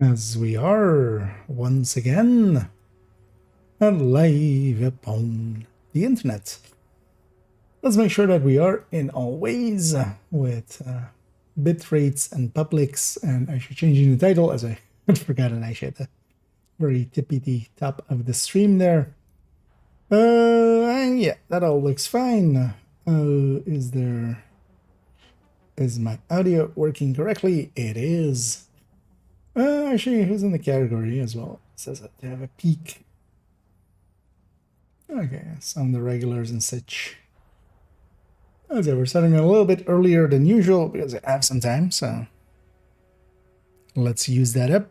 As we are once again live upon the internet. Let's make sure that we are in all ways with bit rates and publics, and I should change the title as I forgot, and I should very tippity top of the stream there. And yeah, that all looks fine. Is my audio working correctly? It is. Actually, who's in the category as well? It says that they have a peak. Okay, some of the regulars and such. Okay, we're starting a little bit earlier than usual because I have some time, so let's use that up.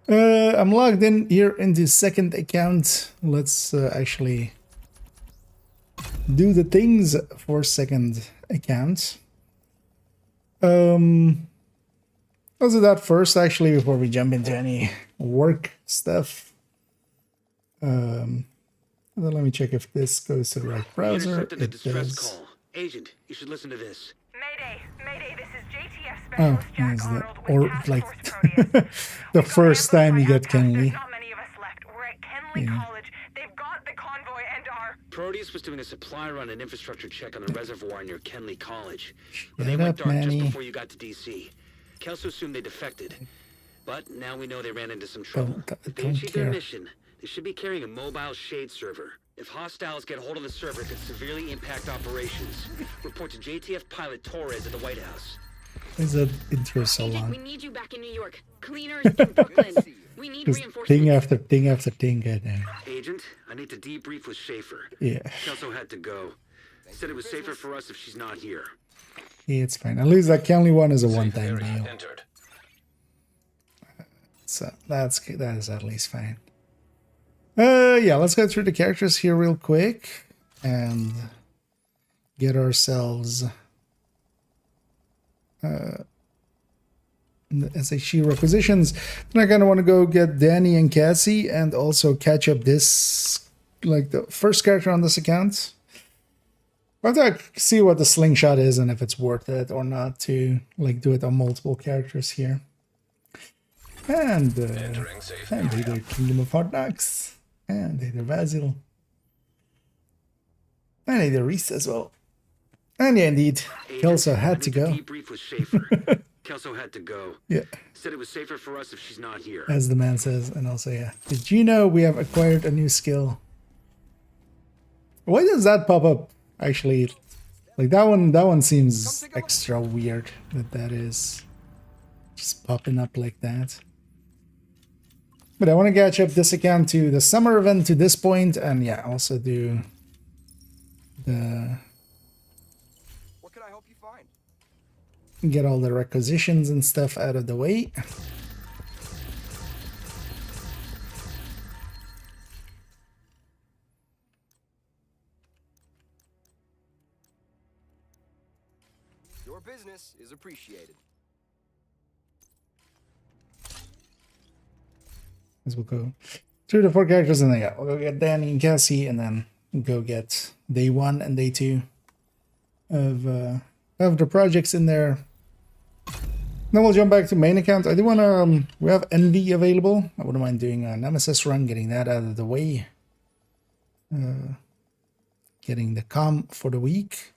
I'm logged in here into second account. Let's actually do the things for second account. Let's do that first, actually, before we jump into any work stuff. Let me check if this goes to the right browser. It does. Call. Agent, you should listen to this. Mayday, Mayday, this is JTF Specialist Jack Arnold with or Task like Force Proteus. the first time you get Kenley. Not many of us left. We're at Kenley College. They've got the convoy and our... Proteus was doing a supply run and infrastructure check on the reservoir near Kenley College. Shut They went up, dark just Manny. before you got to DC. Kelso assumed they defected, but now we know they ran into some trouble. If they achieved their mission, they should be carrying a mobile shade server. If hostiles get hold of the server, it could severely impact operations. Report to JTF pilot Torres at the White House. Is that intro so Agent, long? we need you back in New York. Cleaners in Brooklyn. We need Just reinforcements. thing after thing after thing. Goddamn. Agent, I need to debrief with Schaefer. Yeah, Kelso had to go. Said it was safer for us if she's not here. yeah, it's fine. At least that Kenley one is a one-time deal, so that is at least fine. Yeah, let's go through the characters here real quick and get ourselves the SHE requisitions. Then I kind of want to go get Danny and Cassie and also catch up this, like the first character on this account. I'll have to see what the slingshot is and if it's worth it or not to like do it on multiple characters here. And hey there, Kingdom of Hard Knocks. And hey there, Basil. And hey there, Reese as well. And yeah, indeed, Kelso had to go. Debrief with Schaefer. Kelso had to go. Yeah, Said it was safer for us if she's not here. as the man says. And also, yeah. Did you know we have acquired a new skill? Why does that pop up? Actually, like that one seems extra weird that is just popping up like that. But I want to catch up this account to the summer event to this point, and yeah, also do the What can I help you find? get all the requisitions and stuff out of the way. Your business is appreciated. As we'll go through the four characters, and then yeah, we'll go get Danny and Cassie, and then go get day 1 and day 2 of the projects in there. Then we'll jump back to main account. I do want to we have Envy available. I wouldn't mind doing a Nemesis run, getting that out of the way, getting the comm for the week.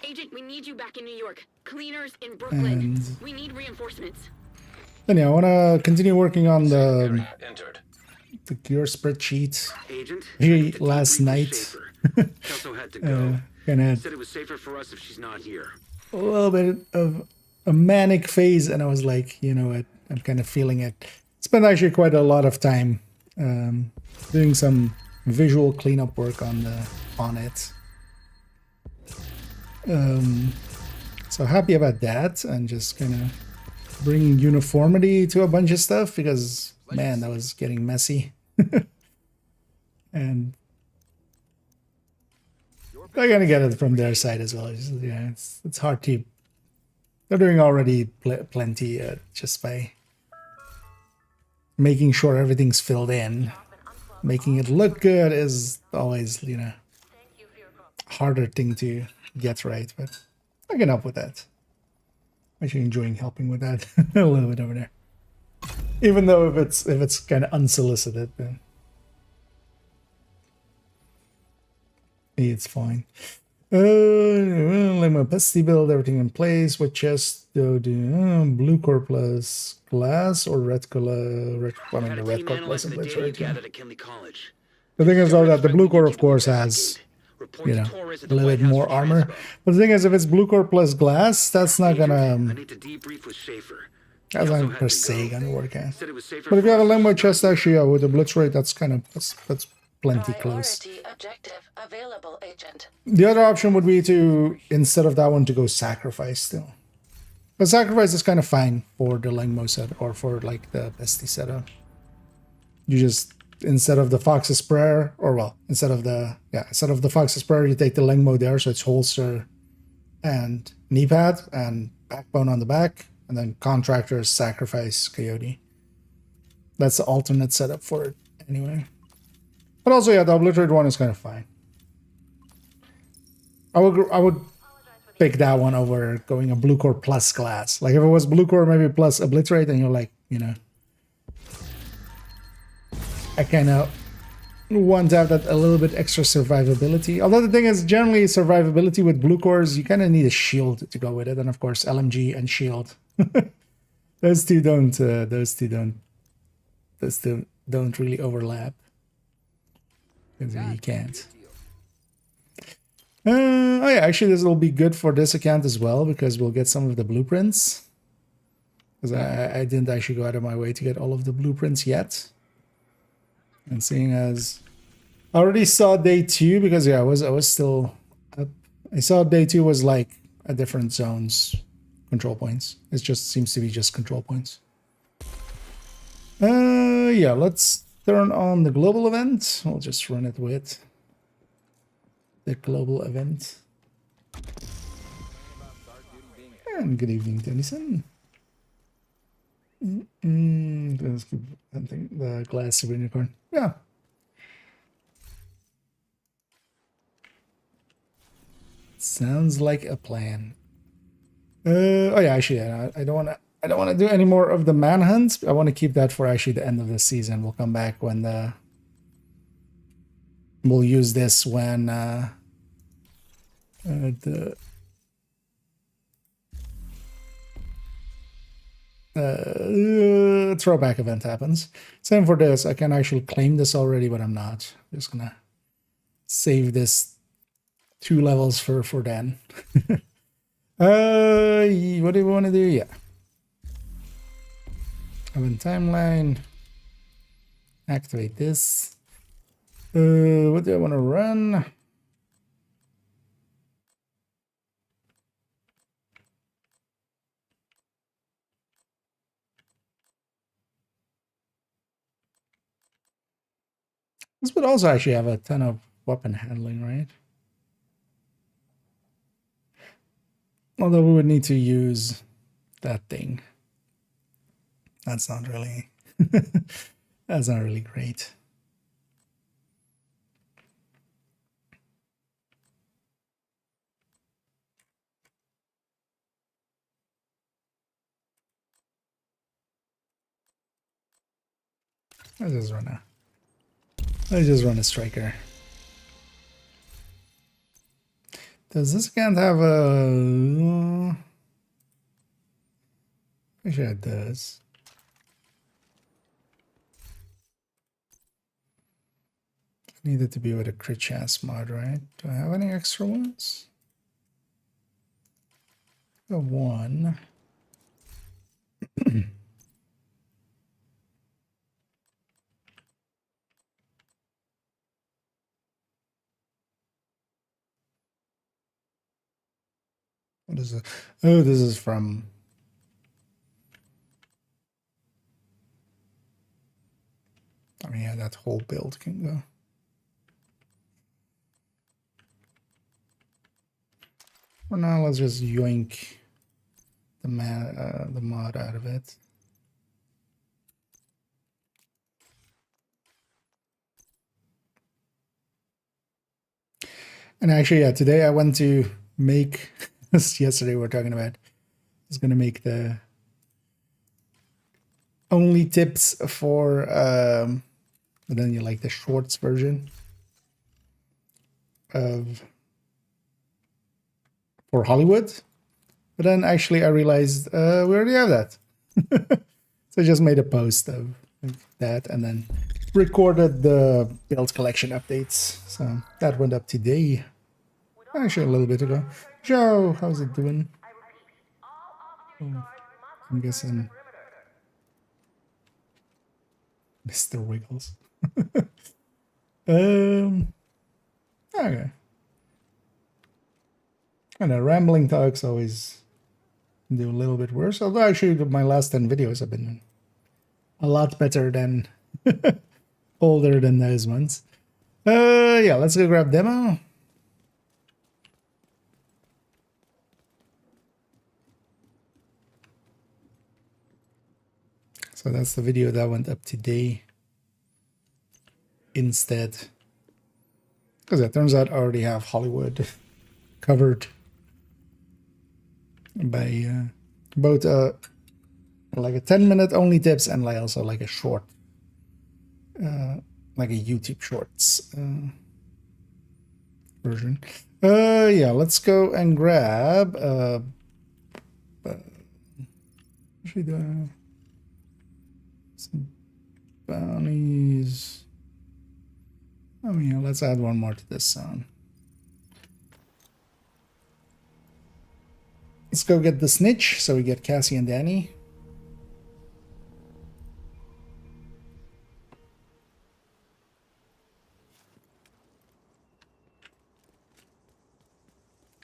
Agent, we need you back in New York. Cleaners in Brooklyn. And We need reinforcements. then yeah, I want to continue working on the clear spreadsheet. Agent, Hey, last night. Kelso had to go. Kind of Said it was safer for us if she's not here. a little bit of a manic phase, and I was like, you know what, I'm kind of feeling it. Spent actually quite a lot of time doing some visual cleanup work on it. So happy about that, and just kind of bringing uniformity to a bunch of stuff, because man, that was getting messy. And I gotta get it from their side as well. Yeah, it's hard to. They're doing already plenty just by making sure everything's filled in. Making it look good is always, you know, harder thing to get right, but I can help with that. Actually enjoying helping with that a little bit over there. Even though if it's kind of unsolicited, then it's fine. Like my pesty build, everything in place. What chest do blue core plus glass or red color? I mean the red core plus and blitz, right? Yeah. The thing is though that the blue core of course has, you know, a little bit more armor. But the thing is, if it's blue core plus glass, that's not gonna that's not per se gonna work out. But if you have a limo chest, actually, yeah, with the blitz rate, that's kind of that's plenty close. Objective available, agent. The other option would be to, instead of that one, to go sacrifice still. But sacrifice is kind of fine for the Lingmo set or for like the bestie setup. You just, instead of the Fox's Prayer, or well, instead of the Fox's Prayer, you take the Lingmo there, so it's holster and knee pad and backbone on the back, and then Contractor, Sacrifice, Coyote. That's the alternate setup for it anyway. But also, yeah, the Obliterate one is kind of fine. I would pick that one over going a blue core plus glass. Like if it was blue core maybe plus Obliterate, and you're like, you know, I kind of want to have that a little bit extra survivability. Although the thing is, generally survivability with blue cores, you kind of need a shield to go with it, and of course LMG and shield. those two don't really overlap. You can't. Oh yeah, actually this will be good for this account as well, because we'll get some of the blueprints. Because I didn't actually go out of my way to get all of the blueprints yet. And seeing as I already saw day 2, because yeah, I was still up. I saw day 2 was like a different zones control points. It just seems to be just control points. Yeah, let's turn on the global event. We'll just run it with the global event. And good evening, Tennyson. Let's keep hunting the glass super unicorn. Yeah. Sounds like a plan. Oh yeah, actually, yeah, I don't want to do any more of the manhunts. I want to keep that for actually the end of the season. We'll come back when we'll use this when the throwback event happens. Same for this. I can actually claim this already, but I'm not. I'm just gonna save this 2 levels for then. What do we want to do? Yeah. Event timeline. Activate this. What do I want to run? This would also actually have a ton of weapon handling, right? Although we would need to use that thing. That's not really that's not really great. Let's just run a striker. Does this account have a... Actually it does. Needed to be with a crit chance mod, right? Do I have any extra ones? I have one. What is it? Oh, this is from... I mean, yeah, that whole build can go. For now, let's just yoink the mod out of it. And actually, yeah, today I went to make... Yesterday we were talking about... I was going to make the only tips for but then you like the shorts version of for Hollywood. But then actually I realized we already have that. So I just made a post of that and then recorded the build collection updates. So that went up today. Actually a little bit ago. Joe, how's it doing? Oh, I'm guessing Mr. Wiggles. Okay. And rambling talks always do a little bit worse. Although actually my last 10 videos have been a lot better than older than those ones. Yeah, let's go grab demo. So that's the video that went up today instead. Because it turns out I already have Hollywood covered by both like a 10-minute only tips and like also like a short, like a YouTube Shorts version. Yeah, let's go and grab some bounties. I mean, let's add one more to this sound. Let's go get the snitch, so we get Cassie and Danny.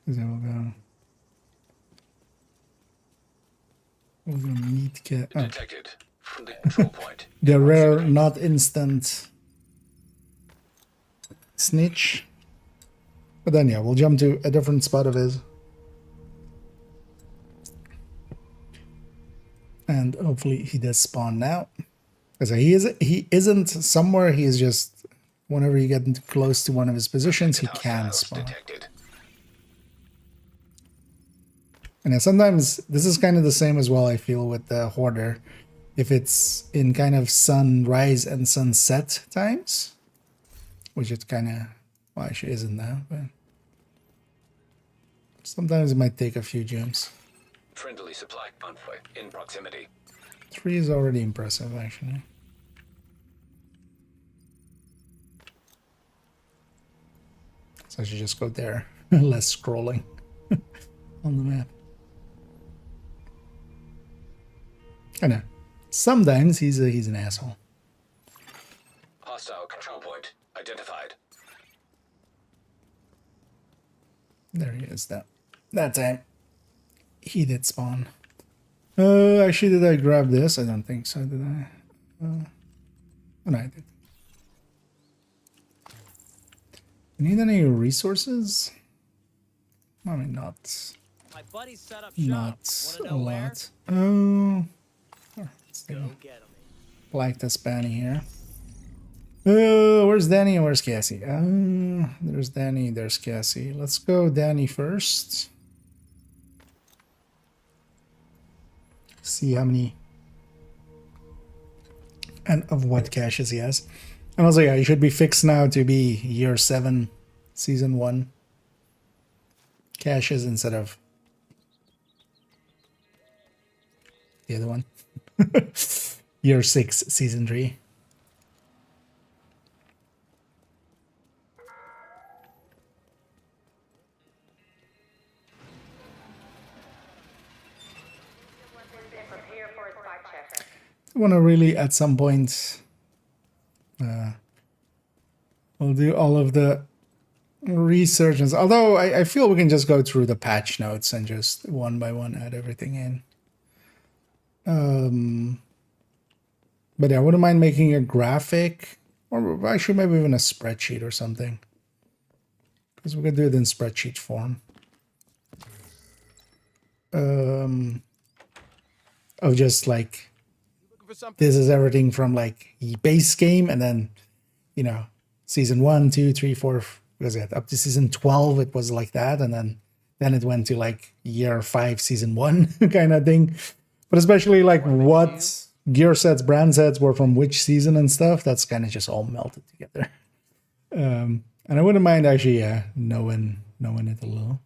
Then we'll go meet cat. Oh. Detected from the control point. The rare, not instant snitch. But then yeah, we'll jump to a different spot of his. And hopefully he does spawn now. Because he isn't somewhere, he is just whenever you get close to one of his positions, he can spawn. Detected. And yeah, sometimes this is kind of the same as well, I feel, with the Hoarder. If it's in kind of sunrise and sunset times, which it kind of, well, actually isn't now, but sometimes it might take a few gems. Friendly supply convoy in proximity. 3 is already impressive, actually. So I should just go there. Less scrolling on the map. I know. Sometimes he's an asshole. Hostile control point identified. There he is. That time. He did spawn. Actually, did I grab this? I don't think so, did I? Oh, no, I did. Need any resources? I mean, not a lot. Oh, let's like this Banny here. Oh, where's Danny and where's Cassie? There's Danny, there's Cassie. Let's go Danny first. See how many and of what caches he has. And also, yeah, he should be fixed now to be year 7, season 1 caches instead of the other one. Year 6, season 3. I want to really at some point we'll do all of the research, although I feel we can just go through the patch notes and just one by one add everything in. But yeah, I wouldn't mind making a graphic, or actually maybe even a spreadsheet or something, because we could do it in spreadsheet form. Of just like, this is everything from like base game, and then, you know, season 1, 2, 3, 4, was it up to season 12? It was like that, and then it went to like year 5, season 1 kind of thing. But especially like what gear sets, brand sets were from which season and stuff, that's kind of just all melted together. And I wouldn't mind actually, knowing it a little.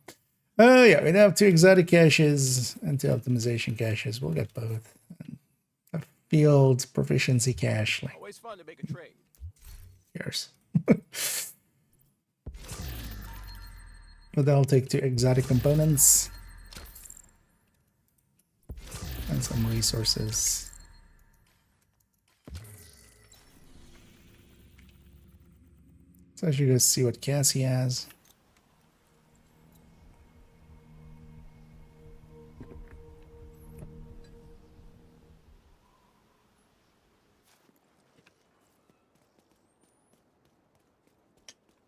Yeah, we have 2 exotic caches and 2 optimization caches. We'll get both. And a field proficiency cache. Like, Always fun to make a trade. cares. But I'll take 2 exotic components and some resources. So I should go see what Cassie has.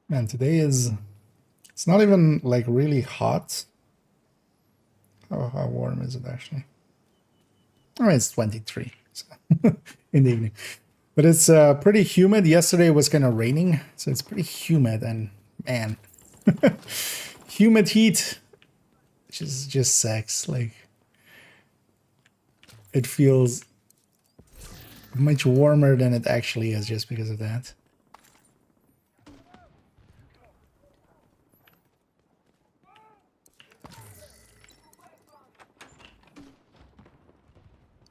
Man, today is... It's not even like really hot. How warm is it actually? I mean, it's 23 so in the evening. But it's pretty humid. Yesterday was kind of raining, so it's pretty humid. And man, humid heat, which is just sex. Like, it feels much warmer than it actually is just because of that.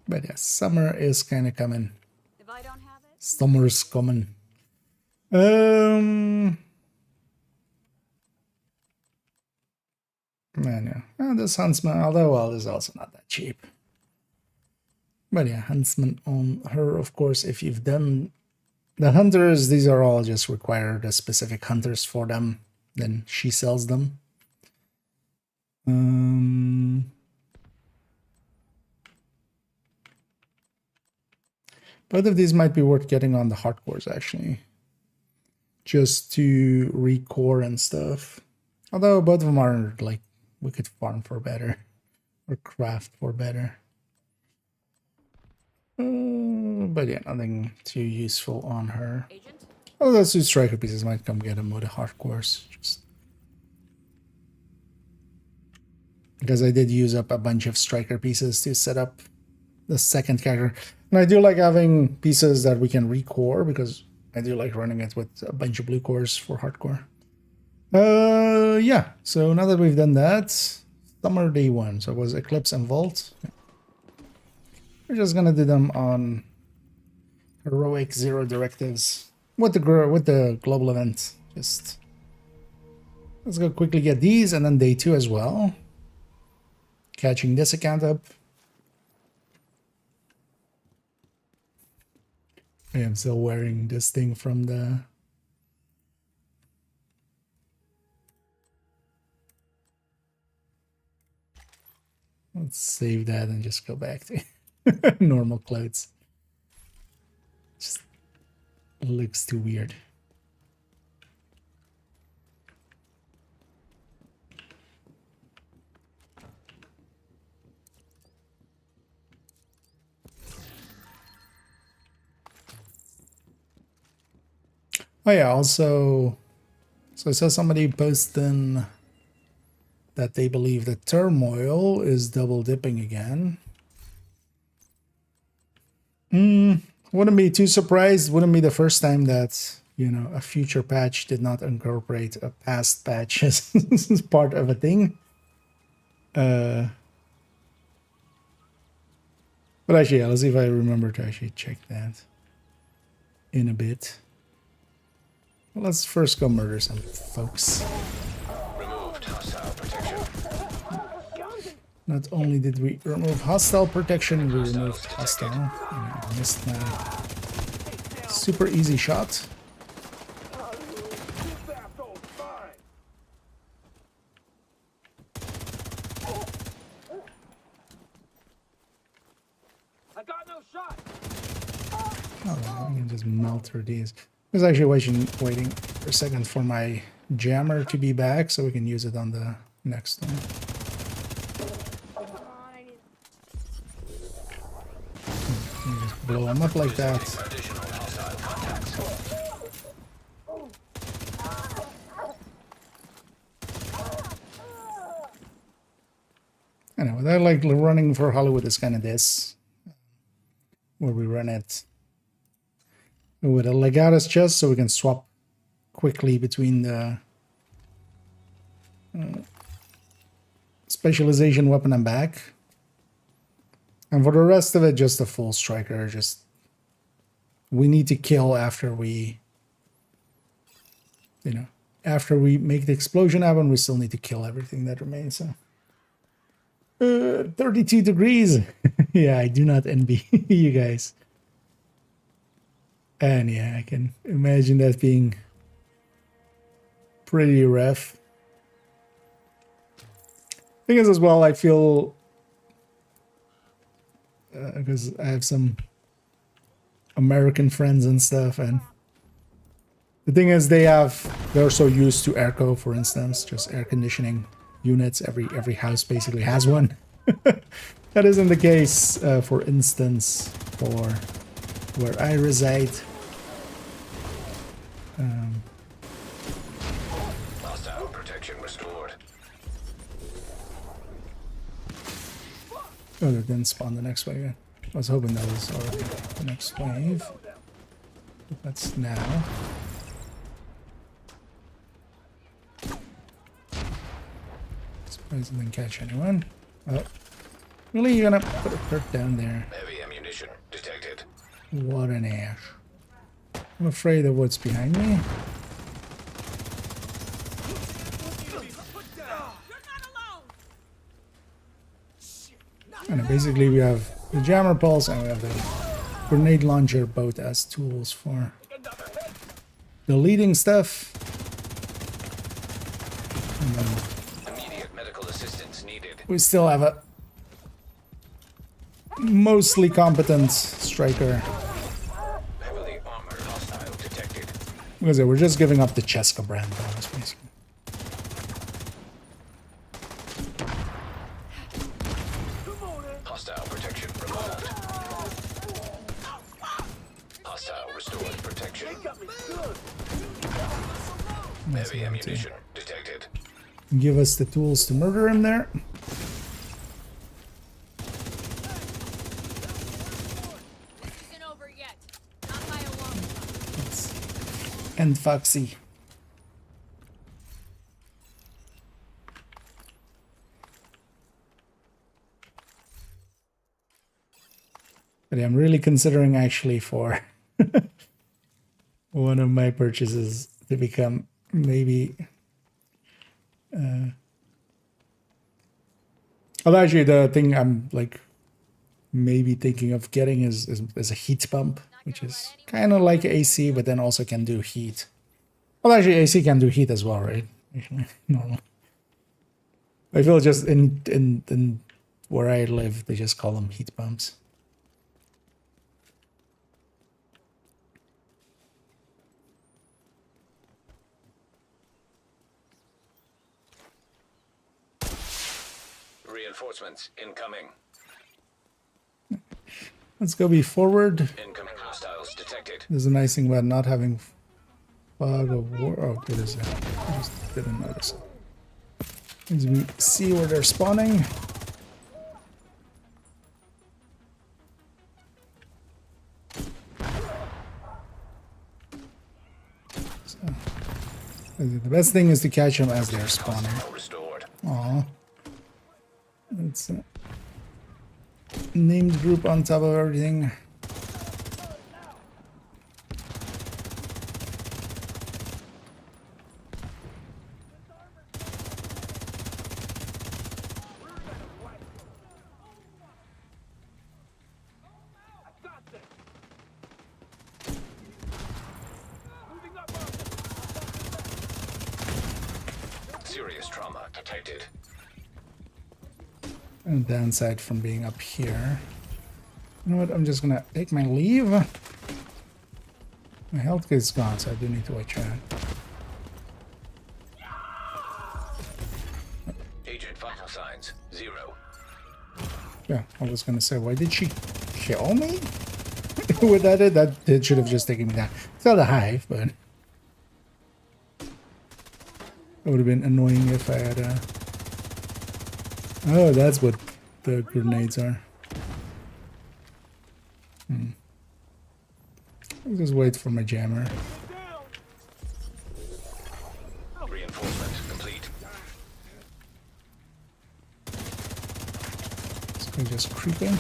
But yeah, summer is kind of coming. If I don't have it, Summer's coming. Man, yeah. Oh, this Huntsman, although, well, is also not that cheap. But yeah, Huntsman on her, of course, if you've done the hunters, these are all just required specific hunters for them. Then she sells them. Both of these might be worth getting on the hardcores, actually. Just to recore and stuff. Although both of them are, like, we could farm for better. Or craft for better. But yeah, nothing too useful on her. agent. Oh, those 2 striker pieces might come get them with the hardcores. Just because I did use up a bunch of striker pieces to set up the second character. And I do like having pieces that we can recore because I do like running it with a bunch of blue cores for hardcore. Yeah, so now that we've done that, summer day 1. So it was Eclipse and Vault. We're just gonna do them on heroic 0 directives with the global event. Just let's go quickly get these, and then day 2 as well. Catching this account up. I am still wearing this thing from the... Let's save that and just go back to normal clothes. Just looks too weird. Oh yeah, also, so I saw somebody posting that they believe that Turmoil is double dipping again. Wouldn't be too surprised. Wouldn't be the first time that, you know, a future patch did not incorporate a past patch as part of a thing. But actually, yeah, let's see if I remember to actually check that in a bit. Let's first go murder some folks. Removed hostile protection. Not only did we remove hostile protection, we removed hostile. I missed my super easy shot. I got no shot. Oh, I can just melt through these. I was actually waiting for a second for my jammer to be back so we can use it on the next one. You just blow them up like that. Additional hostile contacts. Anyway, I like running for Hollywood is kind of this. where we run it with a legatus chest so we can swap quickly between the specialization weapon and back. And for the rest of it, just a full striker. Just we need to kill after we, you know, after we make the explosion happen, we still need to kill everything that remains. So 32 degrees. Yeah, I do not envy you guys. And yeah, I can imagine that being pretty rough. Thing is, as well, I feel because I have some American friends and stuff, and the thing is, they're so used to airco, for instance, just air conditioning units. Every house basically has one. That isn't the case, for instance, for where I reside. Hostile protection restored. Oh, they didn't spawn the next wave. I was hoping that was already the next wave. But that's now. Surprised I didn't catch anyone. Oh. Really, you're gonna put a perk down there? Heavy ammunition detected. What an ass. I'm afraid of what's behind me. And basically we have the jammer pulse and we have the grenade launcher both as tools for deleting stuff. And then Immediate medical assistance needed. we still have a mostly competent striker. Heavily armored hostile detected. Because we're just giving up the Cheska brand bonus, basically. Hostile protection removed. Hostile restored protection. Heavy ammunition detected. Give us the tools to murder him there. Isn't over yet. Not by a long shot. And Foxy. But I'm really considering actually for one of my purchases to become maybe well, actually the thing I'm like maybe thinking of getting is a heat pump, which is kind of like AC, but then also can do heat. Well, actually AC can do heat as well, right? Actually, normal. I feel just in where I live, they just call them heat pumps. Reinforcements incoming. Let's go be forward. Incoming hostiles detected. There's a nice thing about not having fog of war. Oh, what is that? I just didn't notice it. As we see where they're spawning. So, the best thing is to catch them as they're spawning. Restored. Aww. It's a named group on top of everything. Serious trauma detected. And downside from being up here. You know what? I'm just gonna take my leave. My health kit is gone, so I do need to watch out. Agent vital signs 0. Yeah, I was gonna say, why did she kill me? With that, that should have just taken me down. It's not a hive, but it would have been annoying if I had oh, that's what the grenades are. just wait for my jammer. Reinforcement complete. This guy just creeping.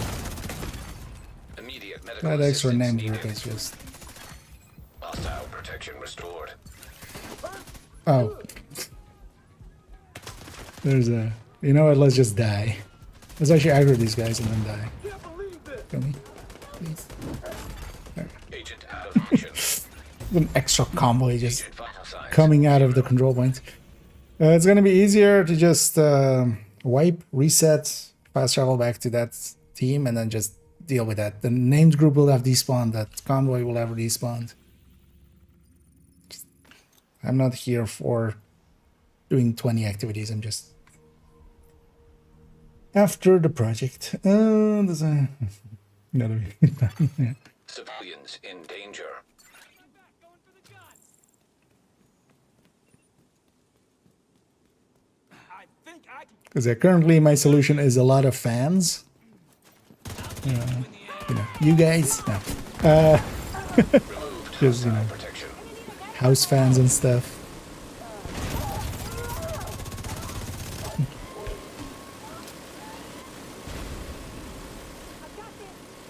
Immediate medical That extra assistance name needed. group is just... Hostile protection restored. Oh. There's a... You know what, let's just die. Let's actually aggro these guys and then die. Kill me. Please. Agent out of mission. An extra convoy just Agent vital signs. coming out of the control point. It's gonna be easier to just wipe, reset, fast travel back to that team, and then just deal with that. The named group will have despawned, that convoy will have despawned. I'm not here for doing 20 activities, I'm just after the project. There's a... Gotta be done, yeah. Civilians in danger. I think I can Because currently my solution is a lot of fans. You know, you guys, no. Removed Just, you know, hostile protection. house fans and stuff.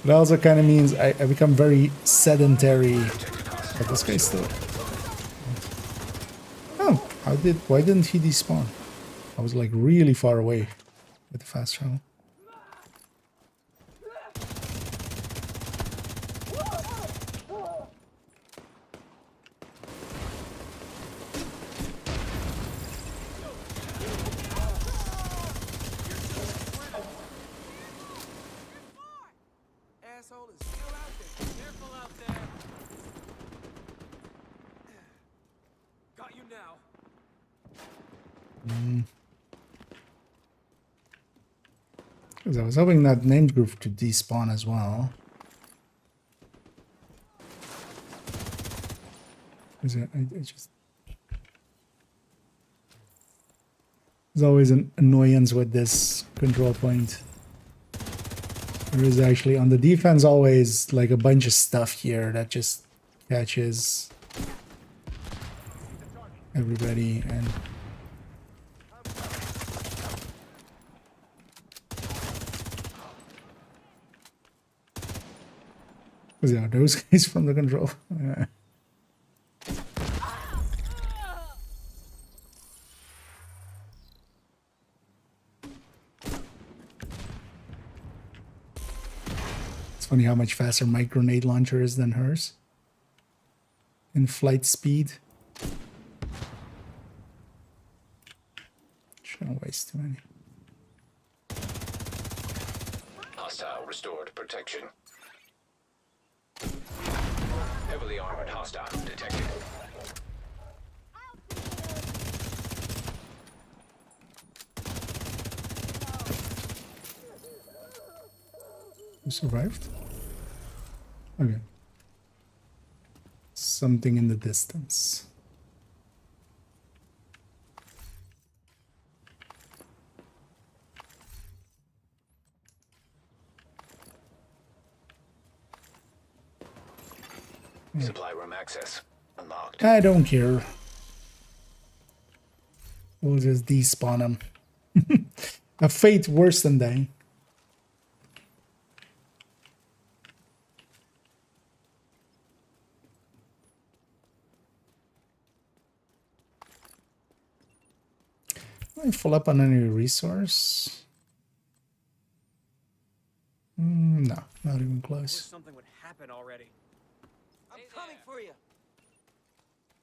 It also kind of means I become very sedentary. But this guy's still... Oh, why didn't he despawn? I was like really far away with the fast travel. asshole is still out there. Careful out there. Got you now. Because I was hoping that named group to despawn as well. Is it? I just... There's always an annoyance with this control point. There is actually on the defense always like a bunch of stuff here that just catches everybody and yeah, those guys from the control. Yeah. It's funny how much faster my grenade launcher is than hers in flight speed. Shouldn't waste too many. Hostile restored protection. Heavily armored hostile detected. Who survived? Okay. Something in the distance. Supply room access unlocked. I don't care. We'll just despawn them. A fate worse than dying. I full up on any resource? No, not even close. Something would happen already. I'm coming for you.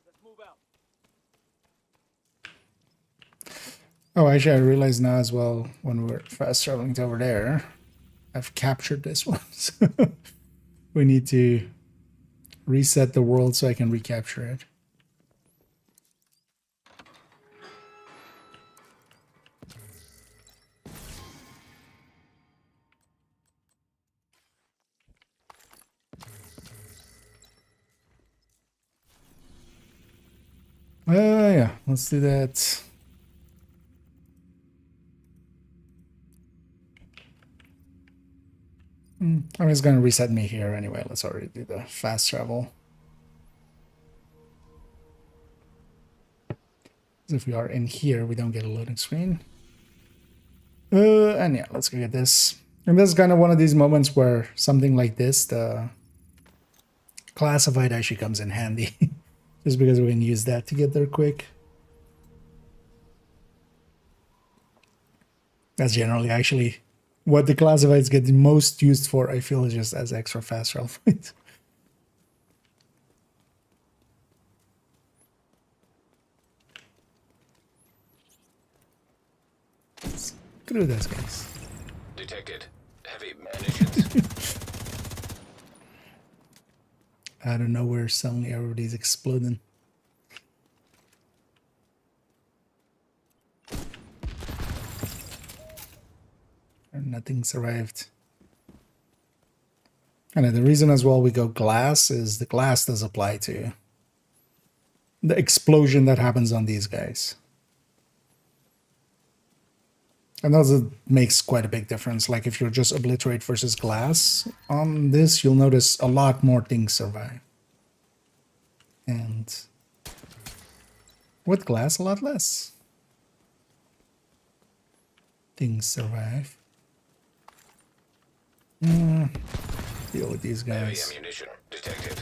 Let's move out. Oh, actually, I realize now as well when we're fast traveling to over there, I've captured this one. So we need to reset the world so I can recapture it. Yeah, let's do that. I mean, it's going to reset me here anyway. Let's already do the fast travel. If we are in here, we don't get a loading screen. And yeah, let's go get this. And this is kind of one of these moments where something like this, the classified, actually comes in handy. Just because we can use that to get there quick. That's generally actually what the classifieds get the most used for, I feel, is just as extra fast travel points. Screw this, guys. Detected. Heavy munitions. I don't know where suddenly everybody's exploding. Nothing survived. And the reason as well we go glass is the glass does apply to the explosion that happens on these guys. And that makes quite a big difference. Like if you're just obliterate versus glass on this, you'll notice a lot more things survive. And with glass, a lot less things survive. Deal with these guys. Heavy ammunition detected.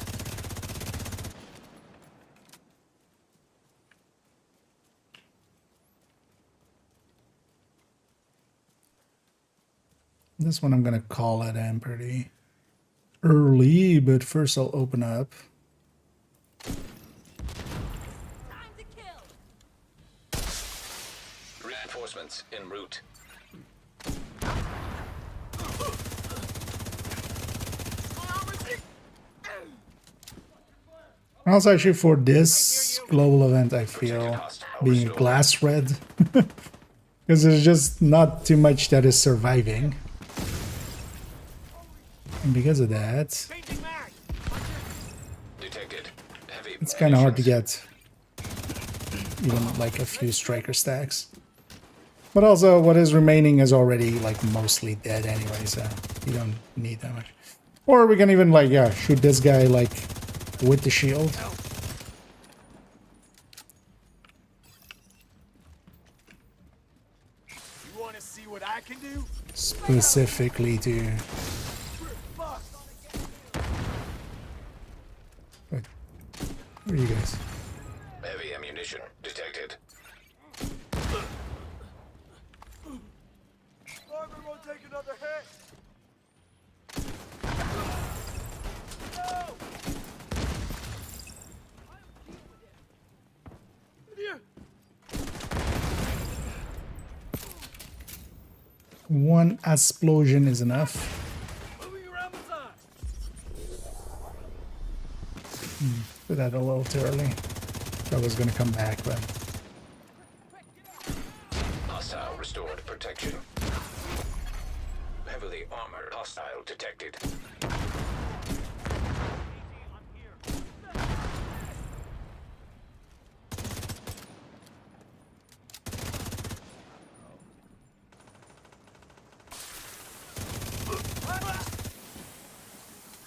This one I'm gonna call it in pretty early, but first I'll open up. Time to kill. Reinforcements en route. Also, actually, for this global event, I feel being a glass red, because there's just not too much that is surviving. And because of that, Detected. Heavy it's kind of hard to munitions. get even like a few striker stacks. But also, what is remaining is already like mostly dead anyway, so you don't need that much. Or we can even like, yeah, shoot this guy like with the shield. You want to see what I can do? Specifically to... Wait, where are you guys? Heavy ammunition detected. Armor won't take another hit. One explosion is enough. Moving around the side. Did that a little too early. I was gonna come back, but Hostile restored protection. Heavily armored hostile detected.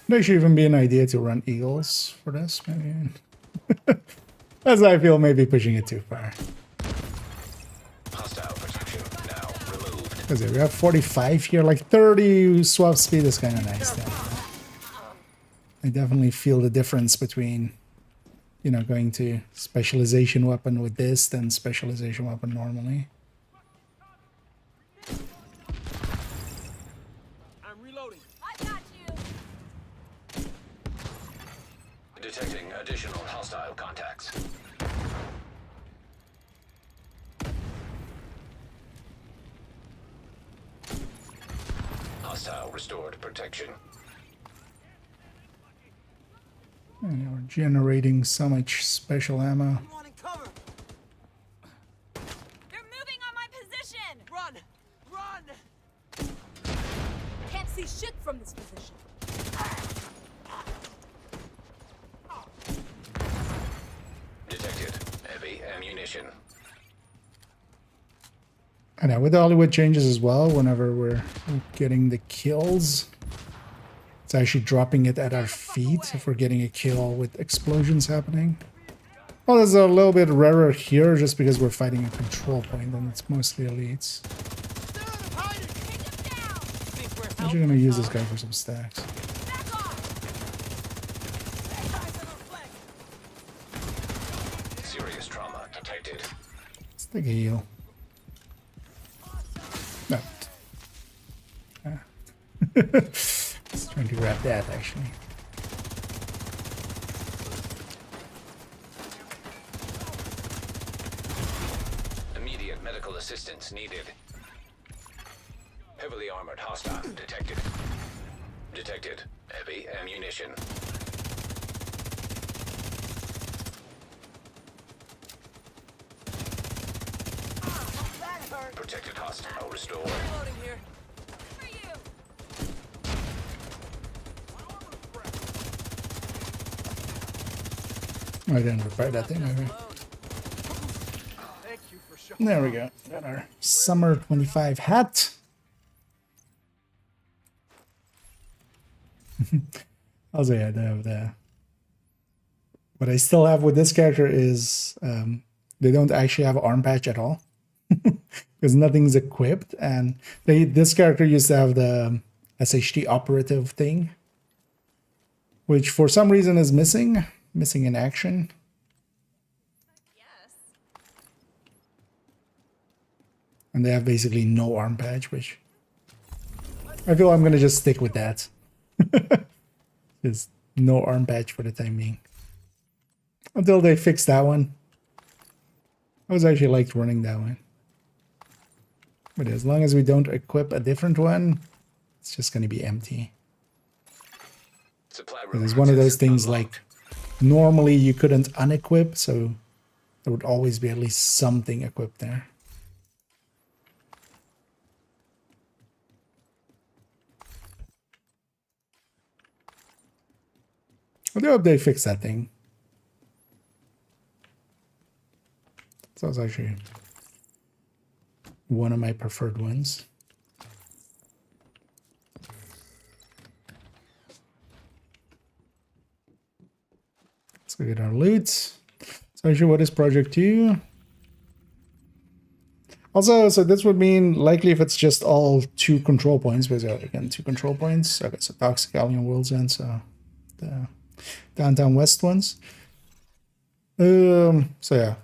there should even be an idea to run eagles for this, maybe. As I feel maybe pushing it too far. Hostile protection now removed. Because we have 45 here, like 30 swap speed is kind of nice then. I definitely feel the difference between, you know, going to specialization weapon with this than specialization weapon normally. I'm reloading. I got you. Detecting additional hostile contacts. Hostile restored protection. And we're generating so much special ammo. You want to cover? They're moving on my position. Run! Run! Can't see shit from this position. Detected heavy ammunition. And with the Hollywood changes as well, whenever we're getting the kills, it's actually dropping it at our feet if we're getting a kill with explosions happening. Well, it's a little bit rarer here just because we're fighting a control point and it's mostly elites. I'm actually gonna use this guy for some stacks. Serious trauma detected. Let's take a heal. No. Ah. I was trying to grab that actually. Immediate medical assistance needed. Heavily armored hostile detected. Detected. Heavy ammunition. Protected hostile restored. Reloading here. For you. I didn't repair that thing. Okay. Thank you for showing. There we go. Got our summer 25 hat. Also, yeah, what I still have with this character is they don't actually have arm patch at all because nothing's equipped, and this character used to have the SHT operative thing, which for some reason is missing in action. Yes. And they have basically no arm patch, which I feel I'm gonna just stick with that. There's no arm patch for the time being. Until they fix that one. I was actually liked running that one. But as long as we don't equip a different one, it's just gonna be empty. Supply It's one of those things like normally you couldn't unequip, so there would always be at least something equipped there. I do hope they fix that thing. So it's actually one of my preferred ones. Let's go get our loot. So actually, what is Project 2? Also, so this would mean likely if it's just all 2 control points, because again, 2 control points. Okay, so Toxic Alien World's End, so the Downtown West ones. So yeah,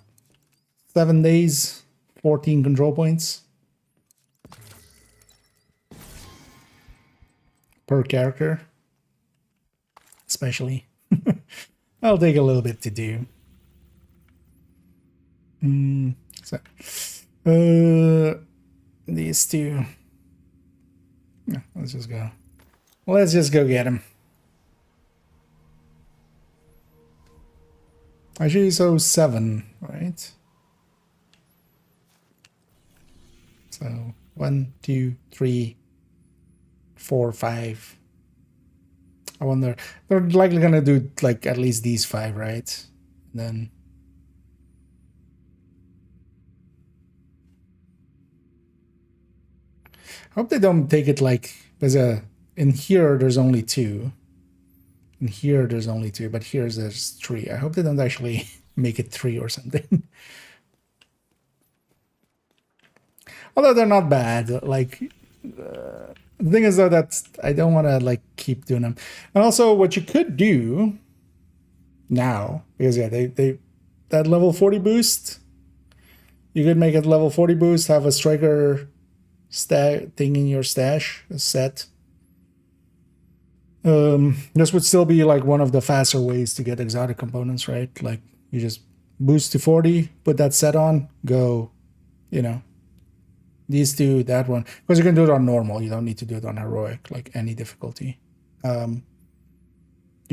7 days, 14 control points per character, especially. I'll take a little bit to do. These 2. Yeah, let's just go. Let's just go get them. Actually, so 7, right? So 1, 2, 3, 4, 5. I wonder, they're likely gonna do like at least these 5, right? And then I hope they don't take it like there's in here there's only 2. In here there's only 2, but here's there's 3. I hope they don't actually make it 3 or something. Although they're not bad. Like the thing is though that I don't want to like keep doing them. And also what you could do now, because yeah, they that level 40 boost, you could make it level 40 boost, have a striker thing in your stash, a set. This would still be like one of the faster ways to get exotic components, right? Like you just boost to 40, put that set on, go, you know, these 2, that one, because you can do it on normal. You don't need to do it on heroic, like any difficulty. You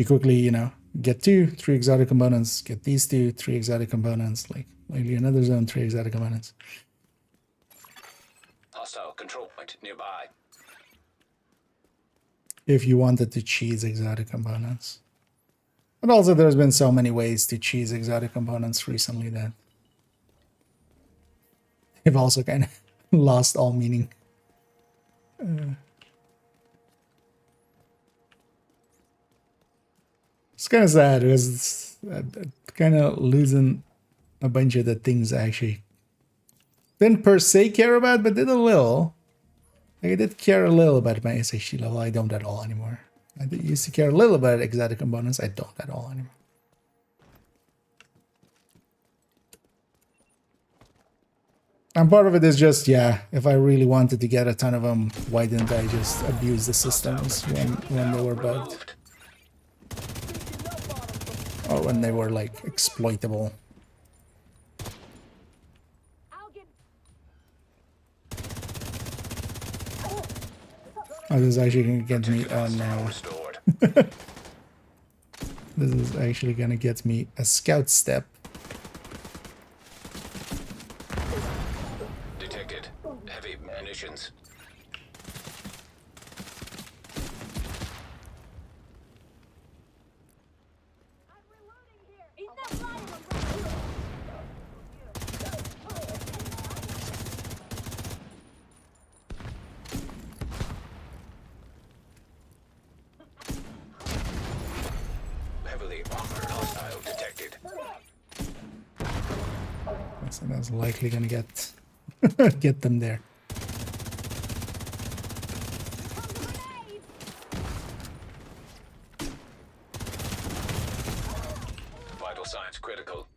quickly, you know, get 2, 3 exotic components, get these 2, 3 exotic components, like maybe another zone, 3 exotic components. Hostile control point nearby. If you wanted to cheese exotic components. But also there's been so many ways to cheese exotic components recently that they've also kind of lost all meaning. It's kind of sad because kind of losing a bunch of the things I actually didn't per se care about, but did a little. Like I did care a little about my SHD level. I don't at all anymore. I used to care a little about exotic components. I don't at all anymore. And part of it is just, yeah, if I really wanted to get a ton of them, why didn't I just abuse the systems when they were bugged? Or when they were, like, exploitable. Oh, this is actually going to get me... Oh, no. This is actually going to get me a scout step. Detected. Heavy munitions. Heavily armored hostile detected. So that's likely gonna get get them there. Vital signs critical.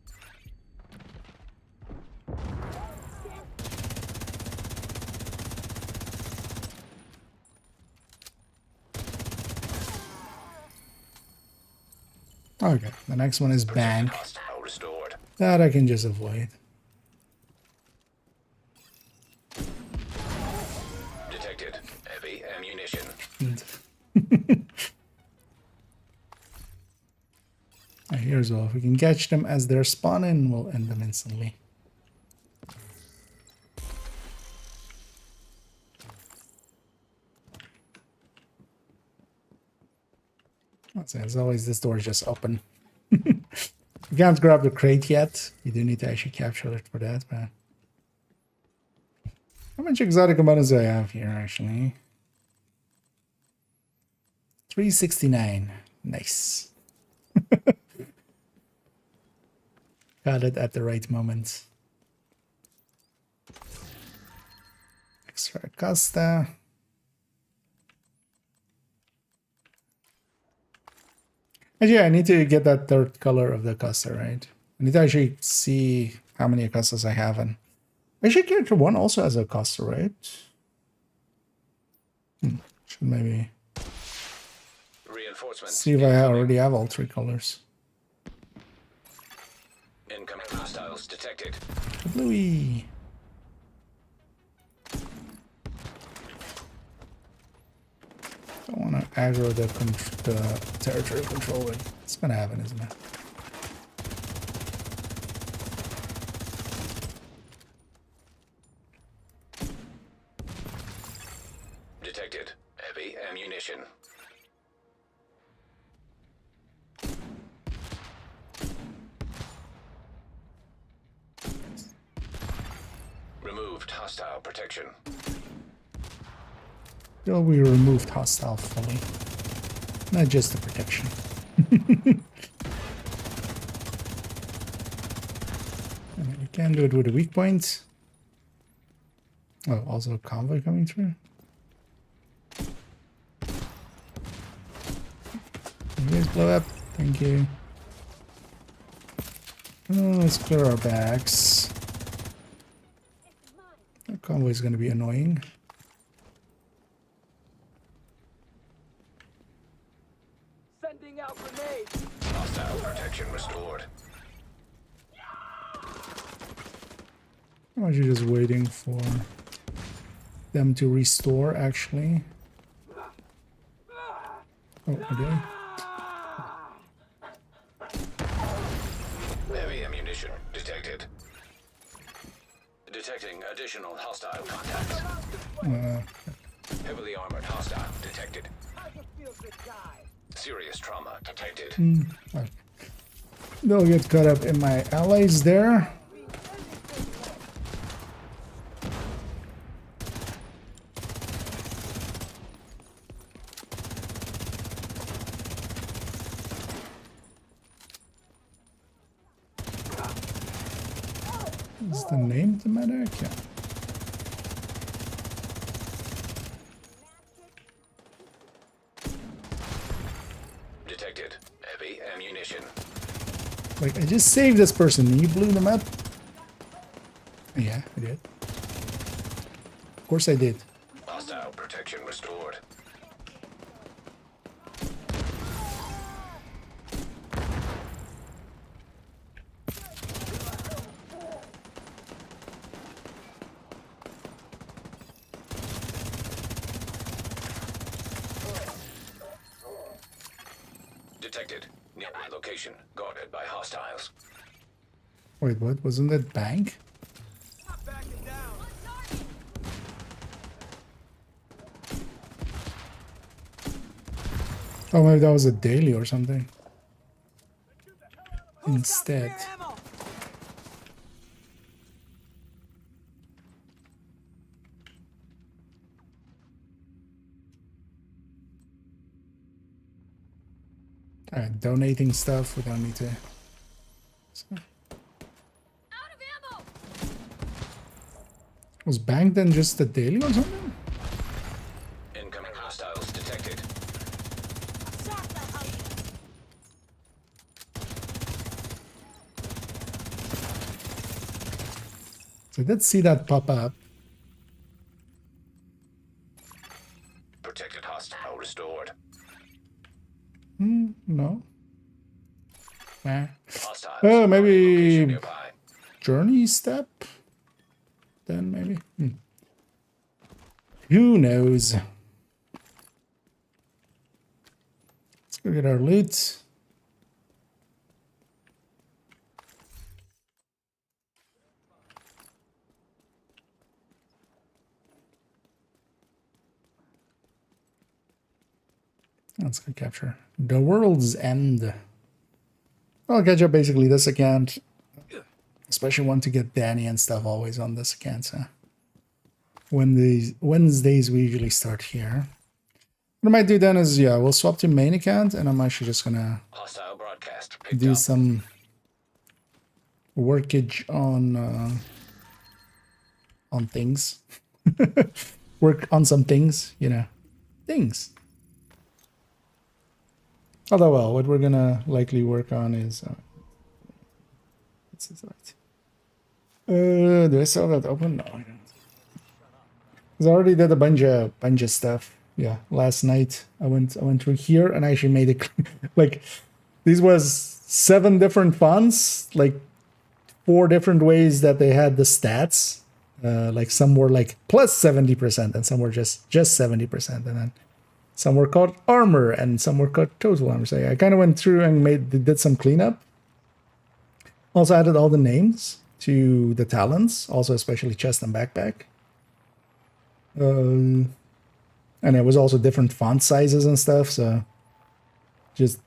Okay, the next one is bank. Hostile restored. That I can just avoid. Detected. Heavy ammunition. Here's all. If we can catch them as they're spawning, we'll end them instantly. So as always, this door is just open. You can't grab the crate yet. You do need to actually capture it for that, man. How much exotic components do I have here, actually? 369. Nice. Got it at the right moment. Extra Costa. Actually, I need to get that third color of the Costa, right? I need to actually see how many Costas I have. And actually, character 1 also has a Costa, right? Should maybe Reinforcements. see if I already have all 3 colors. Incoming hostiles detected. Bluey. Don't want to aggro the territory control. It's gonna happen, isn't it? Detected. Heavy ammunition. Removed hostile protection. Well, we removed hostile fully. Not just the protection. You can do it with a weak point. Oh, also a convoy coming through. You guys blow up. Thank you. Oh, let's clear our backs. That convoy is going to be annoying. Sending out grenades. Hostile protection restored. I'm actually just waiting for them to restore, actually. Oh, okay. Heavy ammunition detected. Detecting additional hostile contacts. Heavily armored hostile detected. Serious trauma detected. They'll get caught up in my allies there. Is the name the medic? Yeah. Detected. Heavy ammunition. Like, I just saved this person and you blew them up? Yeah, I did. Of course I did. Hostile protection restored. Detected. Nearby location guarded by hostiles. Wait, what? Wasn't that bank? Not backing down. Oh, maybe that was a daily or something. Instead. Ammo. Alright, donating stuff. We don't need to. So, Out of ammo. was bank then just a daily or something? Incoming hostiles detected. So I did see that pop up. Protected hostile restored. No. Nah. Hostiles. Oh, maybe Location nearby. journey step? Then maybe? Who knows? Let's go get our loot. Let's go capture the world's end. I'll catch up basically this account. Especially want to get Danny and stuff always on this account. So Wednesdays we usually start here. What I might do then is, yeah, we'll swap to main account and I'm actually just gonna Hostile broadcast picked do up. some workage on things. Work on some things, you know. Things. Although, well, what we're gonna likely work on is what's this right? Do I still have that open? No, I don't. Because I already did a bunch of stuff. Yeah, last night I went through here and I actually made it like these was 7 different fonts, like 4 different ways that they had the stats. Like some were like plus 70% and some were just 70%, and then some were called armor and some were called total armor. So yeah, I kind of went through and did some cleanup. Also added all the names to the talents, also especially chest and backpack. And it was also different font sizes and stuff, so just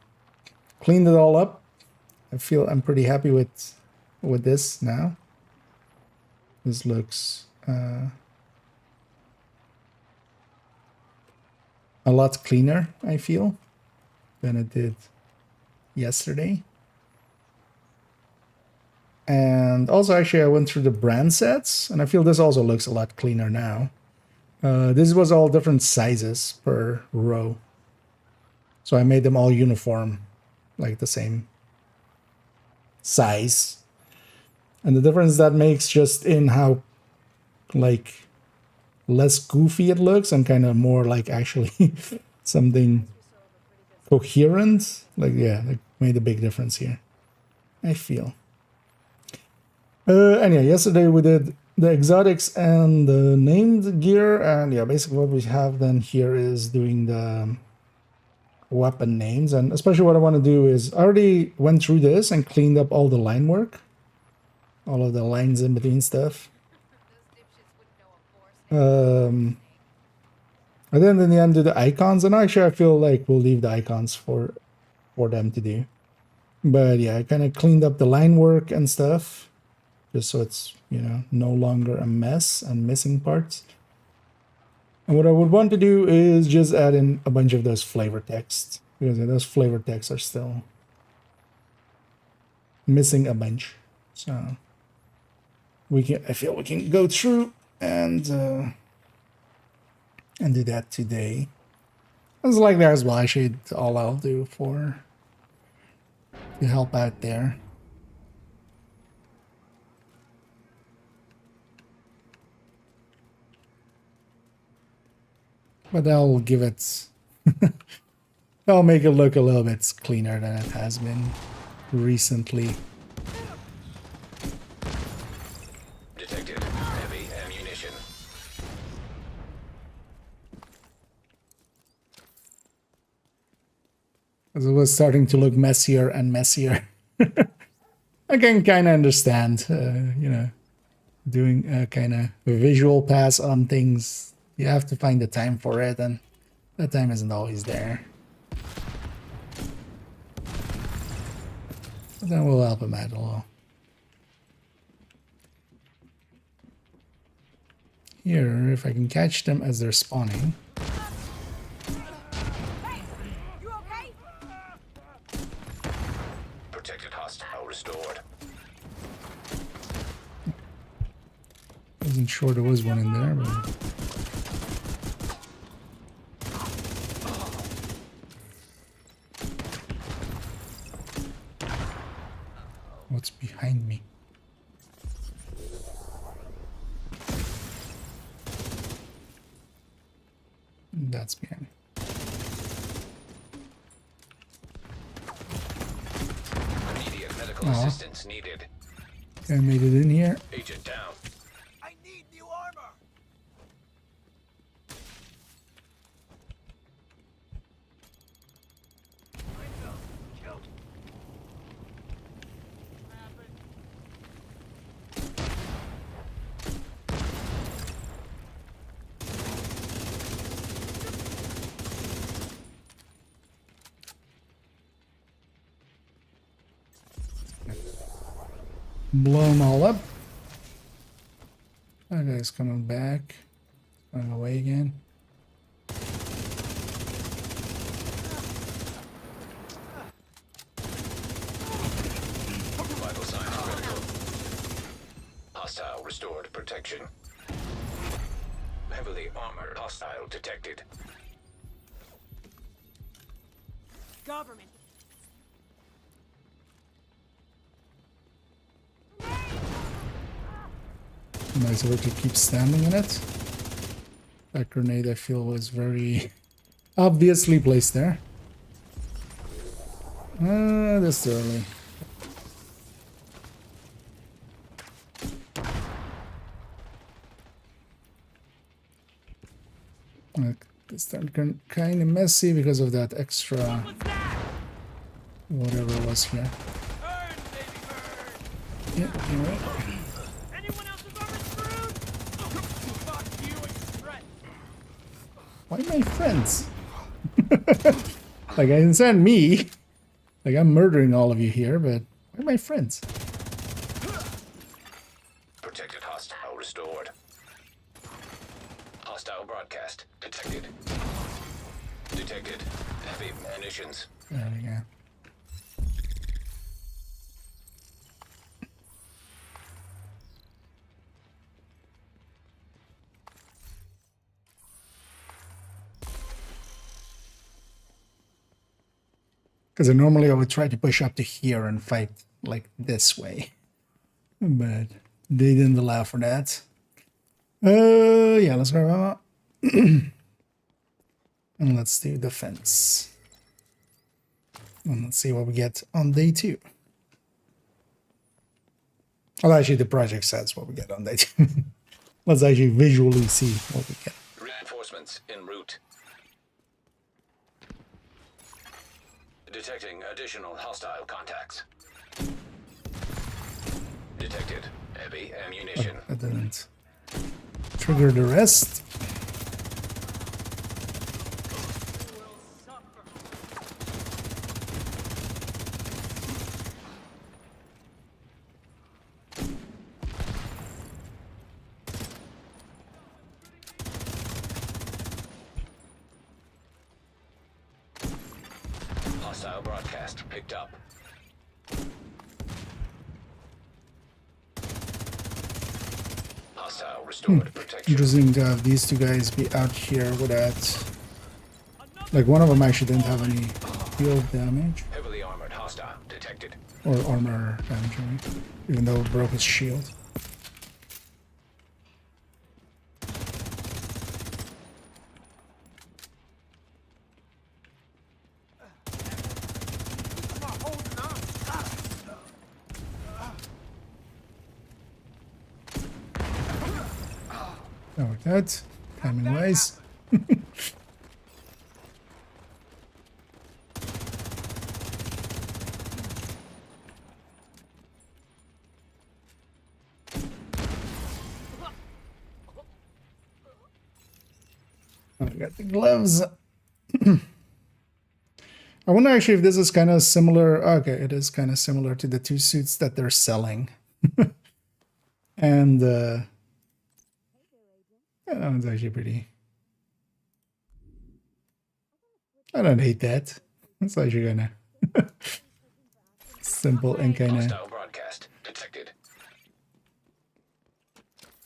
cleaned it all up. I feel I'm pretty happy with this now. This looks a lot cleaner, I feel, than it did yesterday. And also, actually, I went through the brand sets, and I feel this also looks a lot cleaner now. This was all different sizes per row. So I made them all uniform, like the same size. And the difference that makes just in how, like, less goofy it looks and kind of more like actually something coherent. Like, yeah, it made a big difference here, I feel. Anyway, yesterday we did the exotics and the named gear, and yeah, basically what we have then here is doing the weapon names. And especially what I want to do is, I already went through this and cleaned up all the line work, all of the lines in between stuff. And then in the end do the icons, and actually I feel like we'll leave the icons for them to do. But yeah, I kind of cleaned up the line work and stuff, just so it's, you know, no longer a mess and missing parts. And what I would want to do is just add in a bunch of those flavor texts, because those flavor texts are still missing a bunch. So I feel we can go through and do that today. It's like there's why I should all I'll do for to help out there. But I'll give it I'll make it look a little bit cleaner than it has been recently. Detected heavy ammunition. As it was starting to look messier and messier. I can kind of understand, you know, doing a kind of visual pass on things. You have to find the time for it, and that time isn't always there. But then we'll help him out a little. Here, if I can catch them as they're spawning. Hey, you okay? Protected hostile restored. Wasn't sure there was one in there, but... What's behind me? That's behind me. Immediate medical assistance needed. I made it in here. Agent down. I need new armor. Blow them all up. That guy's coming back. Going away again. Vital signs critical. Hostile restored protection. Heavily armored hostile detected. Government. Nice of her to keep standing in it. That grenade I feel was very obviously placed there. That's early. It's kind of messy because of that extra whatever was here. Burn, baby, burn. Yeah, you're right. Anyone else's armor screwed? Fuck you and your threat. Why my friends? Like, I understand me. Like, I'm murdering all of you here, but why my friends? Protected hostile restored. Hostile broadcast detected. Detected heavy munitions. There we go. Because normally I would try to push up to here and fight like this way. But they didn't allow for that. Yeah, let's go. And let's do defense. And let's see what we get on day 2. Well, actually, the project says what we get on day 2. Let's actually visually see what we get. Reinforcements en route. Detecting additional hostile contacts. Detected heavy ammunition. That didn't trigger the rest. Hostile broadcast picked up. restored. Protection. Interesting to have these two guys be out here without... Like, one of them actually didn't have any field damage. Heavily armored hostile detected. Or armor damage, I mean, even though it broke his shield. Not like that, timing wise. I got the gloves. I wonder actually if this is kind of similar. Okay, it is kind of similar to the two suits that they're selling. And yeah, that one's actually pretty. I don't hate that. It's actually kind of simple and kind of Hostile broadcast detected.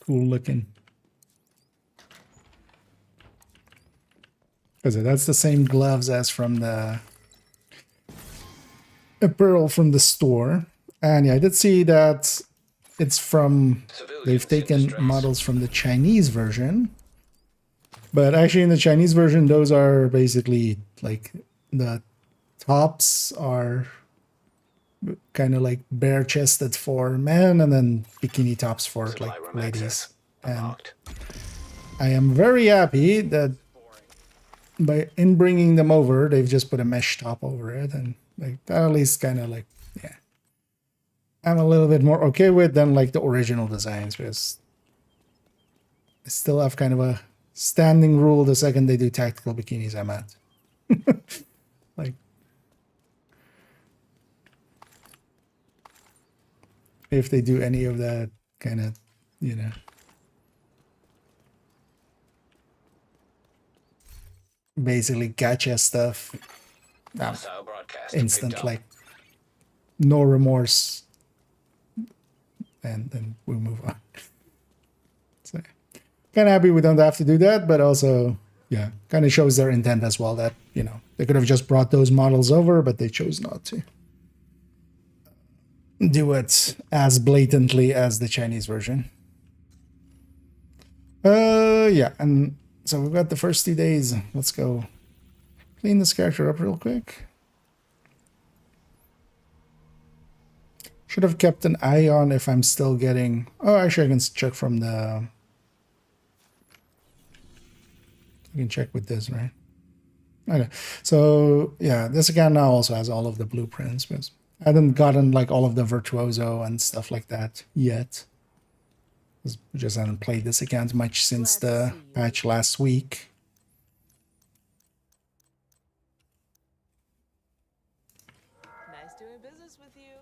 cool looking. Because that's the same gloves as from the apparel from the store. And yeah, I did see that it's from, they've taken models from the Chinese version. But actually in the Chinese version, those are basically like the tops are kind of like bare chested for men and then bikini tops for like ladies. And I am very happy that in bringing them over, they've just put a mesh top over it, and like that at least kind of like, yeah, I'm a little bit more okay with than like the original designs, because I still have kind of a standing rule: the second they do tactical bikinis, I'm out. Like, if they do any of that kind of, you know, basically gacha stuff, instant, like no remorse, and then we move on. So kind of happy we don't have to do that, but also, yeah, kind of shows their intent as well, that, you know, they could have just brought those models over, but they chose not to do it as blatantly as the Chinese version. Yeah, and so we've got the first 2 days. Let's go clean this character up real quick. Should have kept an eye on if I'm still getting... Oh, actually I can check from the... You can check with this, right? Okay, so yeah, this account now also has all of the blueprints, because I haven't gotten like all of the Virtuoso and stuff like that yet. We just haven't played this account much since the patch last week. Nice doing business with you.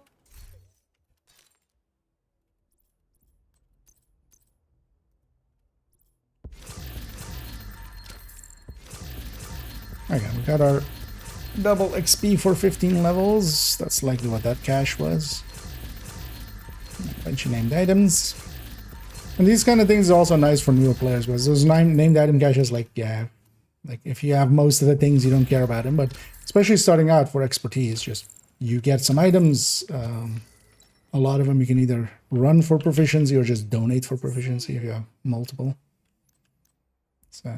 Okay, we got our double XP for 15 levels. That's likely what that cache was. A bunch of named items. And these kind of things are also nice for newer players, because those named item caches, like, yeah, like if you have most of the things, you don't care about them, but especially starting out for expertise, just you get some items. A lot of them you can either run for proficiency or just donate for proficiency if you have multiple. So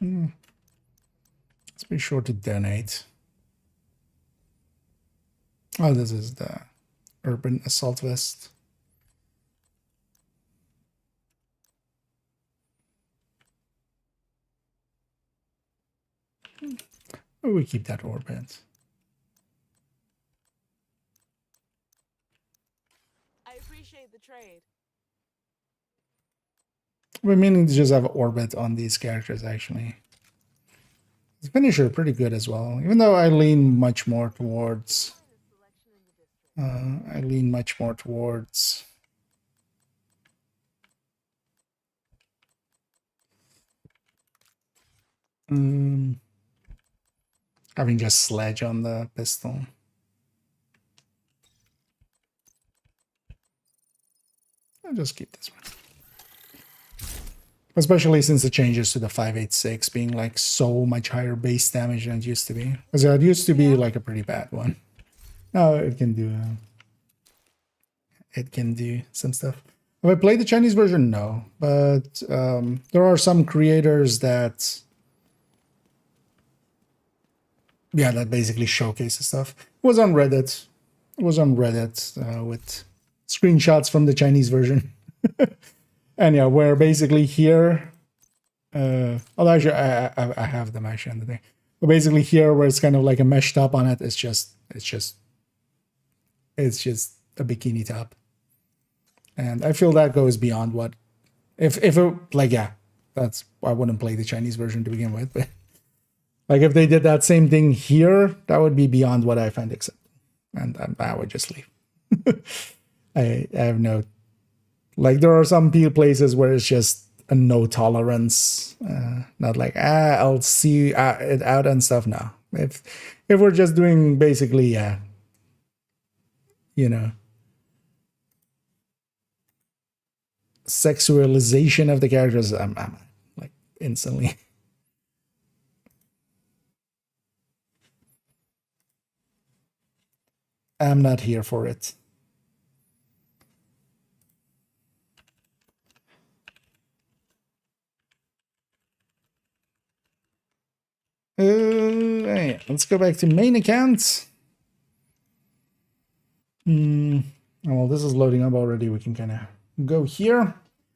let's be sure to donate. Oh, this is the Urban Assault Vest. Oh, we keep that orbit. I appreciate the trade. We're meaning to just have orbit on these characters, actually. The finisher pretty good as well, even though I lean much more towards having just sledge on the pistol. I'll just keep this one. Especially since the changes to the 5.86 being like so much higher base damage than it used to be. Because it used to be like a pretty bad one. Now it can do some stuff. Have I played the Chinese version? No. But there are some creators that that basically showcases stuff. It was on Reddit. With screenshots from the Chinese version. And yeah, where basically here, although actually I have them actually on the thing. But basically here, where it's kind of like a mesh top on it, it's just a bikini top. And I feel that goes beyond what, if it, like, yeah, that's, I wouldn't play the Chinese version to begin with, but like if they did that same thing here, that would be beyond what I find acceptable. And I would just leave. I have no, like there are some places where it's just a no tolerance, not like, I'll see it out and stuff. No, if we're just doing basically, sexualization of the characters, I'm like instantly. I'm not here for it. Yeah, let's go back to main account. Well, this is loading up already. We can kind of go here.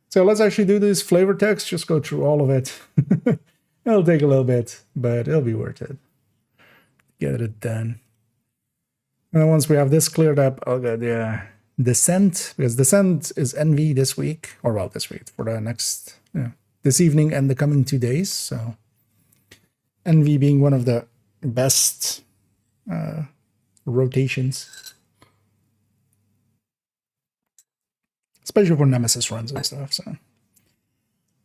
So let's actually do this flavor text. Just go through all of it. It'll take a little bit, but it'll be worth it. Get it done. And then once we have this cleared up, I'll get the Descent, because Descent is NV this week, or well, this week, for the next, this evening and the coming 2 days. So NV being one of the best rotations, especially for Nemesis runs and stuff. So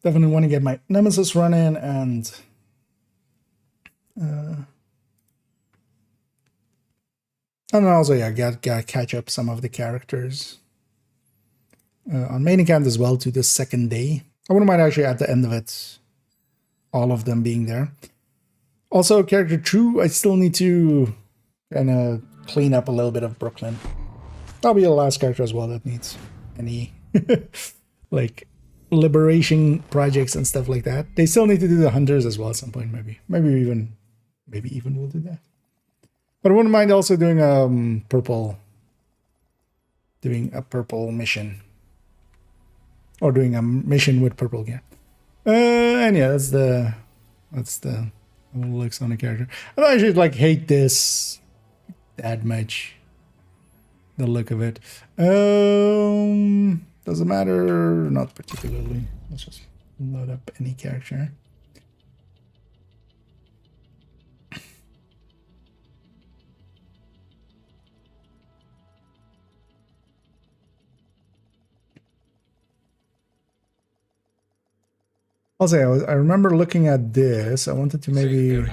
definitely want to get my Nemesis run in and also, yeah, gotta catch up some of the characters on main account as well to the second day. I wouldn't mind actually at the end of it, all of them being there. Also, character True, I still need to kind of clean up a little bit of Brooklyn. That'll be the last character as well that needs any like liberation projects and stuff like that. They still need to do the hunters as well at some point, maybe even we'll do that. But I wouldn't mind also doing a purple mission, or doing a mission with purple gear. And yeah, that's the looks on the character. I don't actually like hate this that much. The look of it. Doesn't matter, not particularly. Let's just load up any character. I'll say I remember looking at this. I wanted to maybe.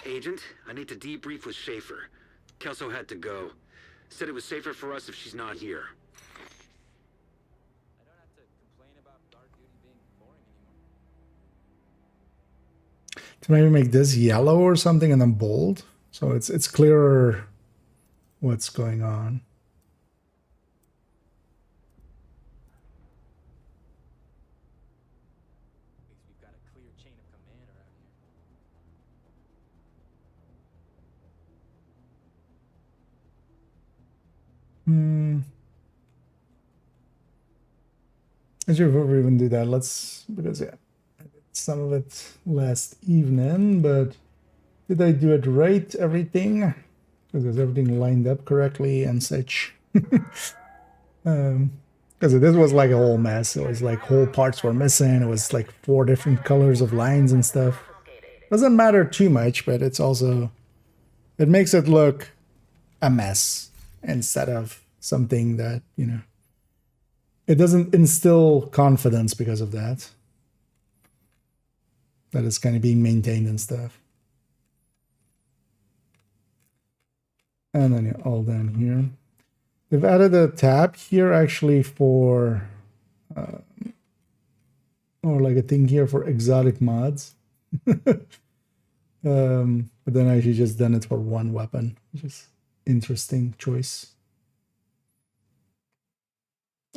Agent, I need to debrief with Schaefer. Kelso had to go. Said it was safer for us if she's not here. I don't have to complain about guard duty being boring anymore. To maybe make this yellow or something and then bold, so it's clearer what's going on. At least we've got a clear chain of command around here. Actually, before we even do that, because yeah, I did some of it last evening, but did I do it right, everything? Because everything lined up correctly and such. Because this was like a whole mess. It was like whole parts were missing. It was like 4 different colors of lines and stuff. Doesn't matter too much, but it's also, it makes it look a mess instead of something that, it doesn't instill confidence because of that. That is kind of being maintained and stuff. And then yeah, all down here. They've added a tab here actually for, or like a thing here for exotic mods. But then I actually just done it for one weapon, which is interesting choice.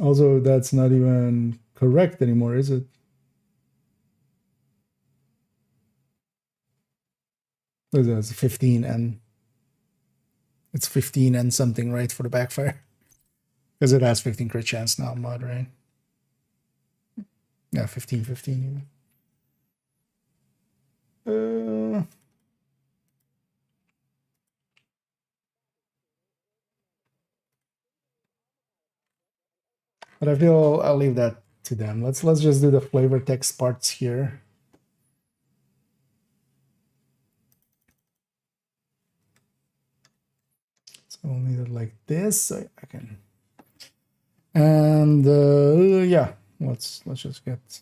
Also, that's not even correct anymore, is it? It's 15 and it's 15 and something, right, for the backfire? Because it has 15 crit chance now, mod, right? Yeah, 15, 15 even. But I feel I'll leave that to them. Let's just do the flavor text parts here. So we'll need it like this. So I can. And yeah, let's just get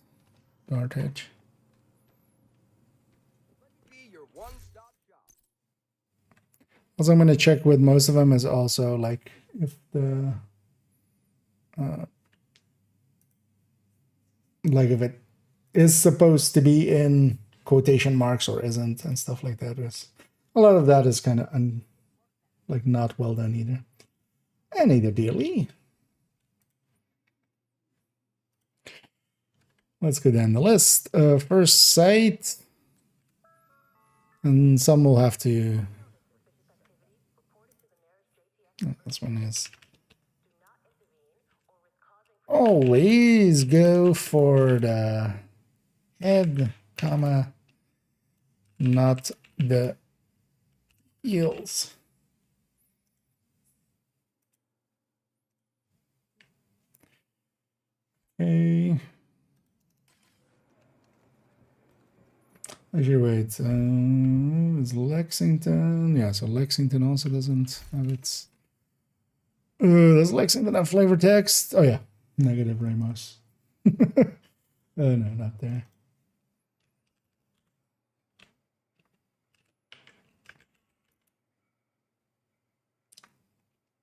Dart Edge. Also, I'm going to check with most of them is also like if the like if it is supposed to be in quotation marks or isn't and stuff like that. A lot of that is kind of like not well done either. And neither dearly. Let's go down the list. First site, and some will have to. Oh, this one is. Always go for the head, comma, not the heels. Okay. Actually, wait. It's Lexington. Yeah, so Lexington also doesn't have its. Does Lexington have flavor text? Oh yeah, negative Ramos. Oh no, not there.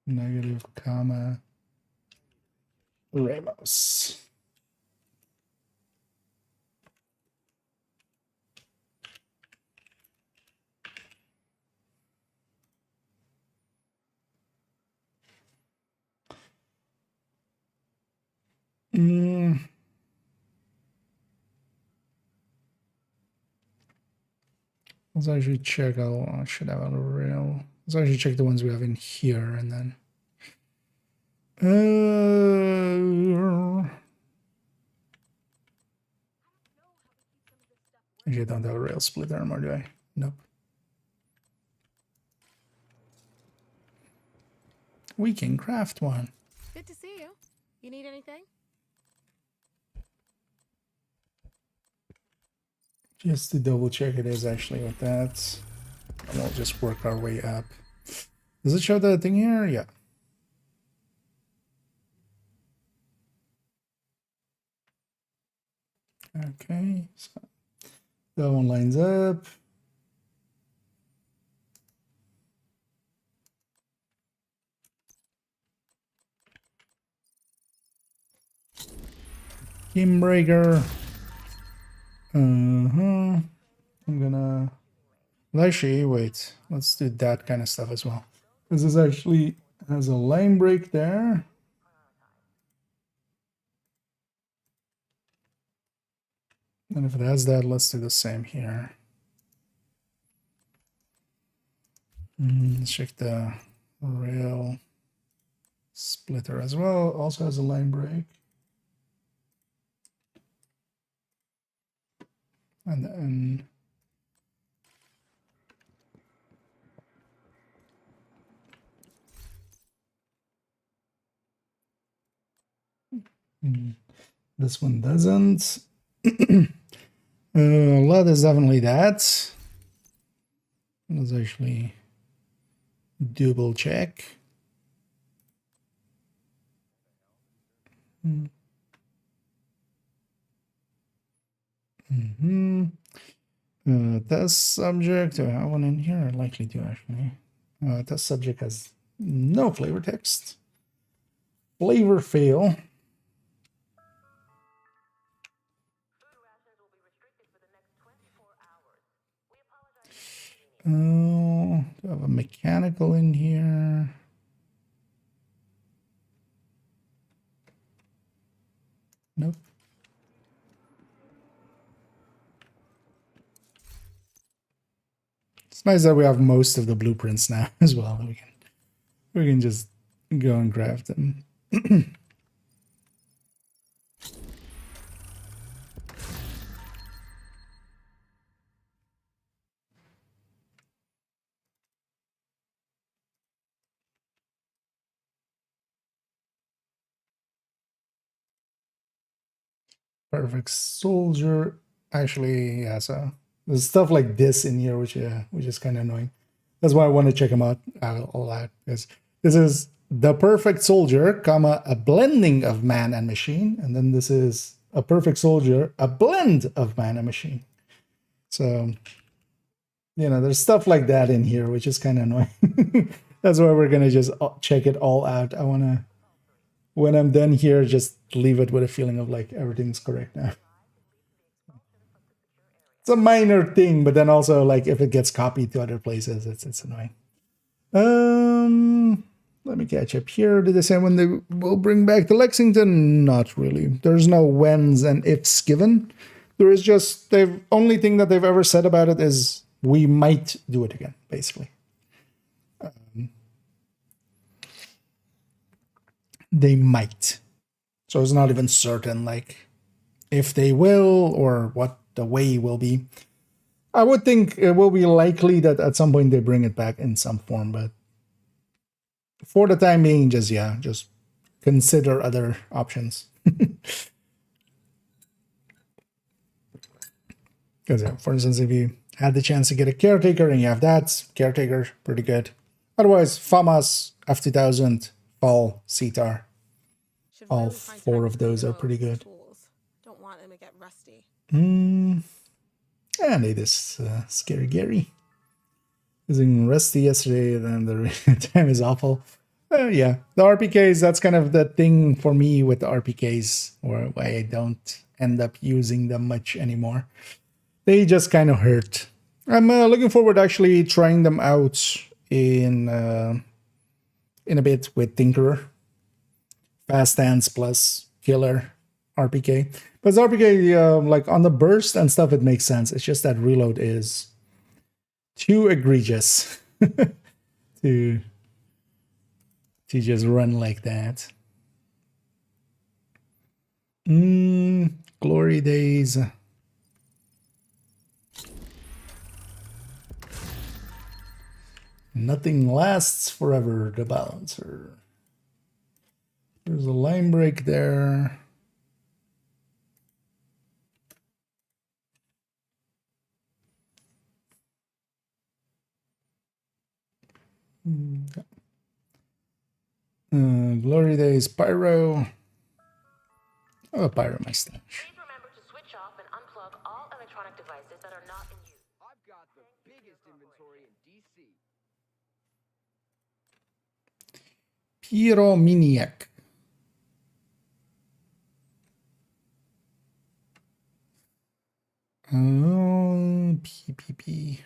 Negative, comma, Ramos. Let's actually check. I should have a rail. Let's actually check the ones we have in here and then. Actually, I don't have a rail split armor, do I? Nope. We can craft one. Good to see you. You need anything? Just to double check it is actually with that. And we'll just work our way up. Does it show the thing here? Yeah. Okay, so that one lines up. Game breaker. I'm gonna. Well, actually, wait. Let's do that kind of stuff as well. Because this actually has a line break there. And if it has that, let's do the same here. Let's check the rail splitter as well. Also has a line break. And then this one doesn't. Lot is definitely that. Let's actually double check. Test subject. Do I have one in here? I likely do actually. Test subject has no flavor text. Flavor fail. Do I have a mechanical in here? Nope. It's nice that we have most of the blueprints now as well. We can just go and grab them. Perfect soldier. Actually, yeah, so there's stuff like this in here, which is kind of annoying. That's why I want to check them out all out, because this is the perfect soldier, comma, a blending of man and machine, and then this is a perfect soldier, a blend of man and machine. So, you know, there's stuff like that in here, which is kind of annoying. That's why we're gonna just check it all out. I wanna, when I'm done here, just leave it with a feeling of like everything's correct now. It's a minor thing, but then also like if it gets copied to other places, it's annoying. Let me catch up here. Did they say when they will bring back to Lexington? Not really. There's no whens and ifs given. There is just the only thing that they've ever said about it is we might do it again, basically. They might. So it's not even certain like if they will or what the way will be. I would think it will be likely that at some point they bring it back in some form, but for the time being, just consider other options. Because, for instance, if you had the chance to get a caretaker and you have that, caretaker, pretty good. Otherwise, FAMAS, F2000, Fall, CTAR. All four of those are pretty good. Don't want them to get rusty. And it is Scary Gary. Using Rusty yesterday, then the time is awful. Yeah, the RPKs, that's kind of the thing for me with the RPKs, or why I don't end up using them much anymore. They just kind of hurt. I'm looking forward to actually trying them out in a bit with Tinkerer. Fast Stance plus Killer RPK. But RPK, like on the burst and stuff, it makes sense. It's just that reload is too egregious to just run like that. Glory days. Nothing lasts forever, the balancer. There's a line break there. Glory days, pyro. Oh, pyro my stash. Please remember to switch off and unplug all electronic devices that are not in use. I've got the biggest inventory in DC. Pyromaniac. PPP.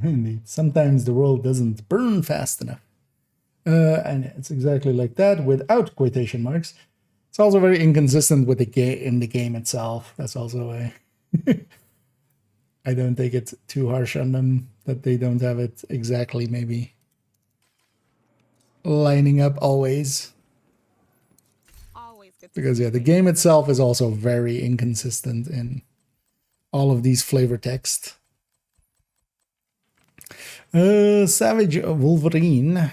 Indeed. Sometimes the world doesn't burn fast enough. And it's exactly like that without quotation marks. It's also very inconsistent with the in the game itself. That's also a I don't take it too harsh on them that they don't have it exactly maybe lining up always. Because yeah, the game itself is also very inconsistent in all of these flavor text. Savage Wolverine.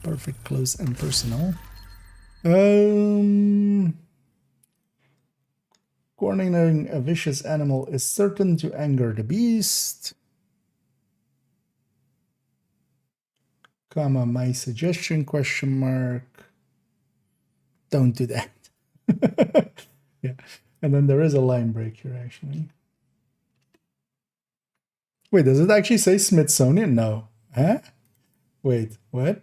Perfect, close, and personal. Cornering a vicious animal is certain to anger the beast. Comma, my suggestion, question mark. Don't do that. Yeah, and then there is a line break here actually. Wait, does it actually say Smithsonian? No. Huh? Wait, what?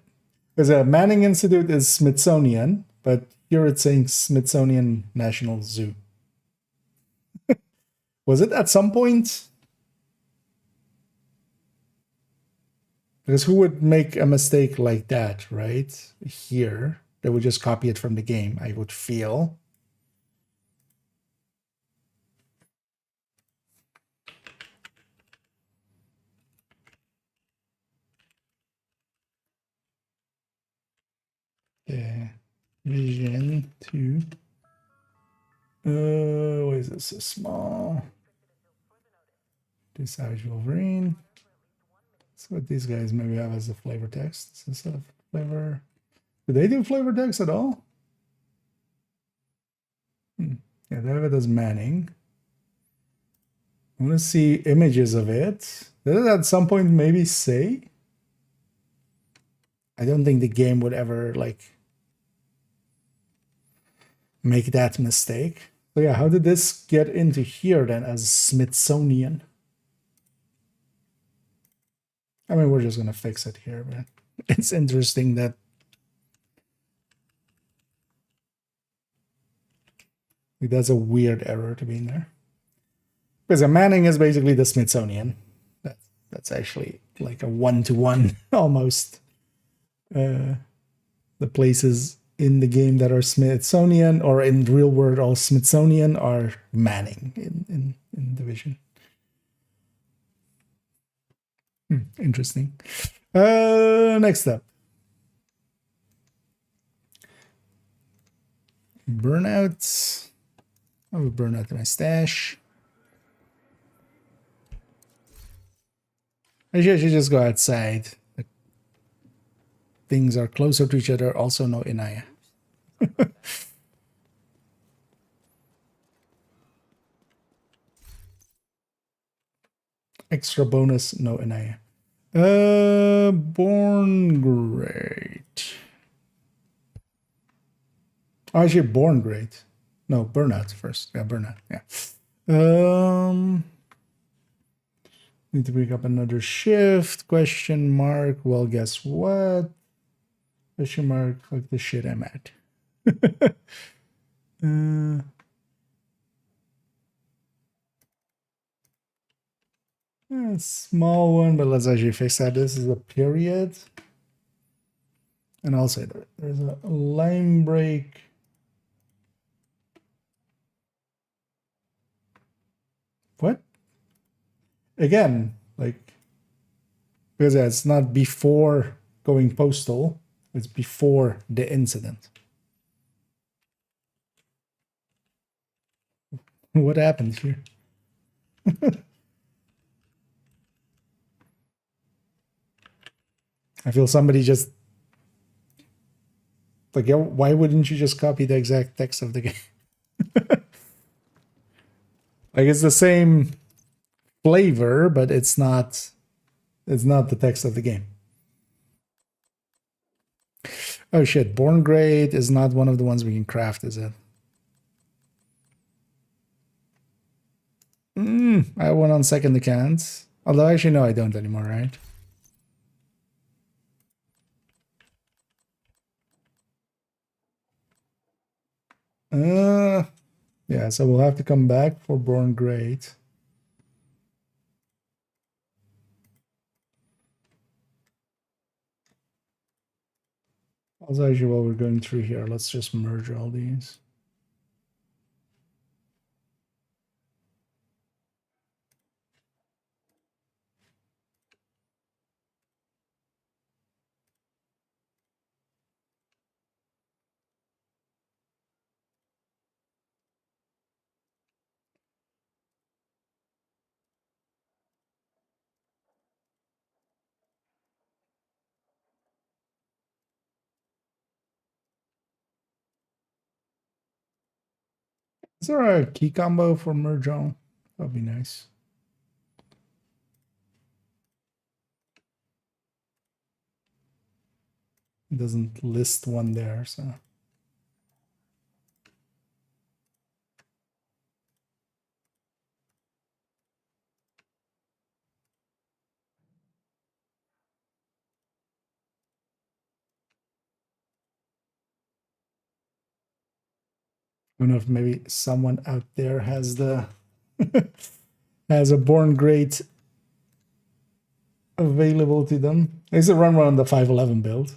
Because a Manning Institute is Smithsonian, but here it's saying Smithsonian National Zoo. Was it at some point? Because who would make a mistake like that, right? Here, they would just copy it from the game, I would feel. Yeah. Vision 2. What is this? So small. Savage Wolverine. So what these guys maybe have as a flavor text instead of flavor. Do they do flavor text at all? Yeah, they have it as Manning. I want to see images of it. Did it at some point maybe say? I don't think the game would ever like make that mistake. So yeah, how did this get into here then as Smithsonian? I mean, we're just gonna fix it here, but it's interesting that that's a weird error to be in there. Because a Manning is basically the Smithsonian. That's actually like a one-to-one almost. The places in the game that are Smithsonian or in real world all Smithsonian are Manning in Division. Interesting. Next up. Burnouts. I will burn out my stash. I should just go outside. Things are closer to each other. Also, no Inaya. Extra bonus, no Inaya. Born great. Oh, actually, born great. No, burnout first. Yeah, burnout. Yeah. Need to pick up another shift. Question mark. Well, guess what? Question mark. Like the shit I'm at. Small one, but let's actually fix that. This is a period. And I'll say that there's a line break. What? Again, like, because it's not before going postal, it's before the incident. What happened here? I feel somebody just like, yeah, why wouldn't you just copy the exact text of the game? Like, it's the same flavor, but it's not the text of the game. Oh shit, Born Great is not one of the ones we can craft, is it? I have one on second account. Although actually no, I don't anymore, right? Yeah, so we'll have to come back for Born Great. Also, actually, while we're going through here, let's just merge all these. Is there a key combo for merge all? That'd be nice. It doesn't list one there, so. don't know if maybe someone out there has the has a born great available to them. It's a run on the 511 build.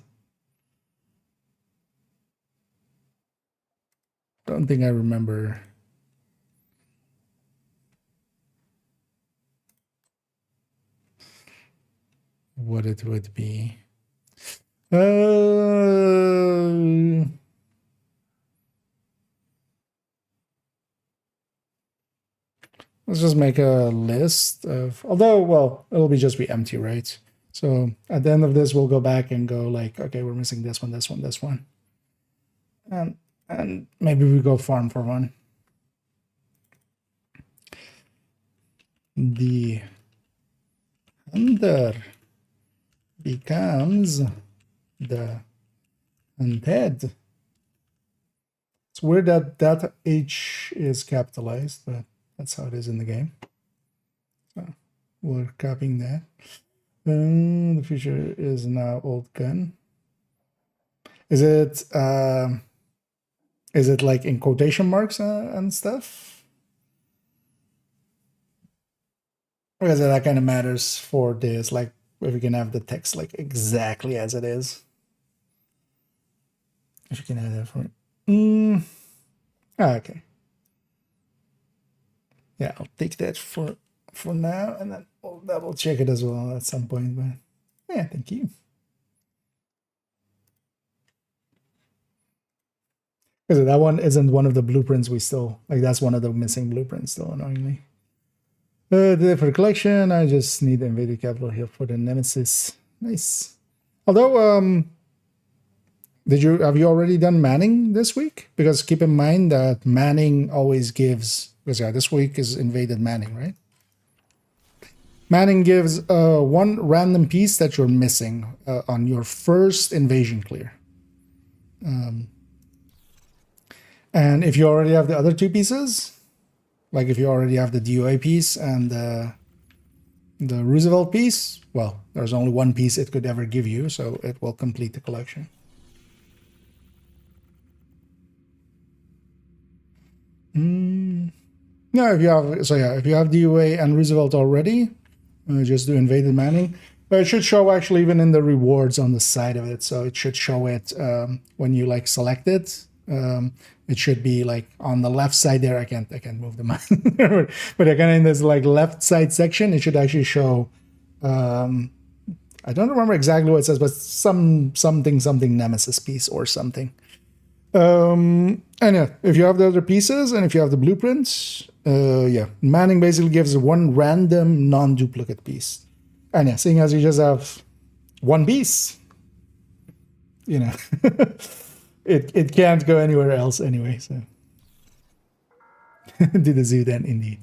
Don't think I remember what it would be. Let's just make a list of, although, well, it'll be empty, right? So at the end of this, we'll go back and go like, okay, we're missing this one, this one, this one. And maybe we go farm for one. The hunter becomes the hunted. It's weird that that H is capitalized, but that's how it is in the game. So we're copying that. The future is now old gun. Is it like in quotation marks and stuff? Because that kind of matters for this, like if you can have the text like exactly as it is. If you can have that for it. Okay. Yeah, I'll take that for now, and then we'll double check it as well at some point. But yeah, thank you. Because that one isn't one of the blueprints we still like. That's one of the missing blueprints still, annoyingly. For the collection, I just need the invaded capital here for the Nemesis. Nice. Although, have you already done Manning this week? Because keep in mind that Manning always gives, because yeah, this week is invaded Manning, right? Manning gives one random piece that you're missing on your first invasion clear. And if you already have the other two pieces, like if you already have the DOA piece and the Roosevelt piece, well, there's only one piece it could ever give you, so it will complete the collection. No, if you have DOA and Roosevelt already, just do invaded Manning. But it should show actually even in the rewards on the side of it. So it should show it when you like select it. It should be like on the left side there. I can't move the mouse, but again in this like left side section, it should actually show. I don't remember exactly what it says, but something Nemesis piece or something. And yeah, if you have the other pieces and if you have the blueprints, yeah, Manning basically gives one random non-duplicate piece. And yeah, seeing as you just have one piece, you know. It can't go anywhere else anyway, so to the zoo then, indeed.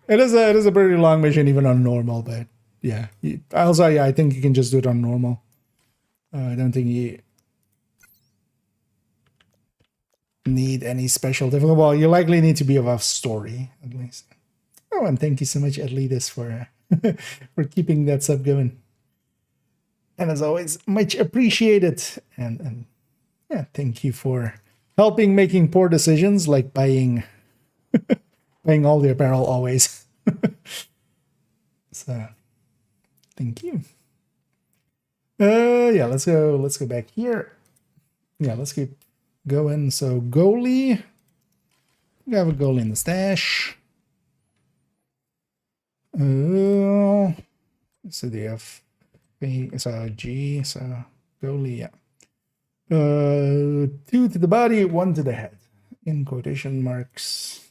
It is a pretty long mission even on normal, but yeah. Also, yeah, I think you can just do it on normal. I don't think you need any special difficulty. Well, you likely need to be above story, at least. Oh, and thank you so much, Atletus, for for keeping that sub going. And as always, much appreciated. And yeah, thank you for helping making poor decisions like buying all the apparel always. So thank you. Yeah, let's go back here. Yeah, let's keep going. So goalie. We have a goalie in the stash. So they have G, so goalie, yeah. 2 to the body, 1 to the head, in quotation marks.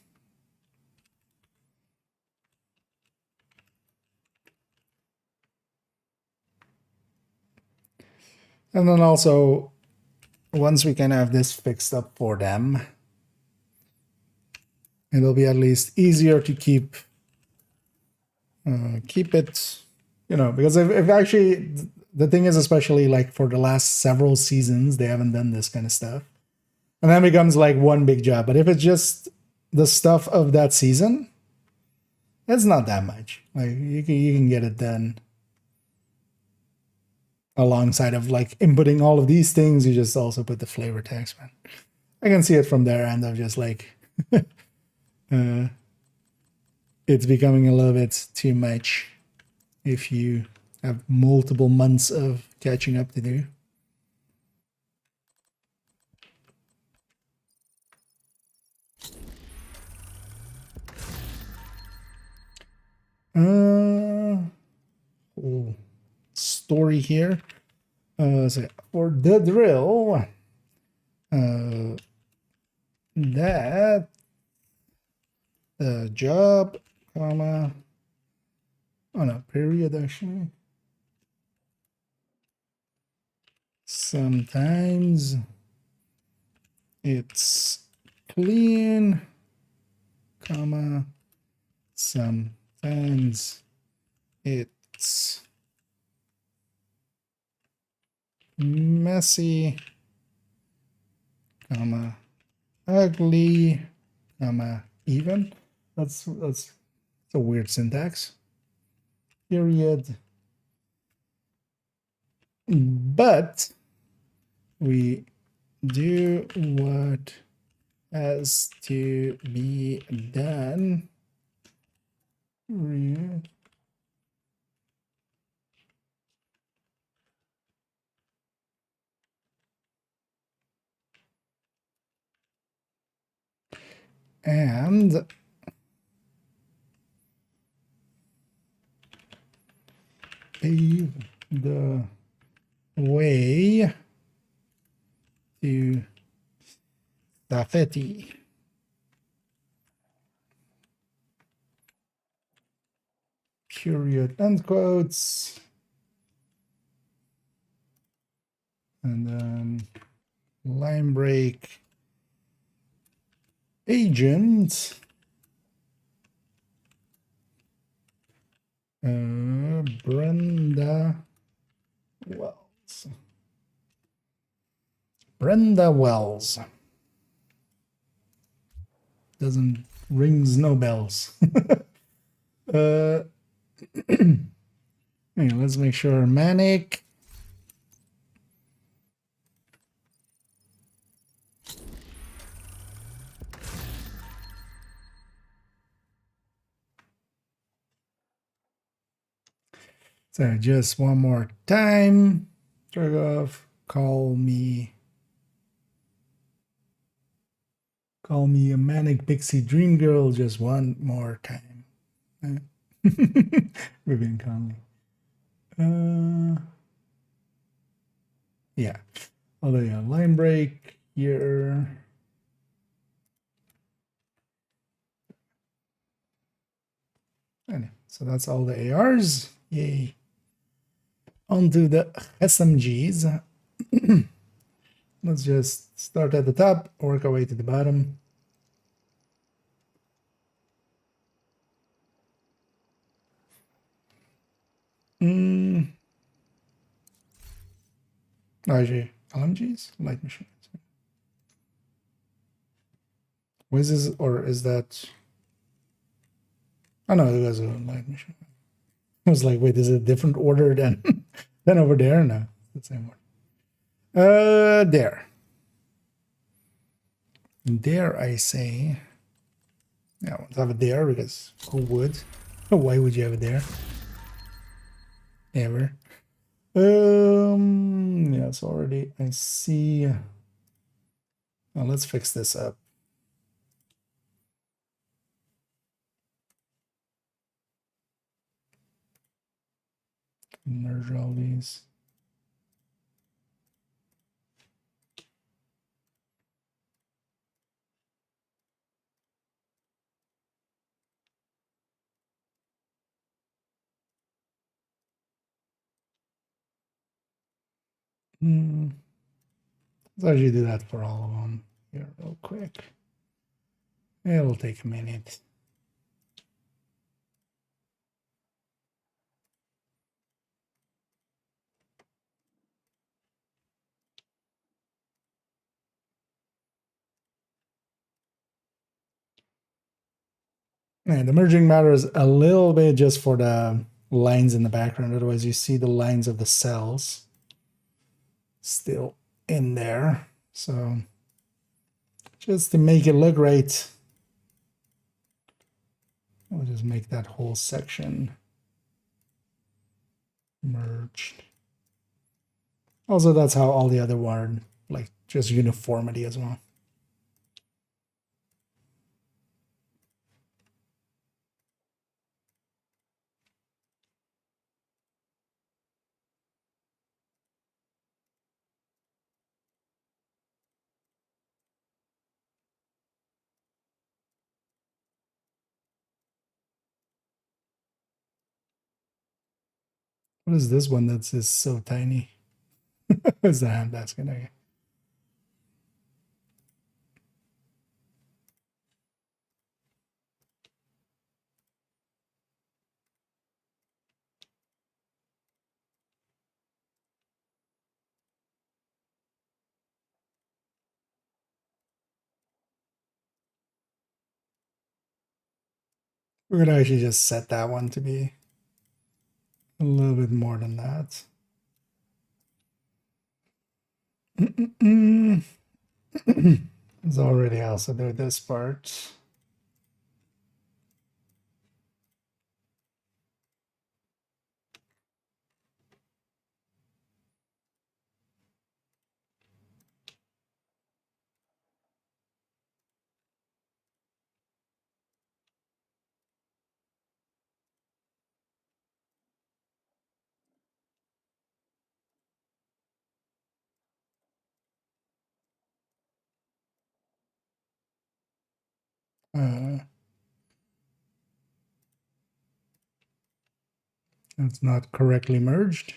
And then also, once we can have this fixed up for them, it'll be at least easier to keep it, you know, because if actually, the thing is, especially like for the last several seasons, they haven't done this kind of stuff. And then it becomes like one big job. But if it's just the stuff of that season, it's not that much. Like you can get it done alongside of like inputting all of these things. You just also put the flavor text, man. I can see it from their end of just like it's becoming a little bit too much if you have multiple months of catching up to do. Story here. So for the drill, that job, comma, oh no, period actually. Sometimes it's clean, comma, sometimes it's messy, comma, ugly, comma, even. That's a weird syntax. Period. But we do what has to be done. And pave the way to Safety. Period, end quotes. And then line break agent. Brenda Wells. Brenda Wells. Doesn't rings no bells. Anyway, let's make sure manic. So just one more time. Turn off. Call me a manic pixie dream girl just one more time. Vivian Conley. Yeah. Although yeah, line break here. Anyway, so that's all the ARs. Yay. Onto the SMGs. Let's just start at the top, work our way to the bottom. Actually, LMGs? Light machines. Was this, or is that... Oh no, it was a light machine. I was like, wait, is it a different order than than over there? No, it's the same order. There. There, I say. Yeah, I want to have it there because who would? Why would you have it there? Ever. Yes, already. I see. Now let's fix this up. Merge all these. Let's actually do that for all of them here real quick. It'll take a minute. And the merging matters a little bit just for the lines in the background. Otherwise, you see the lines of the cells still in there. So just to make it look right. We'll just make that whole section merged. Also, that's how all the other were, like just uniformity as well. What is this one that's just so tiny? What's the handbasket? Okay. We're gonna actually just set that one to be a little bit more than that. It's already also do this part. It's not correctly merged.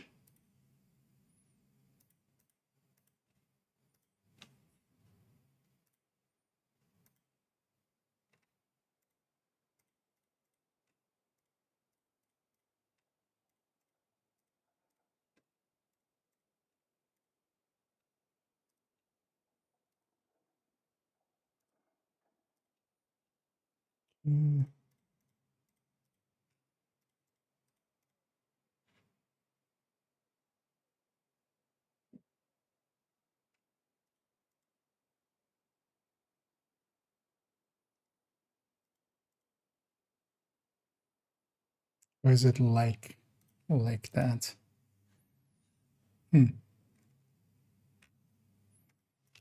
Or is it like that?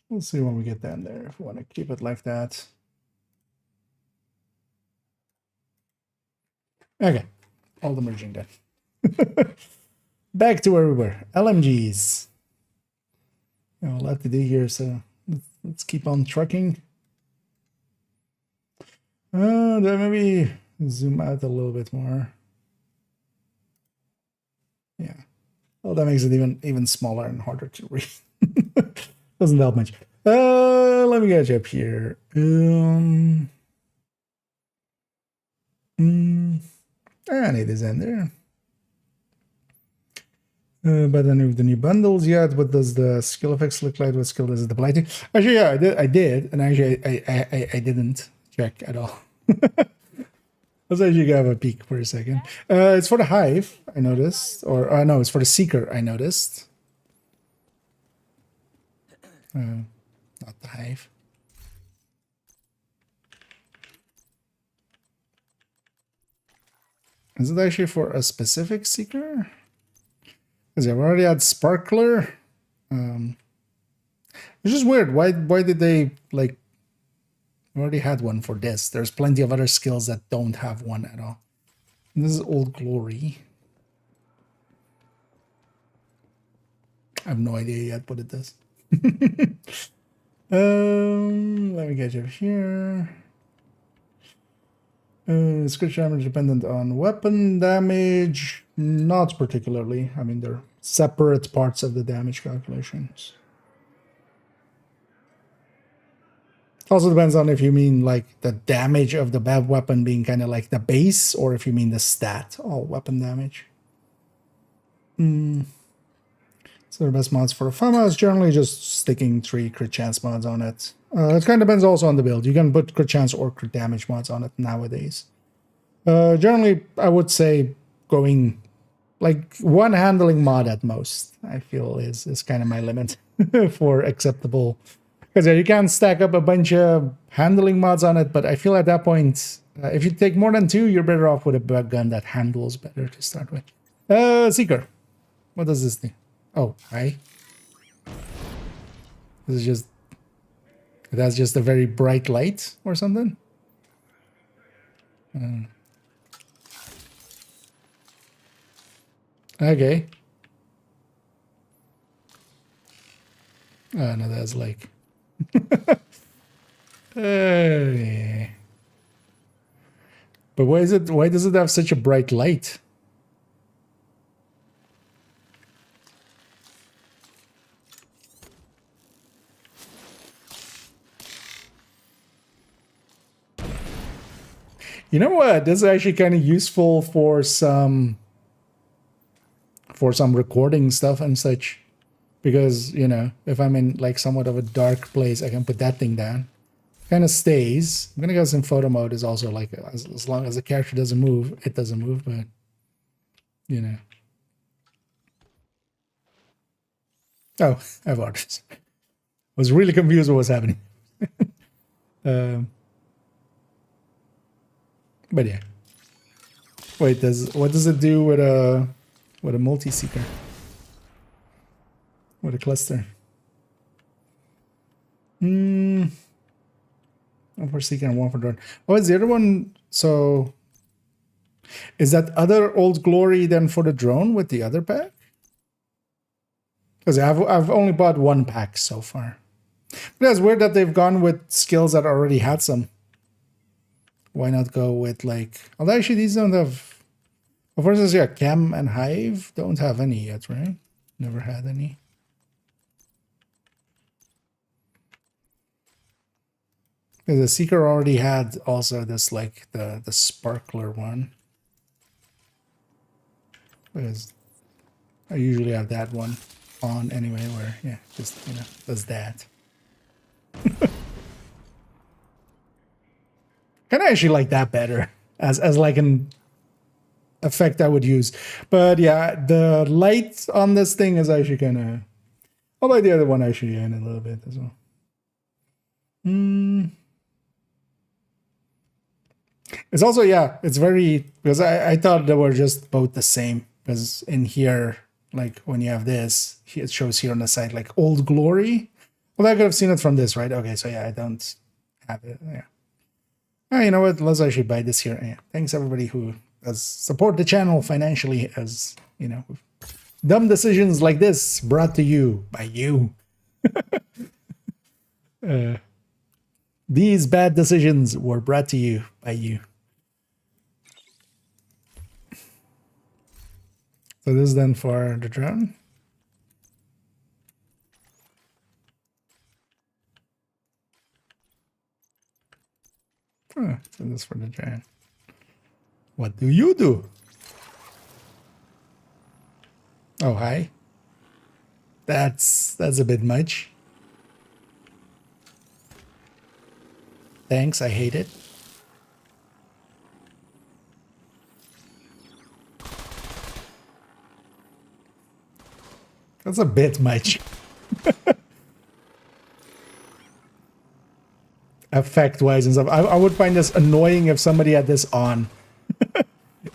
We'll see when we get down there if we want to keep it like that. Okay, all the merging done. Back to where we were. LMGs. A lot to do here, so let's keep on trucking. Then maybe zoom out a little bit more. Yeah. Oh, that makes it even smaller and harder to read. Doesn't help much. Let me get you up here. I need this in there. But then with the new bundles yet, what does the skill effects look like? What skill does it apply to? Actually, yeah, I did, and actually I didn't check at all. Let's actually have a peek for a second. It's for the Hive, I noticed, or no, it's for the Seeker, I noticed. Not the Hive. Is it actually for a specific Seeker? Because I've already had Sparkler. It's just weird. Why did they, like, already had one for this? There's plenty of other skills that don't have one at all. And this is Old Glory. I have no idea yet what it does. Let me get you here. Scratch damage dependent on weapon damage. Not particularly. I mean, they're separate parts of the damage calculations. Also depends on if you mean like the damage of the bad weapon being kind of like the base, or if you mean the stat, all weapon damage. So the best mods for FAMA is generally just sticking 3 crit chance mods on it. It kind of depends also on the build. You can put crit chance or crit damage mods on it nowadays. Generally, I would say going like 1 handling mod at most, I feel is kind of my limit for acceptable Because you can stack up a bunch of handling mods on it, but I feel at that point, if you take more than 2, you're better off with a bug gun that handles better to start with. Seeker. What does this do? Oh, hi. This is just... That's just a very bright light or something? Okay. Oh, no, that's like... yeah. But why does it have such a bright light? You know what? This is actually kind of useful for some recording stuff and such. Because, you know, if I'm in like somewhat of a dark place, I can put that thing down. Kind of stays. I'm gonna go in photo mode is also like, as long as the character doesn't move, it doesn't move, but, you know. Oh, I have orders. I was really confused what was happening. But yeah. Wait, what does it do with a multi-seeker? With a cluster? One for seeker and one for drone. Oh, is the other one? So is that other Old Glory then for the drone with the other pack? Because I've only bought 1 pack so far. But it's weird that they've gone with skills that already had some. Why not go with like... Although actually these don't have... Well, for instance, yeah, Chem and Hive don't have any yet, right? Never had any. The Seeker already had also this like the sparkler one. Because I usually have that one on anyway, where yeah, just you know, does that. Kind of actually like that better as like an effect I would use. But yeah, the light on this thing is actually kind of... I like the other one actually in a little bit as well. It's also, yeah, it's very... Because I thought they were just both the same. Because in here, like when you have this, it shows here on the side like Old Glory. Well, I could have seen it from this, right? Okay, so yeah, I don't have it. Yeah. Oh, you know what? Let's actually buy this here. Yeah. Thanks everybody who has support the channel financially, as you know, dumb decisions like this brought to you by you. These bad decisions were brought to you by you. So this is then for the drone. Oh, so this is for the drone. What do you do? Oh, hi. That's a bit much. Thanks, I hate it. That's a bit much. Effect-wise and stuff. I would find this annoying if somebody had this on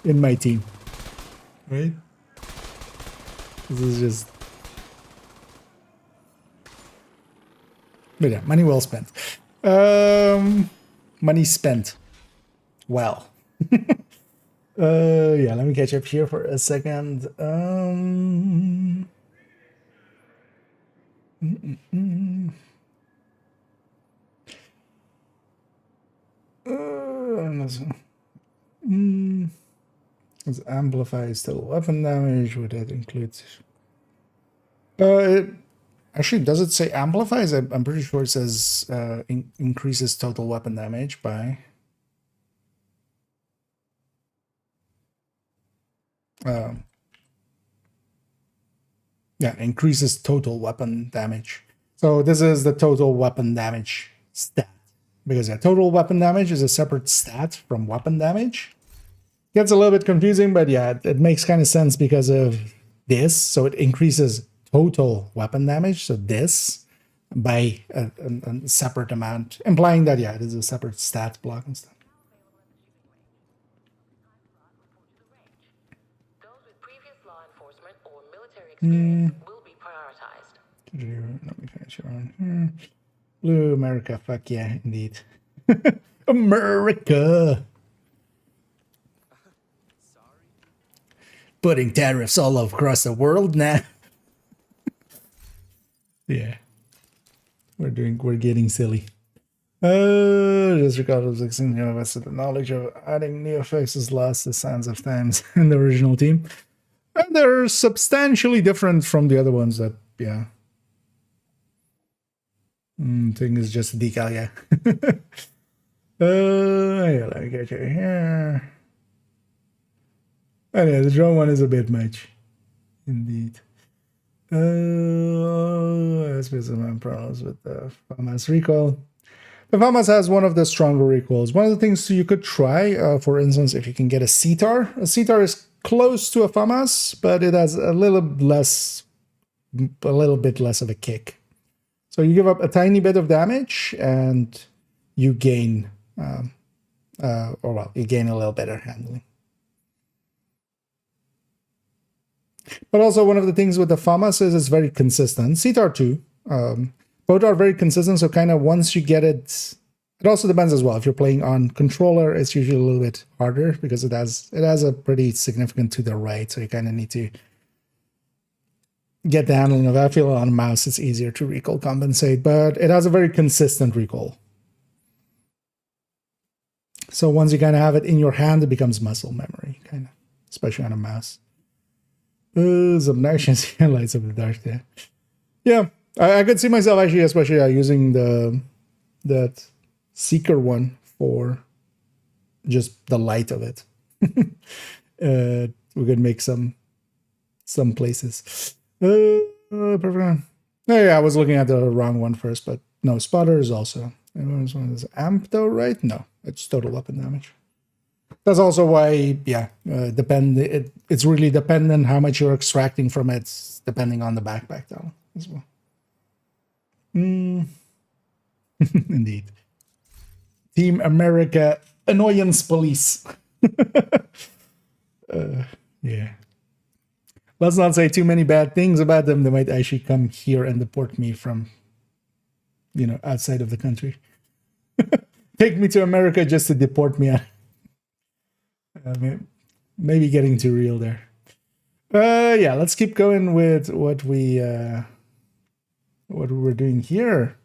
in my team. Right? This is just... But yeah, money well spent. Money spent. Well. Yeah, let me catch up here for a second. It amplifies total weapon damage. Would that include? Actually, does it say amplifies? I'm pretty sure it says increases total weapon damage by. Yeah, increases total weapon damage. So this is the total weapon damage stat. Because yeah, total weapon damage is a separate stat from weapon damage. Gets a little bit confusing, but yeah, it makes kind of sense because of this. So it increases total weapon damage. So this by a separate amount, implying that, yeah, it is a separate stat block and stuff. Those with previous law enforcement or military experience will be prioritized. Let me finish around here. Blue America, fuck yeah, indeed. America! Putting tariffs all across the world now. Yeah. We're getting silly. Just regardless of the knowledge of adding new effects is lost the sands of times in the original team. And they're substantially different from the other ones that, yeah. Thing is just a decal, yeah. Yeah, let me get you here. Oh yeah, the drone one is a bit much. Indeed. Let's be some problems with the FAMAS recoil. The FAMAS has one of the stronger recoils. One of the things you could try, for instance, if you can get a CTAR. A CTAR is close to a FAMAS, but it has a little bit less of a kick. So you give up a tiny bit of damage, and you gain, you gain a little better handling. But also one of the things with the FAMAS is it's very consistent. CTAR too. Both are very consistent, so kind of once you get it, it also depends as well. If you're playing on controller, it's usually a little bit harder because it has a pretty significant to the right, so you kind of need to get the handling of that. I feel on a mouse it's easier to recoil compensate, but it has a very consistent recoil. So once you kind of have it in your hand, it becomes muscle memory, kind of, especially on a mouse. Some nice lights of the dark there. Yeah, I could see myself actually, especially using that Seeker one for just the light of it. We could make some places. Perfect. Oh, yeah, I was looking at the wrong one first, but no, spotter is also. This one is amp though, right? No, it's total weapon damage. That's also why, yeah, it's really dependent how much you're extracting from it, depending on the backpack though, as well. Indeed. Team America Annoyance Police. Yeah. Let's not say too many bad things about them. They might actually come here and deport me from, outside of the country. Take me to America just to deport me. Maybe getting too real there. Yeah, let's keep going with what we were doing here.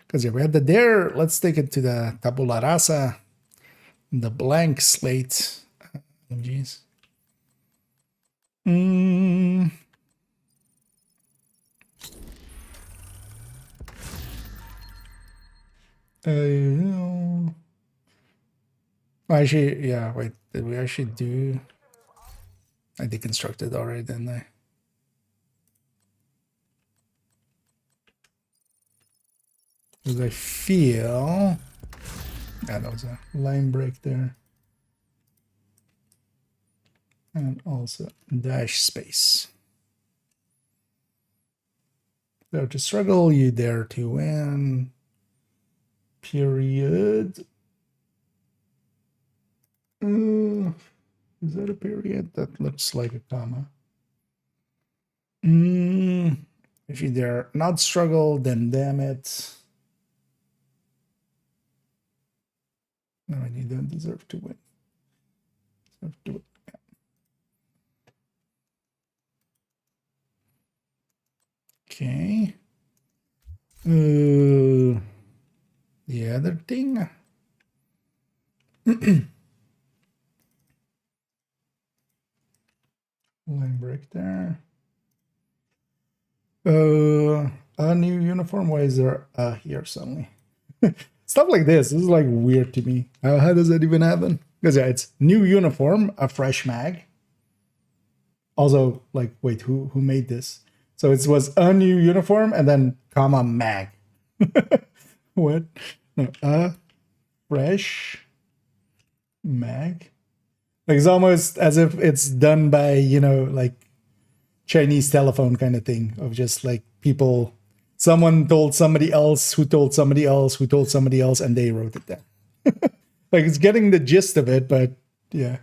Because yeah, we had the dare. Let's take it to the tabula rasa, the blank slate. Oh, geez. Actually, yeah, wait, did we actually do? I deconstructed already, didn't I? Because I feel... Yeah, that was a line break there. And also dash space. Dare to struggle, you dare to win. Period. Is that a period? That looks like a comma. If you dare not struggle, then damn it. No, you don't deserve to win. Deserve to win. Okay. The other thing. Line break there. A new uniform. Why is there here suddenly? Stuff like this is like weird to me. How does that even happen? Because yeah, it's new uniform, a fresh mag. Also, like, wait, who made this? So it was a new uniform and then comma mag. What? No, a fresh mag. Like, it's almost as if it's done by, like Chinese telephone kind of thing of just like people someone told somebody else who told somebody else who told somebody else, and they wrote it down. Like, it's getting the gist of it, but yeah.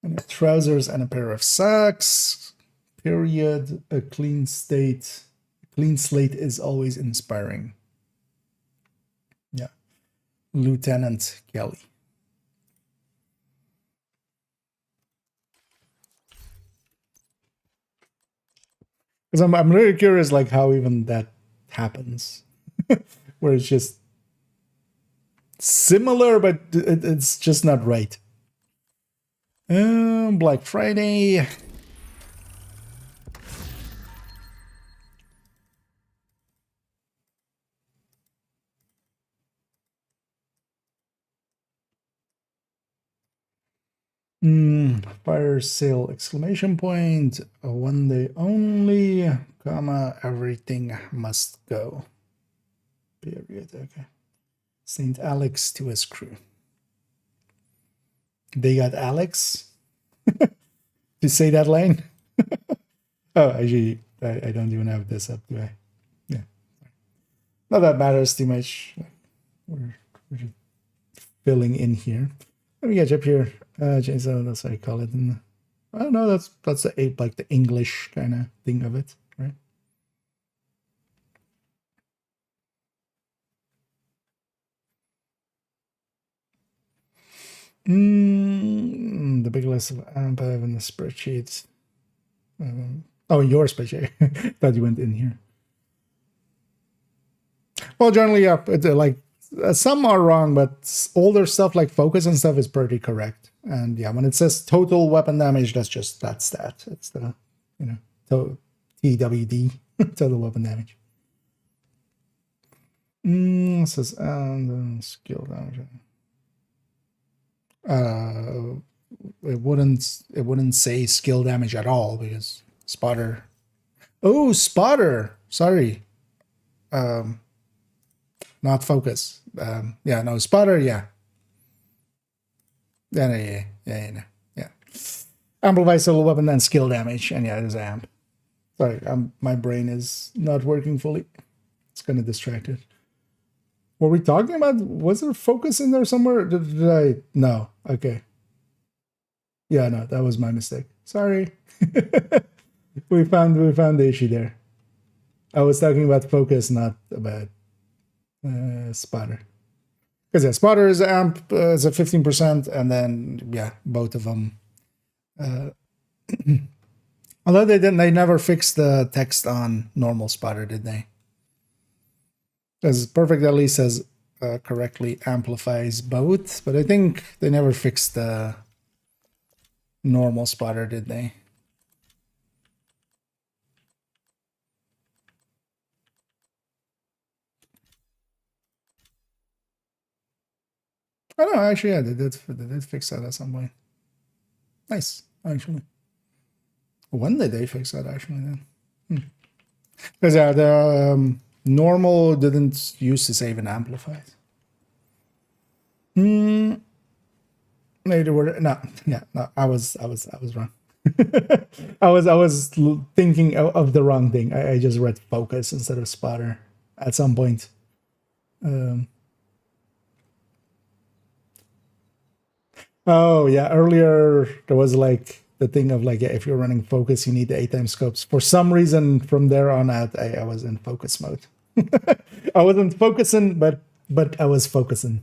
And trousers and a pair of socks. Period. A clean slate is always inspiring. Yeah. Lieutenant Kelly. Because I'm really curious, like, how even that happens. Where it's just similar, but it's just not right. Black Friday. Fire sale exclamation point. One day only, comma, everything must go. Period. Okay. St. Alex to his crew. They got Alex to say that line. Oh, actually, I don't even have this up, do I? Yeah. Not that matters too much. We're just filling in here. Let me get up here. So that's what I call it. And I don't know. That's the like the English kind of thing of it, right? The big list of AMP I have in the spreadsheets. Oh, your spreadsheet. Thought you went in here. Well, generally, yeah. Like some are wrong, but older stuff like focus and stuff is pretty correct. And yeah, when it says total weapon damage, that's that. It's the TWD, total weapon damage. It says skill damage. It wouldn't say skill damage at all because spotter. Oh, spotter. Sorry. Not focus. Yeah, no, spotter. Yeah. Yeah. Amplifies total weapon and skill damage, and yeah, there's amp. Sorry, my brain is not working fully. It's kind of distracted. Were we talking about? Was there focus in there somewhere? Did I? No. Okay. Yeah, no, that was my mistake. Sorry. we found the issue there. I was talking about focus, not about spotter. Because yeah, spotter is amp, is a 15%, and then yeah, both of them. Although they never fixed the text on normal spotter, did they? Because perfect at least says correctly amplifies both, but I think they never fixed the normal spotter, did they? Oh no, actually, yeah, they did fix that at some point. Nice, actually. When did they fix that, actually, then? Because yeah, the normal didn't use to save and amplify. No, I was wrong. I was thinking of the wrong thing. I just read focus instead of spotter at some point. Oh yeah, earlier there was like the thing of like, yeah, if you're running focus, you need the 8x scopes. For some reason, from there on out, I was in focus mode. I wasn't focusing, but I was focusing.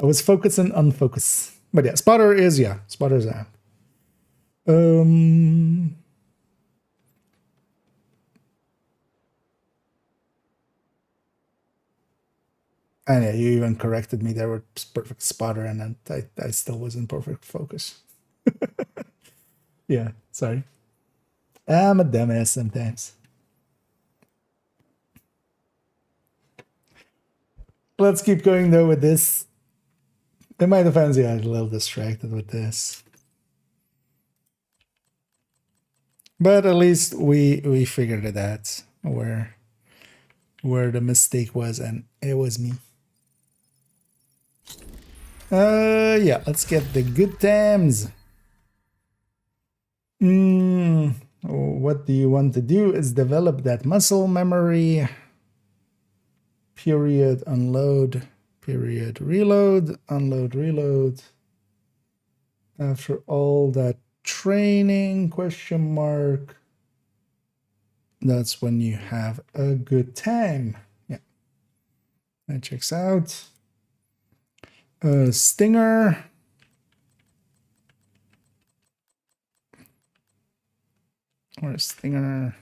I was focusing on focus. But yeah, spotter is spotter's app. And yeah, you even corrected me there with perfect spotter, and then I still was in perfect focus. Yeah, sorry. I'm a dumbass sometimes. Let's keep going though with this. In my defense, yeah, I was a little distracted with this. But at least we figured it out where the mistake was, and it was me. Yeah, let's get the good times. what do you want to do is develop that muscle memory. Period, unload, period, reload, unload, reload. After all that training, question mark, that's when you have a good time. Yeah, that checks out. Stinger. Or Stinger.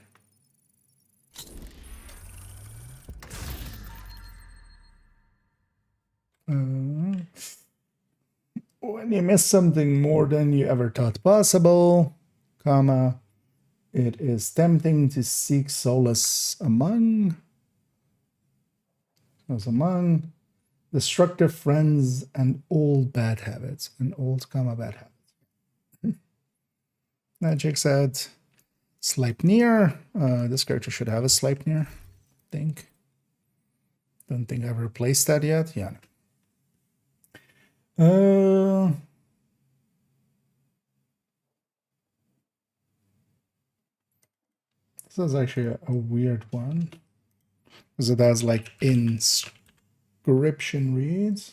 When you miss something more than you ever thought possible, comma, it is tempting to seek solace among destructive friends and old bad habits. And old, comma, bad habits. That checks out. Sleipnir. This character should have a Sleipnir, I think. Don't think I've replaced that yet. Yeah. This is actually a weird one. Because it has like inscription reads.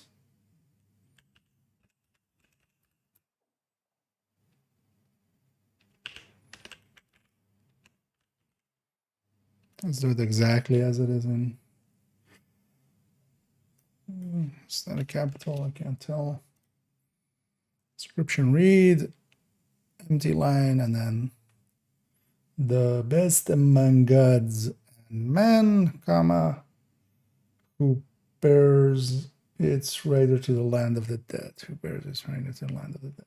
Let's do it exactly as it is in. Is that a capital? I can't tell. Inscription read, empty line, and then the best among gods and men, comma, who bears its rider to the land of the dead. Who bears its rider to the land of the dead.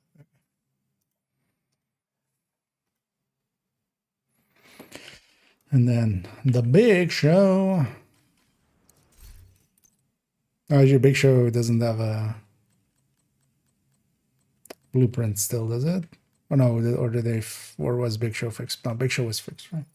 And then the big show. Oh, your big show doesn't have a blueprint still, does it? Oh no, or did they? Or was Big Show fixed? No, Big Show was fixed, right?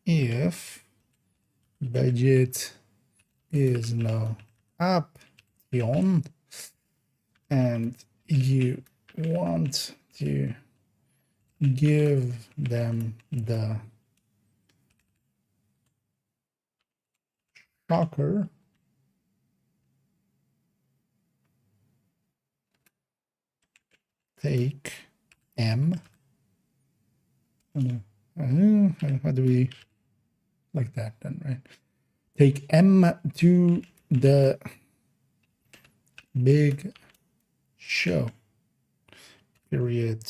If budget is now up beyond and you want to give them the shocker, take M. How do we like that then, right? Take M to the big show. Period.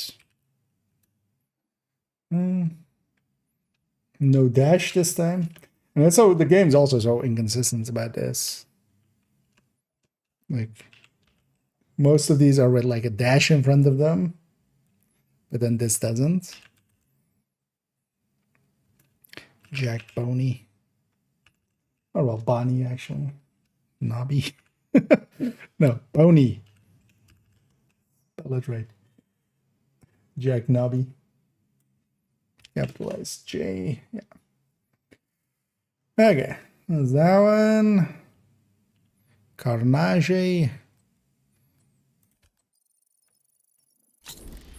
No dash this time. And that's how the game's also so inconsistent about this. Like, most of these are with like a dash in front of them, but then this doesn't. Jack Boney. Oh, well, Bonnie, actually. Nobby. No, Boney. Spell it right. Jack Nobby. Capitalized J. Yeah. Okay. There's that one. Carnage.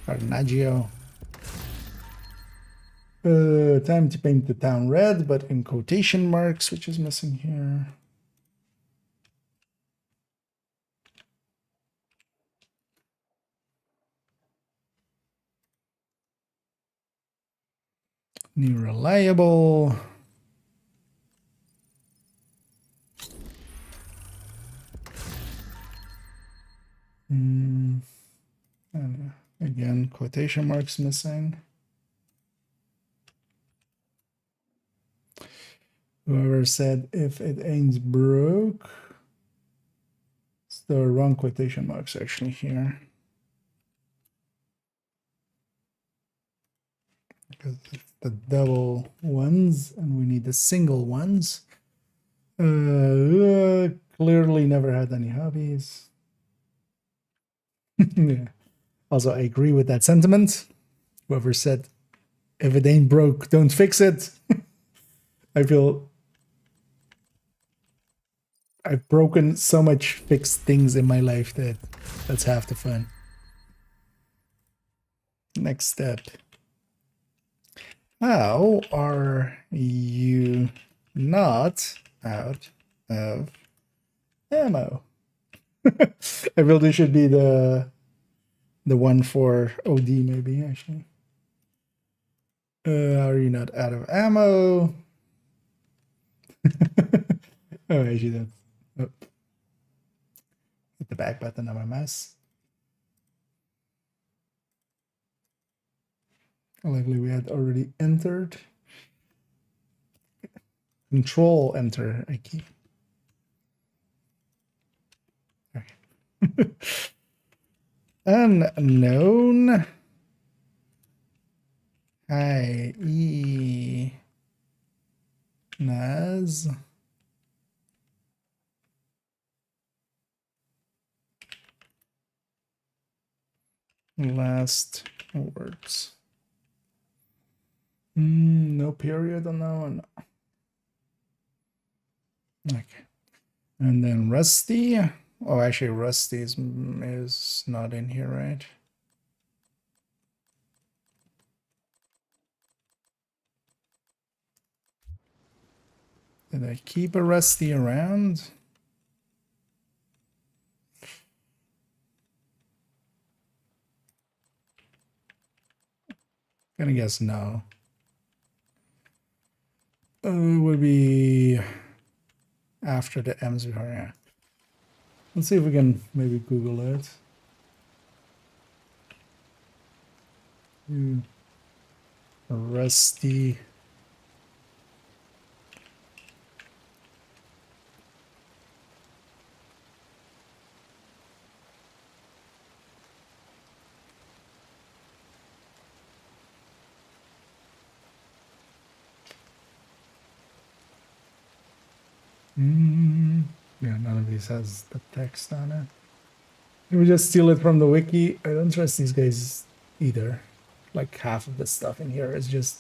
Carnaggio. Time to paint the town red, but in quotation marks, which is missing here. New reliable. And again, quotation marks missing. Whoever said if it ain't broke, it's the wrong quotation marks actually here. Because it's the double ones and we need the single ones. Clearly never had any hobbies. Yeah. Also, I agree with that sentiment. Whoever said, if it ain't broke, don't fix it. I feel I've broken so much fixed things in my life that that's half the fun. Next step. How are you not out of ammo? I feel this should be the one for OD maybe, actually. Are you not out of ammo? Oh, actually that's... Oh. Hit the back button on my mouse. Luckily we had already entered. Control enter a key. Okay. Unknown. Hi E Naz. Last words. No period on that one. Okay. And then Rusty. Oh, actually, Rusty is not in here, right? Did I keep a Rusty around? Gonna guess no. Would be after the M's before, yeah. Let's see if we can maybe Google it. Rusty. Yeah, none of these has the text on it. Can we just steal it from the wiki? I don't trust these guys either. Like half of the stuff in here is just...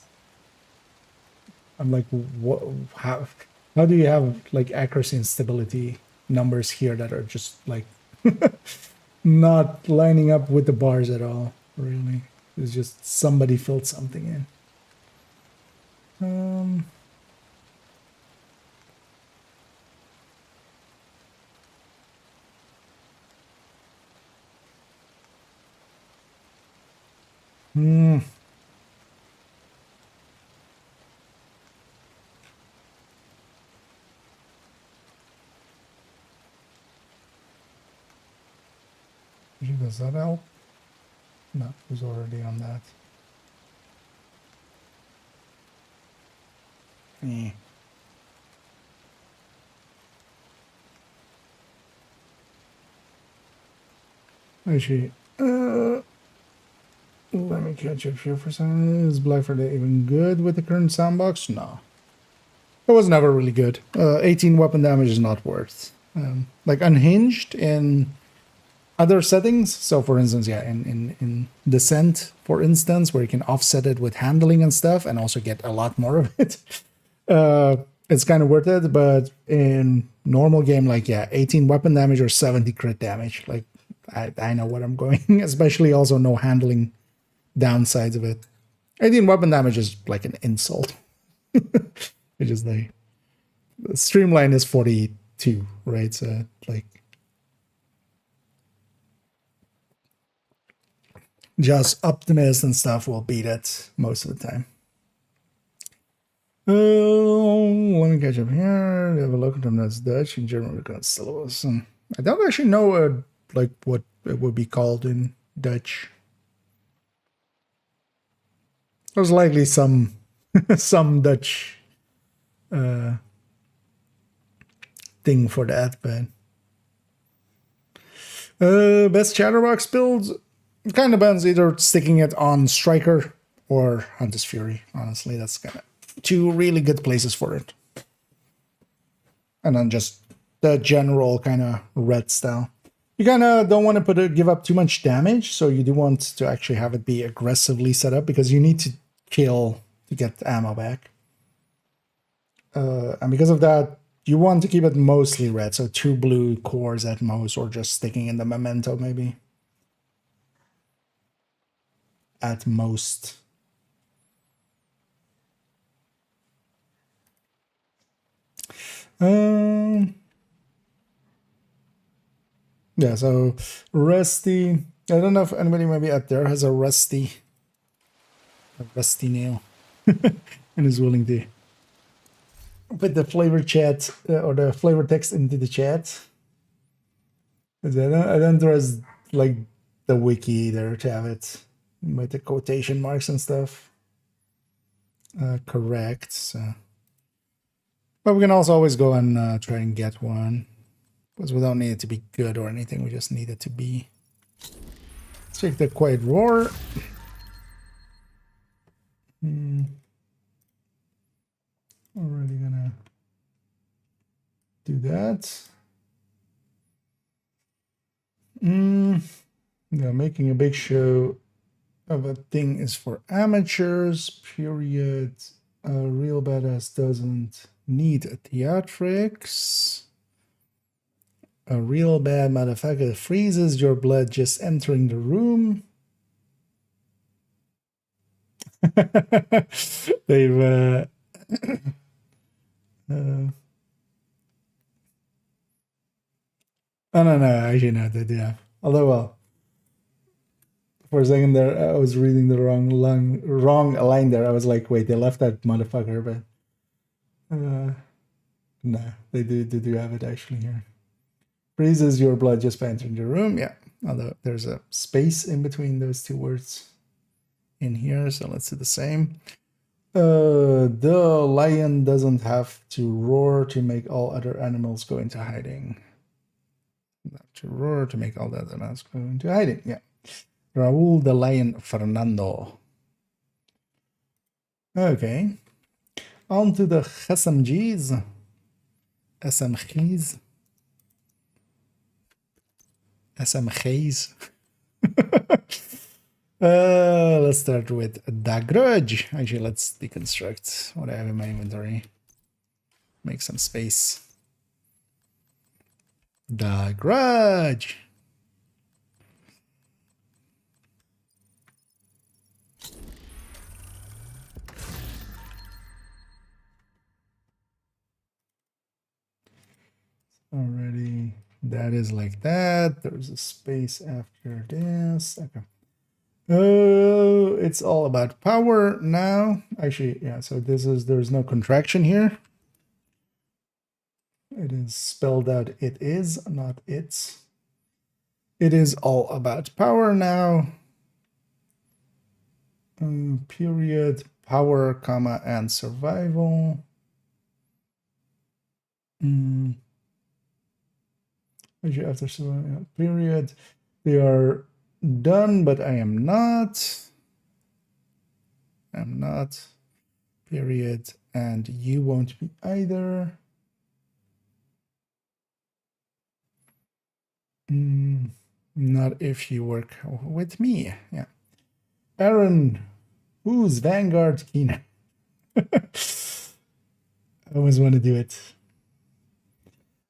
I'm like, what? How do you have like accuracy and stability numbers here that are just like not lining up with the bars at all? Really, it's just somebody filled something in. Does that help? No, it was already on that. Actually, let me catch up here for a second. Is Black Friday even good with the current sandbox? No. It was never really good. 18 weapon damage is not worth. Like Unhinged in other settings. So for instance, yeah, in Descent, for instance, where you can offset it with handling and stuff and also get a lot more of it. It's kind of worth it, but in normal game, like, yeah, 18 weapon damage or 70 crit damage. Like, I know what I'm going, especially also no handling downsides of it. 18 weapon damage is like an insult. It's just like, the streamline is 42, right? So, like, just Optimist and stuff will beat it most of the time. Let me catch up here. We have a local term that's Dutch. In German, we're called syllabus. And I don't actually know like what it would be called in Dutch. There's likely some some Dutch thing for that, but best chatterbox builds. It kind of depends, either sticking it on Striker or Hunter's Fury. Honestly, that's kind of two really good places for it. And then just the general kind of red style. You kind of don't want to give up too much damage, so you do want to actually have it be aggressively set up because you need to kill to get the ammo back. And because of that, you want to keep it mostly red, so 2 blue cores at most, or just sticking in the memento maybe. At most. Yeah, so rusty. I don't know if anybody maybe out there has a rusty nail and is willing to put the flavor chat or the flavor text into the chat. I don't trust like the wiki either to have it with the quotation marks and stuff correct. So, but we can also always go and try and get one because we don't need it to be good or anything. We just need it to be. Let's take the quiet roar. Already gonna do that. Yeah, making a big show of a thing is for amateurs, period. A real badass doesn't need theatrics. A real bad motherfucker freezes your blood just entering the room. They've oh no, actually no, they do have. Although, well, for a second there, I was reading the wrong line there. I was like, wait, they left that motherfucker, but no, they do have it actually here. Freezes your blood just by entering the room. Yeah, although there's a space in between those two words in here, so let's do the same. The lion doesn't have to roar to make all other animals go into hiding. To roar to make all the other animals go into hiding. Yeah. Raul the Lion Fernando. Okay. On to the SMGs. SMGs. SMGs. Let's start with the grudge. Actually, let's deconstruct what I have in my inventory. Make some space. The grudge. Already, that is like that. There's a space after this. Okay. Oh, it's all about power now. Actually, yeah, so there's no contraction here. It is spelled out it is, not it's. It is all about power now. Period, power, comma, and survival. Actually, after survival, period. They are done, but I am not. I'm not. Period. And you won't be either. Not if you work with me. Yeah. Aaron, who's Vanguard Keener? I always want to do it.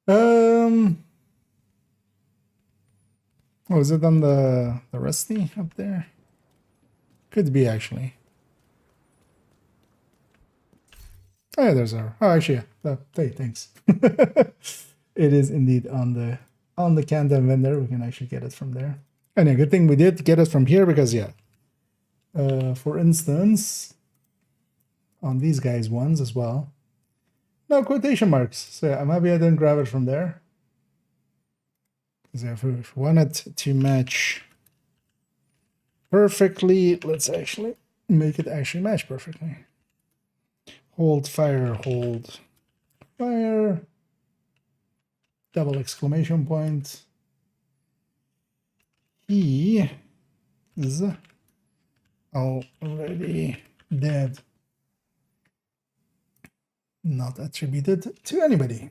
Oh, is it on the Rusty up there? Could be actually. Oh yeah, there's our. Oh, actually, yeah. Oh, hey, thanks. It is indeed on the Canton vendor. We can actually get it from there. And a good thing we did get it from here because yeah. For instance, on these guys' ones as well. No quotation marks. So yeah, I'm happy I didn't grab it from there. Because if we wanted to match perfectly, let's actually make it actually match perfectly. Hold fire, hold fire. Double exclamation point. He is already dead. Not attributed to anybody.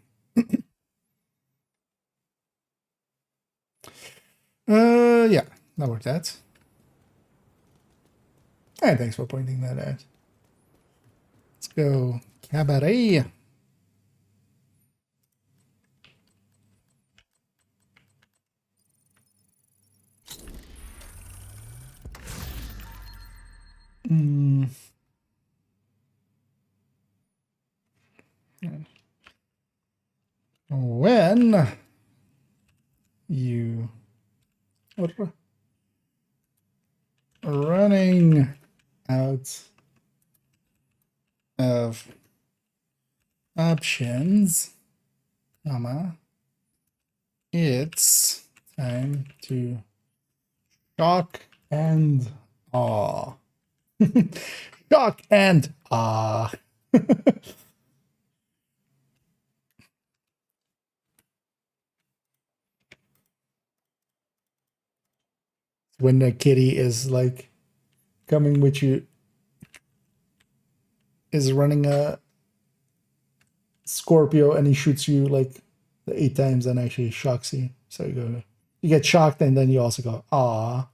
Yeah, that worked out. And thanks for pointing that out. Let's go cabaret. When you are running out of options, comma, it's time to shock and awe. Shock and awe. When the kitty is like coming with you, is running a Scorpio and he shoots you like the 8 times and actually shocks you. So you get shocked and then you also go, ah.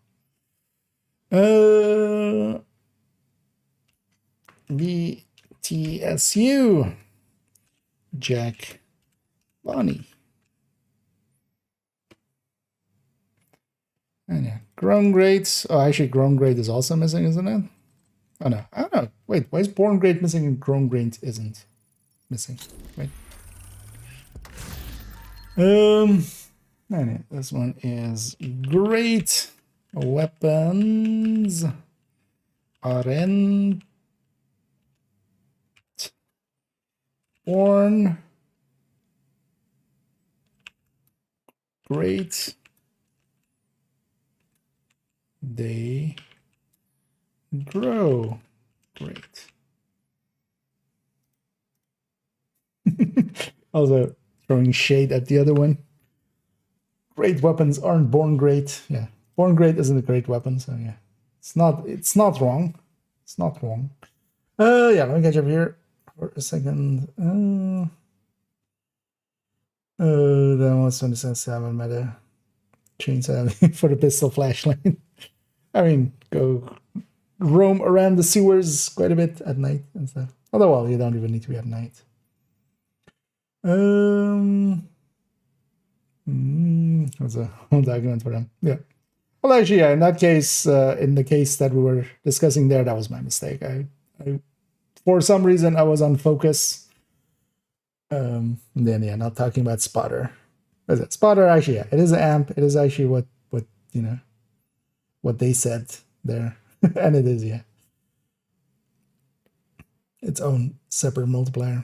VTSU. Jack Bonnie. And yeah, grown grades. Oh, actually, grown grade is also missing, isn't it? Oh no, I don't know. Wait, why is born grade missing and grown grade isn't missing? Wait. Anyway, this one is great weapons aren't born great. They grow great. Also throwing shade at the other one. Great weapons aren't born great. Yeah, born great isn't a great weapon, so yeah. It's not wrong. It's not wrong. Yeah, let me catch up here for a second. That was 27 meta. Chainsaw for the pistol flashlight. I mean, go roam around the sewers quite a bit at night and stuff. Although, well, you don't even need to be at night. That's a whole argument for them. Yeah. Well, actually, yeah, in that case, in the case that we were discussing there, that was my mistake. I for some reason, I was on focus. And then, yeah, not talking about spotter. What is it? Spotter, actually, yeah, it is an amp. It is actually what you know, what they said there. And it is, yeah. Its own separate multiplier.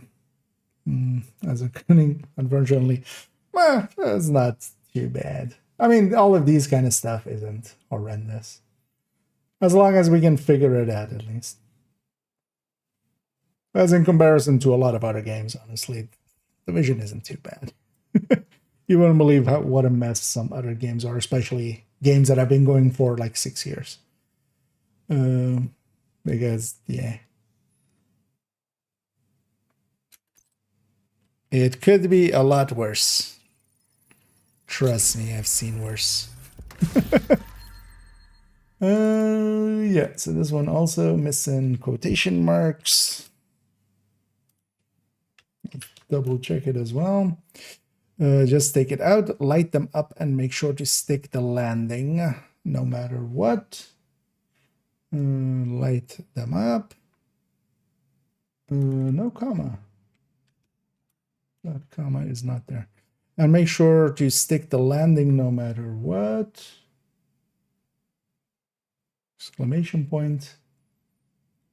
As a tuning, unfortunately. Well, it's not too bad. I mean, all of these kind of stuff isn't horrendous. As long as we can figure it out, at least. As in comparison to a lot of other games, honestly, the vision isn't too bad. You wouldn't believe what a mess some other games are, especially games that have been going for like 6 years. Because, yeah. It could be a lot worse. Trust me, I've seen worse. Yeah, so this one also missing quotation marks. Double check it as well. Just take it out, light them up, and make sure to stick the landing no matter what. Light them up. No comma. That comma is not there. And make sure to stick the landing no matter what. Exclamation point.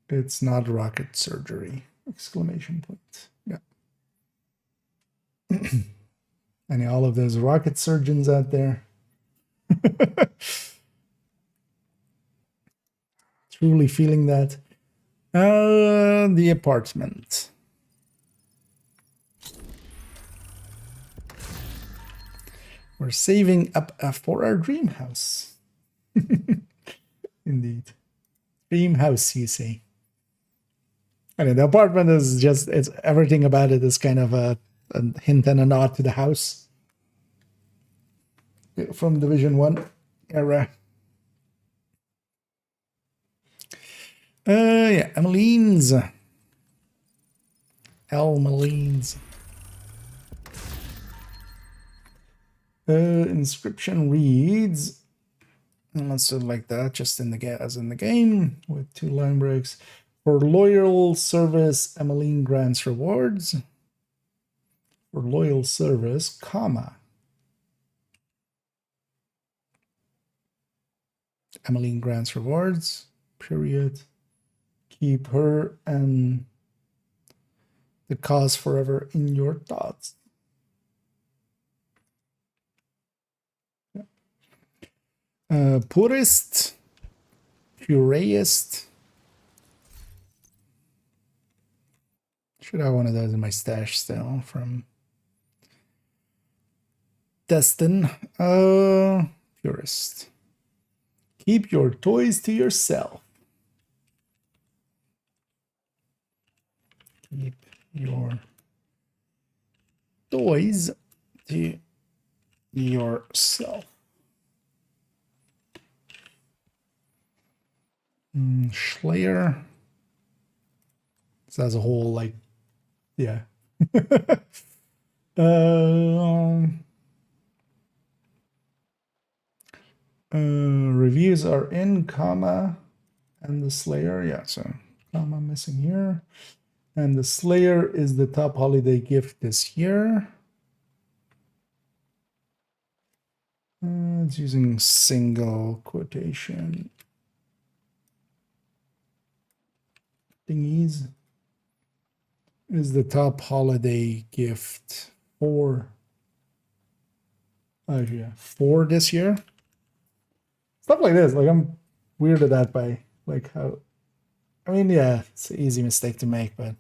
It's not rocket surgery. Exclamation point. Yeah. And all of those rocket surgeons out there. Truly feeling that. The apartment. We're saving up for our dream house. Indeed. Dream house, you say. I mean, the apartment is just, it's everything about it is kind of a hint and a nod to the house from Division 1. era. Yeah, Emmeline's. Elmeline's. Inscription reads, and let's do it like that, just in the as in the game, with 2 line breaks. For loyal service, Emmeline grants rewards. For loyal service, comma. Emmeline grants rewards, period. Keep her and the cause forever in your thoughts. Purist, pureist. Should have one of those in my stash still from Destin. Purist. Keep your toys to yourself. Keep your toys to yourself. Slayer. So as a whole, like, yeah. Reviews are in, comma, and the Slayer, yeah, so comma missing here. And the Slayer is the top holiday gift this year. It's using single quotation thingies. Is the top holiday gift for this year. Stuff like this, like I'm weirded out by like how, I mean, yeah, it's an easy mistake to make, but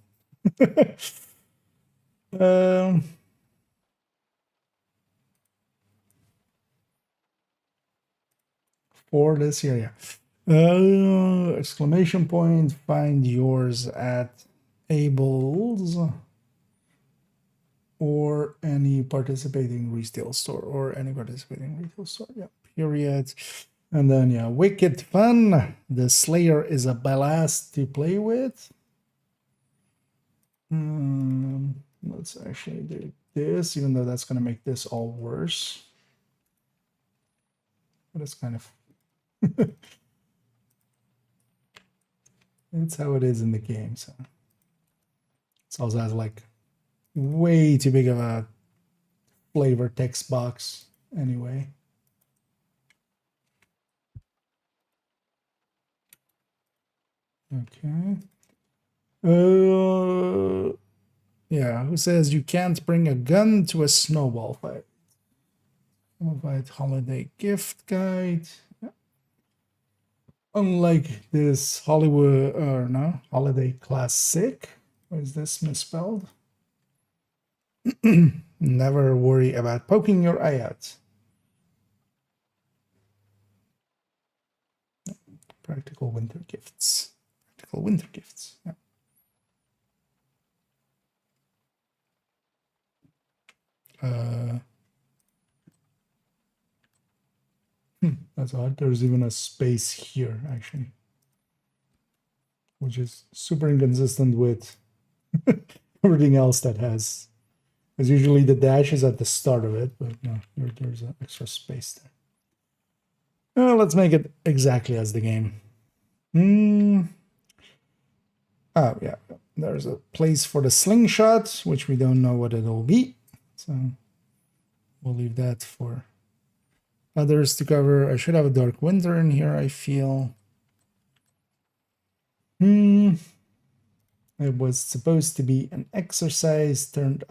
for this year, yeah. Exclamation point, find yours at Abel's or any participating retail store, yeah, period. And then, yeah, wicked fun. The Slayer is a blast to play with. Let's actually do this, even though that's going to make this all worse. But it's kind of... it's how it is in the game, so... It also has, like, way too big of a flavor text box anyway. Okay. Yeah, who says you can't bring a gun to a snowball fight? Snowball holiday gift guide. Yeah. Unlike this Hollywood, or no, holiday classic. Or is this misspelled? Never worry about poking your eye out. Practical winter gifts. Practical winter gifts. Yeah. That's odd. There's even a space here, actually, which is super inconsistent with everything else that has. Because usually the dash is at the start of it, but no, there's an extra space there. Let's make it exactly as the game. Oh, yeah. There's a place for the slingshot, which we don't know what it'll be. So we'll leave that for others to cover. I should have a dark winter in here, I feel. It was supposed to be an exercise. Turns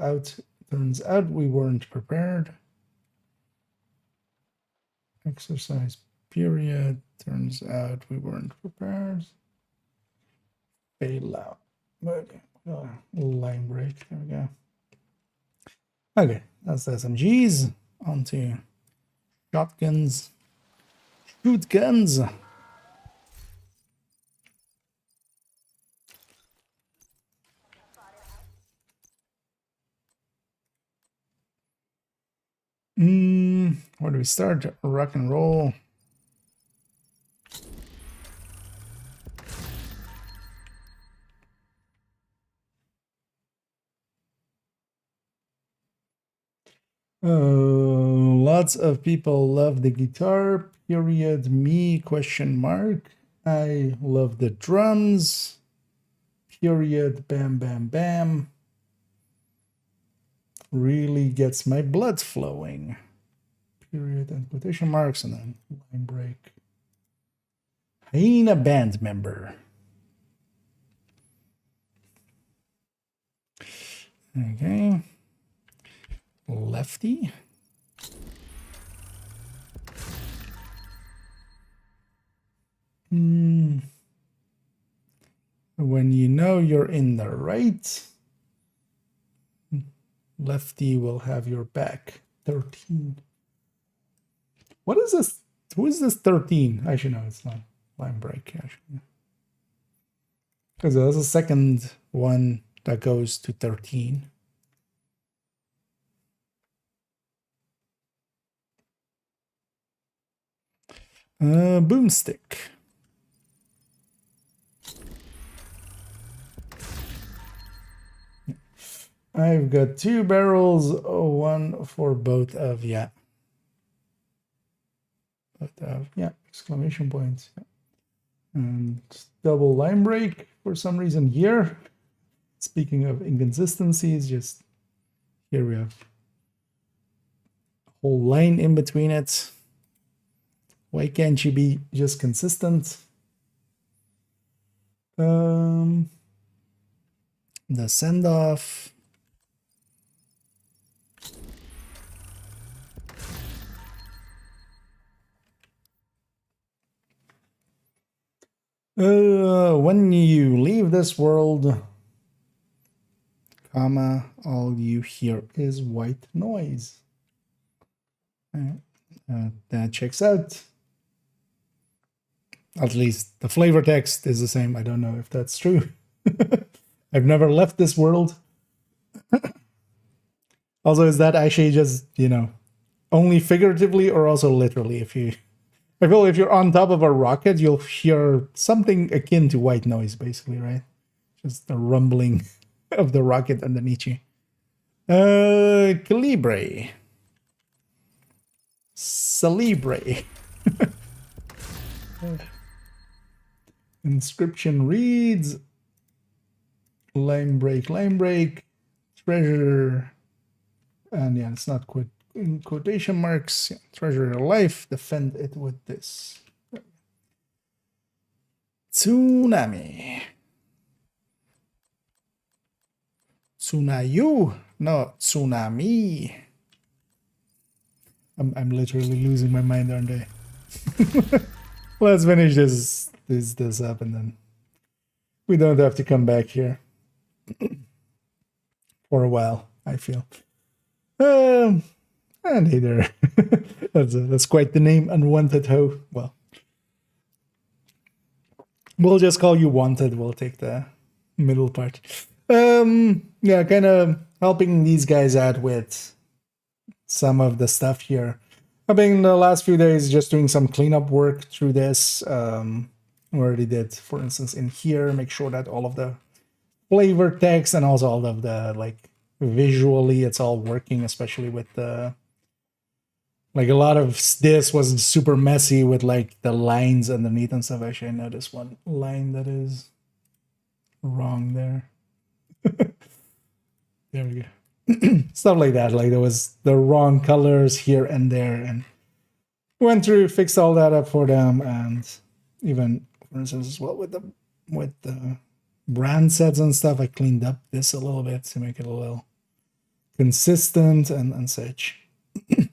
out we weren't prepared. Exercise period. Turns out we weren't prepared. Fail out. Line break. There we go. Okay, that's the SMGs. Onto shotguns. Shoot guns. Where do we start? Rock and roll. Lots of people love the guitar, period. Me, question mark. I love the drums, period. Bam, bam, bam. Really gets my blood flowing, period, and quotation marks, and then line break. Hyena band member. Okay. Lefty. When you know you're in the right, lefty will have your back. 13. What is this? Who is this 13? I should know. It's not line break, actually. Because there's a second one that goes to 13. Boomstick. I've got 2 barrels, one for both of ya. Both of, yeah, exclamation points. Yeah. And double line break for some reason here. Speaking of inconsistencies, just here we have a whole line in between it. Why can't you be just consistent? The send off. When you leave this world, comma, all you hear is white noise. That checks out. At least the flavor text is the same. I don't know if that's true. I've never left this world. Also, is that actually just, you know, only figuratively or also literally? I feel if you're on top of a rocket, you'll hear something akin to white noise, basically, right? Just the rumbling of the rocket underneath you. Calibre. Celebre. Inscription reads line break, treasure, and yeah, it's not quite in quotation marks. Yeah, treasure your life, defend it with this. Tsunami. Tsunayu, no, tsunami. I'm literally losing my mind, aren't I? Let's finish this up, and then we don't have to come back here for a while, I feel. And either that's quite the name, Unwanted Ho. Well, we'll just call you Wanted. We'll take the middle part. Yeah, kind of helping these guys out with some of the stuff here. I've been the last few days just doing some cleanup work through this. We already did, for instance, in here, make sure that all of the flavor text and also all of the, like, visually it's all working, especially with the, like, a lot of this was super messy with, like, the lines underneath and stuff. Actually, I noticed one line that is wrong there. There we go. Stuff like that, like there was the wrong colors here and there, and went through, fixed all that up for them, and even, for instance, as well with the brand sets and stuff, I cleaned up this a little bit to make it a little consistent and such.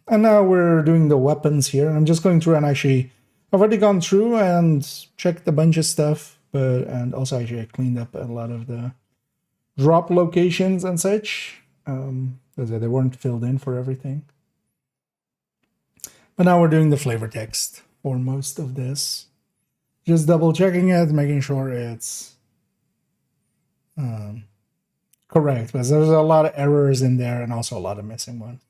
And now we're doing the weapons here. I'm just going through, and actually I've already gone through and checked a bunch of stuff, and also actually I cleaned up a lot of the drop locations and such. Because they weren't filled in for everything. But now we're doing the flavor text for most of this. Just double checking it, making sure it's correct. Because there's a lot of errors in there and also a lot of missing ones.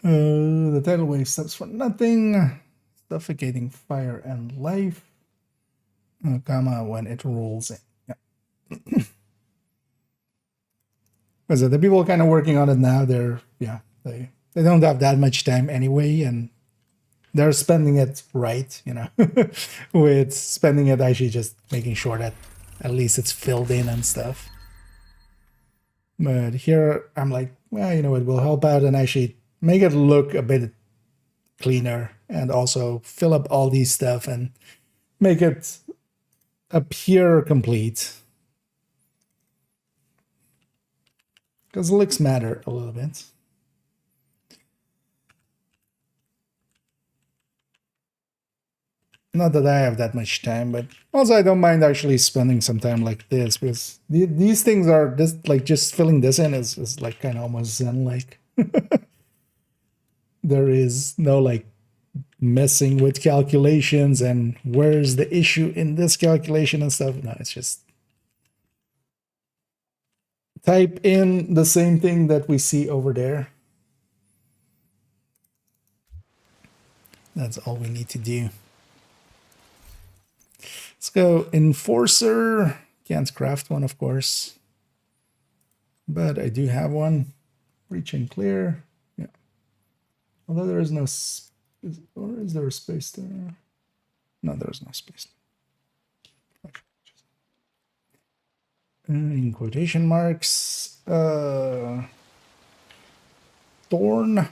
The tidal wave stops for nothing. Suffocating fire and life. Comma when it rolls in. Yeah. Because the people kind of working on it now, they don't have that much time anyway, and they're spending it right, with spending it actually just making sure that at least it's filled in and stuff. But here I'm like, well, it will help out and actually make it look a bit cleaner, and also fill up all these stuff and make it appear complete. Because looks matter a little bit. Not that I have that much time, but also I don't mind actually spending some time like this, because these things are just filling this in is like kind of almost zen-like. There is no like messing with calculations and where's the issue in this calculation and stuff. No, it's just type in the same thing that we see over there. That's all we need to do. Let's go Enforcer. Can't craft one, of course, but I do have one. Reach and clear. Yeah. Although there is no, or is there a space there? No, there is no space. In quotation marks, Thorn.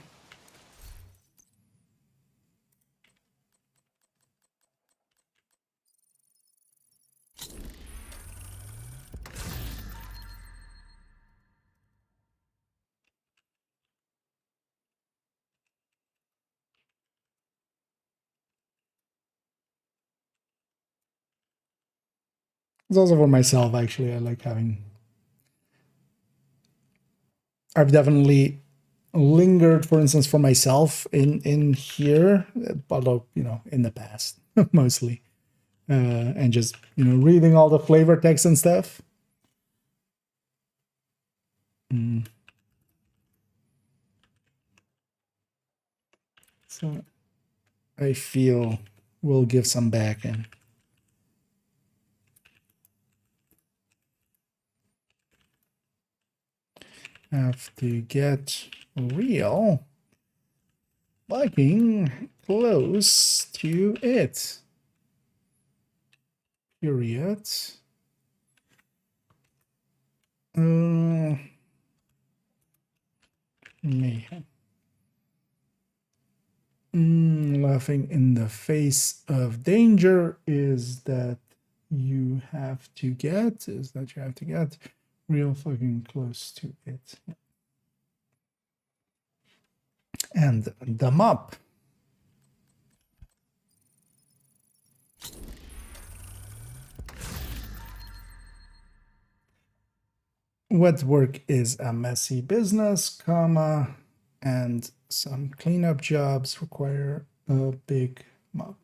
It's also for myself, actually. I like having... I've definitely lingered, for instance, for myself in here, although, in the past, mostly. And just, reading all the flavor text and stuff. So I feel we'll give some back and have to get real fucking close to it. Period. Mayhem. Laughing in the face of danger is that you have to get real fucking close to it. And the mop. What work is a messy business, comma, and some cleanup jobs require a big mop.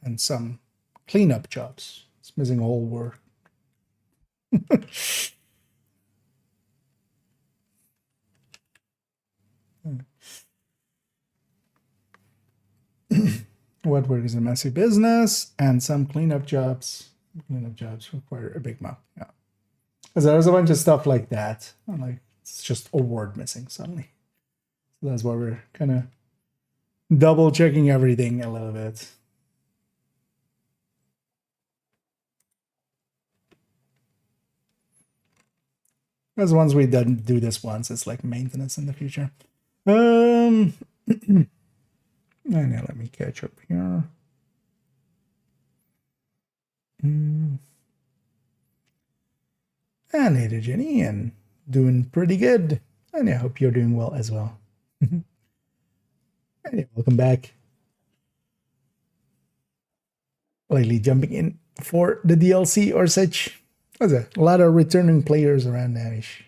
And some cleanup jobs. It's missing a whole word. What work is a messy business, and some cleanup jobs. Cleanup jobs require a big mop. Yeah, because there's a bunch of stuff like that. I'm like, it's just a word missing suddenly. So that's why we're kind of double checking everything a little bit. Because once we do this once, it's like maintenance in the future. And now let me catch up here. And hey there, Jenny, and doing pretty good. And I hope you're doing well as well. Hey, welcome back. Lately jumping in for the DLC or such. There's a lot of returning players around now-ish.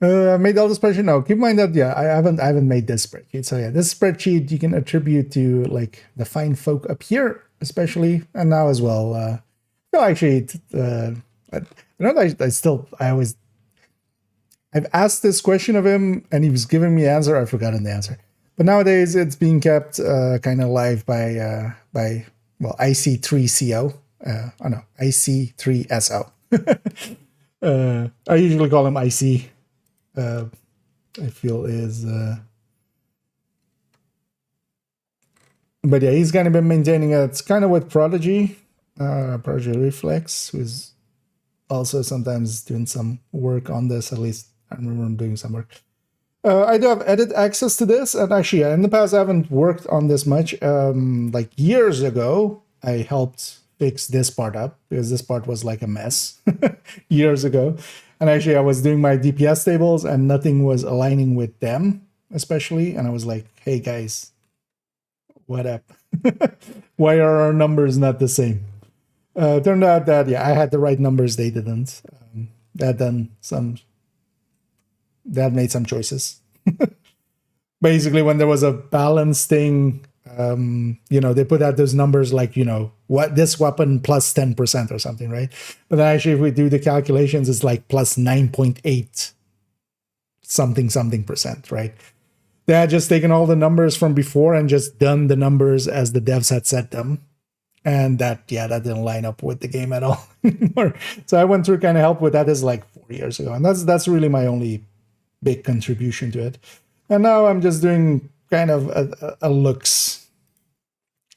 Made all the spreadsheet. No, keep in mind that I haven't made this spreadsheet. So yeah, this spreadsheet you can attribute to like the fine folk up here, especially, and now as well. No, actually, I've asked this question of him, and he was giving me the answer. I've forgotten the answer. But nowadays, it's being kept kind of live by IC3CO. IC3SO. I usually call him IC. I feel is, but yeah, he's kind of been maintaining it. It's kind of with Prodigy, Prodigy Reflex, who's also sometimes doing some work on this. At least I remember him doing some work. I do have edit access to this, and actually, in the past, I haven't worked on this much. Like years ago, I helped fix this part up because this part was like a mess years ago. And actually, I was doing my DPS tables, and nothing was aligning with them, especially. And I was like, "Hey guys, what up? Why are our numbers not the same?" Turned out that yeah, I had the right numbers; they didn't. That made some choices. Basically, when there was a balance thing, they put out those numbers like, what this weapon plus 10% or something, right? But then actually, if we do the calculations, it's like plus 9.8 something percent, right? They had just taken all the numbers from before and just done the numbers as the devs had set them. And that didn't line up with the game at all anymore. So I went through kind of help with that is like 4 years ago. And that's really my only big contribution to it. And now I'm just doing kind of a looks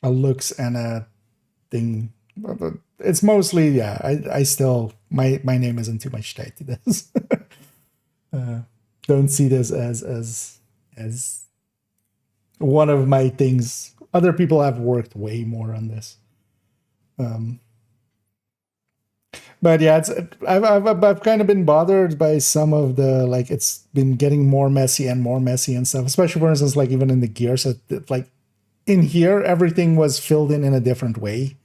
and a thing. It's mostly, I still, my name isn't too much tied to this. Don't see this as one of my things. Other people have worked way more on this. But yeah, I've kind of been bothered by some of the, like, it's been getting more messy and stuff, especially for instance, like even in the gears, like in here, everything was filled in a different way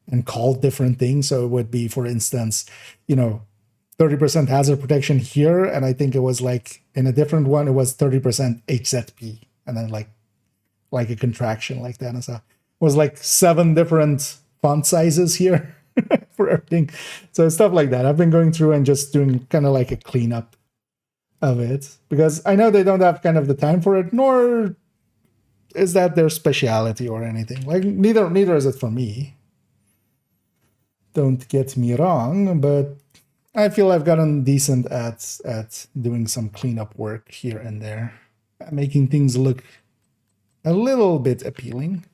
and called different things. So it would be, for instance, 30% hazard protection here. And I think it was like in a different one, it was 30% HZP. And then like a contraction like that and stuff. It was like 7 different font sizes here. For everything. So stuff like that. I've been going through and just doing kind of like a cleanup of it because I know they don't have kind of the time for it, nor is that their speciality or anything. Like neither is it for me. Don't get me wrong, but I feel I've gotten decent at doing some cleanup work here and there, making things look a little bit appealing.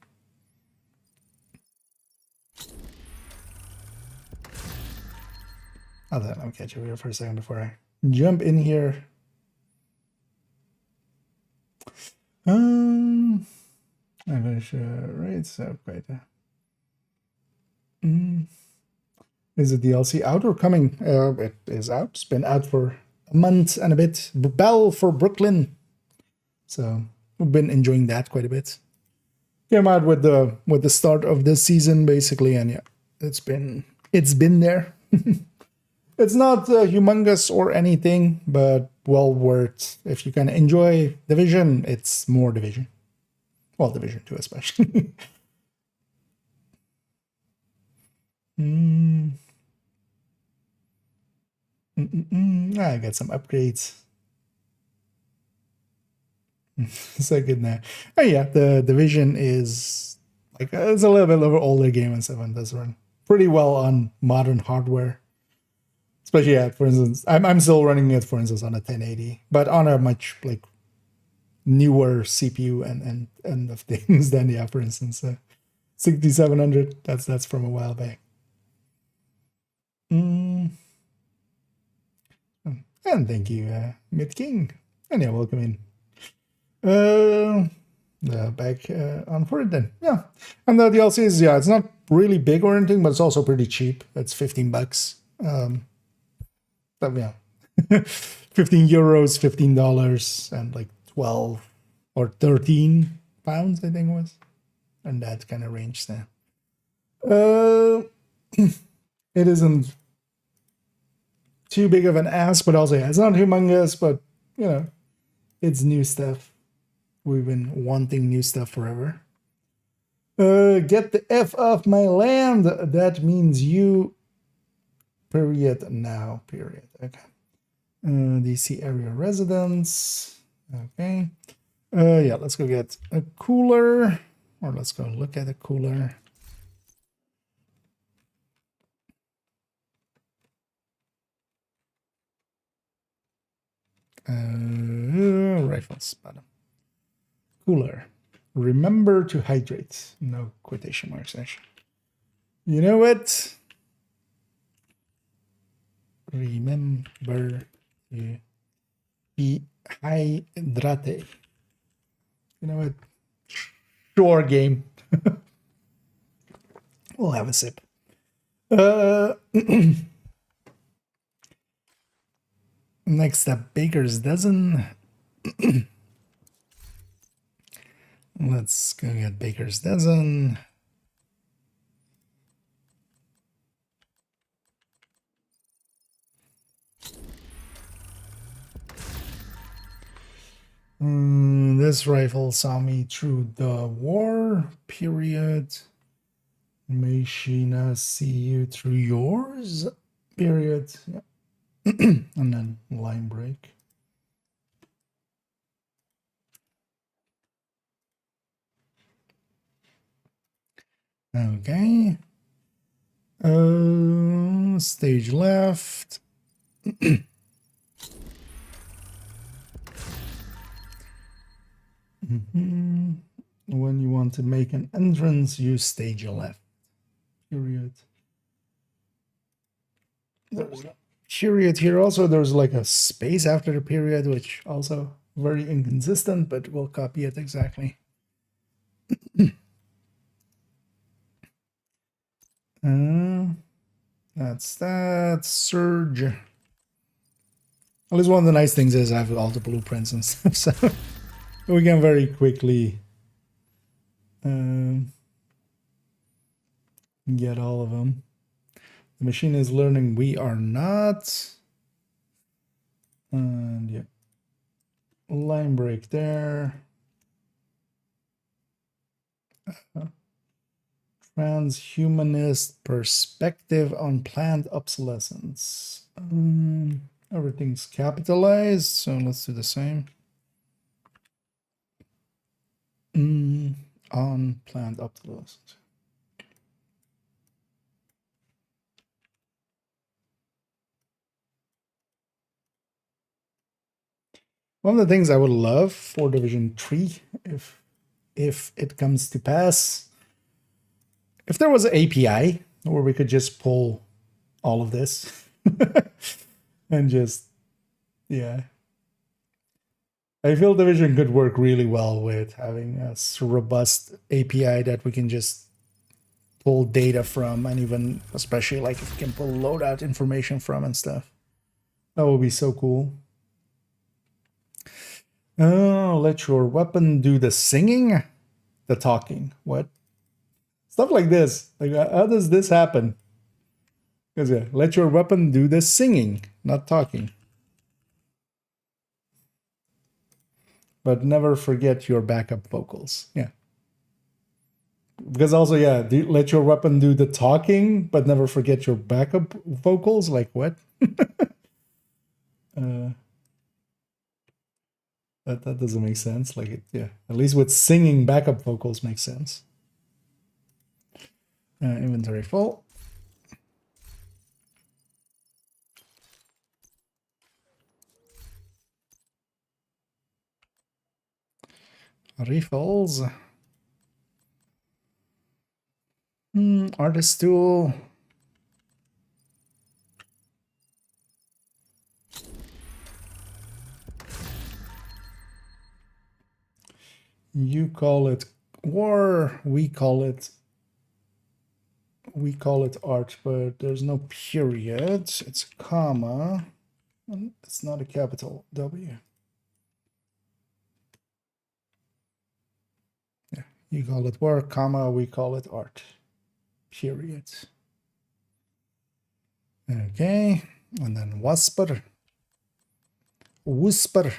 I'll catch you here for a second before I jump in here. I'm very sure, right? So quite. Is the DLC out or coming? It is out. It's been out for a month and a bit. Bell for Brooklyn. So we've been enjoying that quite a bit. Came out with the start of this season basically, and yeah, it's been there. It's not humongous or anything, but well worth. If you can enjoy Division, it's more Division. Well, Division 2 especially. I got some upgrades. So good now. Oh yeah, the Division is like it's a little bit of an older game and stuff, and does run pretty well on modern hardware. Especially, yeah, for instance, I'm still running it, for instance, on a 1080, but on a much like newer CPU and of things than, yeah, for instance, 6700. That's from a while back. And thank you, Mid King, and yeah, welcome in. Back on for it then, yeah. And the DLC is, yeah, it's not really big or anything, but it's also pretty cheap. It's $15. Yeah, 15 euros, $15, and like 12 or 13 pounds, I think it was, and that kind of range there. It isn't too big of an ask, but also, yeah, it's not humongous, but it's new stuff. We've been wanting new stuff forever. Get the F off my land. That means you. Period now. Period. Okay. DC area residents. Okay. Yeah, let's go get a cooler, or let's go look at a cooler. Rifles, bottom. Cooler. Remember to hydrate. No quotation marks, actually. You know what? Remember to be hydrate. You know what? Sure, game. We'll have a sip. Next up, Baker's Dozen. Let's go get Baker's Dozen. This rifle saw me through the war, period. May she not see you through yours, period. Yeah. And then line break. Okay. Stage left. When you want to make an entrance, use stage left. Period. There's a period here. Also, there's like a space after the period, which also very inconsistent, but we'll copy it exactly. That's that. Surge. At least one of the nice things is I have all the blueprints and stuff, so we can very quickly get all of them. The machine is learning, we are not. And yeah, line break there. Transhumanist perspective on planned obsolescence. Everything's capitalized, so let's do the same. On planned obsolescence. One of the things I would love for Division 3, if it comes to pass, if there was an API where we could just pull all of this and just, yeah. I feel Division could work really well with having a robust API that we can just pull data from, and even especially like if we can pull loadout information from and stuff. That would be so cool. Oh, let your weapon do the singing, the talking. What? Stuff like this. Like, how does this happen? Because yeah, let your weapon do the singing, not talking. But never forget your backup vocals. Yeah. Because also, yeah, let your weapon do the talking, but never forget your backup vocals. Like what? That doesn't make sense. Like, yeah, at least with singing, backup vocals makes sense. Inventory full. Refills. Artist tool. You call it war, we call it art, but there's no period. It's a comma. It's not a capital W. Yeah, you call it war, comma, we call it art. Period. Okay, and then whisper. Whisper.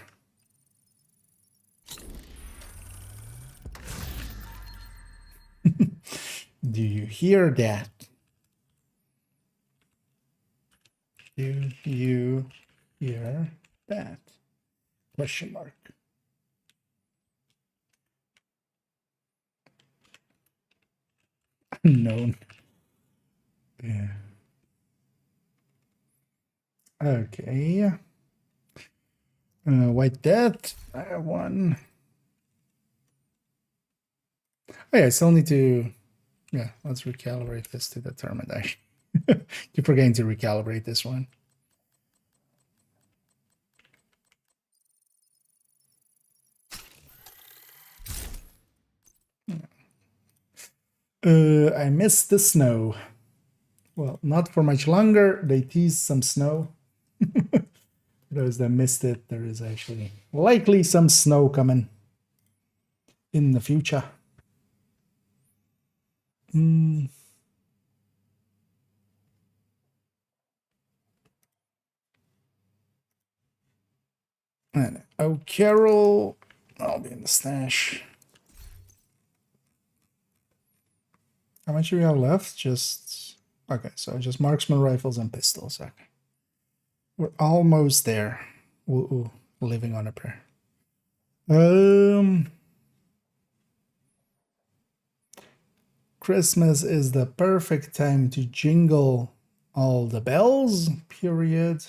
Do you hear that? Do you hear that? Question mark. Unknown. Yeah. Okay. White Death. I have one. Oh yeah, I still need to. Yeah, let's recalibrate this to determine that. Keep forgetting to recalibrate this one. I missed the snow. Well, not for much longer. They teased some snow. For those that missed it, there is actually likely some snow coming in the future. And oh, Carol, I'll be in the stash. How much do we have left? Just okay, so just marksman rifles and pistols. Okay, we're almost there. Ooh, living on a prayer. Christmas is the perfect time to jingle all the bells. Period.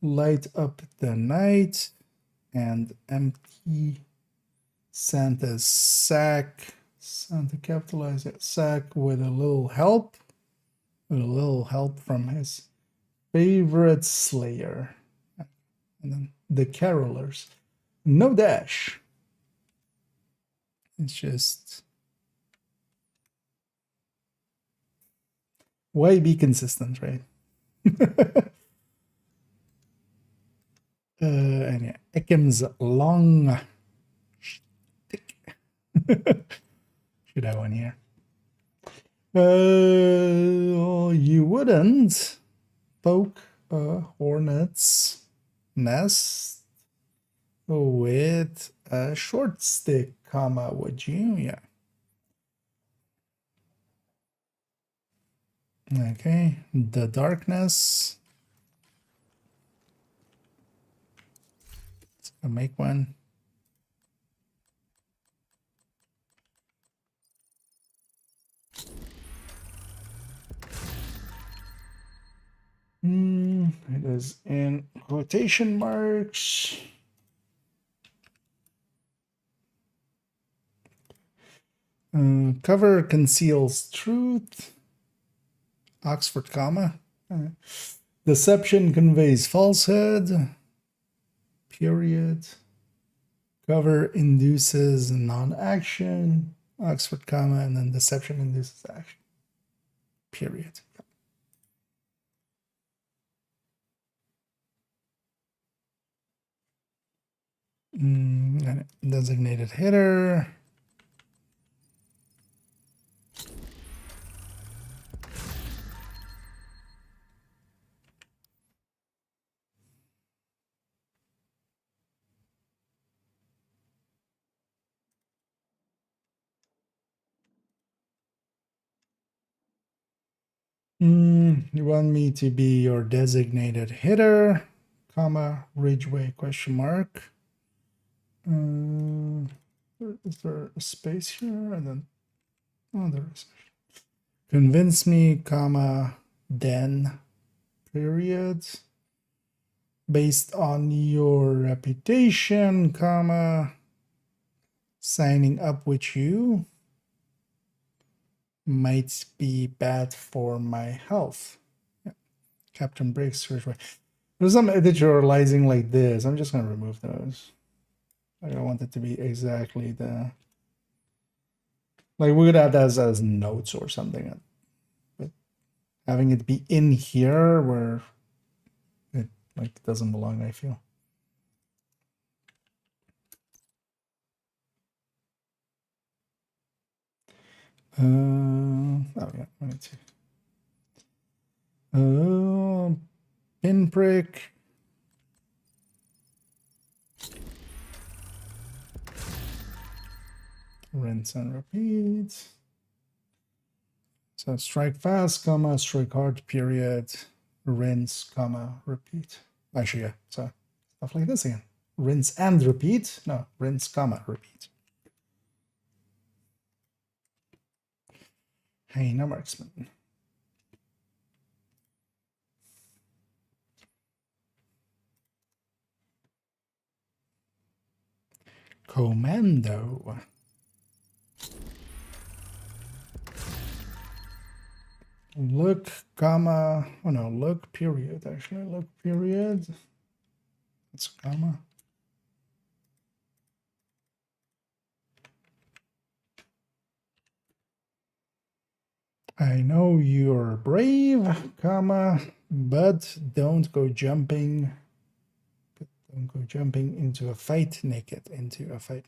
Light up the night and empty Santa's sack. Santa capitalized that sack with a little help. With a little help from his favorite Slayer. And then the carolers. No dash. It's just... why be consistent, right? And yeah, Ekim's long stick. Should have one here. You wouldn't poke a hornet's nest with a short stick, comma, would you? Yeah. Okay, the darkness. Let's go make one. It is in quotation marks. Cover conceals truth. Oxford comma. Deception conveys falsehood. Period. Cover induces non-action. Oxford comma, and then deception induces action. Period. And designated hitter. You want me to be your designated hitter, comma, Ridgeway, question mark. Is there a space here? And then, oh, there is. Convince me, comma, then, period. Based on your reputation, comma, signing up with you might be bad for my health. Yeah. Captain Breaks, Surgery. There's some editorializing like this. I'm just going to remove those. I don't want it to be exactly the... like, we could add that as notes or something. But having it be in here where it like doesn't belong, I feel. Oh yeah, I need to. Pinprick. Rinse and repeat. So strike fast, comma, strike hard, period. Rinse, comma, repeat. Actually, yeah. So stuff like this again. Rinse and repeat. No, rinse, comma, repeat. Hey, no marksman. Commando. Look, comma. Oh no, look, period. Actually, look, period. It's a comma. I know you're brave, comma, but don't go jumping. Don't go jumping into a fight naked. Into a fight.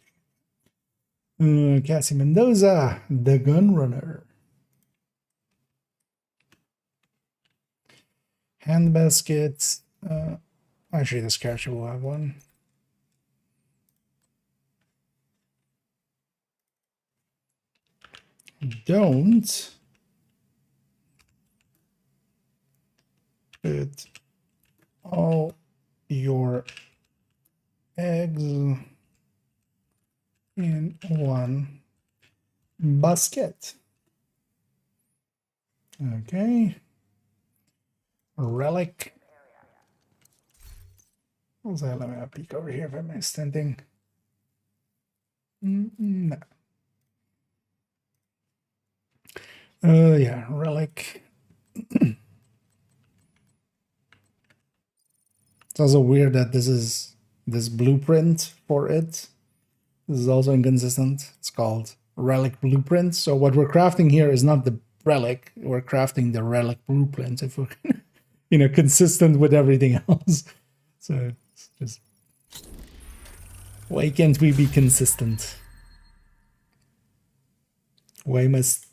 Cassie Mendoza, the gun runner. Handbasket. Actually, this character will have one. Don't put all your eggs in one basket. Okay. Relic. Also, let me have a peek over here if I missed anything. No. Yeah, relic. It's also weird that this blueprint for it. This is also inconsistent. It's called relic blueprint. So what we're crafting here is not the relic. We're crafting the relic blueprint if we're consistent with everything else. So it's just, why can't we be consistent? Why must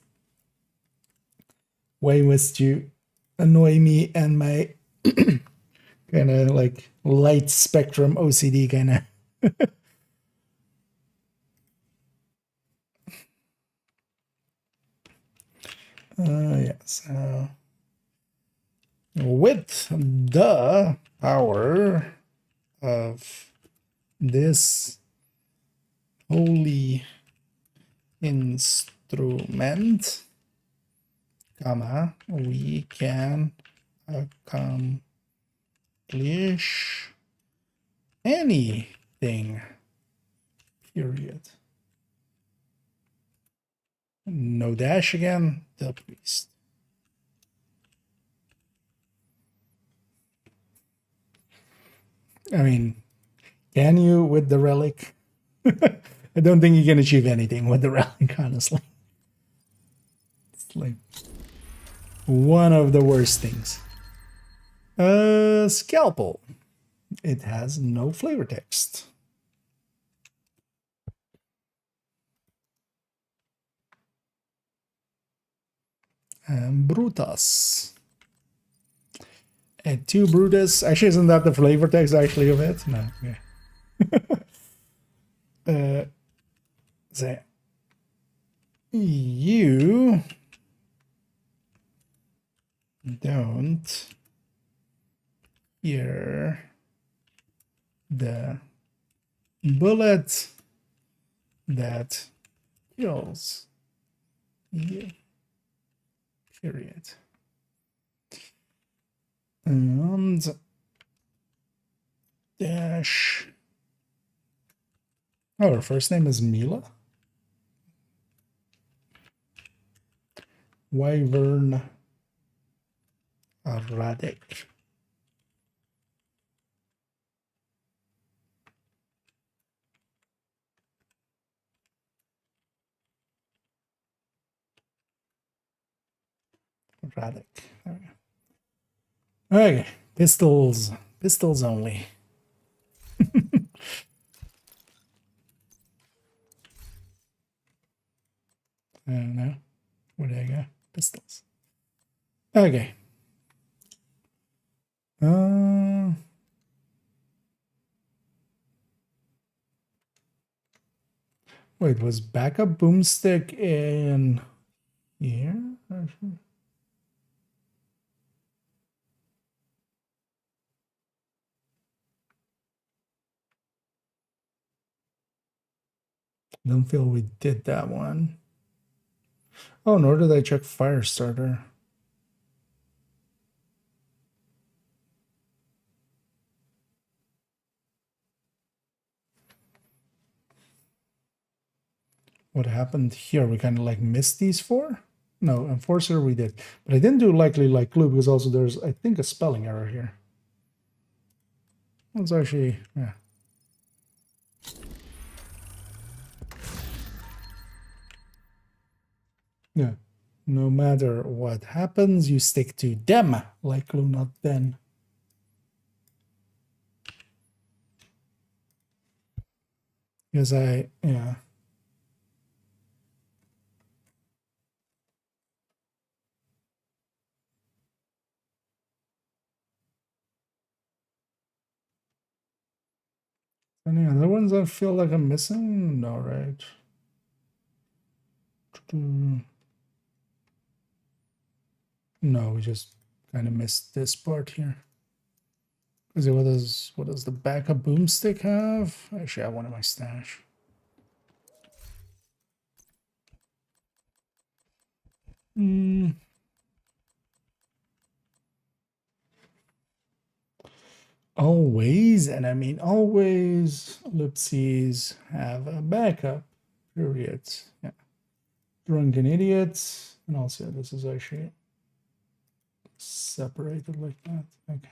you annoy me and my kind of like light spectrum OCD kind of? Yeah, so with the power of this holy instrument, comma, we can accomplish anything, period. No dash again, the priest. I mean, can you with the relic? I don't think you can achieve anything with the relic, honestly. It's like one of the worst things. Scalpel. It has no flavor text. And Brutus. And 2 Brutus. Actually, isn't that the flavor text actually of it? No. Yeah. So you don't hear the bullet that kills you, period. And dash. Oh, her first name is Mila. Wyvern Radek. Radek. There we go. Okay, pistols. Pistols only. I don't know. Where did I go? Pistols. Okay. Wait, was backup boomstick in here? Don't feel we did that one. Oh, nor did I check Firestarter. what happened here. We kind of like missed these 4. No, Enforcer we did. But I didn't do Likely Like Glue because also there's, I think, a spelling error here. That's actually, yeah. Yeah. No matter what happens, you stick to them. Like glue, not them. Because yeah. Any other ones I feel like I'm missing? No, right? No, we just kind of missed this part here. Because what does the backup boomstick have? Actually, I have one in my stash. Always, and I mean always, ellipses have a backup. Period. Yeah. Drunken idiots. And also, this is actually separated like that. Okay.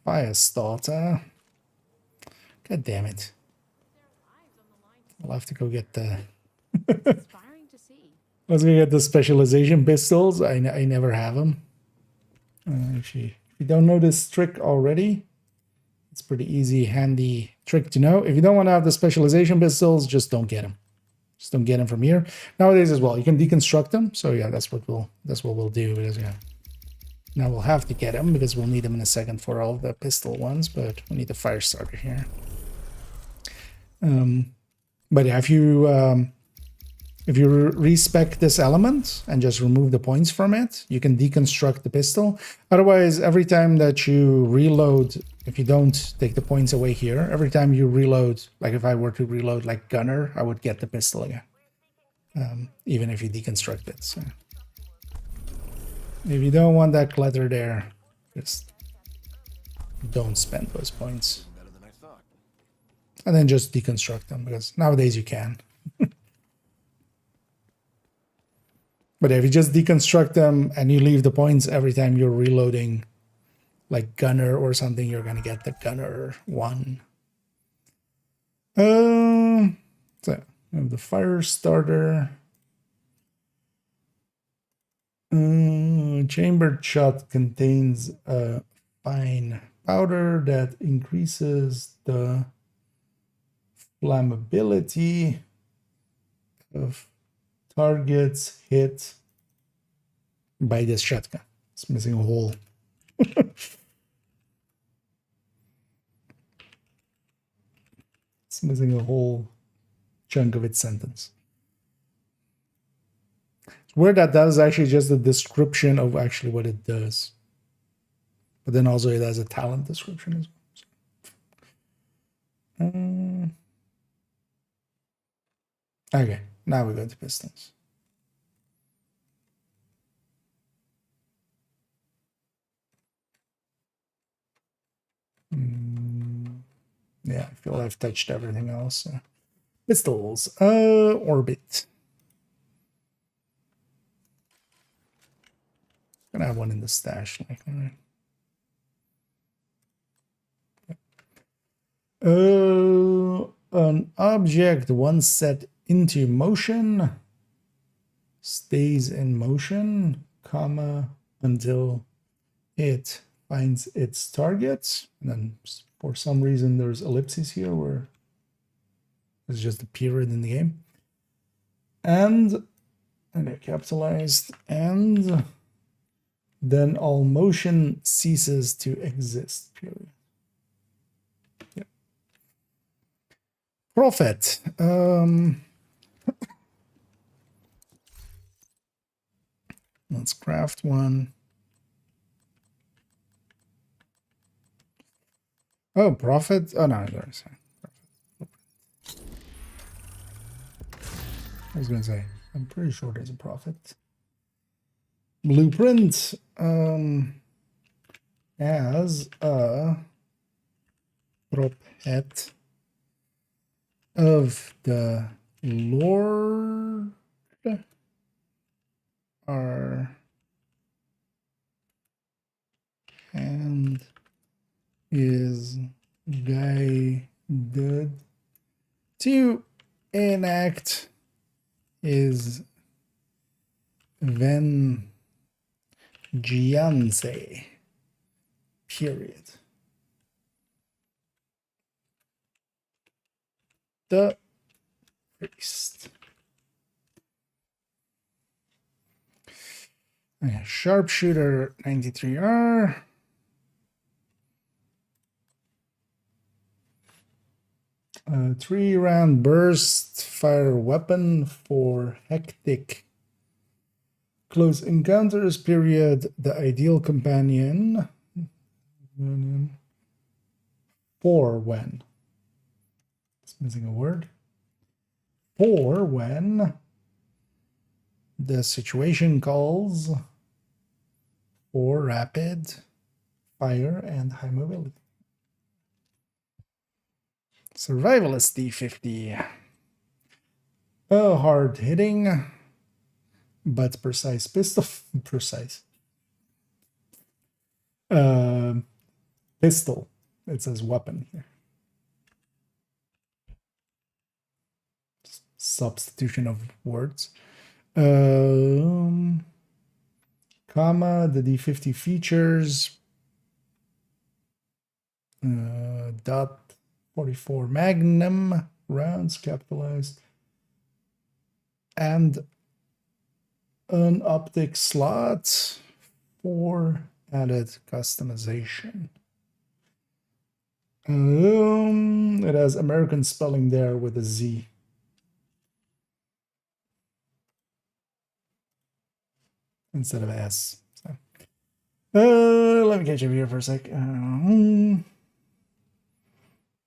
Firestarter. God damn it. I'll have to go get the let's go get the specialization pistols. I never have them. Actually, if you don't know this trick already, it's pretty easy, handy trick to know. If you don't want to have the specialization pistols, just don't get them. Just don't get them from here. Nowadays as well, you can deconstruct them. So yeah, that's what we'll do. Because yeah, now we'll have to get them because we'll need them in a second for all the pistol ones. But we need the fire starter here. But yeah, if you respec this element and just remove the points from it, you can deconstruct the pistol. Otherwise, every time that you reload, if you don't take the points away here, every time you reload, like if I were to reload like Gunner, I would get the pistol again. Even if you deconstruct it. So if you don't want that clutter there, just don't spend those points. And then just deconstruct them, because nowadays you can. But if you just deconstruct them and you leave the points every time you're reloading, like Gunner or something, you're going to get the Gunner 1. So we have the fire starter. Chambered shot contains a fine powder that increases the flammability of targets hit by this shotgun. It's missing a hole. It's missing a whole chunk of its sentence. Where that does actually just the description of actually what it does. But then also it has a talent description as well. Okay, now we go to pistons. Yeah, I feel I've touched everything else. Pistols. Orbit. Gonna have one in the stash. Like, an object once set into motion stays in motion, comma, until it finds its targets. And then for some reason there's ellipses here where it's just a period in the game. And they're capitalized, and then all motion ceases to exist, period. Yep. Prophet. Let's craft one. Oh, Prophet. Oh, no, there's. I was going to say, I'm pretty sure there's a Prophet. Blueprint as a Prophet of the Lord our hand is guided to enact his vengeance, period. The priest. Okay, sharpshooter 93R. A 3-round burst fire weapon for hectic close encounters, period. The ideal companion for when. It's missing a word. For when the situation calls for rapid fire and high mobility. Survivalist D50. A hard hitting but precise pistol. Precise. Pistol. It says weapon here. Substitution of words. Comma, the D50 features .44 Magnum rounds, capitalized, and an optic slot for added customization. It has American spelling there with a Z. Instead of S. So. Let me catch up here for a sec.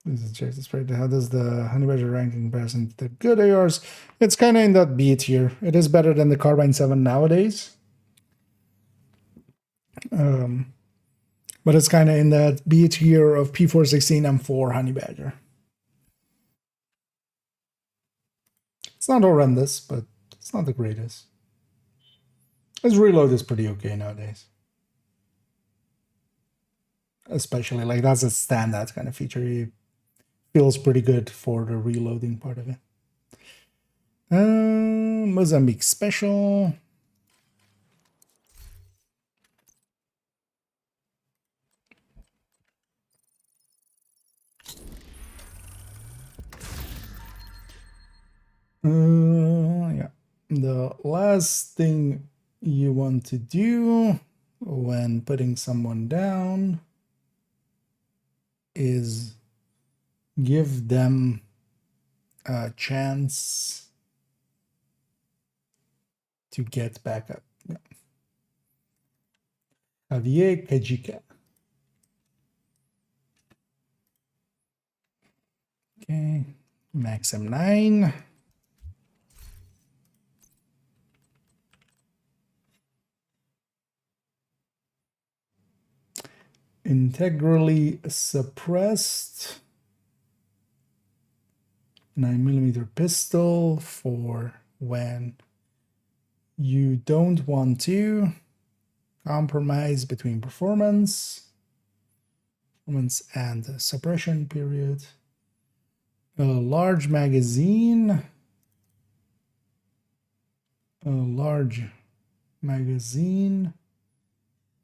This is check the spread. How does the honey badger rank in comparison to the good ARs? It's kind of in that B tier. It is better than the Carbine 7 nowadays. But it's kind of in that B tier of P416 M4 honey badger. It's not horrendous, but it's not the greatest. His reload is pretty okay nowadays. Especially, like, that's a standout kind of feature. He feels pretty good for the reloading part of it. Mozambique Special. Yeah. The last thing you want to do when putting someone down is give them a chance to get back up. Yeah. Javier Kajika. Okay, max M9. Integrally suppressed 9mm pistol for when you don't want to compromise between performance and suppression, period. A large magazine.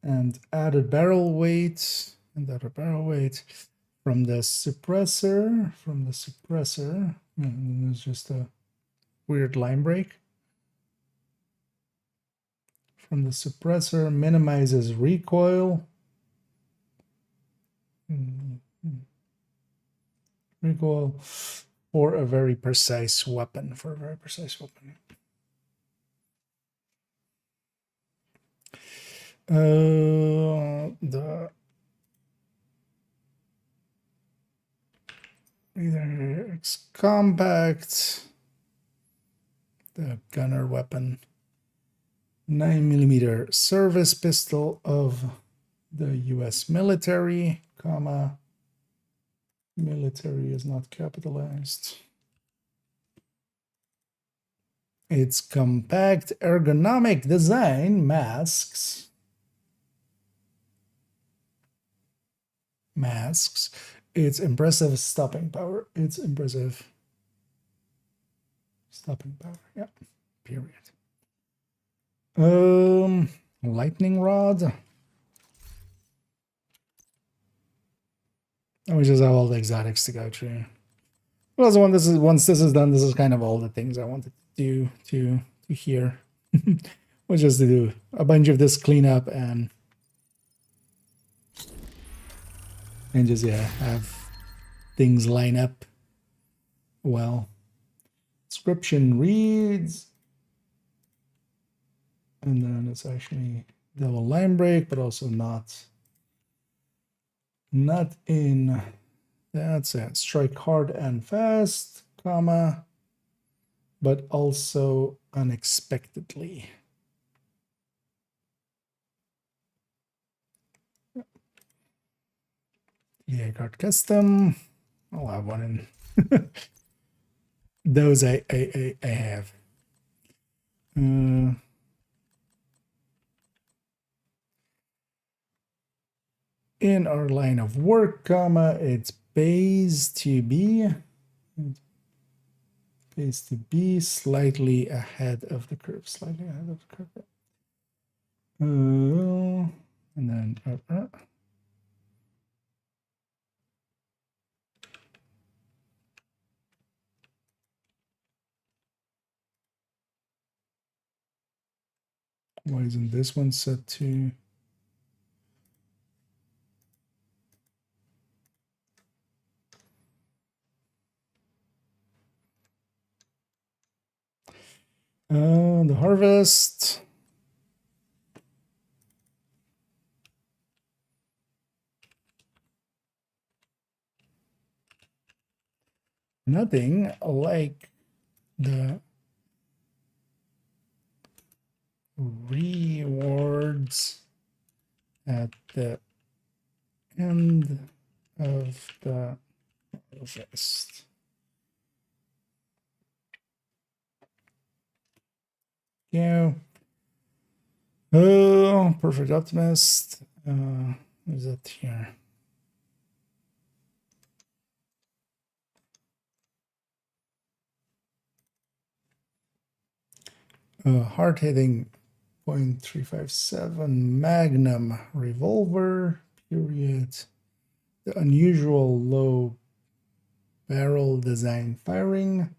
And added barrel weight, from the suppressor. And there's just a weird line break. From the suppressor, minimizes recoil. Recoil for a very precise weapon. It's compact, the gunner weapon, 9mm service pistol of the US military, comma, military is not capitalized. Its compact ergonomic design masks its impressive stopping power. Yeah, period. Lightning rod. And we just have all the exotics to go through. Well, once this is done, this is kind of all the things I wanted to do to here. Was just to do a bunch of this cleanup and just have things line up well. Description reads, and then it's actually double line break, but also not in. That's it. Strike hard and fast, comma, but also unexpectedly. Yeah, card custom. I'll have one in. Those I have. In our line of work, comma, it's pays to be slightly ahead of the curve. And then why isn't this one set to? The harvest. Nothing like the rewards at the end of the harvest. Yeah. Oh, perfect optimist. Is that here? Hard-hitting .357 Magnum revolver. Period. The unusual low barrel design firing.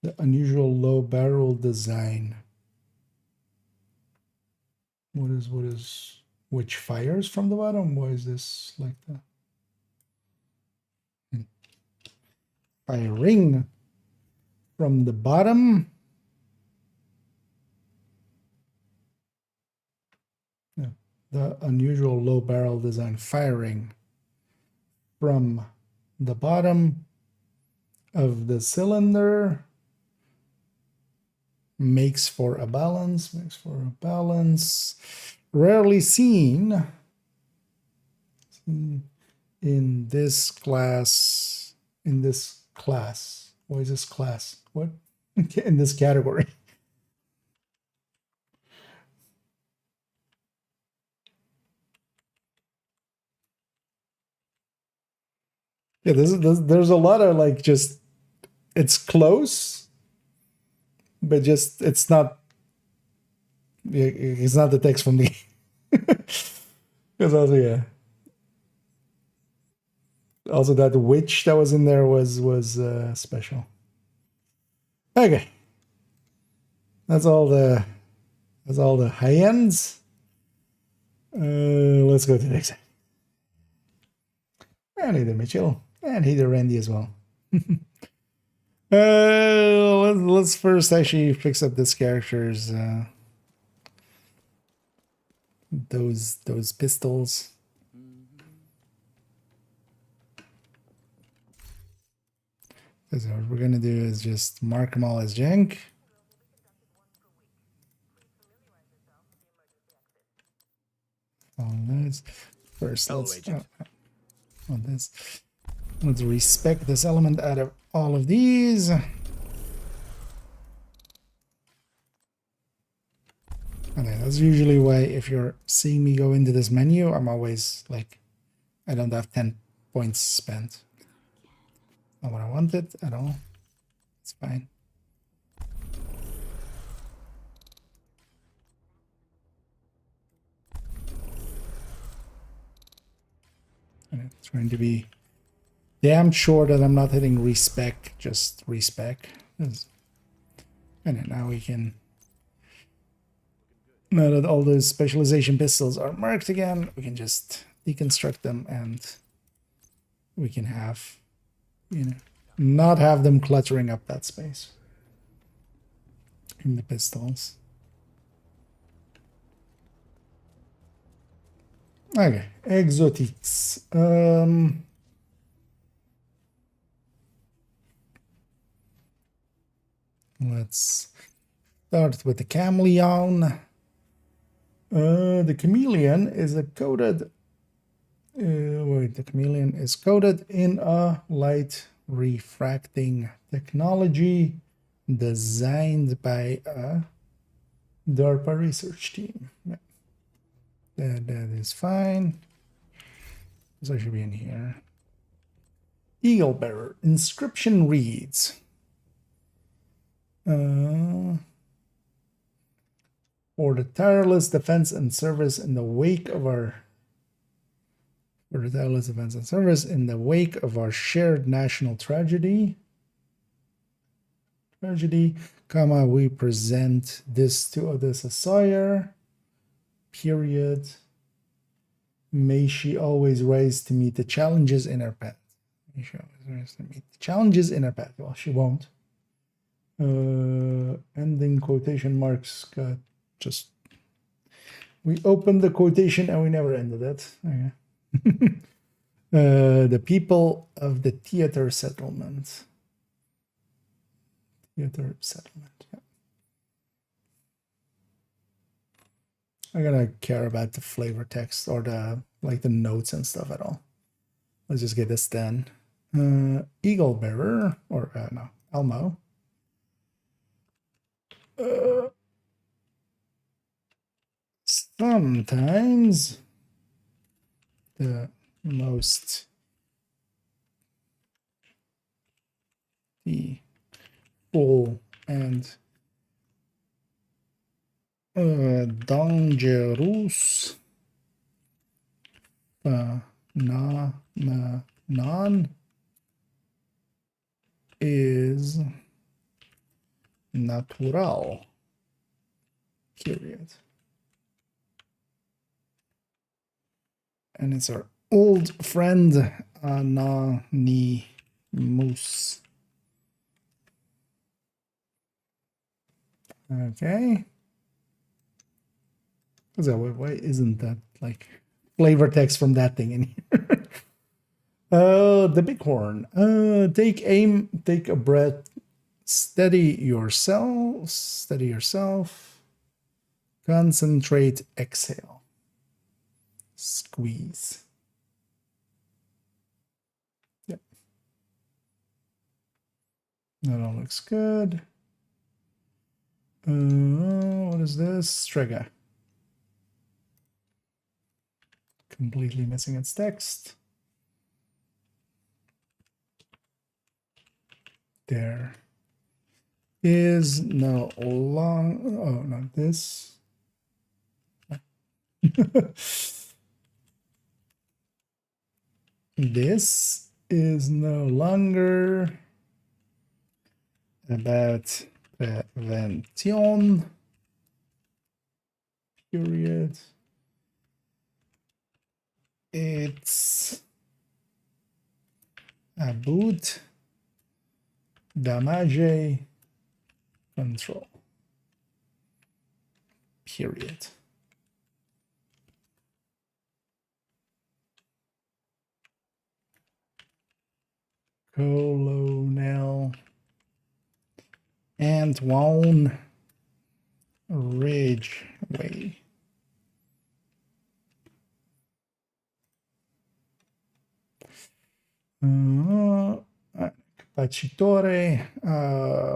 The unusual low barrel design. Which fires from the bottom? Why is this like that? Firing from the bottom. Yeah. The unusual low barrel design firing from the bottom of the cylinder. Makes for a balance. Rarely seen in this class. Why is this class? What? In this category. Yeah, there's a lot of like just it's close, but just it's not the text from the because also also that witch that was in there was special. Okay, that's all the high ends. Let's go to the next one. And either Mitchell and either Randy as well. Let's first actually fix up this character's those pistols. So what we're gonna do is just mark them all as jank. First, let's respec this element out of all of these. That's usually why if you're seeing me go into this menu, I'm always like, I don't have 10 points spent. Not what I wanted at all. It's fine. I'm trying to be damn sure that I'm not hitting respec, just respec. And then now we can, now that all those specialization pistols are marked again, we can just deconstruct them and we can have, you know, not have them cluttering up that space in the pistols. Okay, exotiques. Let's start with the chameleon. The chameleon is a coated. The chameleon is coated in a light refracting technology designed by a DARPA research team. Yeah. That is fine. So I should be in here. Eagle bearer. Inscription reads. For the tireless defense and service in the wake of our shared national tragedy, we present this to Odessa Sawyer. Period. May she always rise to meet the challenges in her path. May she always rise to meet the challenges in her path. Well, she won't. Ending quotation marks got just. We opened the quotation and we never ended it. Okay. The people of the theater settlement. Theater settlement. Yeah. I'm gonna care about the flavor text or the the notes and stuff at all. Let's just get this done. Eagle bearer or no, Elmo. Sometimes the most full and dangerous phenomenon is natural. Period. And it's our old friend Anonymous. Okay. Why isn't that flavor text from that thing in here? The bighorn. Take aim, take a breath, steady yourself, concentrate, exhale, squeeze. Yep. That all looks good. What is this? Strega. Completely missing its text. There is no long. Oh, not this. This is no longer about prevention. Period. It's about damage control. Period. Colonel Antoine Ridgway. Capacitore.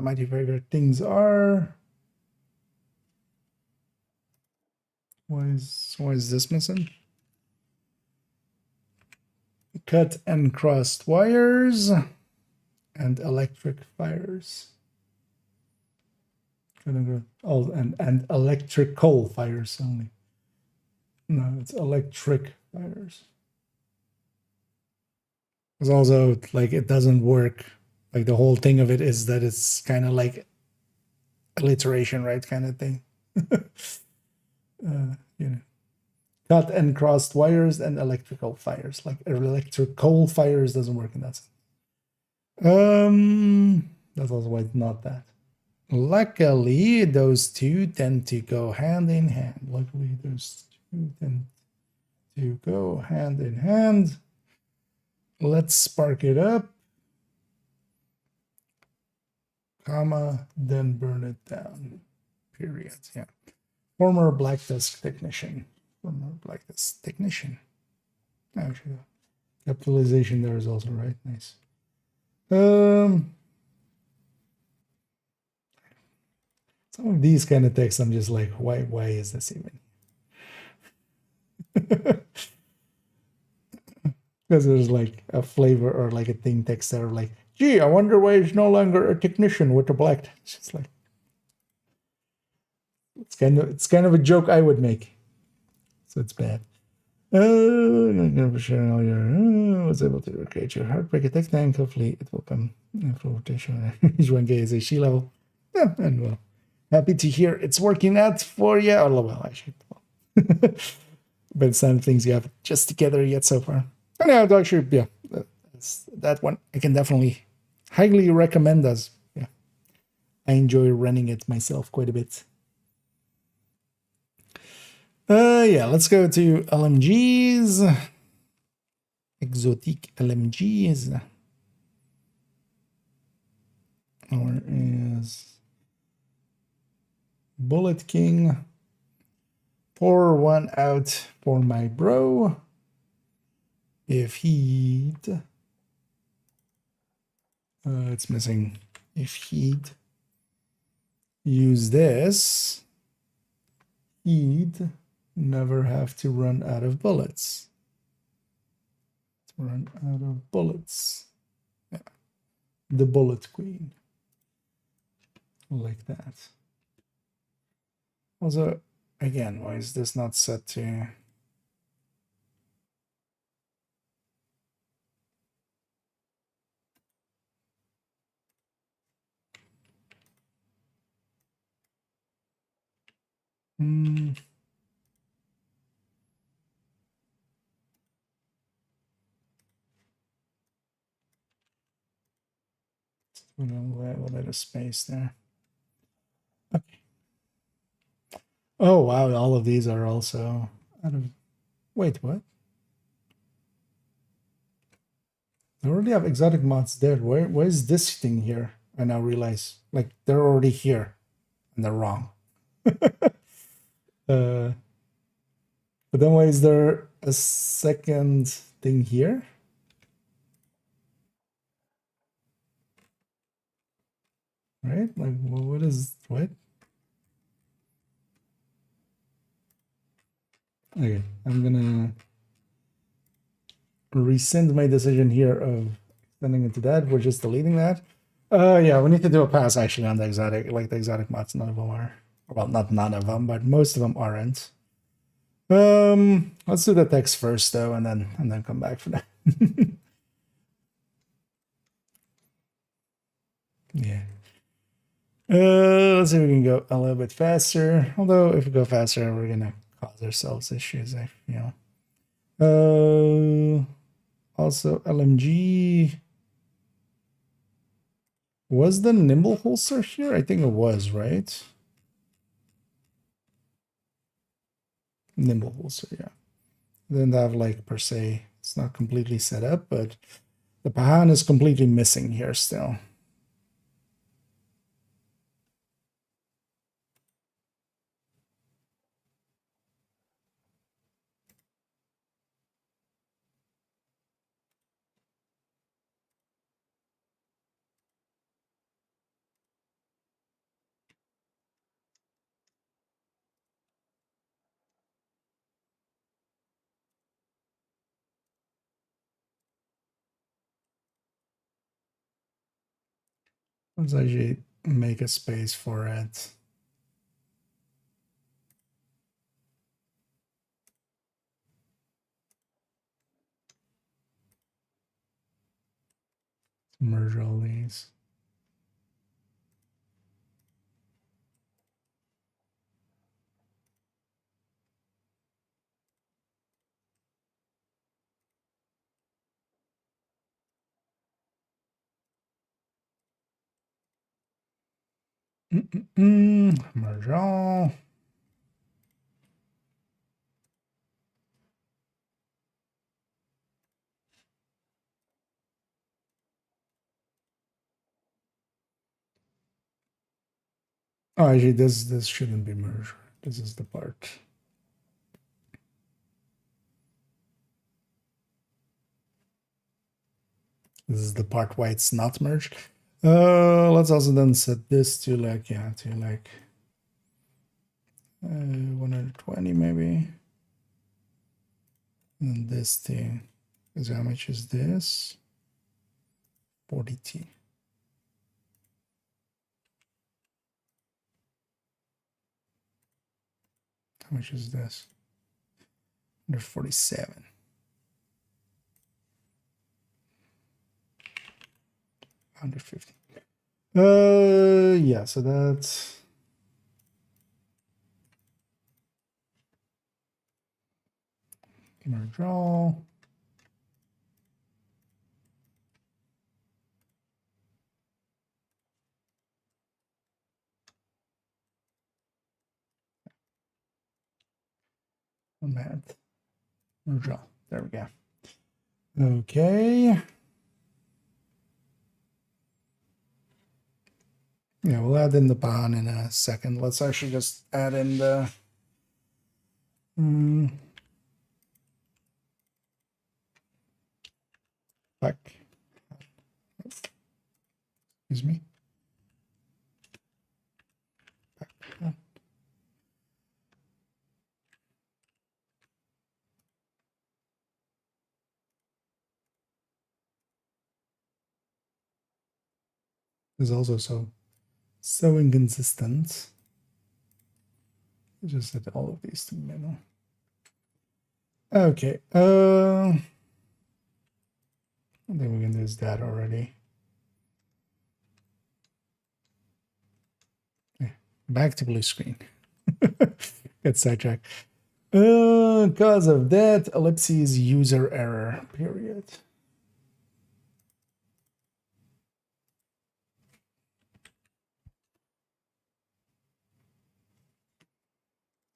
My favorite things are Why is this missing? Cut and crossed wires and electric fires. Oh, and electrical fires only. No, it's electric fires. It's also like it doesn't work. Like the whole thing of it is that it's kind of like alliteration, right? Kind of thing. You know, cut and crossed wires and electrical fires. Like electrical fires doesn't work in that sense. That's also why it's not that. Luckily, those two tend to go hand in hand. Luckily, those two tend to go hand in hand. Let's spark it up, comma, then burn it down. Period. Yeah. Former black desk technician. Former black desk technician. Actually, capitalization there is also right. Nice. Some of these kind of texts, I'm just like, why is this even? Because there's like a flavor or like a thing text that are like, gee, I wonder why he's no longer a technician with a black. It's just like, it's kind of a joke I would make. So it's bad. Sharing all your was able to recreate your heartbreak attack tank. Hopefully it will come in full rotation. Each one is a she level. Yeah, and well, happy to hear it's working out for you. Oh, well, I should. But some things you have just together yet so far. And yeah, actually, yeah, that one I can definitely highly recommend as yeah. I enjoy running it myself quite a bit. Yeah, let's go to LMGs. Exotic LMGs. Or is Bullet King. Pour one out for my bro. If he'd it's missing. If he'd use this, he'd never have to run out of bullets. Run out of bullets. Yeah. The Bullet Queen. Like that. Also, again, why is this not set to... We'll let a space there. Okay. Oh, wow, all of these are also out of... Wait, what? I already have exotic mods there. Where is this thing here? I now realize, like, they're already here, and they're wrong. But then why is there a second thing here? Right? Like, what is... What? Okay, I'm gonna rescind my decision here of sending it to that. We're just deleting that. Yeah, we need to do a pass actually on the exotic, like the exotic mods. None of them are, well, not none of them, but most of them aren't. Let's do the text first though, and then come back for that. Yeah. Let's see if we can go a little bit faster. Although if we go faster, we're gonna cause ourselves issues, I feel. Also LMG. Was the nimble holster here? I think it was, right? Nimble holster, yeah. Didn't have like per se, it's not completely set up, but the Pahan is completely missing here still. Let's actually make a space for it. Merge all these. Merge all. Oh, actually, this shouldn't be merged. This is the part. This is the part why it's not merged. Let's also then set this to like, yeah, to like 120 maybe. And this thing is how much is this? 40T. How much is this? 147. $150. Yeah, so that's merge all. Math. Merge all. There we go. Okay. Yeah, we'll add in the bond in a second. Let's actually just add in the back. Excuse me. Back. Is also so inconsistent. Just set all of these to middle. Okay. I think we can use that already. Okay. Back to blue screen. Get sidetracked. Cause of that, ellipses user error, period.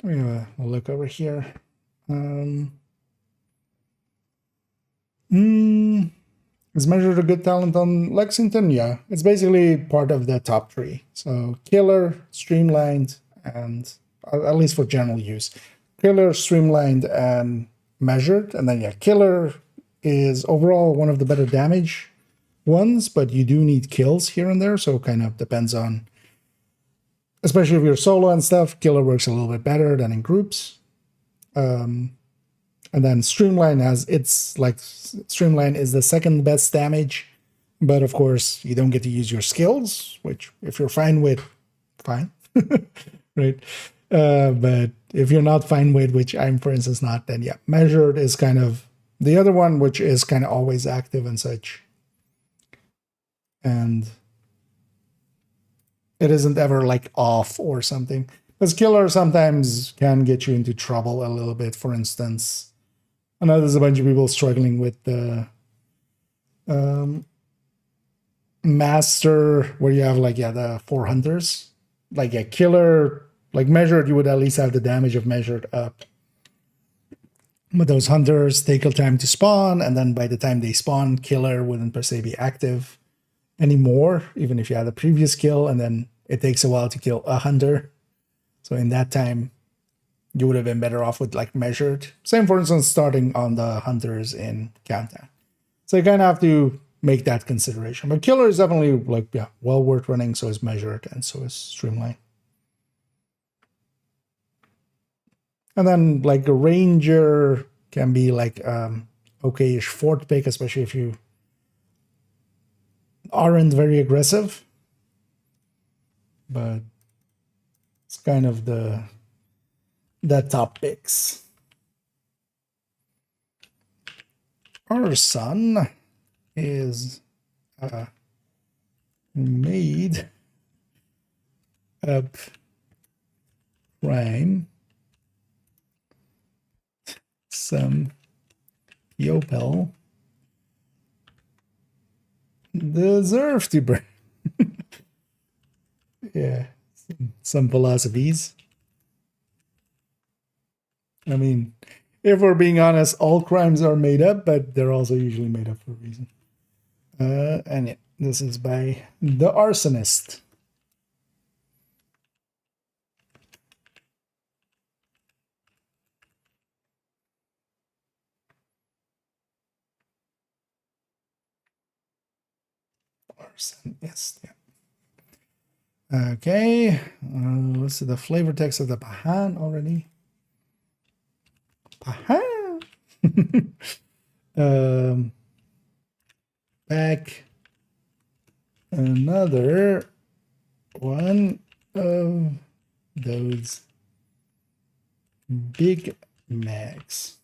We'll look over here. Is measured a good talent on Lexington? Yeah, it's basically part of the top three. So killer, streamlined, and at least for general use. Killer, streamlined, and measured. And then yeah, killer is overall one of the better damage ones, but you do need kills here and there. So it kind of depends on, especially if you're solo and stuff, killer works a little bit better than in groups. And then streamline has its like streamline is the second best damage, but of course you don't get to use your skills, which if you're fine with, fine, right? But if you're not fine with, which I'm for instance not, then yeah, measured is kind of the other one, which is kind of always active and such, and it isn't ever like off or something. Because killer sometimes can get you into trouble a little bit. For instance, I know there's a bunch of people struggling with the master, where you have like, yeah, the 4 hunters. Like a killer, like measured, you would at least have the damage of measured up. But those hunters take a time to spawn, and then by the time they spawn, killer wouldn't per se be active anymore, even if you had a previous kill, and then it takes a while to kill a hunter. So in that time, you would have been better off with like measured. Same, for instance, starting on the hunters in Countdown. So you kind of have to make that consideration. But killer is definitely like, yeah, well worth running. So is measured, and so is streamline. And then like a ranger can be like okay-ish fourth pick, especially if you aren't very aggressive. but it's kind of the top picks. Our son is made up crime. Some Yopel deserve to burn. Yeah, some philosophies. I mean, if we're being honest, all crimes are made up, but they're also usually made up for a reason. And yeah, this is by The Arsonist. Arsonist, yeah. Okay, let's see the flavor text of the Pahan already. Pahan! Back another one of those Big Macs.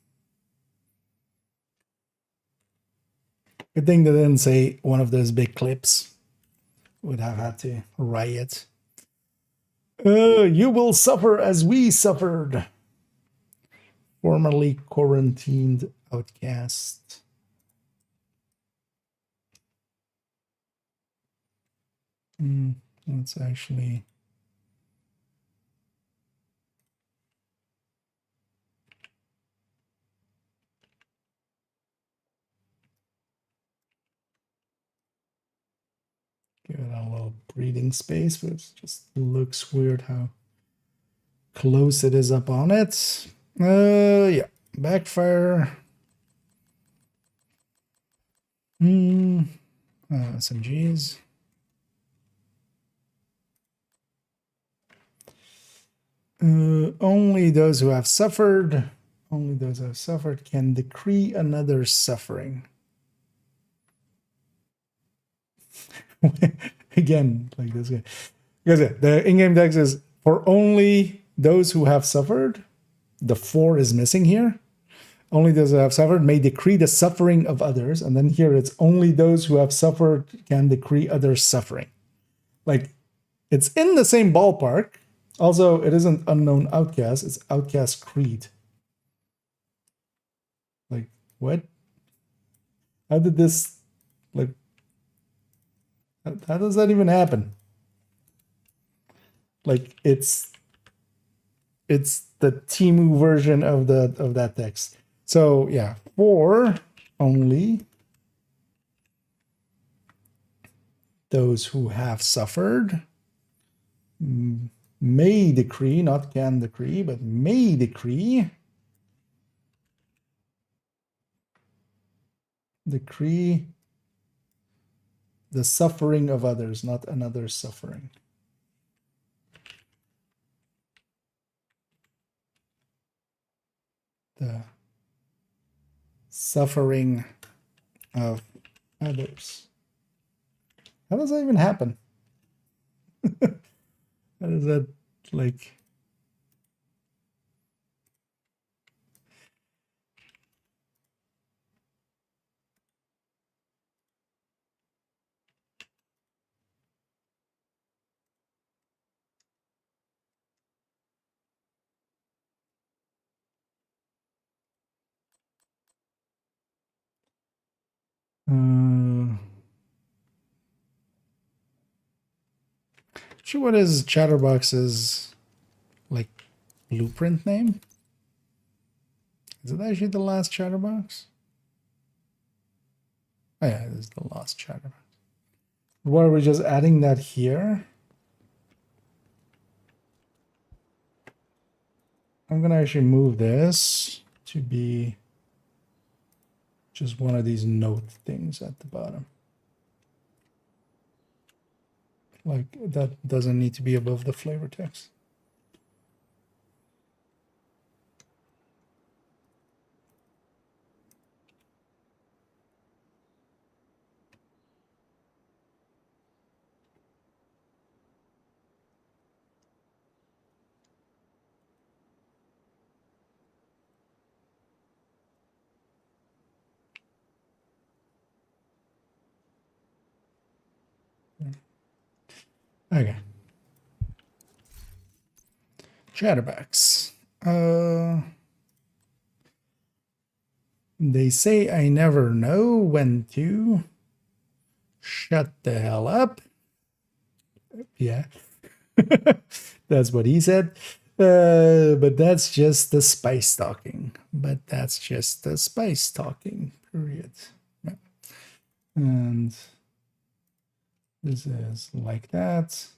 Good thing they didn't say one of those big clips. Would have had to riot. You will suffer as we suffered. Formerly quarantined outcast. Let's actually... give it a little breathing space, but it just looks weird how close it is up on it. Yeah, backfire. SMGs. Only those who have suffered can decree another suffering. Again, like this guy. Because the in-game text is for only those who have suffered. The 4 is missing here. Only those who have suffered may decree the suffering of others. And then here it's only those who have suffered can decree others' suffering. Like, it's in the same ballpark. Also, it isn't unknown outcast. It's outcast creed. Like, what? How did this, like, how does that even happen? Like, it's the Timu version of that text. So yeah, for only those who have suffered may decree, not can decree, but may decree the suffering of others, not another's suffering. The suffering of others. How does that even happen? How does that, like... Sure, what is Chatterbox's like blueprint name? Is it actually the last Chatterbox? Oh yeah, it is the last Chatterbox. Why are we just adding that here? I'm gonna actually move this to be just one of these note things at the bottom. Like, that doesn't need to be above the flavor text. Okay. Chatterbacks. They say I never know when to shut the hell up. Yeah. That's what he said. But that's just the spice talking. But that's just the spice talking, period. Yeah. And this is like that.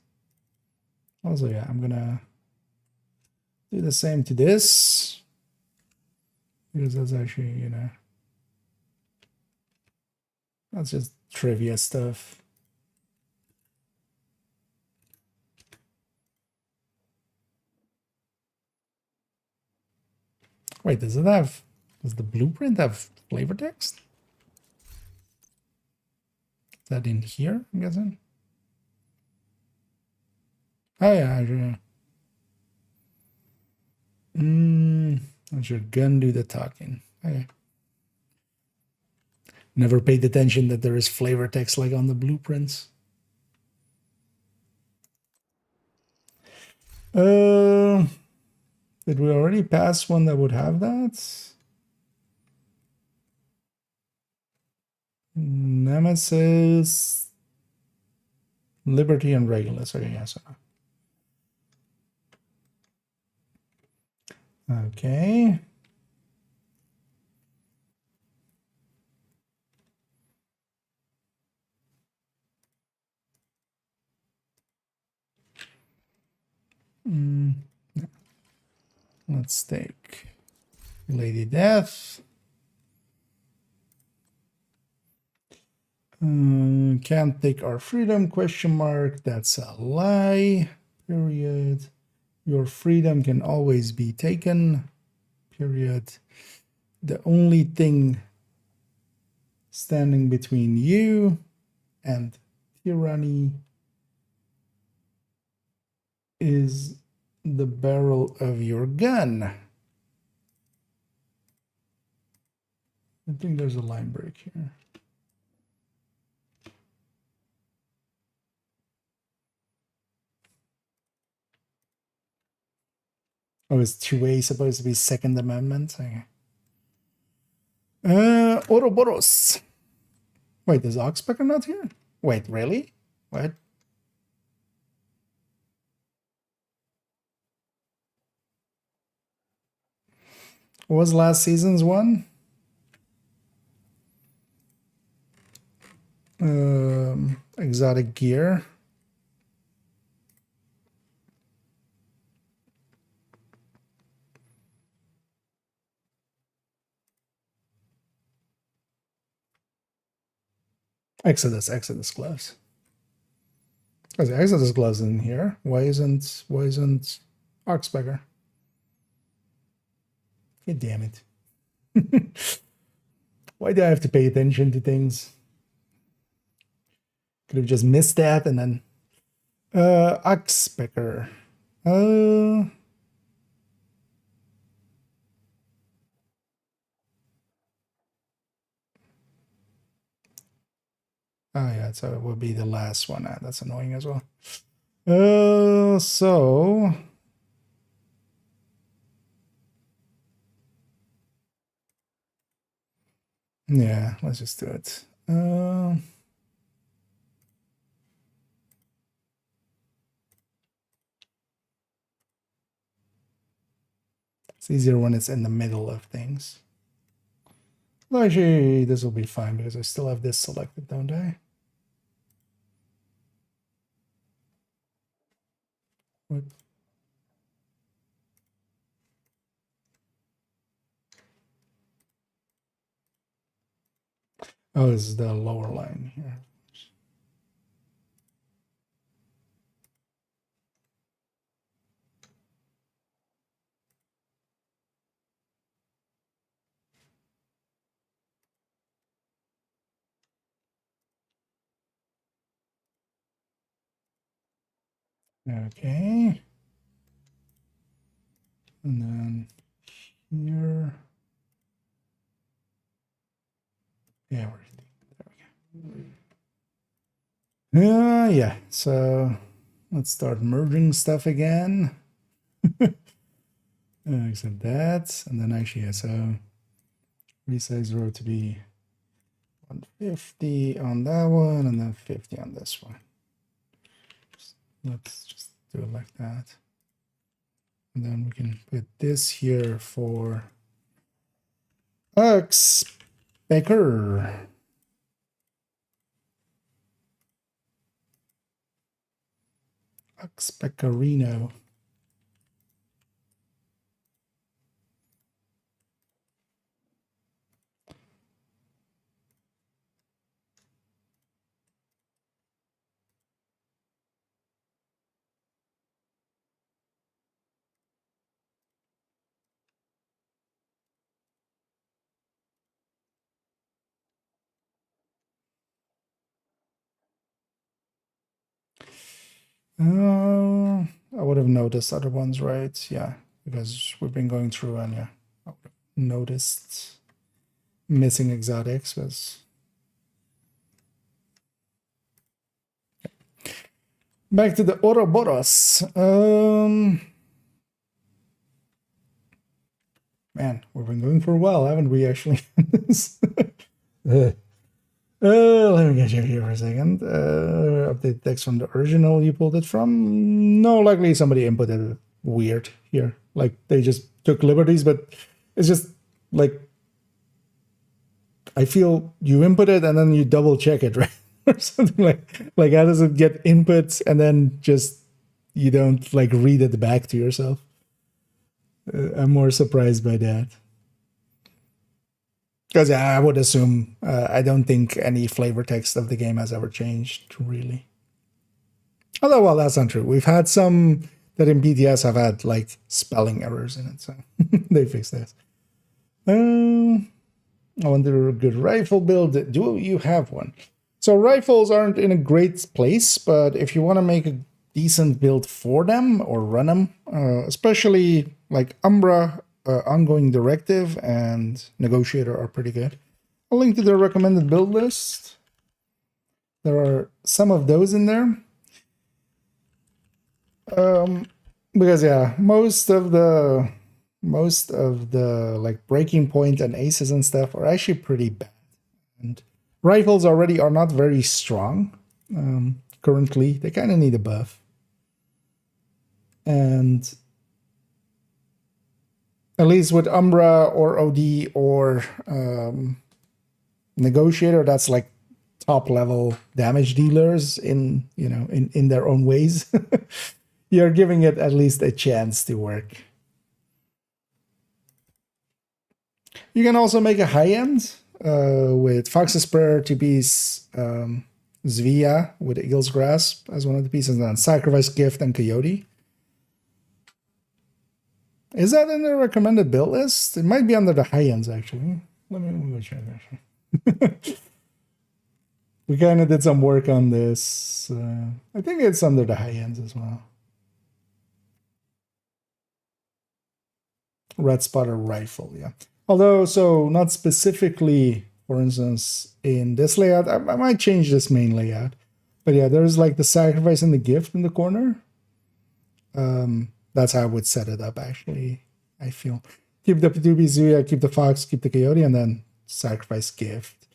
Also, yeah, I'm gonna do the same to this. Because that's actually, you know, that's just trivia stuff. Wait, does the blueprint have flavor text? Is that in here, I'm guessing? Oh yeah, actually. Let your gun do the talking. Okay. Never paid attention that there is flavor text like on the blueprints. Did we already pass one that would have that? Nemesis, Liberty, and Regulus. Okay, yes. Okay. Let's take Lady Death. Can't take our freedom, question mark. That's a lie, period. Your freedom can always be taken, period. The only thing standing between you and tyranny is the barrel of your gun. I think there's a line break here. Oh, is 2A supposed to be Second Amendment? Okay. Ouroboros. Wait, is Oxpecker not here? Wait, really? What? What was last season's one? Exotic gear. Exodus gloves. Oh, the Exodus gloves in here. Why isn't Oxpecker? God damn it. Why do I have to pay attention to things? Could have just missed that and then Oxpecker. Oh yeah, so it would be the last one. That's annoying as well. So yeah, let's just do it. It's easier when it's in the middle of things. Well, actually, this will be fine because I still have this selected, don't I? What? Oh, this is the lower line here. Okay. And then here. Yeah, there we go. Yeah, so let's start merging stuff again. Except that, and then actually, yeah, so resize row to be 150 on that one, and then 50 on this one. Let's just do it like that. And then we can put this here for Specker. Speckerino. I would have noticed other ones, right? Yeah, because we've been going through and yeah, I would have noticed missing exotics was. Back to the Ouroboros. Man, we've been going for a while, haven't we, actually? Let me get you here for a second. Update text from the original you pulled it from. No, likely somebody inputted it weird here. Like, they just took liberties, but it's just, like, I feel you input it and then you double check it, right? Or something like how does it get inputs and then just you don't like read it back to yourself? I'm more surprised by that because I would assume I don't think any flavor text of the game has ever changed really. Although, well, that's not true. We've had some that in BTS have had like spelling errors in it, so they fixed that. I wonder a good rifle build. Do you have one? So rifles aren't in a great place, but if you want to make a decent build for them or run them, especially like Umbra, Ongoing Directive, and Negotiator are pretty good. I'll link to the recommended build list. There are some of those in there. Because yeah, most of the like breaking point and aces and stuff are actually pretty bad. And rifles already are not very strong currently. They kind of need a buff. And at least with Umbra or OD or Negotiator, that's like top level damage dealers in their own ways. You're giving it at least a chance to work. You can also make a high end with Fox's Prayer to be Zvia with Eagle's Grasp as one of the pieces, and then Sacrifice, Gift, and Coyote. Is that in the recommended build list? It might be under the high ends, actually. Let me go check, actually. We kind of did some work on this. I think it's under the high ends as well. Red Spotter Rifle, yeah. Although, so not specifically, for instance, in this layout, I might change this main layout. But yeah, there's like the Sacrifice and the Gift in the corner. That's how I would set it up, actually, I feel. Keep the Pitubi Zuya, keep the Fox, keep the Coyote, and then Sacrifice, Gift. I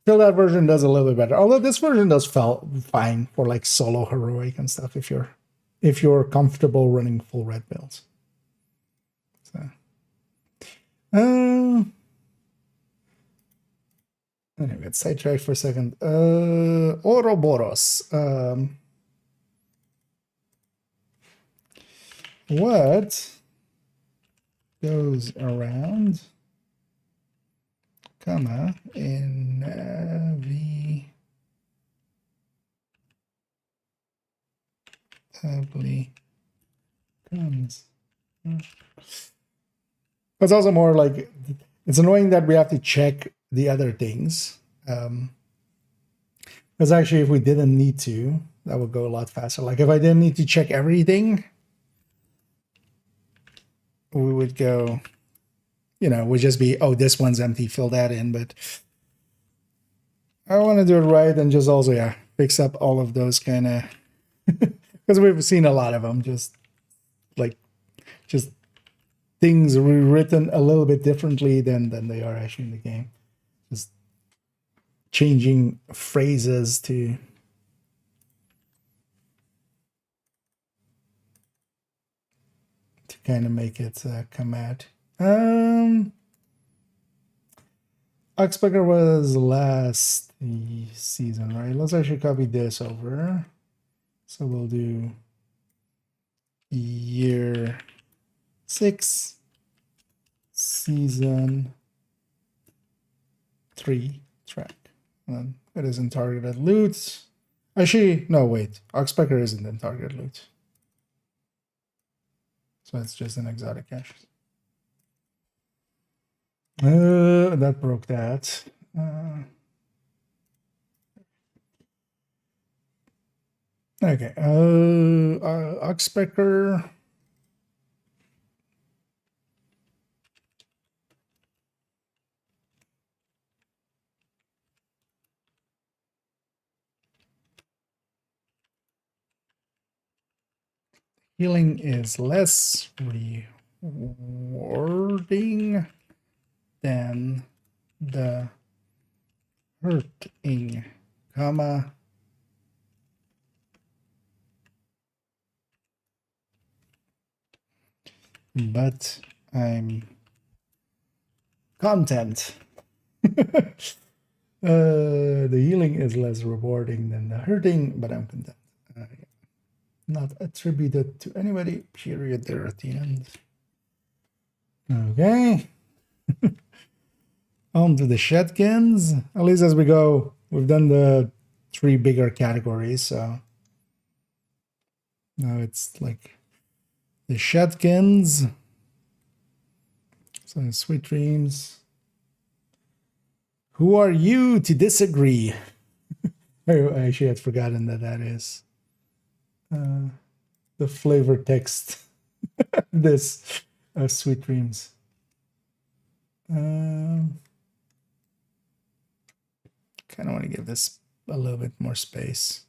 feel that version does a little bit better. Although this version does fine for like solo heroic and stuff if you're comfortable running full red builds. So anyway, let's sidetrack for a second. Ouroboros. What goes around, comma, inevitably comes. It's also more like, it's annoying that we have to check the other things. Because actually, if we didn't need to, that would go a lot faster. Like if I didn't need to check everything, we would go, would just be, oh, this one's empty, fill that in. But I want to do it right and just also, yeah, picks up all of those kind of, because we've seen a lot of them, just things rewritten a little bit differently than they are actually in the game. Just changing phrases to kind of make it come out. Oxpecker was last season, right? Let's actually copy this over. So we'll do year 6, season 3 track. And it is in targeted loot. Actually, no, wait. Oxpecker isn't in targeted loot. So it's just an exotic cache. That broke that. Okay. Oxpecker. Healing is less rewarding than the hurting, comma, but I'm content. The healing is less rewarding than the hurting, but I'm content. Yeah. Not attributed to anybody, period, there at the end. Okay. On to the shotguns. At least as we go, we've done the 3 bigger categories, so now it's like the shotguns. So sweet dreams. Who are you to disagree? I actually had forgotten that is the flavor text. This sweet dreams. Kind of want to give this a little bit more space.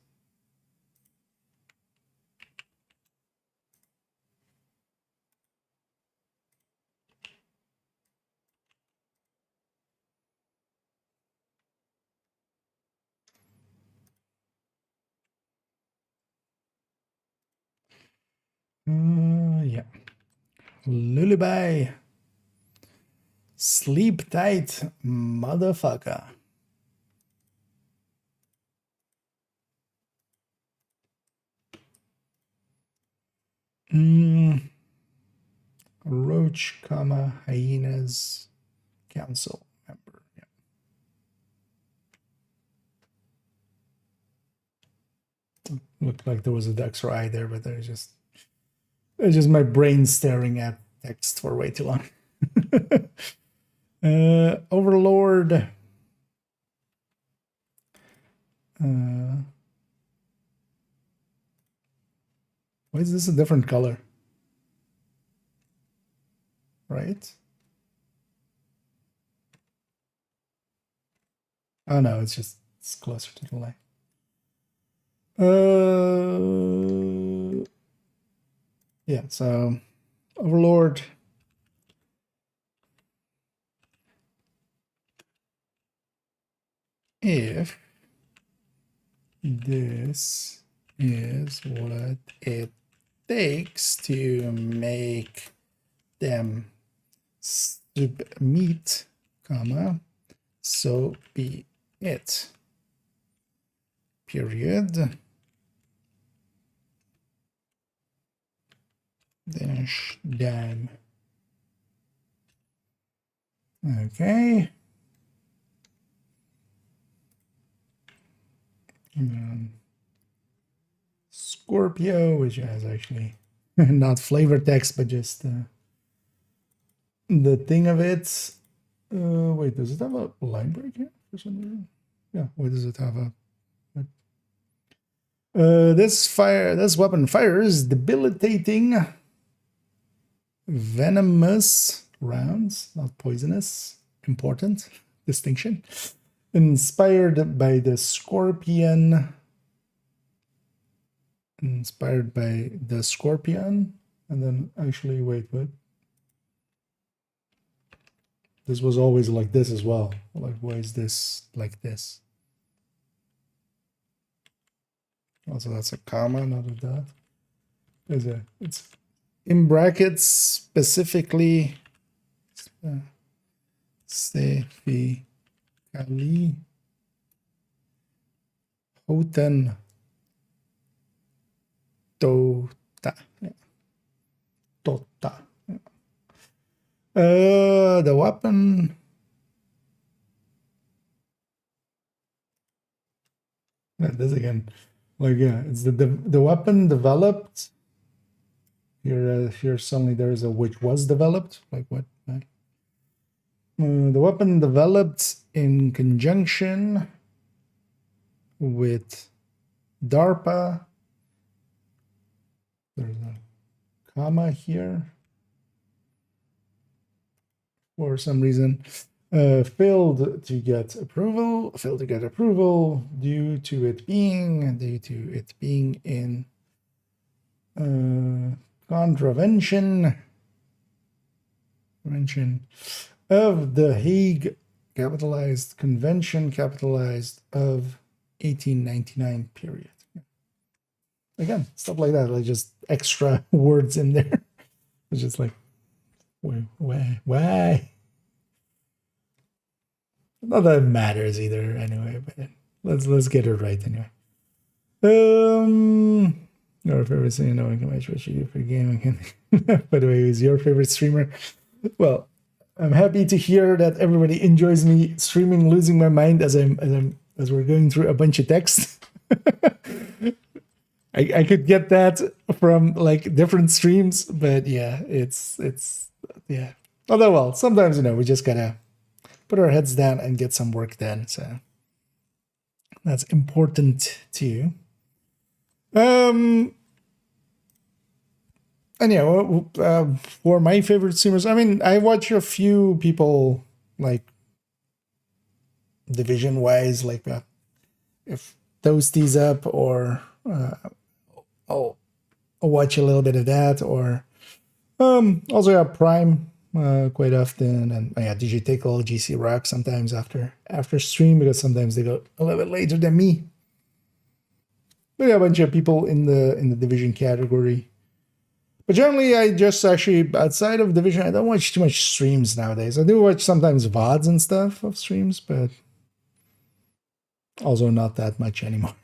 Yeah. Lullaby. Sleep tight, motherfucker. Roach, comma, hyenas, council member. Yeah. Looked like there was a duck's eye there, but it's just my brain staring at text for way too long. Overlord. Why is this a different color? Right? Oh no, it's closer to the light. Yeah, so Overlord. If this is what it takes to make them submit, comma, so be it. Period. Dash dam. Okay. Scorpio, which has actually not flavor text, but just the thing of it. Wait, does it have a line break here for some reason? Yeah, why does it have a... this weapon fires debilitating venomous rounds, not poisonous. Important distinction. Inspired by the scorpion inspired by the Scorpion, and then actually wait, what? This was always like this as well. Like, why is this like this? Also, that's a comma, not a dot. It's in brackets specifically. Specifically Hoten Tota. Tota. The weapon. This again. Like, yeah, it's the weapon developed. Here suddenly there is a which was developed. Like what? The weapon developed in conjunction with DARPA. There's a comma here. For some reason, failed to get approval due to it being in contravention of the Hague capitalized convention capitalized of 1899 period. Again, stuff like that, like just extra words in there. It's just like, why? Not that it matters either, anyway. But let's get it right anyway. Your favorite thing, what you do for gaming? By the way, who's your favorite streamer? Well, I'm happy to hear that everybody enjoys me streaming, losing my mind as we're going through a bunch of text. I could get that from like different streams, but yeah, it's yeah. Although, well, sometimes we just gotta put our heads down and get some work done. So that's important too. And yeah, for my favorite streamers, I mean, I watch a few people like division wise, like if Toasty's up, or I'll watch a little bit of that, or also have Prime quite often, and yeah, DJ Tickle, GC Rock sometimes after stream, because sometimes they go a little bit later than me. But yeah, a bunch of people in the division category. But generally, I just actually, outside of division, I don't watch too much streams nowadays. I do watch sometimes VODs and stuff of streams, but also not that much anymore.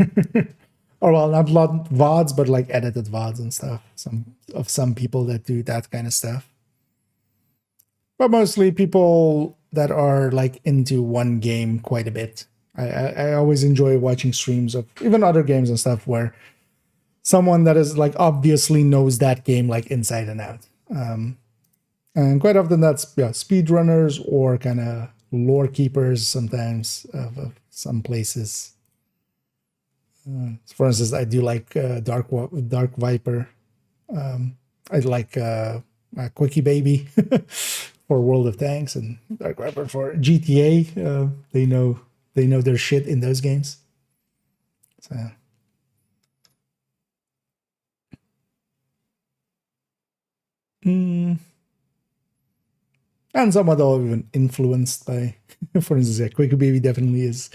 Or well, not a lot VODs, but like edited VODs and stuff. Some people that do that kind of stuff. But mostly people that are like into one game quite a bit. I always enjoy watching streams of even other games and stuff where someone that is like obviously knows that game like inside and out. And quite often that's speedrunners or kind of lore keepers sometimes of some places. For instance, I do like Dark Viper. I like Quickie Baby for World of Tanks, and Dark Viper for GTA. They know their shit in those games. So. And somewhat all even influenced by, for instance, Quickie Baby definitely is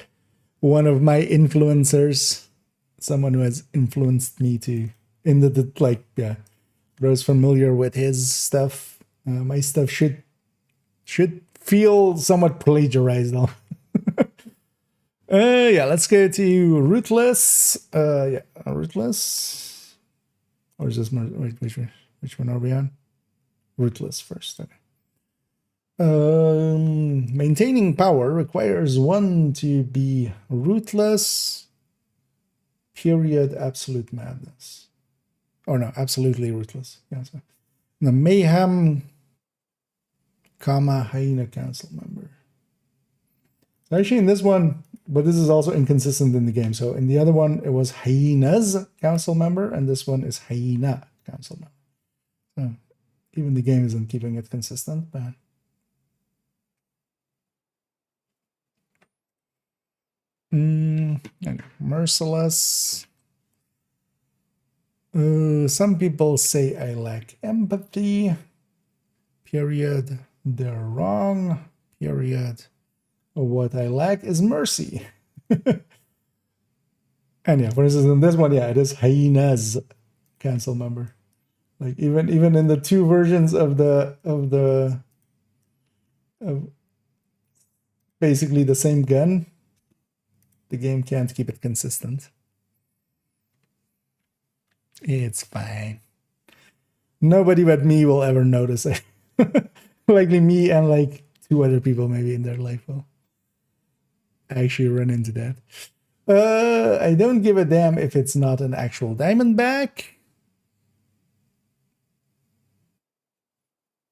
one of my influencers. Someone who has influenced me to, in the like, yeah, Bro's familiar with his stuff. My stuff should feel somewhat plagiarized though. Yeah, let's go to Ruthless. Yeah, Ruthless. Or is this more? Wait, which one are we on? Ruthless first. Okay. Maintaining power requires one to be ruthless. Period. Absolute madness. Or no, absolutely ruthless. Yeah. So the mayhem, hyena council member. So actually, in this one, but this is also inconsistent in the game. So in the other one, it was hyenas council member, and this one is hyena council member. So even the game isn't keeping it consistent, but. And merciless. Some people say I lack empathy. Period. They're wrong. Period. What I lack is mercy. And yeah, for instance, in this one, yeah, it is hyenas cancel member. Like even in the two versions of basically the same gun, the game can't keep it consistent. It's fine. Nobody but me will ever notice it. Likely me and like 2 other people maybe in their life will actually run into that. I don't give a damn if it's not an actual diamondback.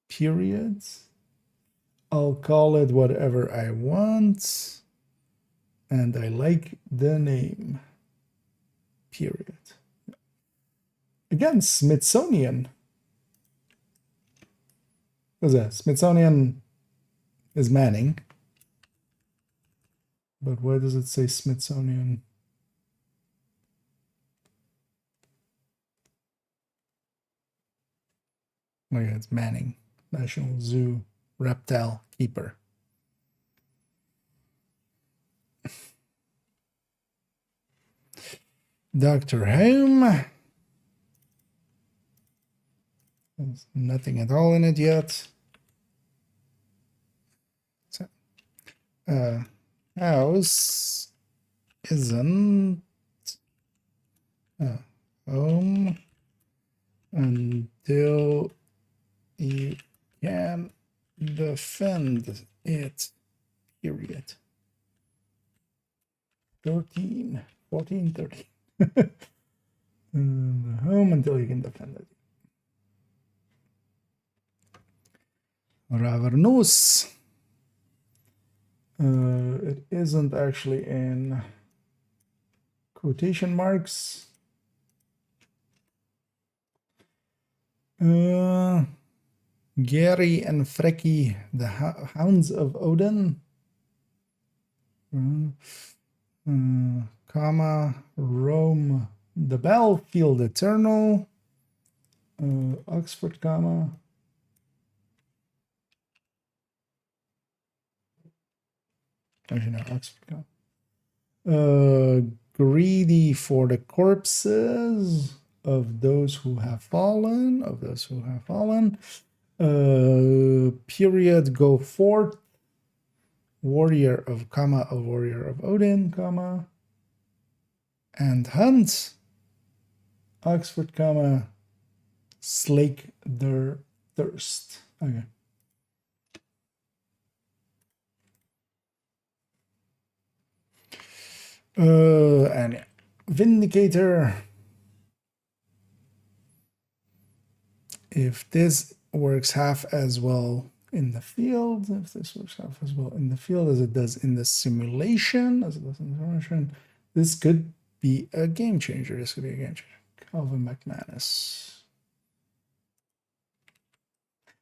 Period. I'll call it whatever I want. And I like the name. Period. Again, Smithsonian. What's that? Smithsonian is Manning. But why does it say Smithsonian? Oh yeah, it's Manning. National Zoo Reptile Keeper. Dr. Home. There's nothing at all in it yet. So, house isn't home until you can defend it. Period. 14, 13. Home until you can defend it. Ravernus. It isn't actually in quotation marks. Gary and Frecky, the Hounds of Odin. Comma, Rome, the Battlefield Eternal. Oxford, comma. Actually, no, Oxford, comma. Greedy for the corpses of those who have fallen, period, go forth, warrior of Odin, comma, and hunt, Oxford, comma, slake their thirst. Okay. And Vindicator. If this works half as well in the field, as it does in the simulation, this could be a game changer. Calvin McManus.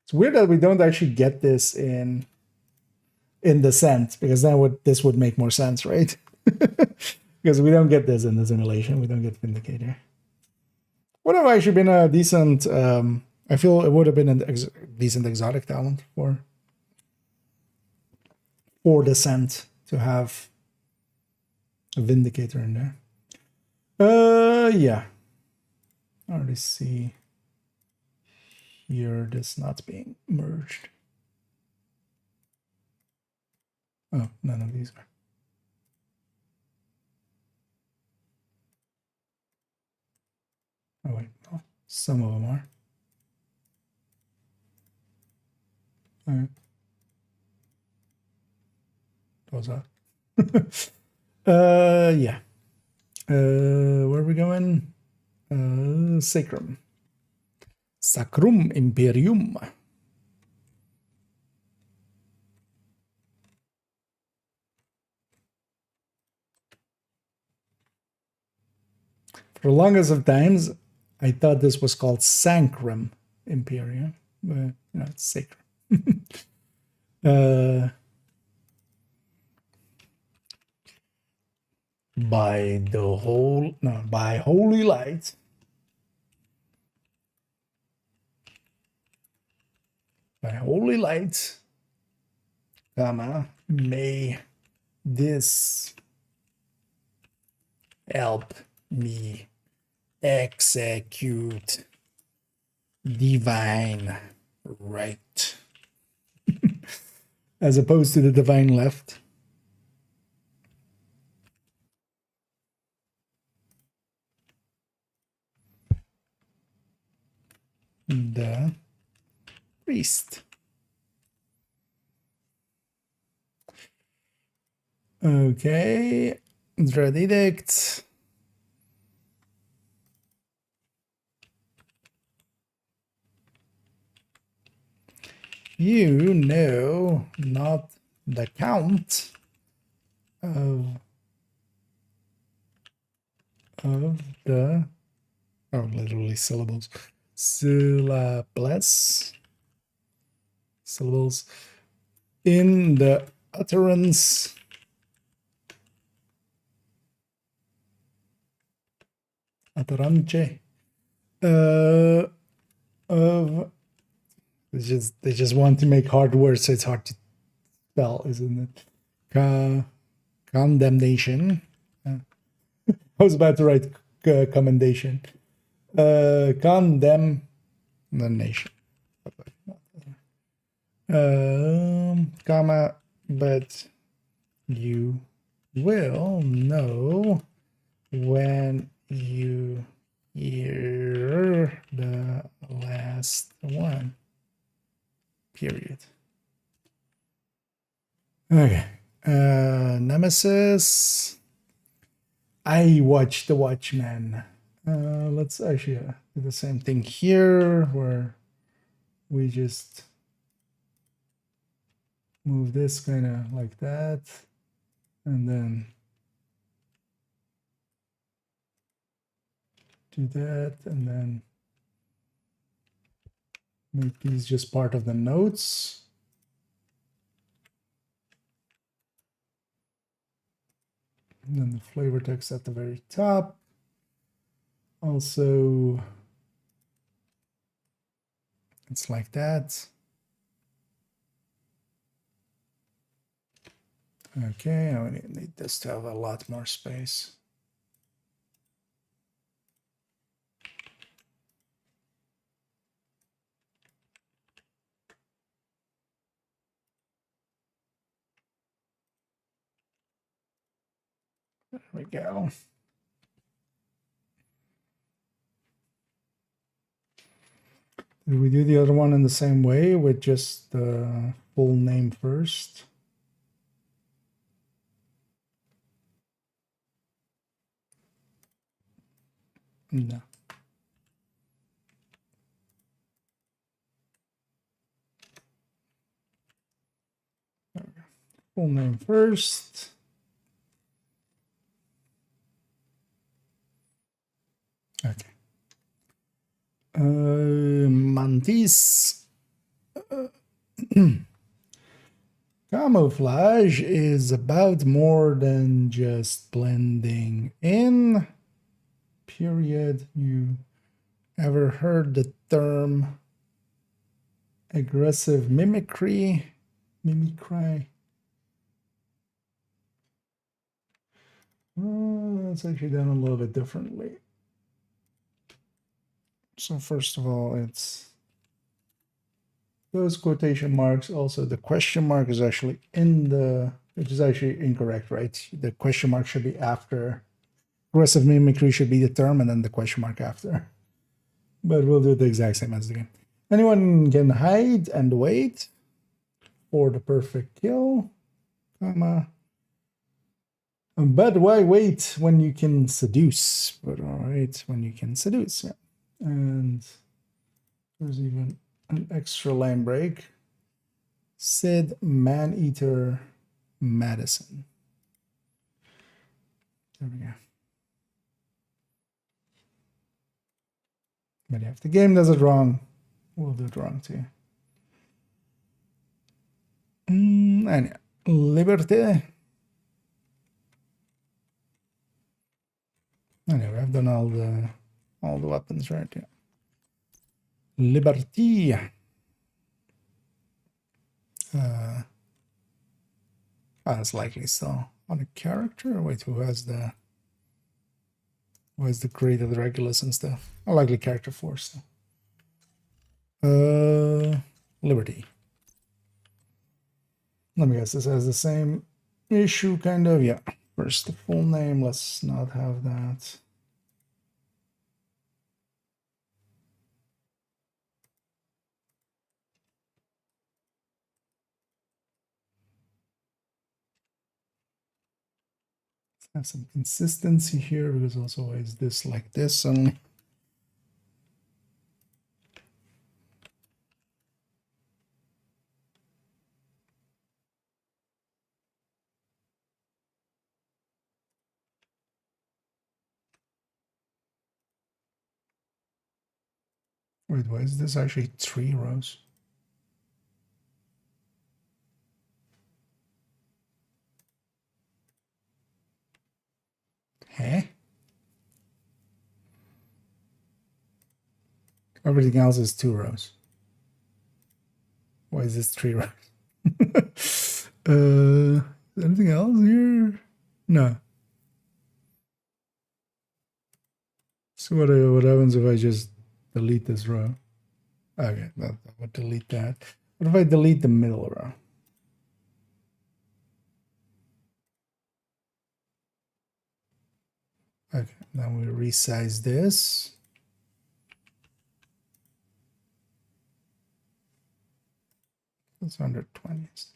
It's weird that we don't actually get this in Descent, because then this would make more sense, right? Because we don't get this in the simulation. We don't get Vindicator. Would have actually been a decent. I feel it would have been a decent exotic talent for Descent to have a Vindicator in there. Yeah. I already see here this not being merged. Oh, none of these are. Oh wait, no. Some of them are. All right. Those are. Yeah. Where are we going? Sacrum. Sacrum Imperium. For the longest of times, I thought this was called Sancrum Imperium, but no, it's Sacrum. By holy light. by holy light, comma, may this help me execute divine right. As opposed to the divine left. The priest. Okay, Dread Edict. You know not the count of the, oh, literally syllables, syllables in the utterance utterance of, they just want to make hard words so it's hard to spell, isn't it? Condemnation. I was about to write commendation. Condemnation. Comma, but you will know when you hear the last one. Period. Okay. Nemesis. I watched The Watchmen. Let's actually do the same thing here, where we just move this kind of like that, and then do that, and then make these just part of the notes. And then the flavor text at the very top. Also, it's like that. Okay, I need this to have a lot more space. There we go. Did we do the other one in the same way with just the full name first? No. Full name first. Okay. Mantis. Camouflage is about more than just blending in. Period. You ever heard the term aggressive mimicry? Mimicry. That's actually done a little bit differently. So first of all, it's those quotation marks. Also, the question mark is actually in the, which is actually incorrect, right? The question mark should be after. Aggressive mimicry should be the term and then the question mark after. But we'll do the exact same as the game. Anyone can hide and wait for the perfect kill, comma. But why wait when you can seduce? But all right, when you can seduce, yeah. And there's even an extra line break. Sid Maneater Madison. There we go. But if the game does it wrong, we'll do it wrong too. And Liberté. Anyway, I've done all the weapons right here. Liberty. That's likely so. On a character? Wait, who has the created Regulus and stuff? Oh, likely character 4 still. Liberty. Let me guess, this has the same issue, kind of. Yeah. First, the full name. Let's not have that. Have some consistency here, because also is this like this only. Wait, why is this actually 3 rows? Huh? Everything else is 2 rows. Why is this 3 rows? Anything else here? No. So what happens if I just delete this row? Okay, that would delete that. What if I delete the middle row? Okay, then we resize this. It's under 20s.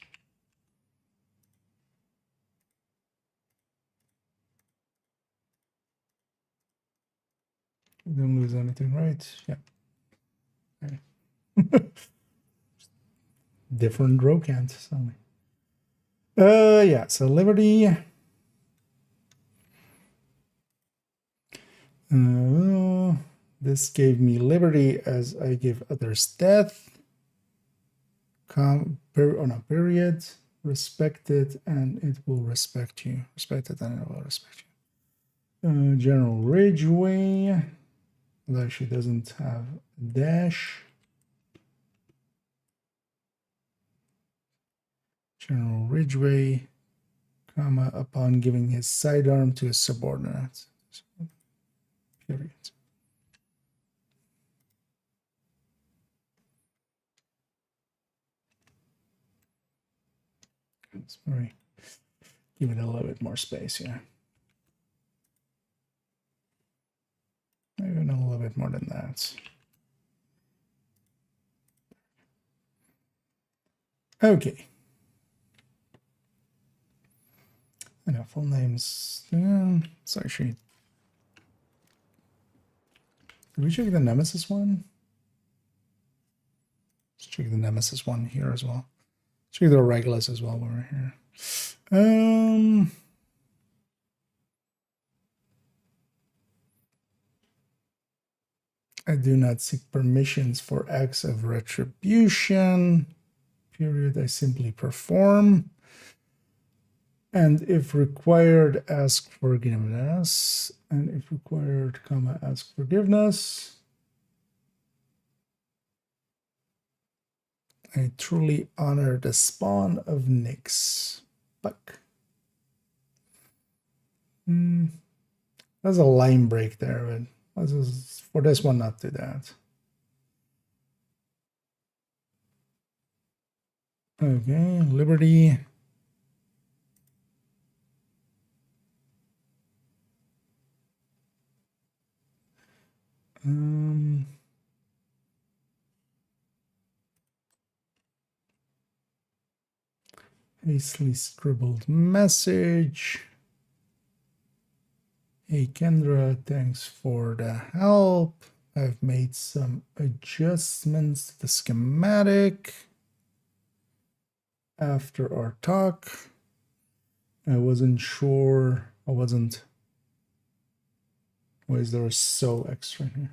We didn't lose anything, right? Yeah. Okay. Different row count. Yeah, so Liberty. This gave me liberty as I give others death. Period. Respected, and it will respect you. Respected, and it will respect you. General Ridgeway. Although she doesn't have a dash. General Ridgeway, comma, upon giving his sidearm to a subordinate. Period. Sorry. Give it a little bit more space here. Even a little bit more than that. Okay. I know full names. It's actually. Did we check the Nemesis one? Let's check the Nemesis one here as well. Check the Regulus as well while we're here. I do not seek permissions for acts of retribution. Period. I simply perform. And if required, ask forgiveness. And if required, comma, ask forgiveness. I truly honor the spawn of Nyx. Fuck. That's a line break there, but let's just, for this one, not do that. Okay, Liberty. Hastily scribbled message. Hey Kendra, thanks for the help. I've made some adjustments to the schematic after our talk. I wasn't sure. Why is there so extra here?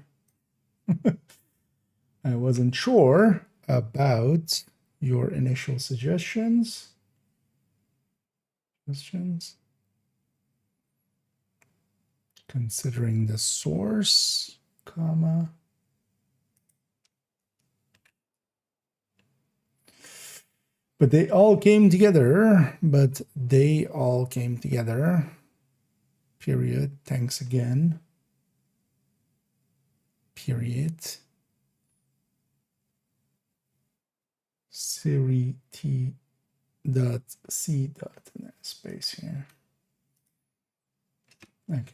I wasn't sure about your initial suggestions. Considering the source, comma. But they all came together. But they all came together. Period. Thanks again. Period. Siri T dot C dot space here. Okay.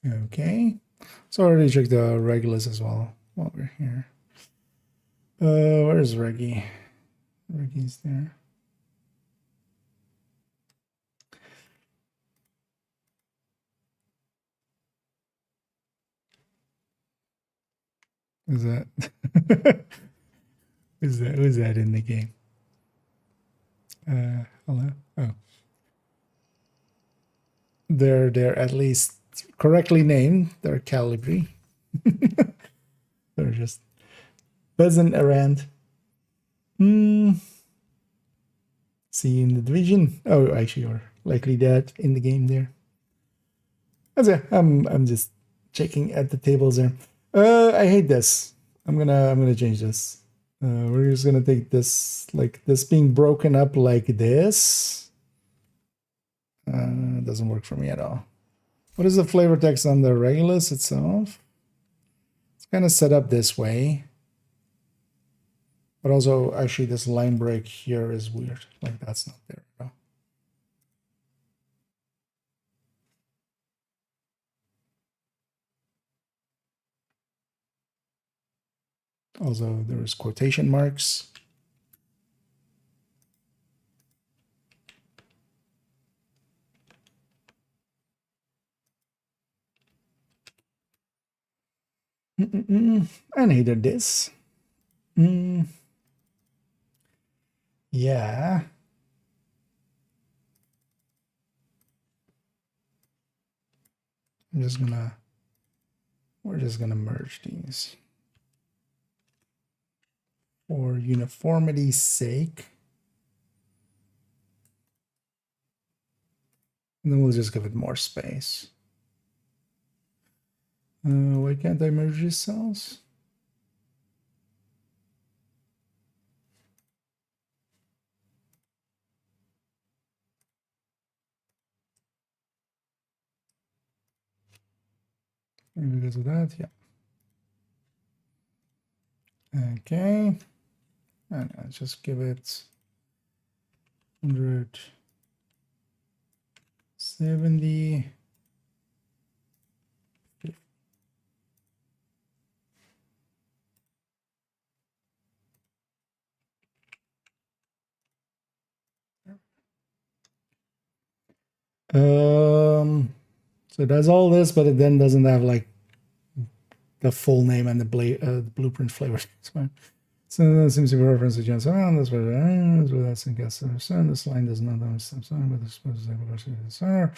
Okay. So I already checked the Regulus as well while we're here. Where's Reggie? Reggie's there. Is that who's that in the game? Hello? Oh. They're at least correctly named. They're Calibri. They're just buzzing around. See you in the division. Oh, actually, you're likely dead in the game there. Okay, I'm just checking at the tables there. I hate this. I'm gonna change this. We're just gonna take this, like this being broken up like this. Doesn't work for me at all. What is the flavor text on the Regulus itself? It's kind of set up this way. But also, actually, this line break here is weird. Like, that's not there at all. Also, there is quotation marks. I needed this. Yeah. We're just gonna merge these for uniformity's sake. And then we'll just give it more space. Why can't I merge these cells? Maybe because of that, yeah. Okay. And let's just give it 170. So it does all this, but it then doesn't have like the full name and the blueprint flavor. So that seems to be a reference to Johnson. That's what that's in guess. This line does not understand, but this is the center.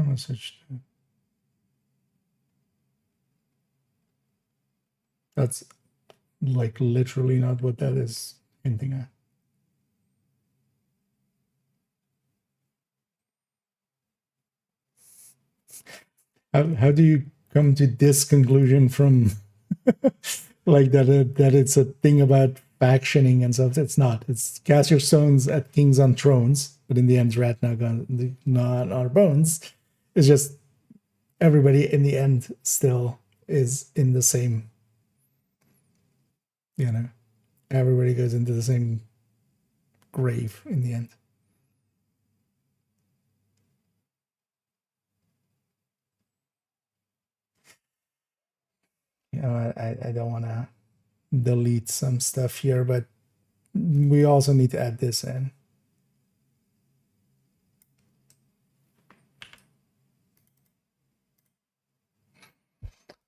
Message. That's like literally not what that is hinting at. How do you come to this conclusion from like that it's a thing about factioning and stuff? It's not. It's cast your stones at kings on thrones, but in the end, rat not our bones. It's just everybody in the end still is in the same. You know, everybody goes into the same grave in the end. You know, I don't want to delete some stuff here, but we also need to add this in.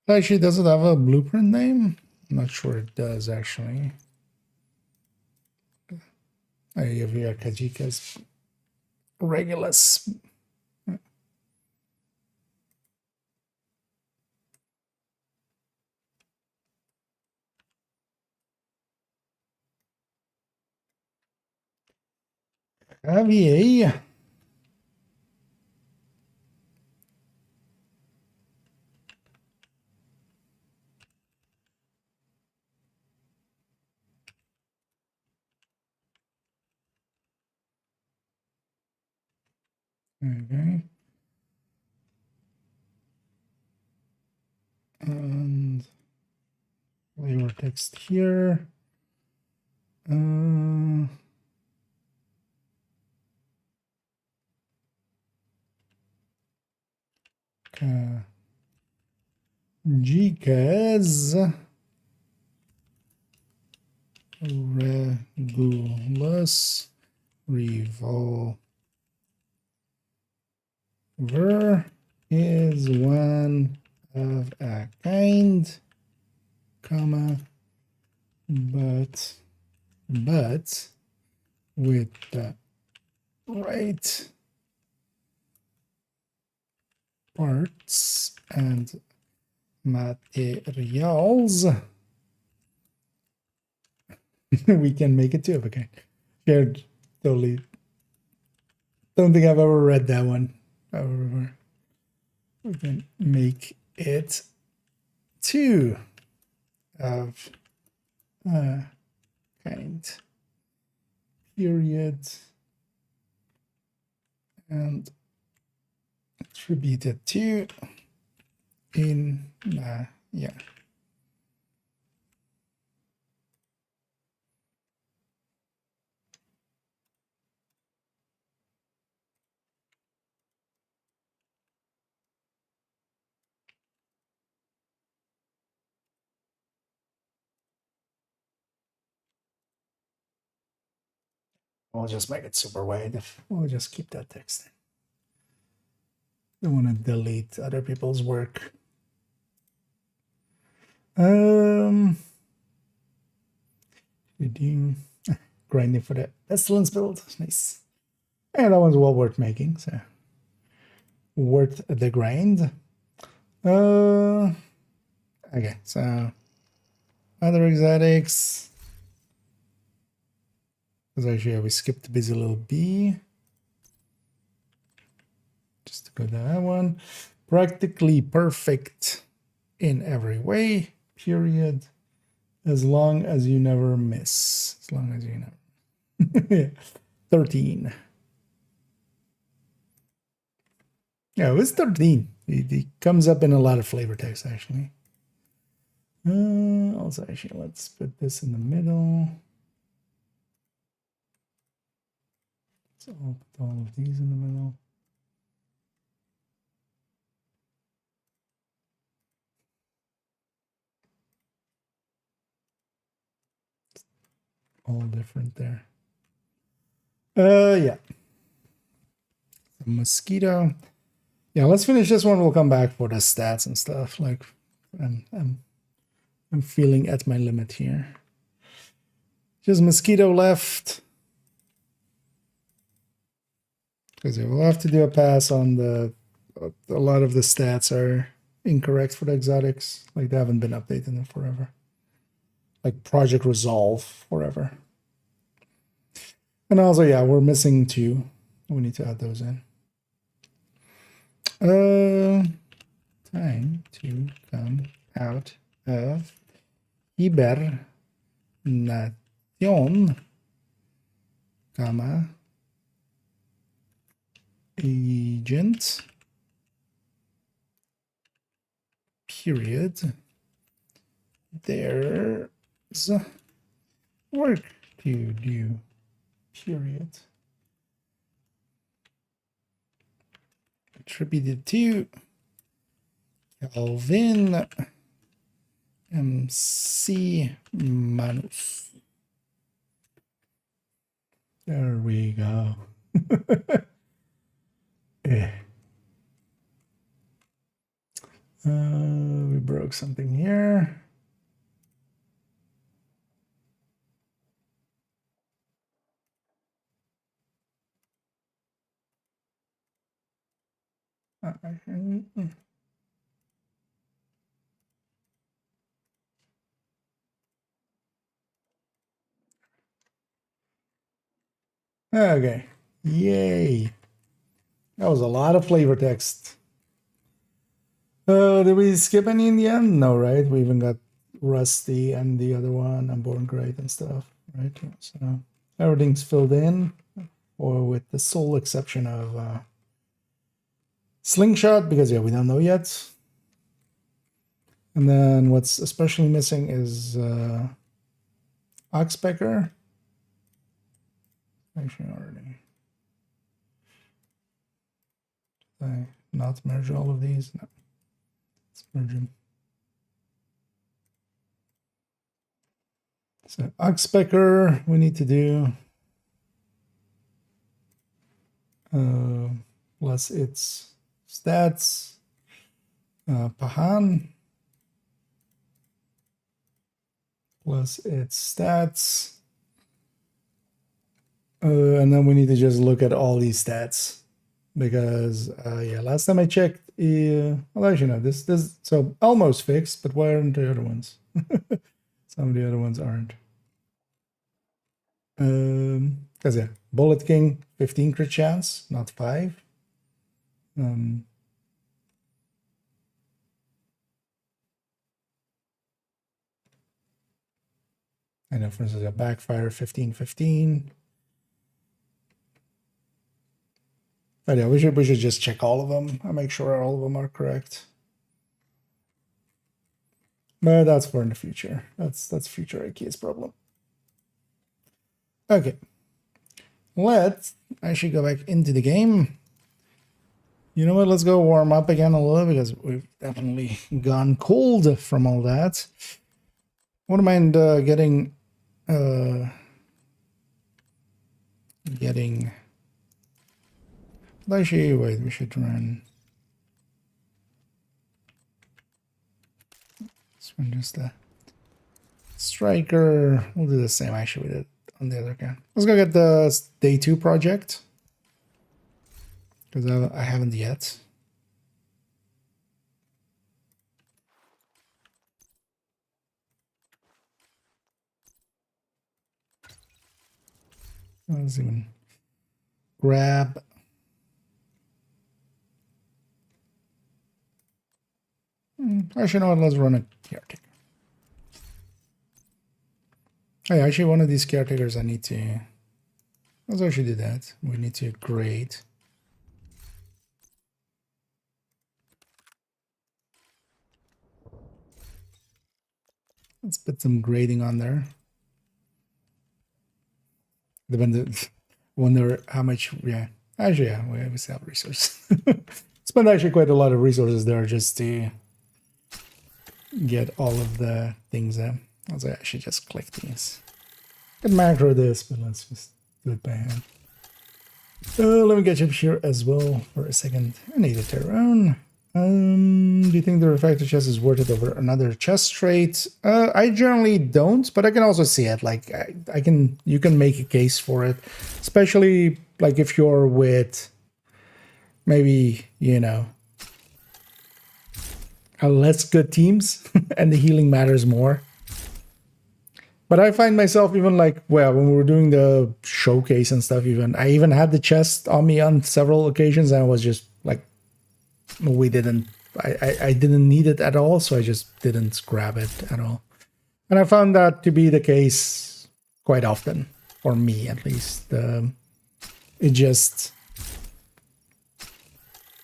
Actually, does it have a blueprint name? I'm not sure it does, actually. I have here Kajika's Regulus. Javier. Okay. And flavor text here. Gcas Regulus Revolver is one of a kind, comma, but with the right parts and materials, we can make it two of a kind. Shared, totally. Don't think I've ever read that one. However, we can make it two of a kind. Period. And attributed to in yeah. We'll just make it super wide. We'll just keep that text. Don't want to delete other people's work. Grinding for the pestilence build. Nice. And that one's well worth making, so worth the grind. Okay, so other exotics. Because actually we skipped busy little B. Just to go to that one. Practically perfect in every way, period. As long as you never miss. As long as you never. 13. Yeah, it was 13. It comes up in a lot of flavor text, actually. Also, actually, let's put this in the middle. So I'll put all of these in the middle. All different there. Yeah. The mosquito. Yeah, let's finish this one. We'll come back for the stats and stuff. Like, I'm feeling at my limit here. Just mosquito left. Because we'll have to do a pass on the. A lot of the stats are incorrect for the exotics. Like, they haven't been updated in forever. Like Project Resolve forever. And also, yeah, we're missing 2. We need to add those in. Time to come out of hibernation, comma, agent, period. There's work to do, period. Attributed to Calvin MC Manus. There we go. We broke something here. Okay, Yay. That was a lot of flavor text. Did we skip any in the end? No, right? We even got Rusty and the other one, Unborn Great and stuff, right? So everything's filled in, or with the sole exception of Slingshot, because yeah, we don't know yet. And then what's especially missing is Oxpecker. Actually, already. Did I not merge all of these? No. Let's merge them. So Oxpecker, we need to do plus its stats. Pahan plus its stats. And then we need to just look at all these stats, because yeah, last time I checked, well, actually no, this so almost fixed, but why aren't the other ones? Some of the other ones aren't. Because yeah, Bullet King 15 crit chance, not 5. I know, for instance, a Backfire 15-15. But yeah, we should just check all of them and make sure all of them are correct. But that's for in the future. That's future IKEA's problem. Okay. Let's actually go back into the game. You know what? Let's go warm up again a little, because we've definitely gone cold from all that. Wouldn't mind getting actually, wait, we should run this one, just a striker. We'll do the same actually we did on the other guy. Let's go get the day 2 project, because I haven't yet. Let's even grab. Actually, no, let's run a caretaker. Hey, actually, one of these caretakers I need to. Let's actually do that. We need to grade. Let's put some grading on there. Wonder how much. Yeah, actually, yeah, we still have resources. Spend actually quite a lot of resources there just to get all of the things there. Also, I should just click these. Could macro this, but let's just do it by hand. Let me get up here as well for a second. I need a Tyrone. Do you think the refractor chest is worth it over another chest trait? I generally don't, but I can also see it. Like you can make a case for it, especially like if you're with maybe, you know, less good teams and the healing matters more. But I find myself even like, well, when we were doing the showcase and stuff, I even had the chest on me on several occasions, and I was just like, I didn't need it at all, so I just didn't grab it at all. And I found that to be the case quite often, for me at least. It just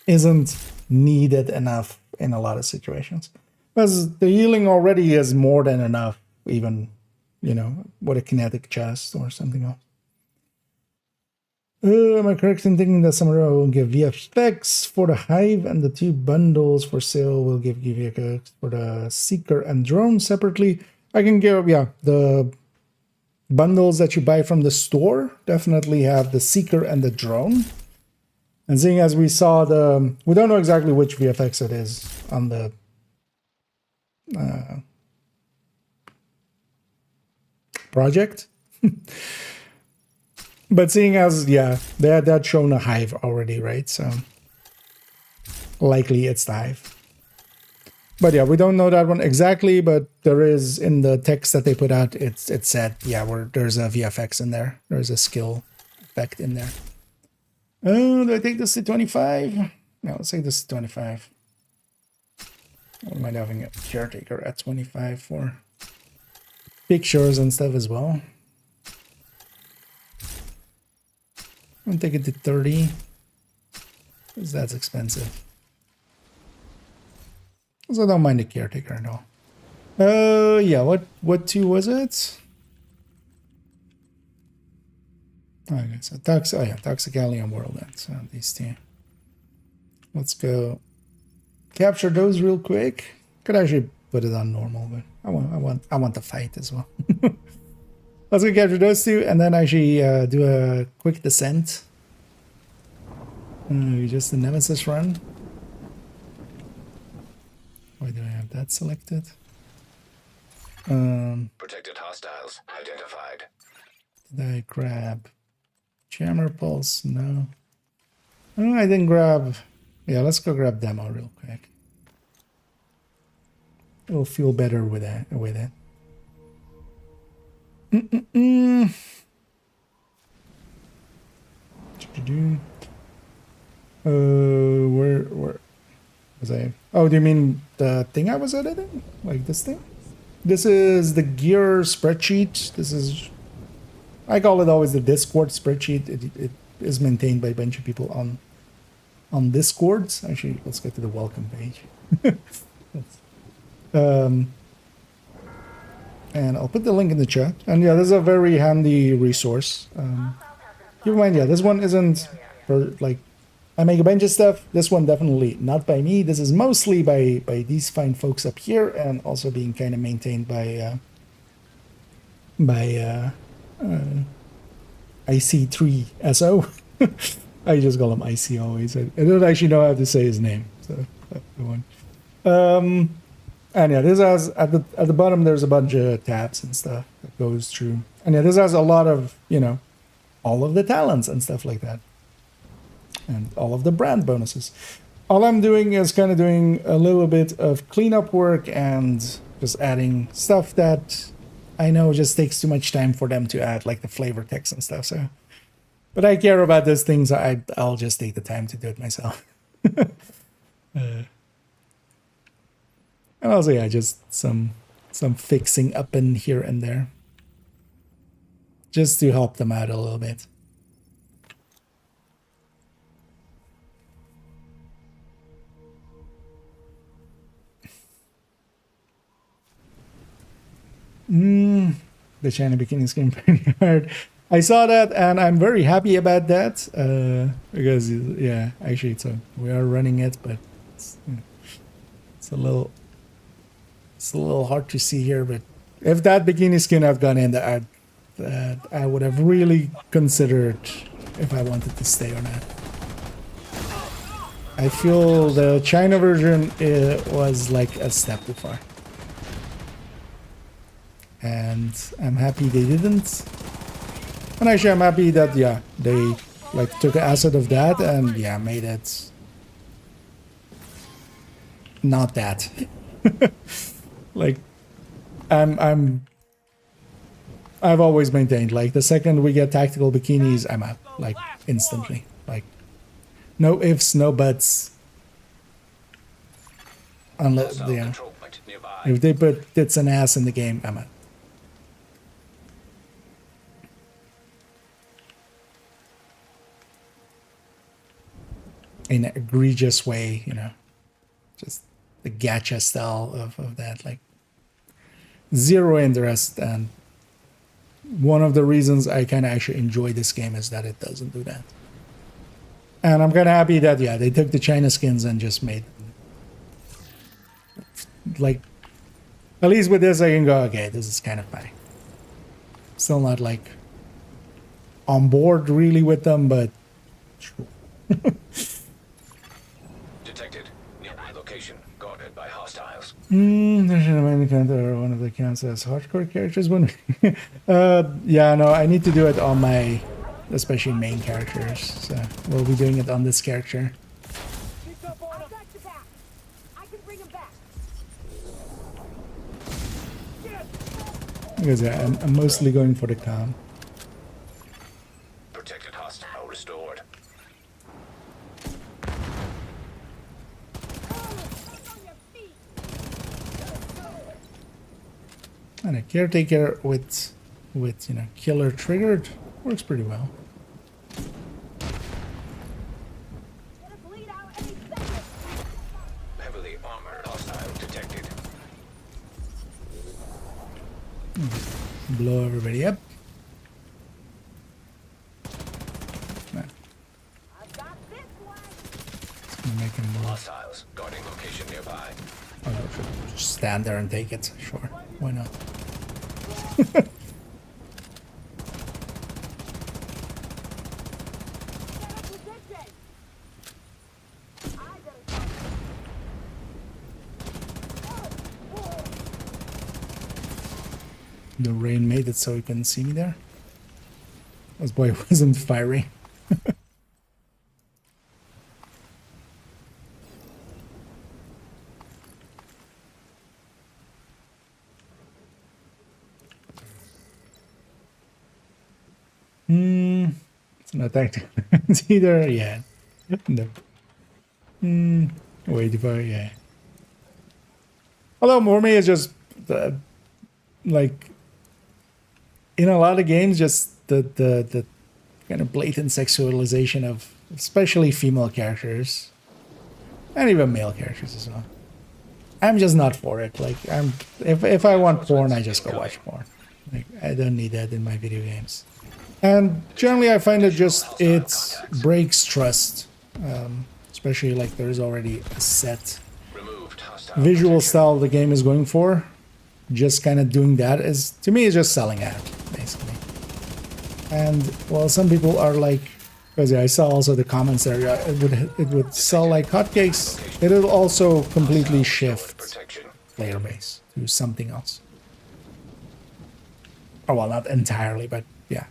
isn't needed enough in a lot of situations, because the healing already is more than enough, even, you know, with a kinetic chest or something else. Am I correct in thinking that Samurai will give VFX for the Hive, and the 2 bundles for sale will give VFX for the Seeker and Drone separately? I can give, yeah, the bundles that you buy from the store definitely have the Seeker and the Drone. And seeing as we saw we don't know exactly which VFX it is on the project. But seeing as, yeah, they had that shown a Hive already, right? So likely it's the Hive. But yeah, we don't know that one exactly, but there is, in the text that they put out, it said, yeah, there's a VFX in there. There's a skill effect in there. Oh, do I take this to 25? No, let's take this to 25. I might having a caretaker at 25 for pictures and stuff as well. I'm gonna take it to 30 because that's expensive. So I don't mind the caretaker at all. Yeah, what two was it? Okay, so Toxic Alley and World End. So these two. Let's go capture those real quick. Could actually put it on normal, but I want the fight as well. Let's go capture those two and then actually do a quick descent. Just the Nemesis run. Why do I have that selected? Protected hostiles identified. Did I grab Jammer Pulse? No. Oh, I didn't grab... Yeah, let's go grab Demo real quick. It'll feel better with that. Where was I? Oh, do you mean the thing I was editing? Like this thing? This is the gear spreadsheet. This is, I call it always the Discord spreadsheet. It is maintained by a bunch of people on Discords. Actually, let's go to the welcome page. And I'll put the link in the chat. And yeah, this is a very handy resource. Keep in mind, yeah, this one isn't for like, I make a bunch of stuff. This one definitely not by me. This is mostly by these fine folks up here, and also being kind of maintained by IC3SO. I just call him IC always. I don't actually know how to say his name. So that's the one. And yeah, this has at the bottom there's a bunch of tabs and stuff that goes through. And yeah, this has a lot of, you know, all of the talents and stuff like that. And all of the brand bonuses. All I'm doing is kind of doing a little bit of cleanup work and just adding stuff that I know just takes too much time for them to add, like the flavor text and stuff. So, but I care about those things. I'll just take the time to do it myself. And also, yeah, just some fixing up in here and there, just to help them out a little bit. The China bikini scheme pretty hard. I saw that and I'm very happy about that because yeah, actually we are running it, but it's a little hard to see here. But if that bikini skin had gone in, that I would have really considered if I wanted to stay or not. I feel the China version was like a step too far. And I'm happy they didn't. And actually I'm happy that, yeah, they like took an asset of that and yeah, made it not that. Like I've always maintained, like the second we get tactical bikinis, I'm out, like instantly. Like no ifs, no buts. Unless, yeah, if they put tits and ass in the game, I'm out. In an egregious way, you know, just the gacha style of that, like zero interest. And one of the reasons I kind of actually enjoy this game is that it doesn't do that. And I'm kind of happy that, yeah, they took the China skins and just made, like, at least with this I can go, okay, this is kind of fine. Still not like on board really with them, but sure. Detected. Nearby location. Guarded by hostiles. There's an account or one of the accounts as hardcore characters. One, yeah, no, I need to do it on my, especially main characters. So we'll be doing it on this character. Because yeah, I'm mostly going for the calm. Protected hostile restored. And a caretaker with you know, killer triggered works pretty well. Heavily armored hostile detected. Blow everybody up. Man. Make him move. Hostiles guarding location nearby. Oh, no, just stand there and take it. Sure, why not? The rain made it so he couldn't see me there. This boy wasn't firing. It's not tactical either. Yeah. No. Wait for yeah. Although for me it's just like in a lot of games, just the kind of blatant sexualization of especially female characters and even male characters as well. I'm just not for it. Like if I want porn, I just go watch porn. Like I don't need that in my video games. And generally, I find it breaks trust, especially like there's already a set visual style the game is going for. Just kind of doing that is, to me, is just selling out, basically. And well, some people are like, because I saw also the comments there, it would sell like hotcakes. It'll also completely shift player base to something else. Oh well, not entirely, but yeah.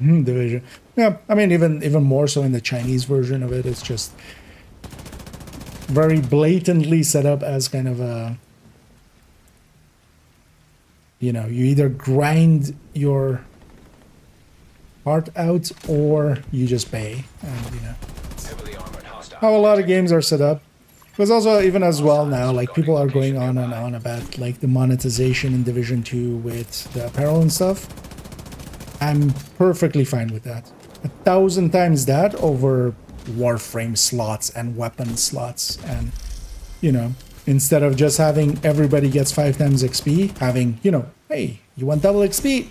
Division. Yeah, I mean even more so in the Chinese version of it, it's just very blatantly set up as kind of a, you know, you either grind your heart out or you just pay, and you know how a lot of games are set up. Because also even as well now, like people are going on and on about like the monetization in Division 2 with the apparel and stuff. I'm perfectly fine with that. 1,000 times that over Warframe slots and weapon slots, and you know, instead of just having everybody gets 5 times XP, having, you know, hey, you want double XP?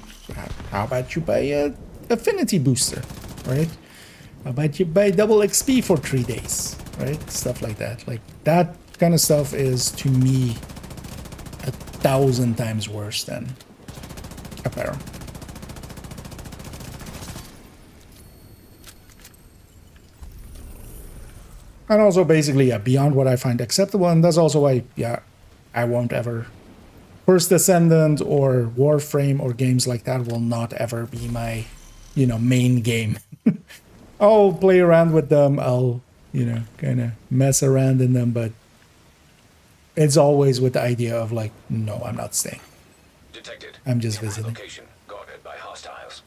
How about you buy a affinity booster, right? How about you buy double XP for 3 days, right? Stuff like that. Like that kind of stuff is to me 1,000 times worse than apparel. And also basically, yeah, beyond what I find acceptable, and that's also why, yeah, I won't ever... First Ascendant or Warframe or games like that will not ever be my, you know, main game. I'll play around with them, I'll, you know, kind of mess around in them, but it's always with the idea of like, no, I'm not staying. Detected. I'm just visiting. Location guarded by hostiles.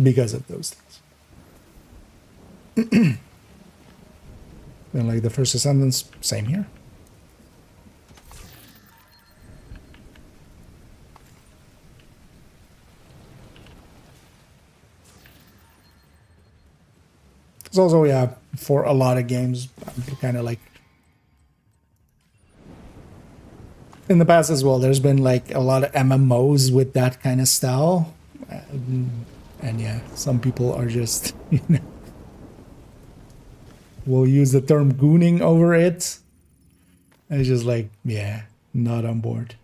Because of those things. And like the First Ascendants, same here. It's also, yeah, for a lot of games, kind of like in the past as well, there's been like a lot of MMOs with that kind of style. And yeah, some people are just, you know, we'll use the term gooning over it. And it's just like, yeah, not on board.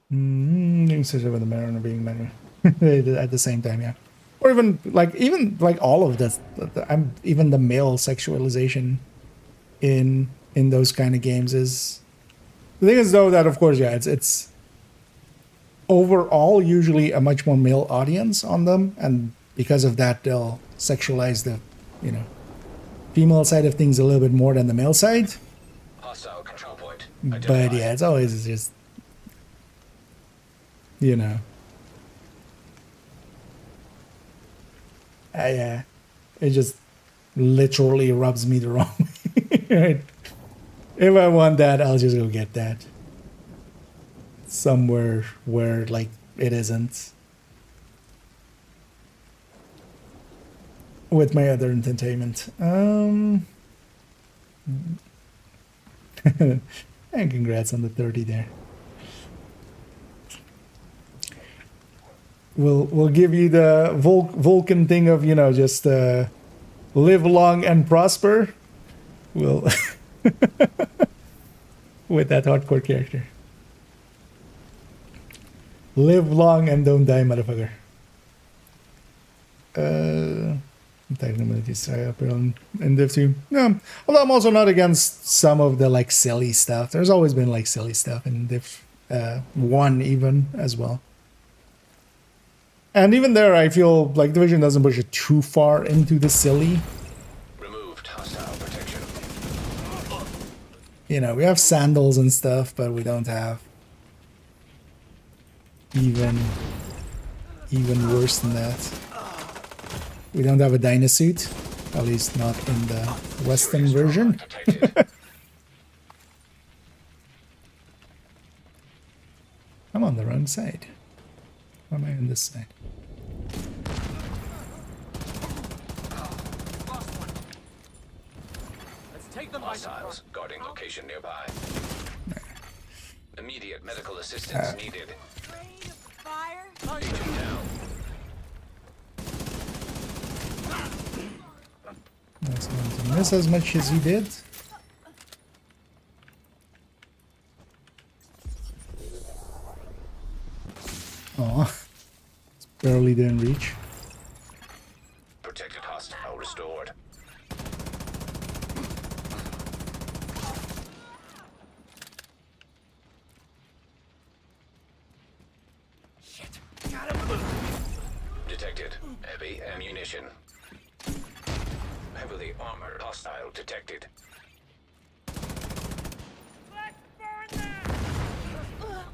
Doing such with the Mariner being better at the same time, yeah. Or even like all of this, even the male sexualization in in those kind of games is the thing is though that of course it's overall usually a much more male audience on them, and because of that they'll sexualize the female side of things a little bit more than the male side. Hostile control point. But yeah, it's always just yeah, it just literally rubs me the wrong way. Right? If I want that, I'll just go get that somewhere where like it isn't with my other entertainment. And congrats on the 30 there. We'll give you the Vulcan thing of just live long and prosper. We'll with that hardcore character. Live long and don't die, motherfucker. Technology in Div 2. No, although I'm also not against some of the like silly stuff. There's always been like silly stuff in Div 1 even as well. And even there, I feel like Division doesn't push it too far into the silly. Removed hostile protection. We have sandals and stuff, but we don't have even worse than that. We don't have a Dynasuit, at least not in the Western version. I'm on the wrong side. Why am I on this side? Hostiles guarding location nearby. Immediate medical assistance needed. Fire. Agent down. That's going to miss as much as he did. Oh, barely didn't reach. Protected hostile restored. Shit. Got him. Detected. Heavy ammunition. Heavily armored hostile detected.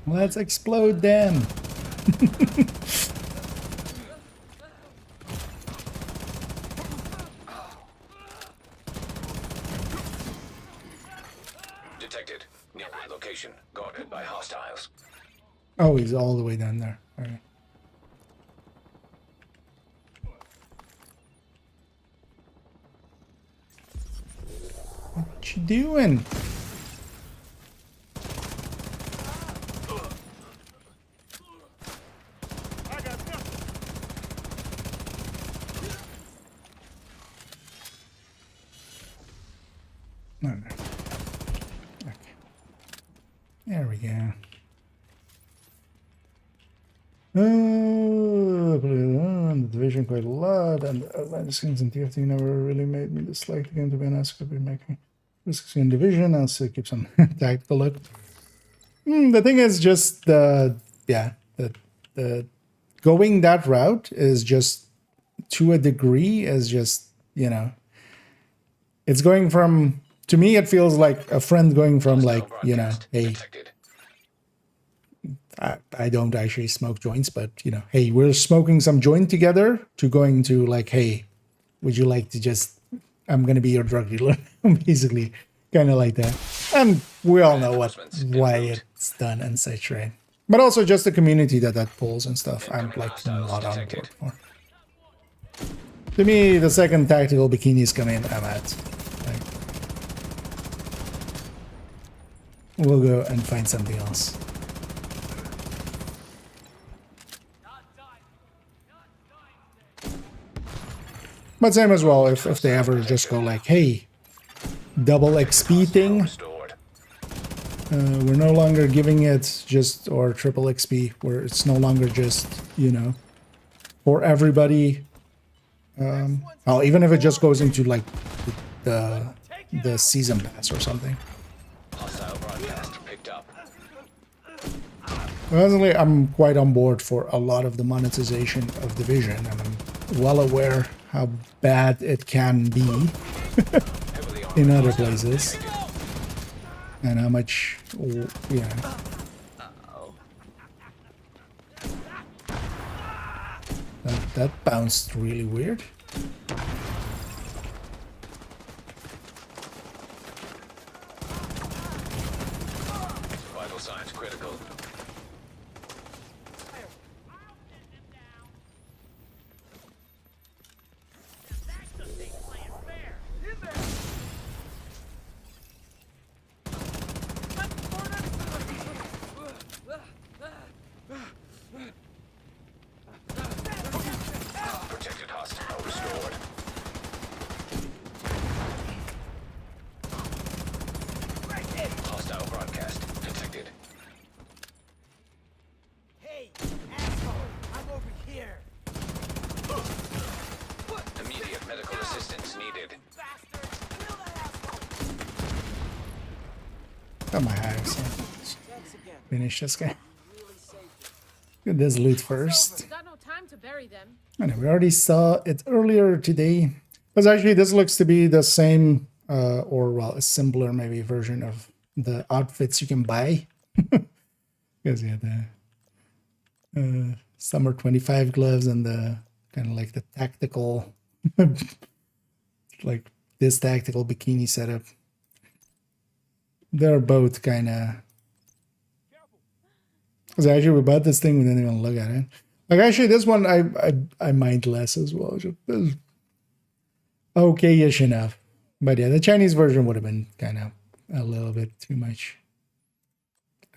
Let's explode them. Detected. Nearby location guarded by hostiles. Oh, he's all the way down there. All right. What you doing? No. Okay. There we go. The division quite a lot, and the outline skins in TFT never really made me dislike the game, to be honest. Could be making risks in division. I'll still keep some tactical look. The thing is just the going that route is just to a degree is just it's going from, to me it feels like a friend going from like hey, I don't actually smoke joints, but hey, we're smoking some joint together, to going to like, hey, would you like to just, I'm gonna be your drug dealer. Basically kind of like that. And we all know why it's done and such, right? But also just the community that pulls and stuff. I'm like not on board for. To me, the second tactical bikinis come in, I'm at. Like, we'll go and find something else. But same as well, if they ever just go like, hey, double XP thing, we're no longer giving it just, or triple XP, where it's no longer just, for everybody. Well, even if it just goes into like the the season pass or something. Hostile broadcast picked up. Personally, I'm quite on board for a lot of the monetization of Division, and I'm well aware how bad it can be in other places, and how much, that bounced really weird. Vital signs critical. Protected hostile restored. Hostile broadcast detected. Hey, asshole! I'm over here. Immediate medical assistance needed. Bastard! Kill that asshole! Got my eyes. Thanks again. Finish this guy. Really saved it. Get this loot first. Got no time to bury them. And we already saw it earlier today. Because actually this looks to be the same, or well, a simpler maybe version of the outfits you can buy. Because yeah, the summer 25 gloves and the kind of like the tactical, like this tactical bikini setup. They're both kind of. Because actually we bought this thing, we didn't even look at it. Like actually this one I mind less as well. Just okay-ish enough. But yeah, the Chinese version would have been kind of a little bit too much,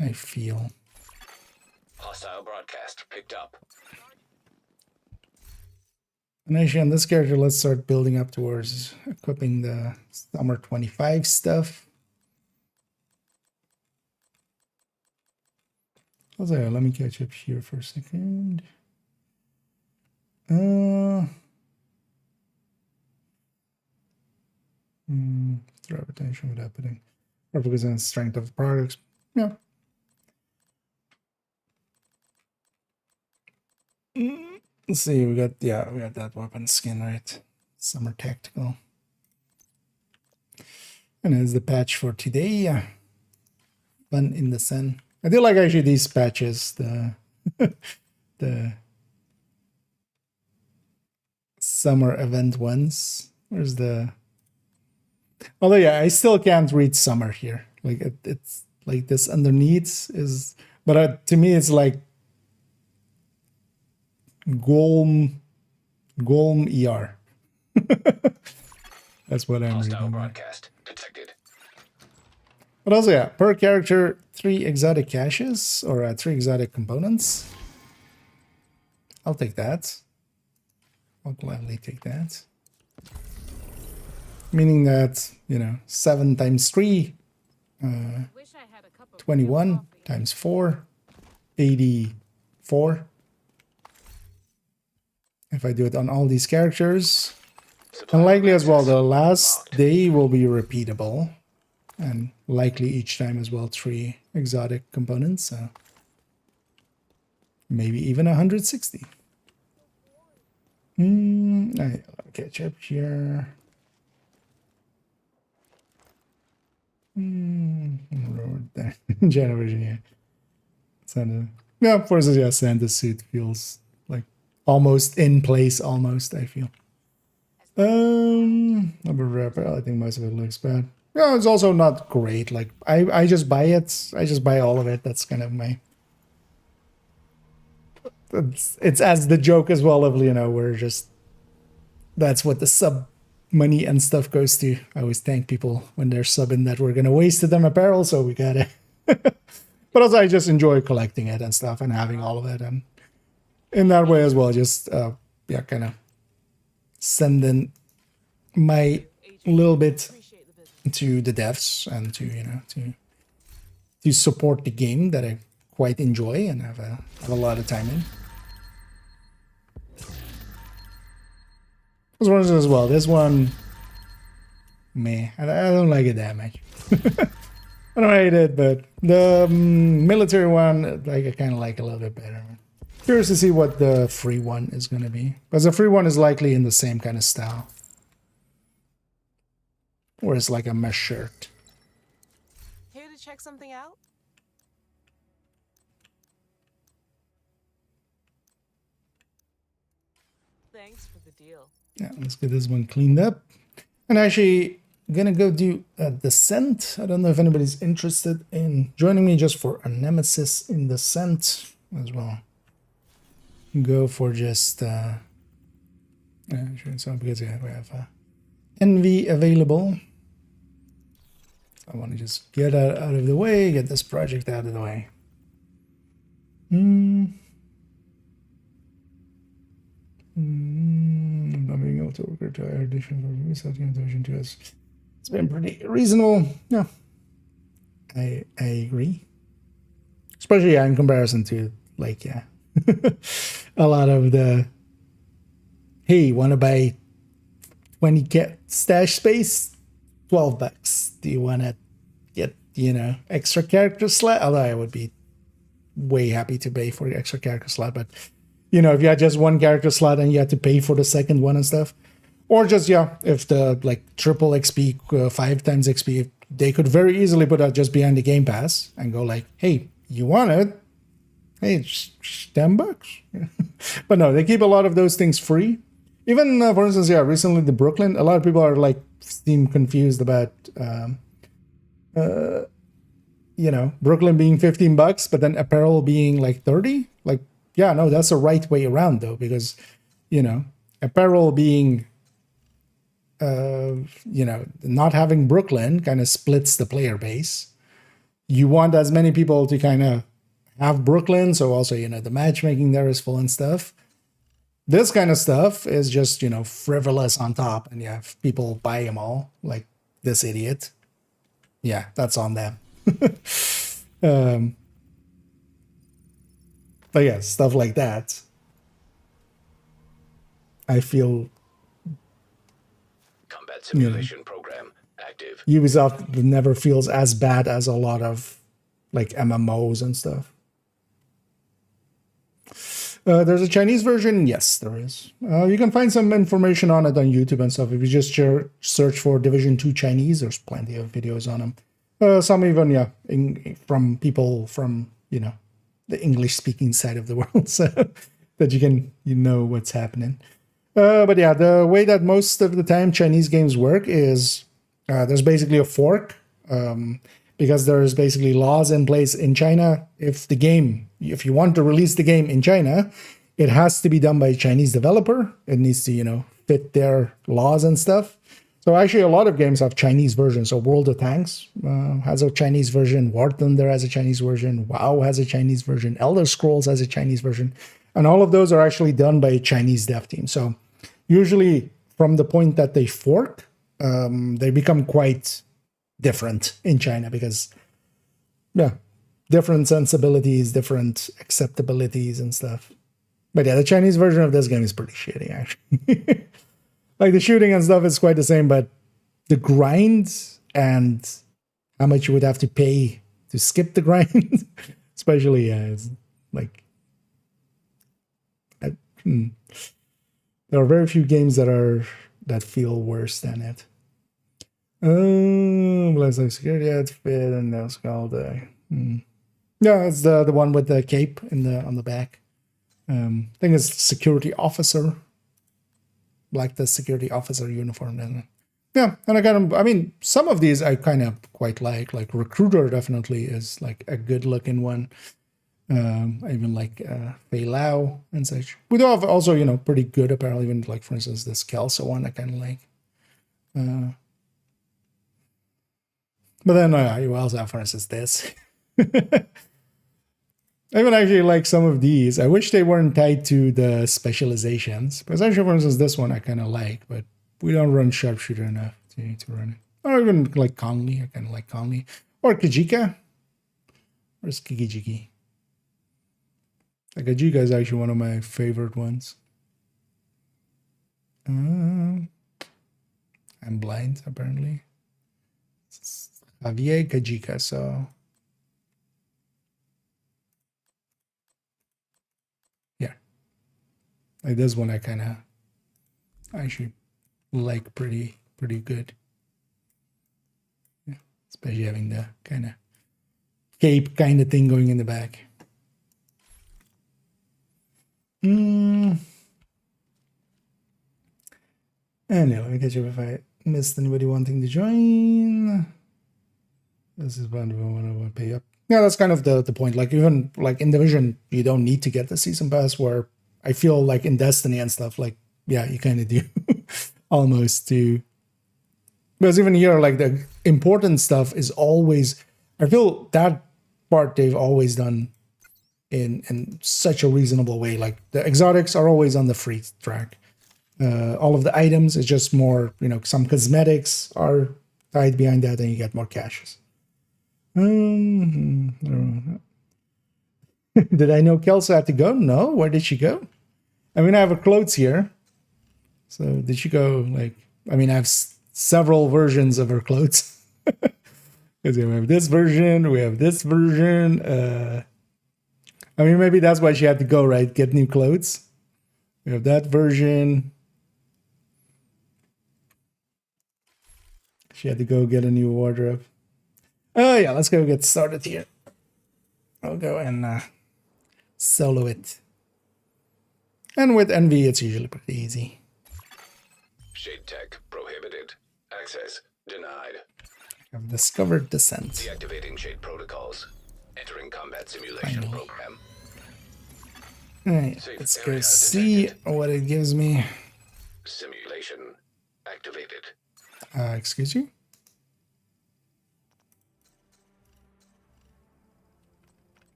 I feel. Hostile broadcast picked up. And actually on this character, let's start building up towards equipping the summer 25 stuff. Also, let me catch up here for a second. Throw attention without putting focus on strength of products. Yeah. Let's see, we got that weapon skin, right? Summer tactical. And here's the patch for today. Fun in the sun. I do like actually these patches, the the summer event ones. Where's the? Although yeah, I still can't read summer here. Like it's like this underneath is, but to me it's like Golm ER. That's what I'm Hostile reading. broadcast detected. But also yeah, per character 3 exotic caches or 3 exotic components. I'll take that. I'll gladly take that. Meaning that, 7 times 3, 21 times 4, 84. If I do it on all these characters. And likely as well, the last day will be repeatable. And likely each time as well 3 exotic components. So maybe even 160. I'll catch up here. General Virginia. Santa. Yeah, for instance, yeah, Santa's suit feels like almost in place, almost, I feel. Number wrapper, I think most of it looks bad. Yeah, it's also not great. Like I just buy it. I just buy all of it. That's kind of my. It's as the joke as well of we're just. That's what the sub money and stuff goes to. I always thank people when they're subbing that we're gonna waste it on apparel, so we gotta. But also, I just enjoy collecting it and stuff and having all of it, and in that way as well, just kind of sending my little bit to the devs and to support the game that I quite enjoy and have a lot of time in. As well as well, this one meh. I don't like it that much. I don't hate it, but the military one, like, I kind of like a little bit better. Curious to see what the free one is going to be, because the free one is likely in the same kind of style, or it's like a mesh shirt. Here to check something out? Thanks for the deal. Yeah, let's get this one cleaned up. And actually, I'm gonna go do a Descent. I don't know if anybody's interested in joining me just for a Nemesis in Descent as well. Go for just sure, so because yeah, we have Envy available. I want to just get out of the way, get this project out of the way. Not being able to work to our edition for resetting version 2 has it's been pretty reasonable. Yeah, I agree. Especially in comparison to like a lot of the hey, want to buy 20k stash space, $12. Do you want to get extra character slot? Although I would be way happy to pay for the extra character slot, but if you had just one character slot and you had to pay for the second one and stuff, or just if the like triple XP, 5 times XP, they could very easily put that just behind the Game Pass and go like, hey, you want it? Hey, it's $10. But no, they keep a lot of those things free. Even for instance, recently the Brooklyn, a lot of people are like seem confused about Brooklyn being $15, but then apparel being like 30. Like, yeah, no, that's the right way around though, because apparel being not having Brooklyn kind of splits the player base. You want as many people to kind of have Brooklyn, so also the matchmaking there is full and stuff. This kind of stuff is just frivolous on top, and you have people buy them all like this idiot. Yeah, that's on them. But yeah, stuff like that, I feel combat simulation program active. Ubisoft never feels as bad as a lot of like MMOs and stuff. There's a Chinese version. Yes, there is. You can find some information on it on YouTube and stuff. If you just search for Division 2 Chinese, there's plenty of videos on them. Some even, from people from, the English-speaking side of the world, so that you can, what's happening. But yeah, the way that most of the time Chinese games work is there's basically a fork, because there's basically laws in place in China. If you want to release the game in China, it has to be done by a Chinese developer. It needs to, fit their laws and stuff. So actually a lot of games have Chinese versions. So World of Tanks has a Chinese version. War Thunder has a Chinese version. WoW has a Chinese version. Elder Scrolls has a Chinese version. And all of those are actually done by a Chinese dev team. So usually from the point that they fork, they become quite different in China because, different sensibilities, different acceptabilities and stuff. But yeah, the Chinese version of this game is pretty shitty, actually. Like the shooting and stuff is quite the same, but the grind and how much you would have to pay to skip the grind, especially, it's like, there are very few games that feel worse than it. Let's say security outfit, and that's called yeah, it's the one with the cape on the back. I think it's security officer, like the security officer uniform, doesn't it? Yeah, and I mean, some of these I kind of quite like Recruiter definitely is like a good looking one. I even like Fei Lao and such. We do have also, pretty good apparel, even like, for instance, this Kelso one I kind of like. But then you also have, for instance, this. I even actually like some of these. I wish they weren't tied to the specializations. Because actually, for instance, this one I kind of like, but we don't run Sharpshooter enough to run it. Or even like Conley. I kind of like Conley. Or Kajika. Where's Kigijiki? Like Kajika is actually one of my favorite ones. I I'm blind, apparently. It's Javier Kajika, so... Yeah. Like this one I kind of actually like pretty good. Yeah. Especially having the kind of cape kind of thing going in the back. Anyway, let me catch up if I missed anybody wanting to join. This is one I want to pay up. Yeah, that's kind of the point. Like even like in Division, you don't need to get the season pass. Where I feel like in Destiny and stuff, like yeah, you kind of do almost do. Because even here, like the important stuff is always. I feel that part they've always done in such a reasonable way. Like the exotics are always on the free track. All of the items is just more, you know, some cosmetics are tied behind that and you get more caches. I don't know. Did I know Kelso had to go? No. Where did she go? I mean, I have her clothes here. So did she go like, I mean, I have several versions of her clothes. Because we have this version, we have this version. I mean, maybe that's why she had to go, right? Get new clothes. We have that version. She had to go get a new wardrobe. Oh yeah, let's go get started here. I'll go and solo it. And with Envy, it's usually pretty easy. Shade tech prohibited. Access denied. I've discovered Descent. Deactivating shade protocols. Entering combat simulation program. Alright, let's go see what it gives me. Simulation activated. Excuse you?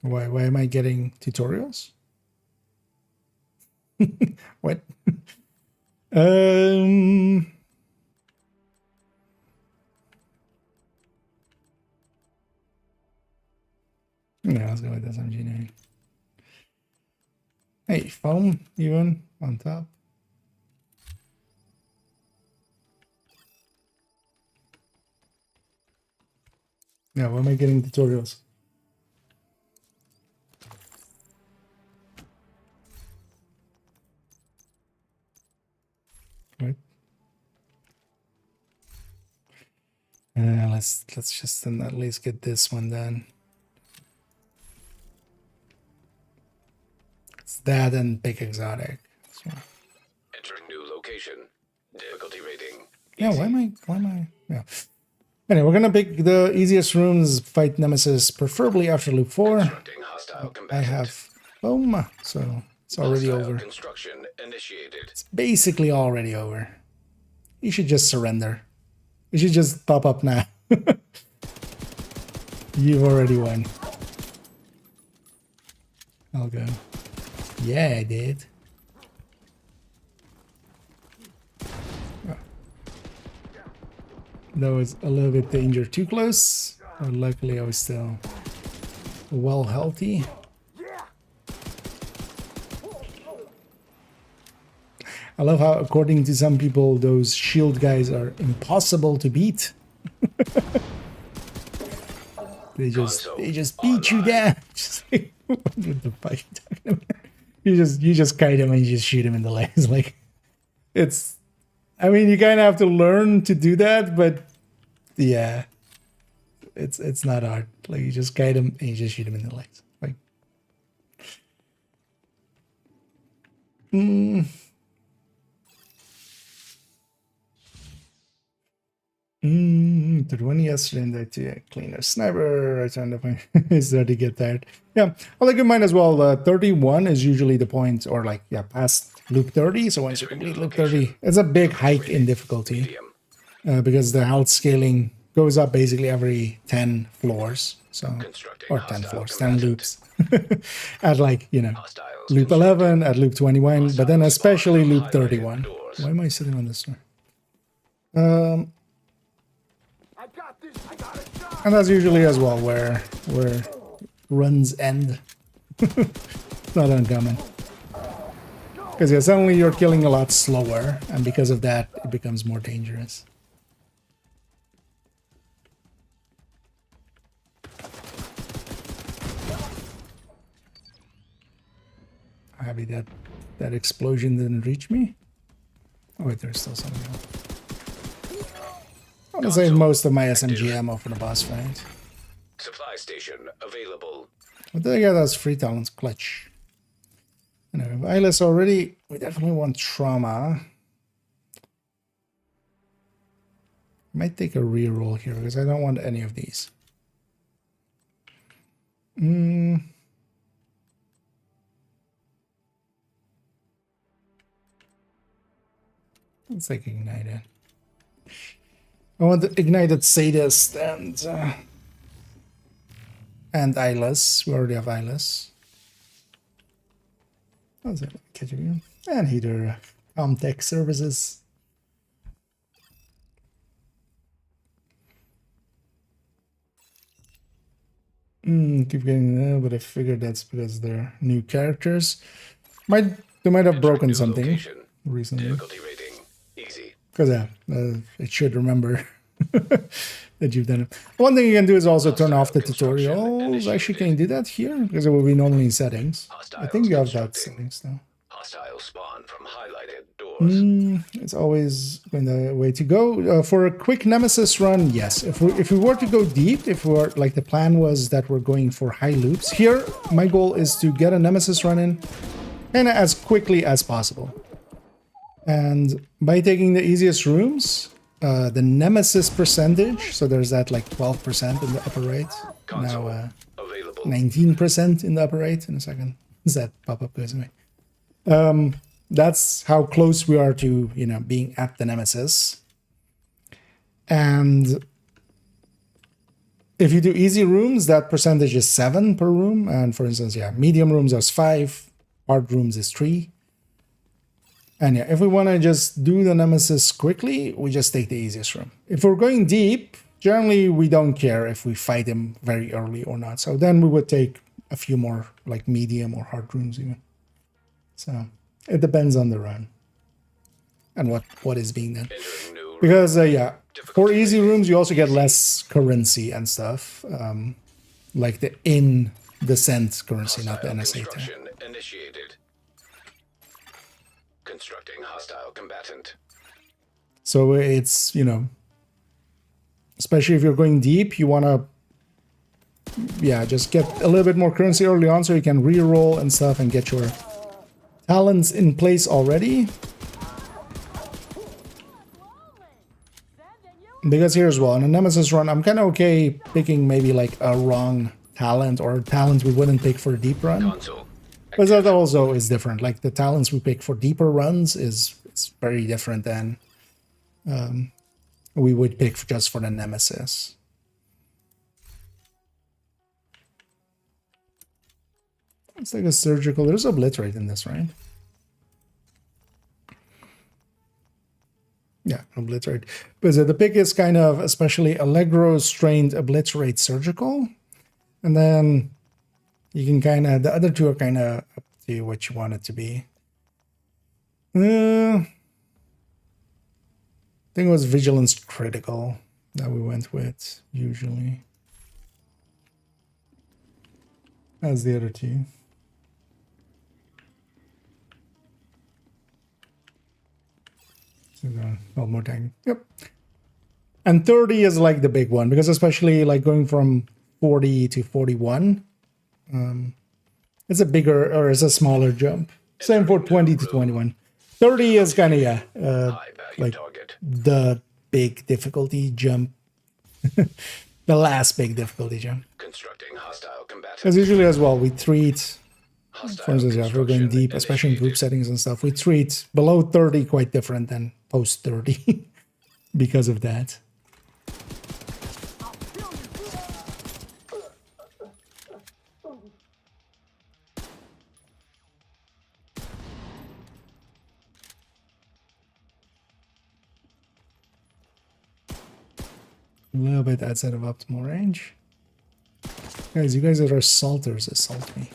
Why am I getting tutorials? What? Yeah, let's go with SMG now. Hey, foam even on top. Yeah, why am I getting tutorials? Right. Let's just then at least get this one done. It's that and big exotic. So. Entering new location. Difficulty rating. Yeah, why am I? Yeah. Anyway, we're gonna pick the easiest rooms, fight Nemesis, preferably after loop 4. I have boom, so it's already over. Construction initiated. It's basically already over. You should just surrender. You should just pop up now. You've already won. I'll go. Yeah, I did. That was a little bit danger too close, but luckily I was still well healthy. I love how, according to some people, those shield guys are impossible to beat. They just beat you down. Just like, what the fuck are you talking about? You just kite him and you just shoot him in the legs. Like, it's. I mean, you kind of have to learn to do that, but yeah, it's not hard. Like, you just kite him and you just shoot him in the legs. Like, 31 yesterday and that too. Cleaner sniper. I trying to find is there to get tired. Yeah, I'll keep in mind as well. 31 is usually the point, or like past loop 30. So once you complete loop 30, it's a big hike in difficulty because the health scaling goes up basically every 10 floors. So or 10 floors, 10 loops. At like loop 11, at loop 21, but then especially loop 31. Why am I sitting on this one? And that's usually as well where runs end. It's not uncommon. Because yeah, suddenly you're killing a lot slower, and because of that, it becomes more dangerous. Happy that that explosion didn't reach me. Oh wait, there's still something else. I want to save most of my SMG ammo for the boss fight. Supply station available. What did I get as free talents? Clutch. Anyway, Eyeless already. We definitely want trauma. Might take a reroll here because I don't want any of these. Let's take Ignited. I want the Ignited Sadist and Eyeless. We already have Eyeless. How's that? And Heater. Comtech Services. Keep getting there, but I figured that's because they're new characters. They might have broken something recently. Difficulty rating easy. Because it should remember that you've done it. One thing you can do is also turn off the tutorials. Actually, can you do that here? Because it will be normally in settings. I think you have that settings now. Hostile spawn from highlighted doors. It's always been the way to go. For a quick Nemesis run, yes. If we were to go deep, if we were like the plan was that we're going for high loops, here my goal is to get a Nemesis run in and as quickly as possible. And by taking the easiest rooms, the Nemesis percentage, so there's that like 12% in the upper right, now 19% in the upper right. In a second, does that pop up goes away? That's how close we are to, you know, being at the Nemesis. And if you do easy rooms, that percentage is 7 per room. And for instance, yeah, medium rooms is 5, hard rooms is 3. And yeah, if we want to just do the Nemesis quickly, we just take the easiest room. If we're going deep, generally we don't care if we fight him very early or not. So then we would take a few more like medium or hard rooms even. So it depends on the run and what is being done. Because yeah, for easy rooms you also get less currency and stuff, like the in descent currency, not the NSA tag. Initiated. Constructing hostile combatant. So it's, you know, especially if you're going deep, you want to, yeah, just get a little bit more currency early on so you can re-roll and stuff and get your talents in place already. Because here as well, in a Nemesis run, I'm kind of okay picking maybe like a wrong talent or talent we wouldn't pick for a deep run. But that also is different. Like the talents we pick for deeper runs it's very different than we would pick just for the Nemesis. It's like a surgical. There's obliterate in this, right? Yeah, obliterate. But the pick is kind of, especially Allegro, strained, obliterate, surgical. And then you can kind of, the other two are kind of up to what you want it to be. I think it was vigilance critical that we went with, usually. As the other two. One more time. Yep. And 30 is like the big one, because especially like going from 40 to 41, it's a bigger, or it's a smaller jump. Same for 20 to 21. 30 is kind of, yeah, like the big difficulty jump. The last big difficulty jump. Constructing hostile combatants. Because usually as well, we treat, for instance, yeah, if we're going deep, especially in group settings and stuff, we treat below 30 quite different than post 30 because of that. A little bit outside of optimal range. Guys, you guys that are assaulters, assault me.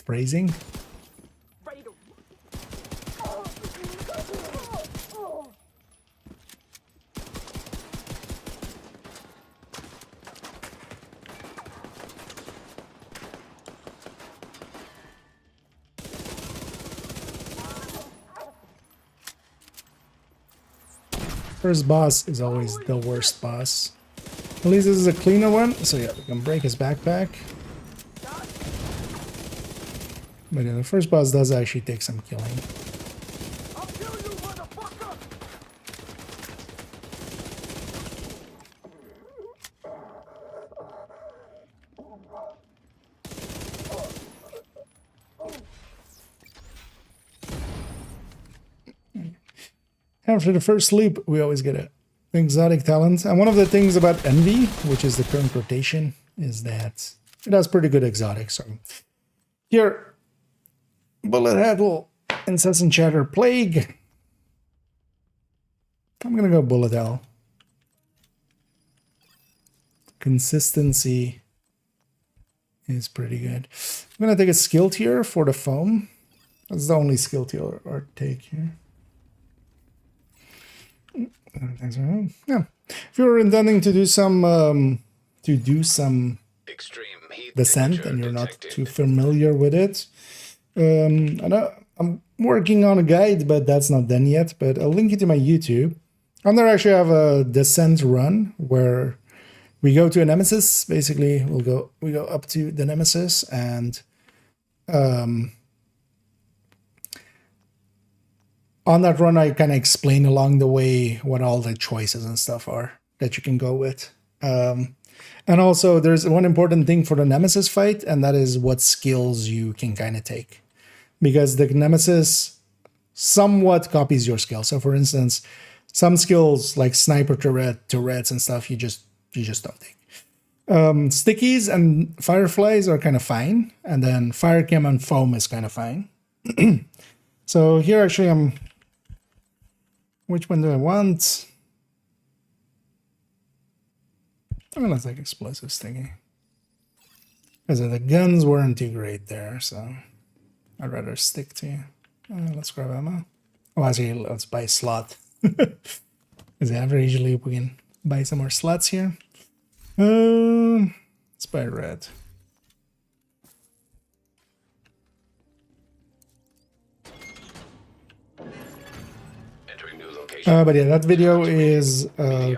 praising. First boss is always the worst boss. At least this is a cleaner one, so yeah, we can break his backpack. But yeah, the first boss does actually take some killing. I'll kill you, motherfucker! After the first sleep, we always get a exotic talent. And one of the things about Envy, which is the current rotation, is that it has pretty good exotics. So here, Bullet Heddle, Incessant Chatter, Plague. I'm gonna go Bullet Hell. Consistency is pretty good. I'm gonna take a skill tier for the foam. That's the only skill tier I'll take here. Yeah. If you're intending to do some Extreme heat descent and you're not too familiar with it, I'm working on a guide, but that's not done yet. But I'll link it to my YouTube. I'm gonna actually have a descent run where we go to a nemesis. Basically, we go up to the nemesis and on that run, I kind of explain along the way what all the choices and stuff are that you can go with. And also, there's one important thing for the Nemesis fight, and that is what skills you can kind of take. Because the Nemesis somewhat copies your skill. So, for instance, some skills like Sniper Tourettes and stuff, you just don't take. Stickies and Fireflies are kind of fine. And then Fire Chem and Foam is kind of fine. So here actually which one do I want? I'm gonna take explosive sticky. Because the guns weren't too great there, so I'd rather stick to. Let's grab ammo. Oh, actually, let's buy a slot. Because usually we can buy some more slots here. Let's buy red. But yeah, that video is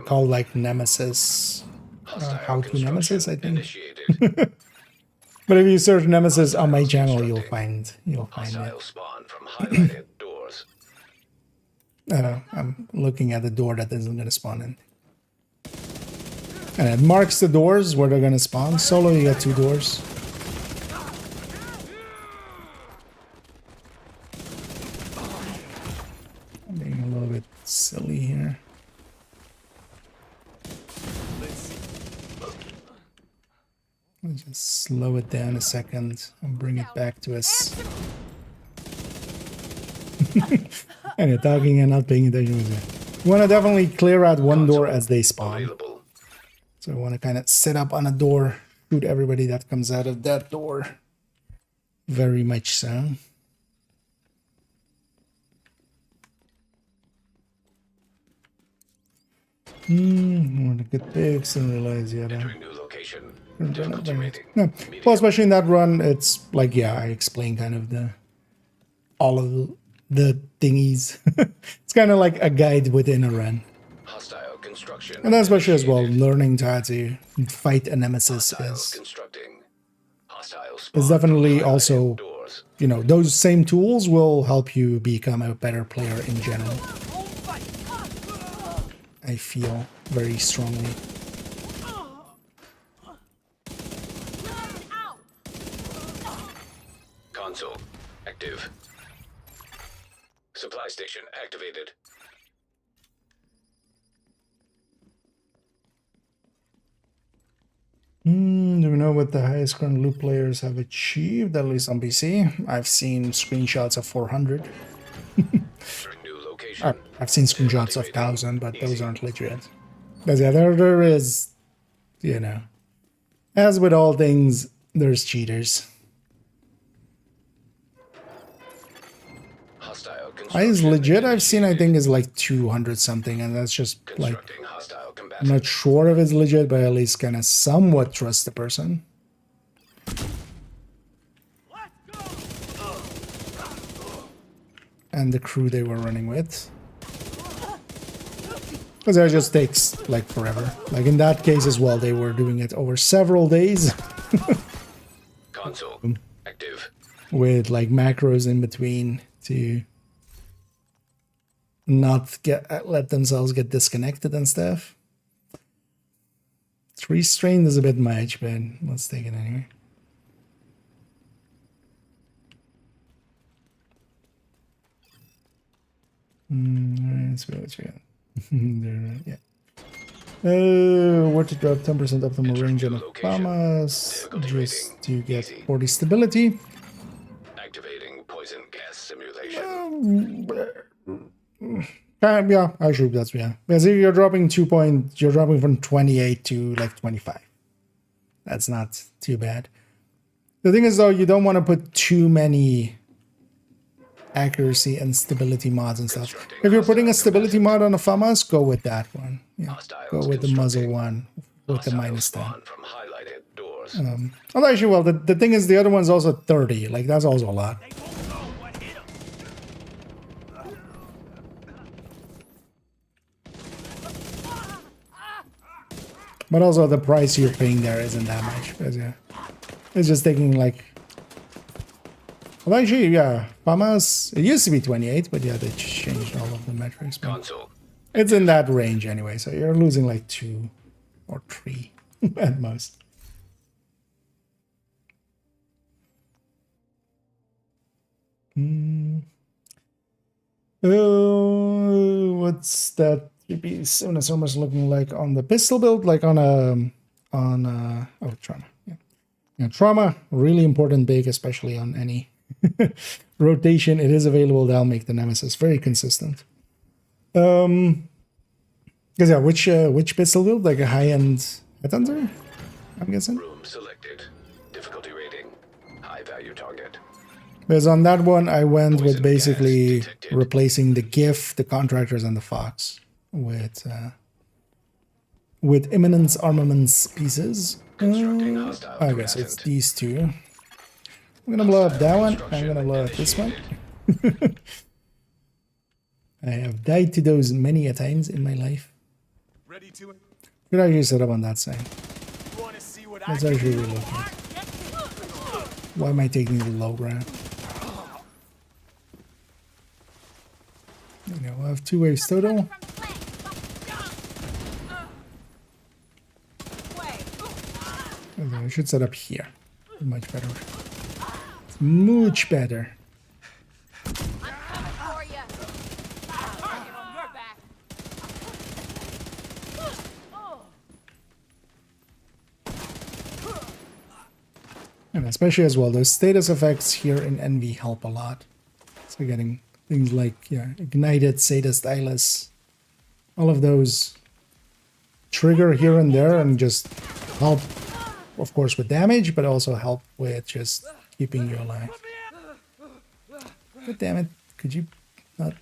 called like Nemesis, how to Nemesis, I think. But if you search Nemesis on my channel, you'll find it. I'm looking at the door that isn't going to spawn in, and it marks the doors where they're going to spawn. Solo, you got 2 doors. I'm being a little bit silly here. Let's just slow it down a second and bring it back to us. And you're talking and not paying attention. You want to definitely clear out one door as they spawn. So I want to kind of sit up on a door, shoot everybody that comes out of that door. Very much so. I want to get pigs and realize, yeah. No. Well, especially in that run, it's like, yeah, I explain kind of all of the thingies. It's kind of like a guide within a run. Hostile construction. And then especially as well, learning how to fight a nemesis is definitely also, you know, those same tools will help you become a better player in general. I feel very strongly. Console active. Supply station activated. Do we know what the highest current loot players have achieved, at least on PC? I've seen screenshots of 400. I've seen screenshots of 1,000, but those aren't legit. Because yeah, there is, you know, as with all things, there's cheaters. highest legit I've seen, I think, is like 200 something, and that's just like, Constructing hostile I'm combatant. not sure if it's legit, but at least kind of somewhat trust the person. And the crew they were running with. Because that just takes like forever. Like in that case as well, they were doing it over several days. Console active. With like macros in between to not let themselves get disconnected and stuff. 3 strain is a bit much, but let's take it anyway. Let's go. Yeah. Where to drop 10% optimal range on a FAMAS just to get 40 stability. Activating poison gas simulation. Yeah, actually that's because if you're dropping you're dropping from 28 to like 25. That's not too bad. The thing is though, you don't want to put too many accuracy and stability mods and stuff. If you're putting a stability mod on a FAMAS, go with that one. Yeah, go with the muzzle one with the -10. From highlighted doors. Although actually, well, the thing is, the other one's also 30. Like that's also a lot. But also the price you're paying there isn't that much. Because, yeah, it's just taking like. Well, actually, yeah, FAMAS, it used to be 28, but yeah, they changed all of the metrics. But Console. it's in that range anyway, so you're losing like 2 or 3 at most. Oh, what's that? So much looking like on the pistol build, like on trauma. Yeah, trauma, really important big, especially on any rotation. It is available. That'll make the Nemesis very consistent. Because yeah, which pistol build? Like a high-end headhunter, I'm guessing. Room selected. Difficulty rating. High value target. Because on that one, I went with basically replacing the GIF, the contractors, and the Fox with Imminence Armaments pieces. I guess it's these two. I'm gonna blow up that one. I'm gonna blow up this one. I have died to those many a times in my life. Could actually set up on that side. That's actually really okay. Why am I taking the low ground? You know, I have 2 waves total. Okay, I should set up here. Much better. It's much better. And especially as well, those status effects here in Envy help a lot. So getting things like, yeah, Ignited, Sadist, Eyeless, all of those trigger here and there and just help, of course, with damage, but also help with just keeping you alive. God damn it, could you not...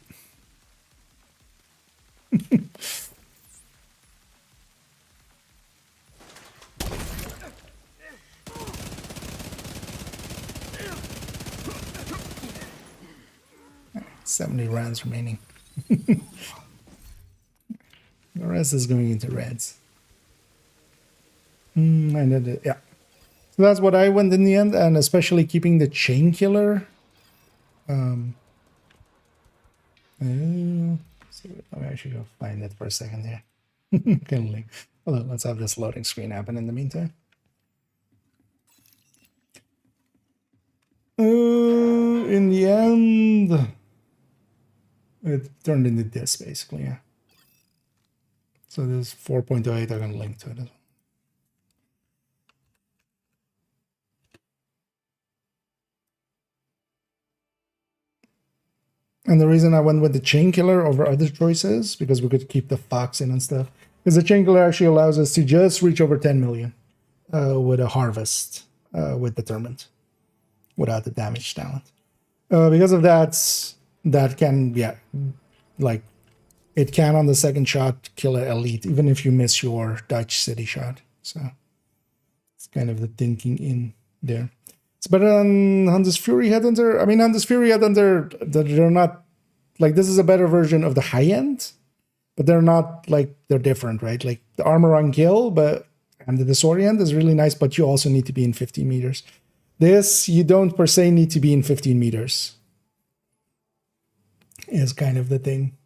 $70 rounds remaining. The rest is going into reds. I did it, yeah. So that's what I went in the end, and especially keeping the chain killer. So let me actually go find it for a second here. Hold on, let's have this loading screen happen in the meantime. In the end, it turned into this basically, yeah. So this 4.08, I'm going to link to it as well. And the reason I went with the chain killer over other choices, because we could keep the Fox in and stuff, is the chain killer actually allows us to just reach over 10 million with a harvest with Determined, without the damage talent. Because of that, that can, yeah, like it can on the second shot kill an elite, even if you miss your Dutch city shot. So it's kind of the thinking in there. It's better than Hunter's Fury Headhunter. I mean, Hunter's Fury Headhunter, they're not, like, this is a better version of the high end, but they're not, like, they're different, right? Like, the armor on kill, and the disorient is really nice, but you also need to be in 15 meters. This, you don't per se need to be in 15 meters. Is kind of the thing.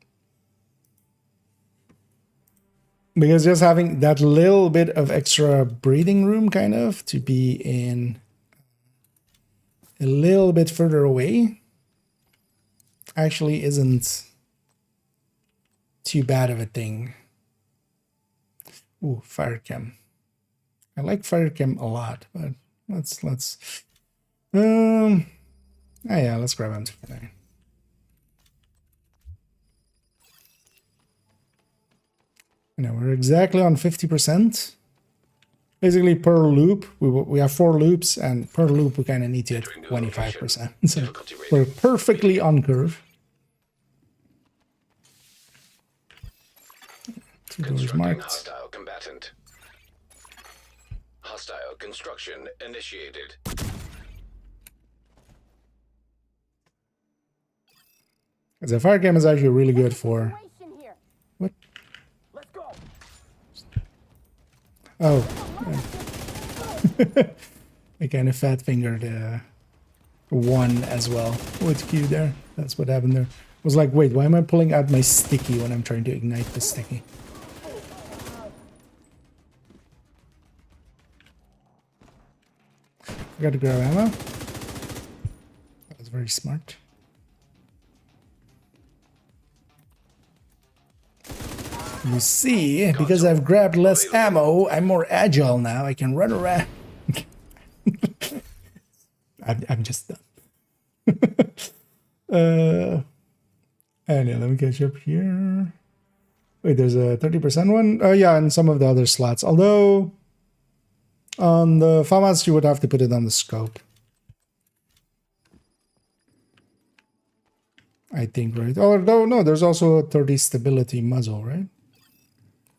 Because just having that little bit of extra breathing room, kind of, to be in a little bit further away, actually isn't too bad of a thing. Ooh, fire chem. I like fire chem a lot, but let's oh yeah, let's grab them together. Now we're exactly on 50%. Basically, per loop, we have 4 loops, and per loop we kind of need to hit 25%. So we're perfectly on curve. 2 doors marked. Hostile combatant. Hostile construction initiated. The fire cam is actually really good for... What? Let's go. Oh. I kind of fat fingered 1 as well with Q there. That's what happened there. I was like, wait, why am I pulling out my sticky when I'm trying to ignite the sticky? I got to grab ammo. That was very smart. You see, because I've grabbed less ammo, I'm more agile now. I can run around. I'm just done. And yeah, let me catch up here. Wait, there's a 30% one? Oh yeah, and some of the other slots. Although, on the FAMAS, you would have to put it on the scope. I think, right? Oh, no, there's also a 30 stability muzzle, right?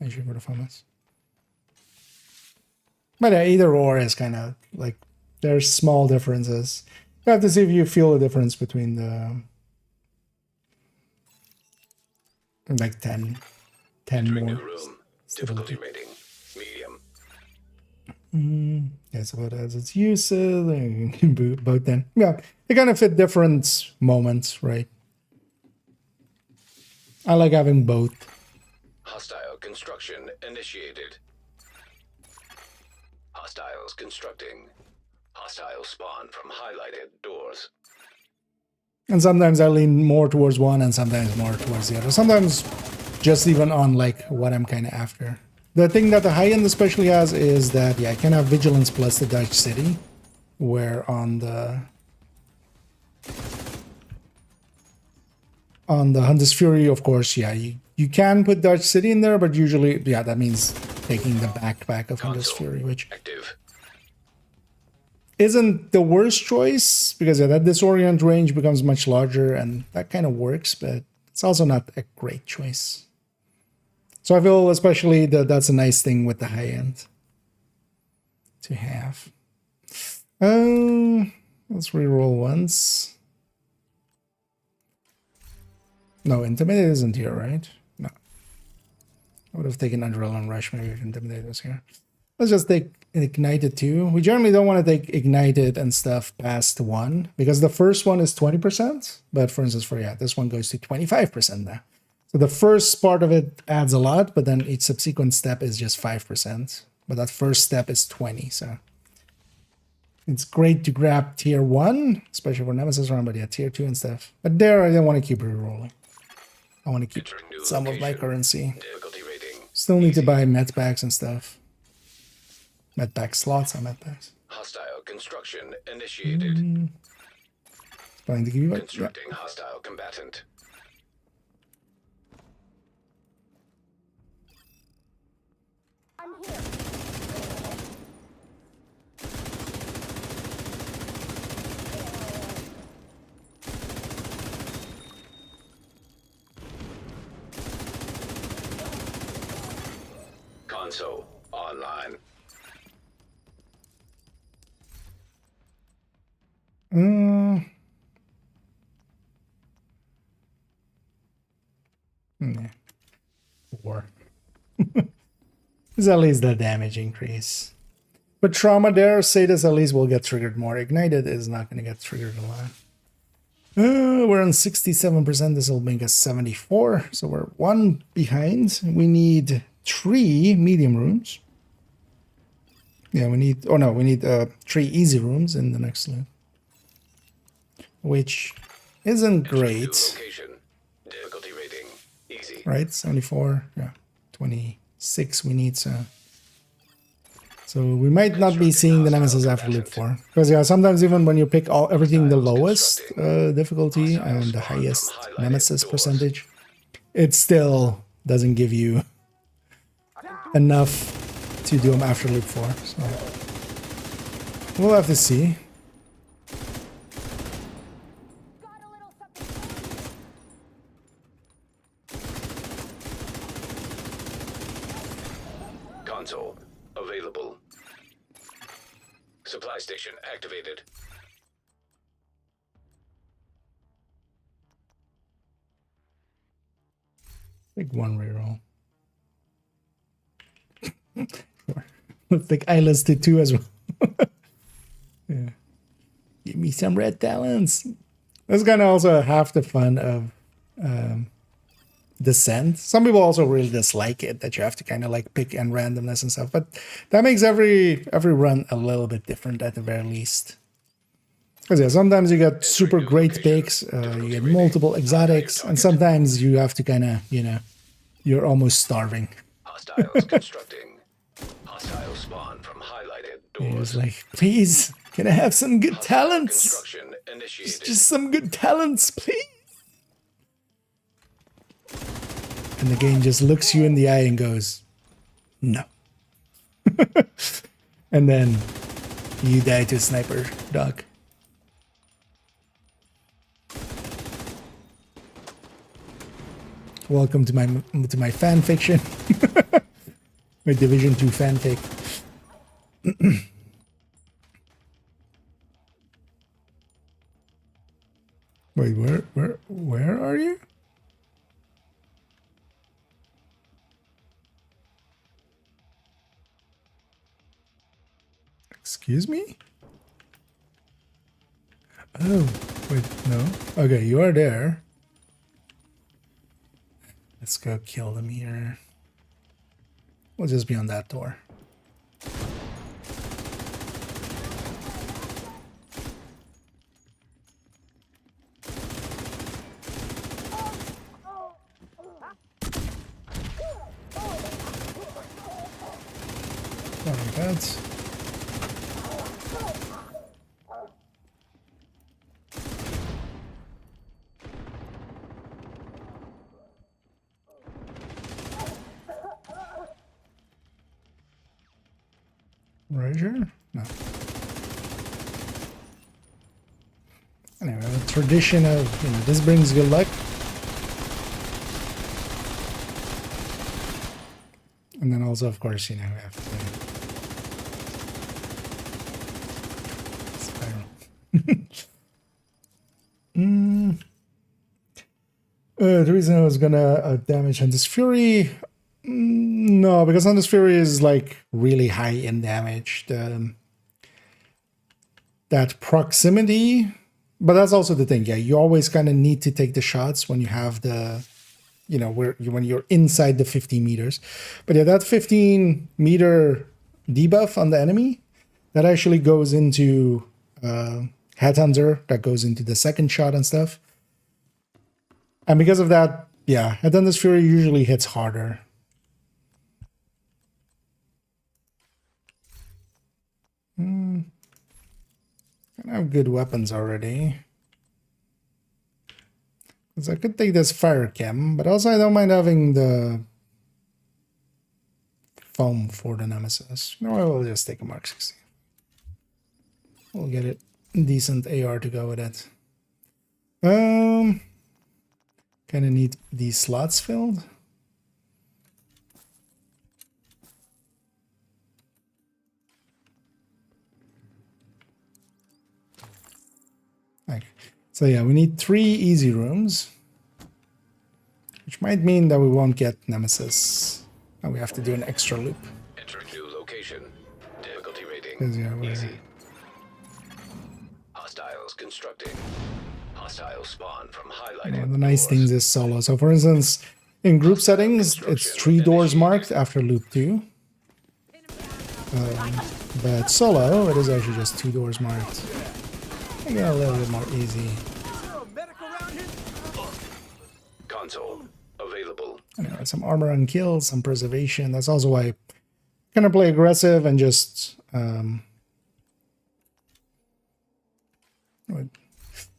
Actually, for the FAMAS. But yeah, either or is kind of like, there's small differences. You have to see if you feel a difference between the... like 10 more. Difficulty rating medium. That's about as its uses. Both then. Yeah, they kind of fit different moments, right? I like having both. Hostile construction initiated. Hostiles constructing. Hostile spawn from highlighted doors. And sometimes I lean more towards one and sometimes more towards the other. Sometimes just even on like what I'm kind of after. The thing that the high end especially has is that, yeah, I can have Vigilance plus the Dutch City, where on the Hunter's Fury, of course, yeah, you can put Dutch City in there, but usually, yeah, that means taking the backpack of Hunter's Fury, which Active. isn't the worst choice, because yeah, that disorient range becomes much larger, and that kind of works, but it's also not a great choice. So I feel especially that that's a nice thing with the high end to have. Let's reroll once. No, Intimidate isn't here, right? No. I would have taken Adrenaline Rush, maybe if Intimidate was here. Let's just take Ignited 2. We generally don't want to take Ignited and stuff past 1, because the first one is 20%, but for instance, this one goes to 25% now. So the first part of it adds a lot, but then each subsequent step is just 5%. But that first step is 20, so it's great to grab tier 1, especially for Nemesis round, but yeah, tier 2 and stuff. But there, I don't want to keep rerolling. I want to keep some of my currency. Still need to buy medpacks and stuff. Medpack slots on medpacks. Hostile construction initiated. Planning to give you back. Constructing hostile combatant. I'm here. Console online. Yeah. 4. Is at least the damage increase. But Trauma there, Sadis at least will get triggered more. Ignited is not going to get triggered a lot. We're on 67%. This will make us 74. So we're 1 behind. We need 3 medium rooms. Yeah, we need... Oh no, we need 3 easy rooms in the next loop. Which isn't great. Location. Difficulty rating. Easy. Right? 74. Yeah. 26 we need, so we might not be seeing the Nemesis after loop 4. Because yeah, sometimes even when you pick everything the lowest difficulty and the highest Nemesis percentage, it still doesn't give you enough to do them after loop 4. So we'll have to see. Console available. Supply station activated. Take 1 reroll. Let's take Eyeless to 2 as well. Yeah. Give me some red talents. That's kind of also half the fun of Descent. Some people also really dislike it, that you have to kind of like pick and randomness and stuff, but that makes every run a little bit different at the very least. Because yeah, sometimes you get super great picks, you get multiple exotics, and sometimes you have to kind of, you know, you're almost starving. Hostiles constructing. Hostile spawn from highlighted You're doors. just like, please, can I have some good talents? Construction initiated. Just some good talents, please. And the game just looks you in the eye and goes, no. And then you die to a sniper dog. Welcome to my fan fiction. My Division 2 fanfic. Wait, where are you? Excuse me? Oh, wait, no. Okay, you are there. Let's go kill them here. We'll just be on that door. Not like that. Roger? No. Anyway, a tradition of, you know, this brings good luck. And then also, of course, you know, we have to spiral. The reason I was gonna damage Hunter's Fury, no, because Hunter's Fury is like really high in damage. That proximity, but that's also the thing. Yeah, you always kind of need to take the shots when you have the, you know, when you're inside the 15 meters. But yeah, that 15 meter debuff on the enemy, that actually goes into Headhunter, that goes into the second shot and stuff. And because of that, yeah, Headhunter's Fury usually hits harder. I have good weapons already. Because I could take this fire chem, but also I don't mind having the foam for the Nemesis. You know, I will just take a Mark 60. We'll get it decent AR to go with it. Kind of need these slots filled. Okay. So yeah, we need 3 easy rooms, which might mean that we won't get Nemesis, and we have to do an extra loop. Entering new location. Difficulty rating. 'Cause, yeah, we're- Easy. Hostiles constructing. Hostile spawn from highlighted. One of the nice doors. things is solo. So for instance, in group settings, it's 3 doors marked after loop 2. But solo, it is actually just 2 doors marked. Make it a little bit more easy. Console available. Anyway, some armor and kills, some preservation. That's also why I kind of play aggressive and just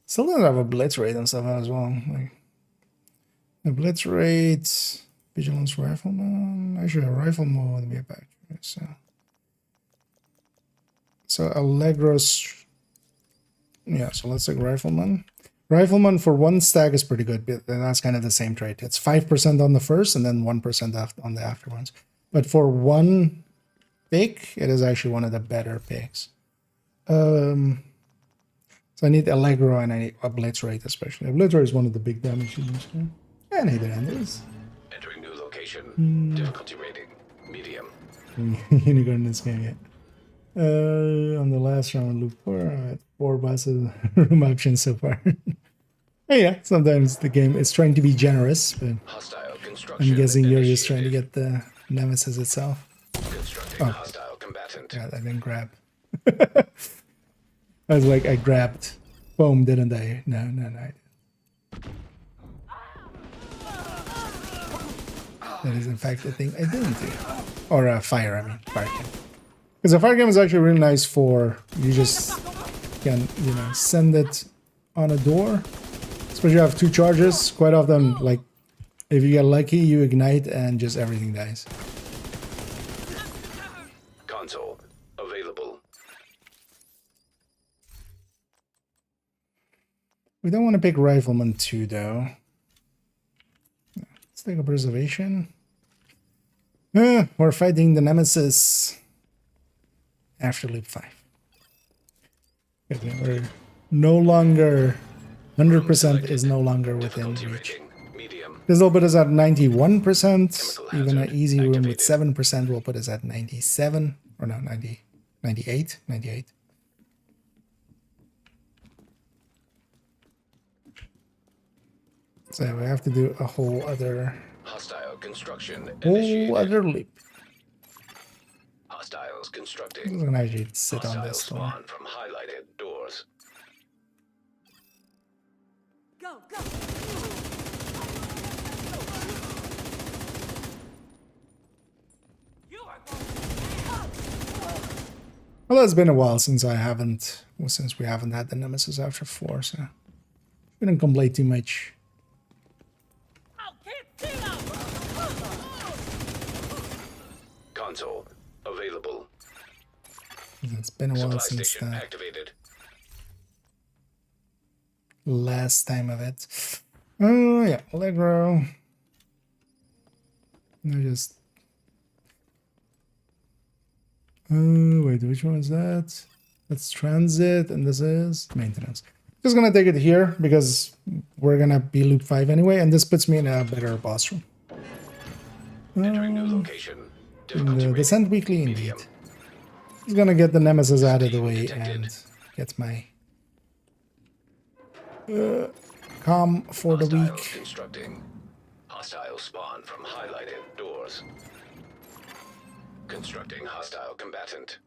still don't have a blitz rate and stuff as well. Like the blitz rate, vigilance rifleman. Actually, a rifleman would be a back. So Allegros. Yeah, so let's take rifleman. Rifleman for 1 stack is pretty good, but that's kind of the same trait. It's 5% on the first and then 1% on the after ones. But for 1 pick, it is actually one of the better picks. So I need Allegro and I need a blitz rate especially. A blitz rate is one of the big damage units. And either end is. Entering new location. Difficulty rating. Medium. Unicorn in this game yet. On the last round, loop 4, I had 4 bosses room options so far. Hey, yeah, sometimes the game is trying to be generous, but Hostile construction. I'm guessing you're just initiated. trying to get the Nemesis itself. Constructing hostile combatant. God, I didn't grab. I was like, I grabbed. Boom, didn't I? No, I didn't. That is, in fact, the thing I didn't do. Or fire, I mean, fire cam. Because a fire cam is actually really nice for, you just can, send it on a door. Especially if you have 2 charges. Quite often, like, if you get lucky, you ignite and just everything dies. Console available. We don't want to pick Rifleman 2, though. Let's take a preservation. We're fighting the Nemesis after loop 5. Okay, we're no longer... 100% is no longer within Difficulty reach. rating. Medium. This will put us at 91%. Chemical Even an hazard easy room with activated. 7% will put us at 97. Or no, 90, 98. 98. So we have to do a whole other Construction initiated. Whole other leap. Hostiles I'm constructing. gonna actually sit on Hostile this door. spawn from highlighted doors. Go, go. You are Well, it's been a while since we haven't had the Nemesis after 4, so we didn't complain too much. Console available. It's been a while Supply since station the activated. last time of it. Oh yeah, Allegro. No, just. Oh wait, which one is that? That's transit, and this is maintenance. Just gonna take it here because we're gonna be loop 5 anyway, and this puts me in a better boss room. Entering new location. In Difficulty the rating. Descent Weekly, indeed. Medium. Just gonna get the Nemesis out of the way Detected. and get my calm for the Hostiles week. constructing. Hostile spawn from highlighted doors. Constructing hostile combatant.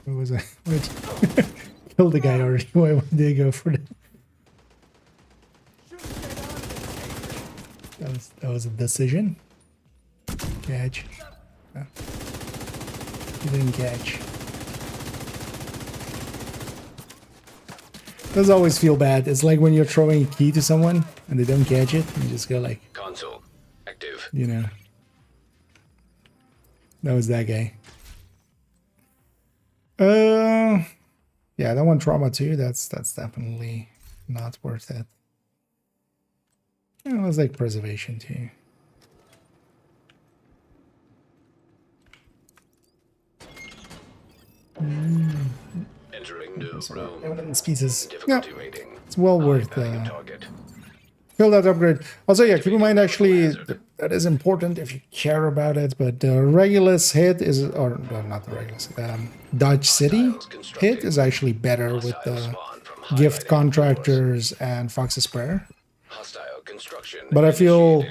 What was I? Wait. Killed the guy already. Why would they go for that? That was a decision. Catch. Oh. You didn't catch. Does always feel bad. It's like when you're throwing a key to someone and they don't catch it. You just go like, Console active. you know. That was that guy. Yeah, that one trauma too. That's definitely not worth it. Yeah, let's like preservation too. Entering new So room. evidence pieces. Yeah, Difficulty rating. it's well High worth value target. fill that upgrade. Also, yeah, keep in mind actually that is important if you care about it. But the Regulus hit is, or no, not the Regulus, Dodge City hit is actually better with the gift contractors and Fox's Prayer. Hostile construction But I feel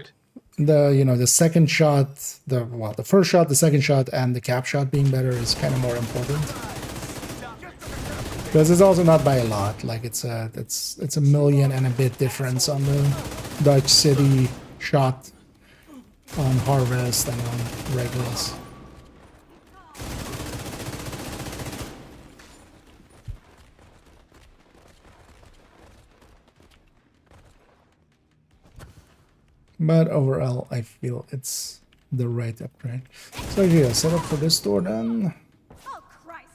initiated. the second shot, the first shot, the second shot, and the cap shot being better is kind of more important. Because it's also not by a lot. Like it's a million and a bit difference on the Dutch City shot on Harvest and on Regulus. But overall, I feel it's the right upgrade. So yeah, set up for this door then. Oh, Christ.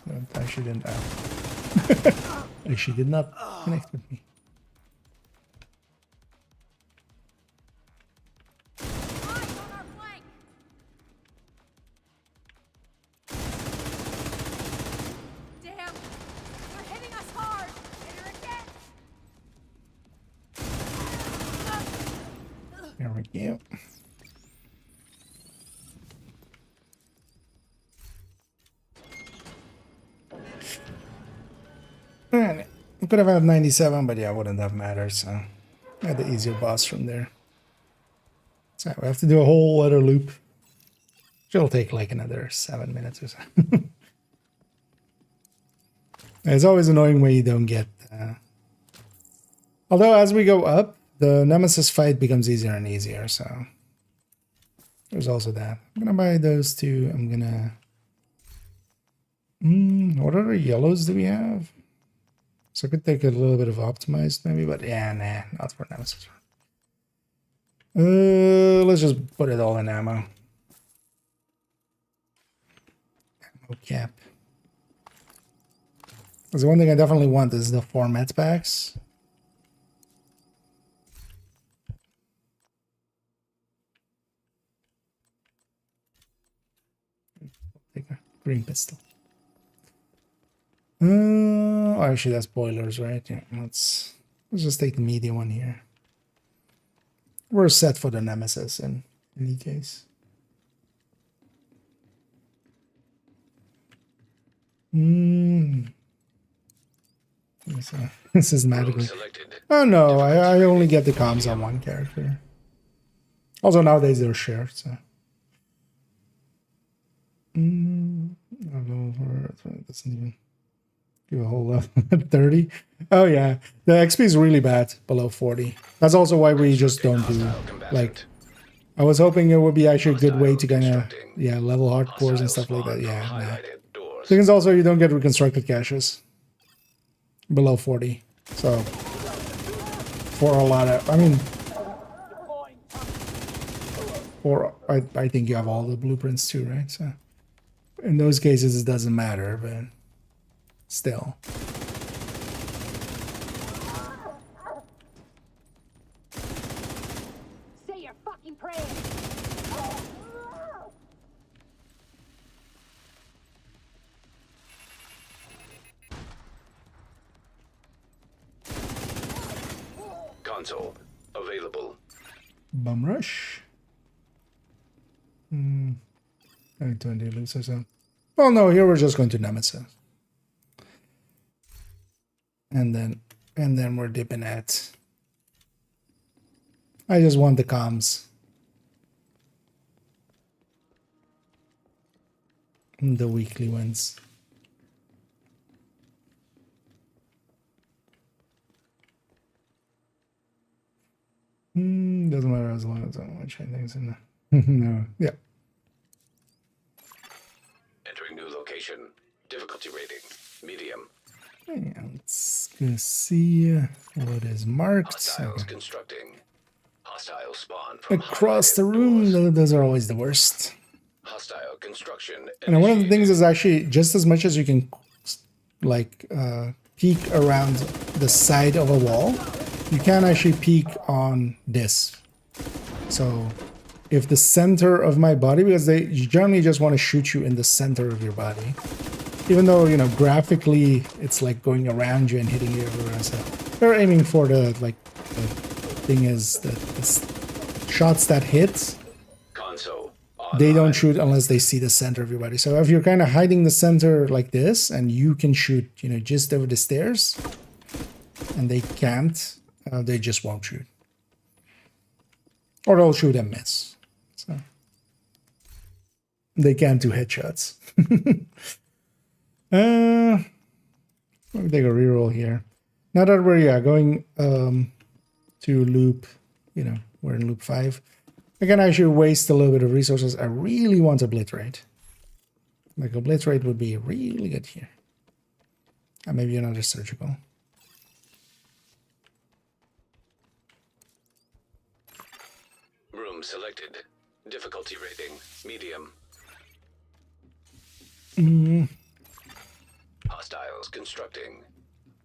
That actually didn't happen. Actually did not connect with me. Eyes on our flank. Damn. They're hitting us hard. Hit her again. There we go. Man, I could have had 97, but yeah, it wouldn't have mattered, so I had the easier boss from there. So we have to do a whole other loop. Which will take like another 7 minutes or so. It's always annoying when you don't get... Although as we go up, the Nemesis fight becomes easier and easier, so... There's also that. I'm gonna buy those two. I'm gonna... what other yellows do we have? So I could take a little bit of optimized maybe, but yeah, nah, not for Nemesis. Let's just put it all in ammo. Ammo cap. Because the one thing I definitely want is the 4 med packs. Take a green pistol. Actually, that's boilers, right? Yeah, let's just take the medium one here. We're set for the Nemesis in any case. This is magically. Oh no, I only get the comms on one character. Also nowadays they're shared, so. That doesn't even give a whole lot. 30. Oh yeah, the XP is really bad below 40. That's also why we just don't do like. I was hoping it would be actually a good way to kind of level hardcores and stuff like that. Yeah, nah. Thing is also you don't get reconstructed caches below 40. So for a lot of, I mean, for I think you have all the blueprints too, right? So in those cases it doesn't matter, but still. Say your fucking prayers. Console available. Bum rush. 20 loops or so. Well, no, here we're just going to Nemesis. And then we're dipping at. I just want the comms. The weekly ones. Doesn't matter as long as I don't want to change things in there. No. Yeah. Entering new location. Difficulty rating medium. Okay, let's go see what is marked. Hostiles Okay. constructing. Hostile spawn from Across the highlighted room, doors. those are always the worst. Hostile construction And one of the things initiated. is actually just as much as you can like peek around the side of a wall, you can actually peek on this. So if the center of my body, because they generally just want to shoot you in the center of your body, even though, you know, graphically it's like going around you and hitting you everywhere. So they're aiming for the thing is that the shots that hit, Console. they don't Online. shoot unless they see the center of your body. So if you're kind of hiding the center like this and you can shoot, you know, just over the stairs and they can't, they just won't shoot. Or they'll shoot and miss. So they can't do headshots. Let me take a reroll here. Now that we're going to loop, you know, we're in loop 5. I can actually waste a little bit of resources. I really want a blitz rate. Like a blitz rate would be really good here. And maybe another surgical. Room selected. Difficulty rating medium. Hostiles constructing.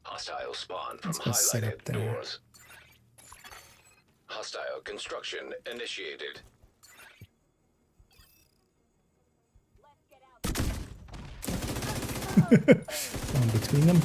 Hostile spawn from Let's go set up highlighted there. doors. Hostile construction initiated. Going between them.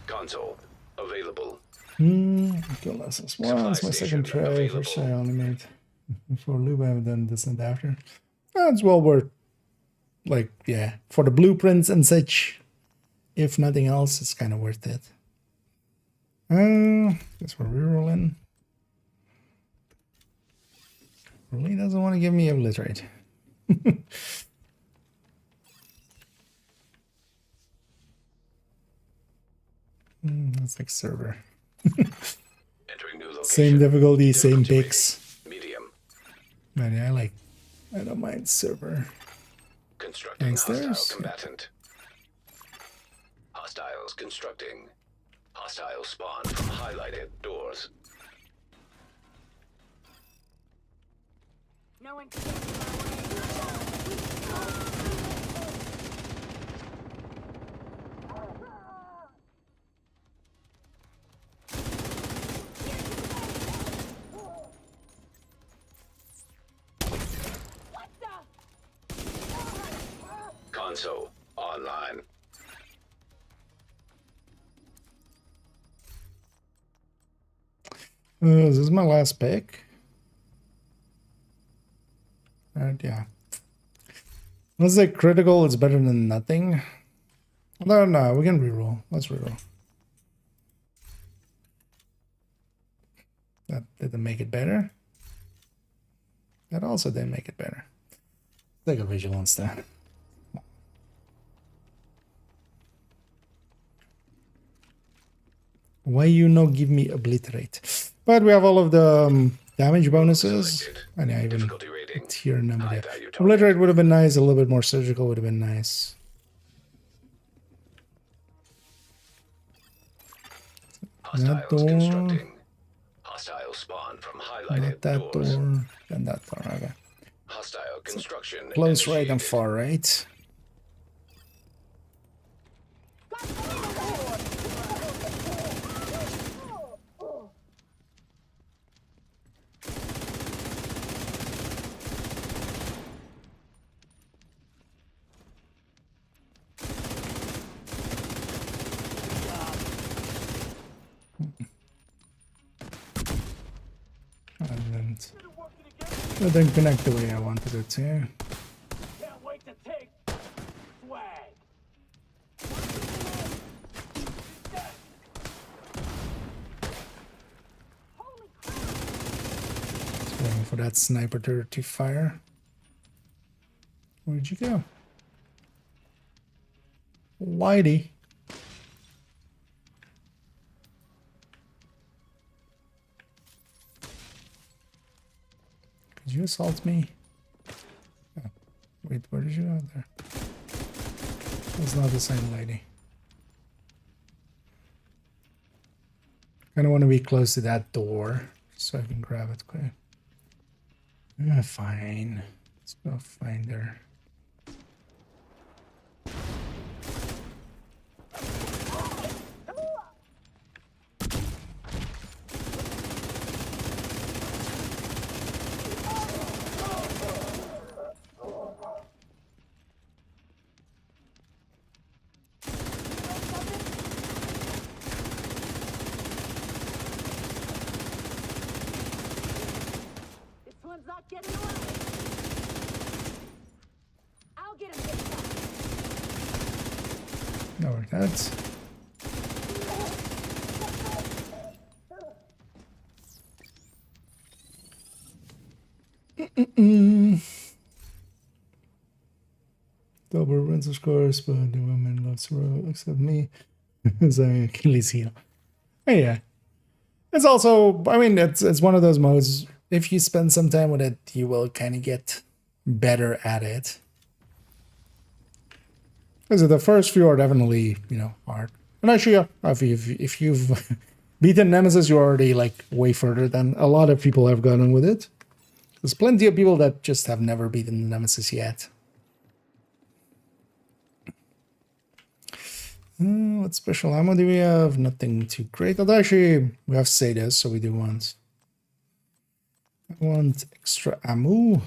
Console available. Okay, lessons. Well, Supply that's my second station try. available. First I only made before loop. I haven't done this and after. That's well worth, like, yeah, for the blueprints and such. If nothing else, it's kind of worth it. Guess we're rerolling. Really doesn't want to give me a blitz rate. That's like server. Entering new location. Same difficulty, same Difficulty picks. rating medium. But yeah, I don't mind server. Constructing Downstairs? hostile combatant. Hostiles constructing. Hostile spawn from highlighted doors. No one can get in my way. Console online. This is my last pick. Yeah. Let's say critical is better than nothing. No, we can reroll. Let's reroll. That didn't make it better. That also didn't make it better. Take a visual instead. Why you no give me obliterate? But we have all of the damage bonuses. Selected. And yeah, even Difficulty rating. tier number High there. value target. Obliterate would have been nice. A little bit more surgical would have been nice. Hostiles door. constructing. Hostile spawn from highlighted Not that doors. door. And that door. Okay. Hostile construction. Close right and initiated. far right. And it didn't connect the way I wanted it to. Can't wait to take swag. for that sniper to fire. Where'd you go? Whitey. Could you assault me? Oh, wait, where did you go there? It's not the same lady. Kind of want to be close to that door so I can grab it quick. Fine. Let's go find her. Not getting away. I'll get him this time. No, that's. Double wins of course, but the woman loves her except me. As I Achilles heel. Oh, yeah. It's also, I mean, it's one of those modes. If you spend some time with it, you will kind of get better at it. Because the first few are definitely, you know, hard. And actually, yeah, if you've beaten Nemesis, you're already like way further than a lot of people have gotten with it. There's plenty of people that just have never beaten Nemesis yet. What special ammo do we have? Nothing too great. Although actually, we have Sadas, so we do want... I want extra ammo.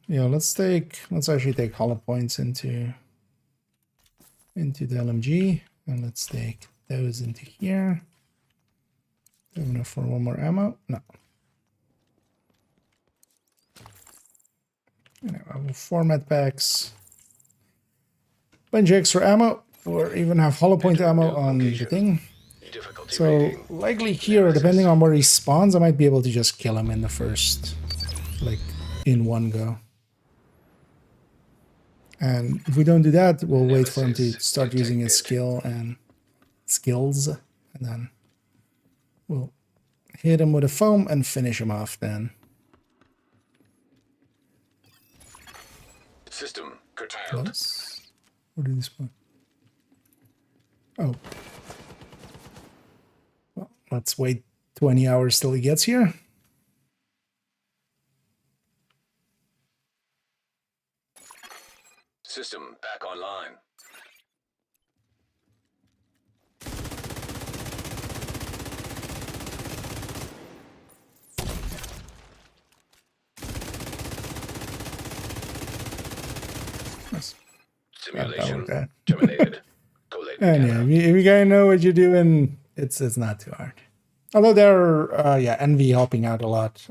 Yeah, let's actually take hollow points into the LMG, and let's take those into here. Do I have enough for one more ammo? No. Anyway, I will format packs. Bunch of extra ammo, or even have hollow point ammo on the thing. So likely here, depending on where he spawns, I might be able to just kill him in the first, like, in one go. And if we don't do that, we'll wait for him to start using his skills, and then we'll hit him with a foam and finish him off then. System curtailed. What did this one? Oh. Well, let's wait 20 hours till he gets here. System back online. Nice. Simulation terminated. And yeah, if you guys know what you're doing, it's not too hard. Although there are, yeah, Envy helping out a lot.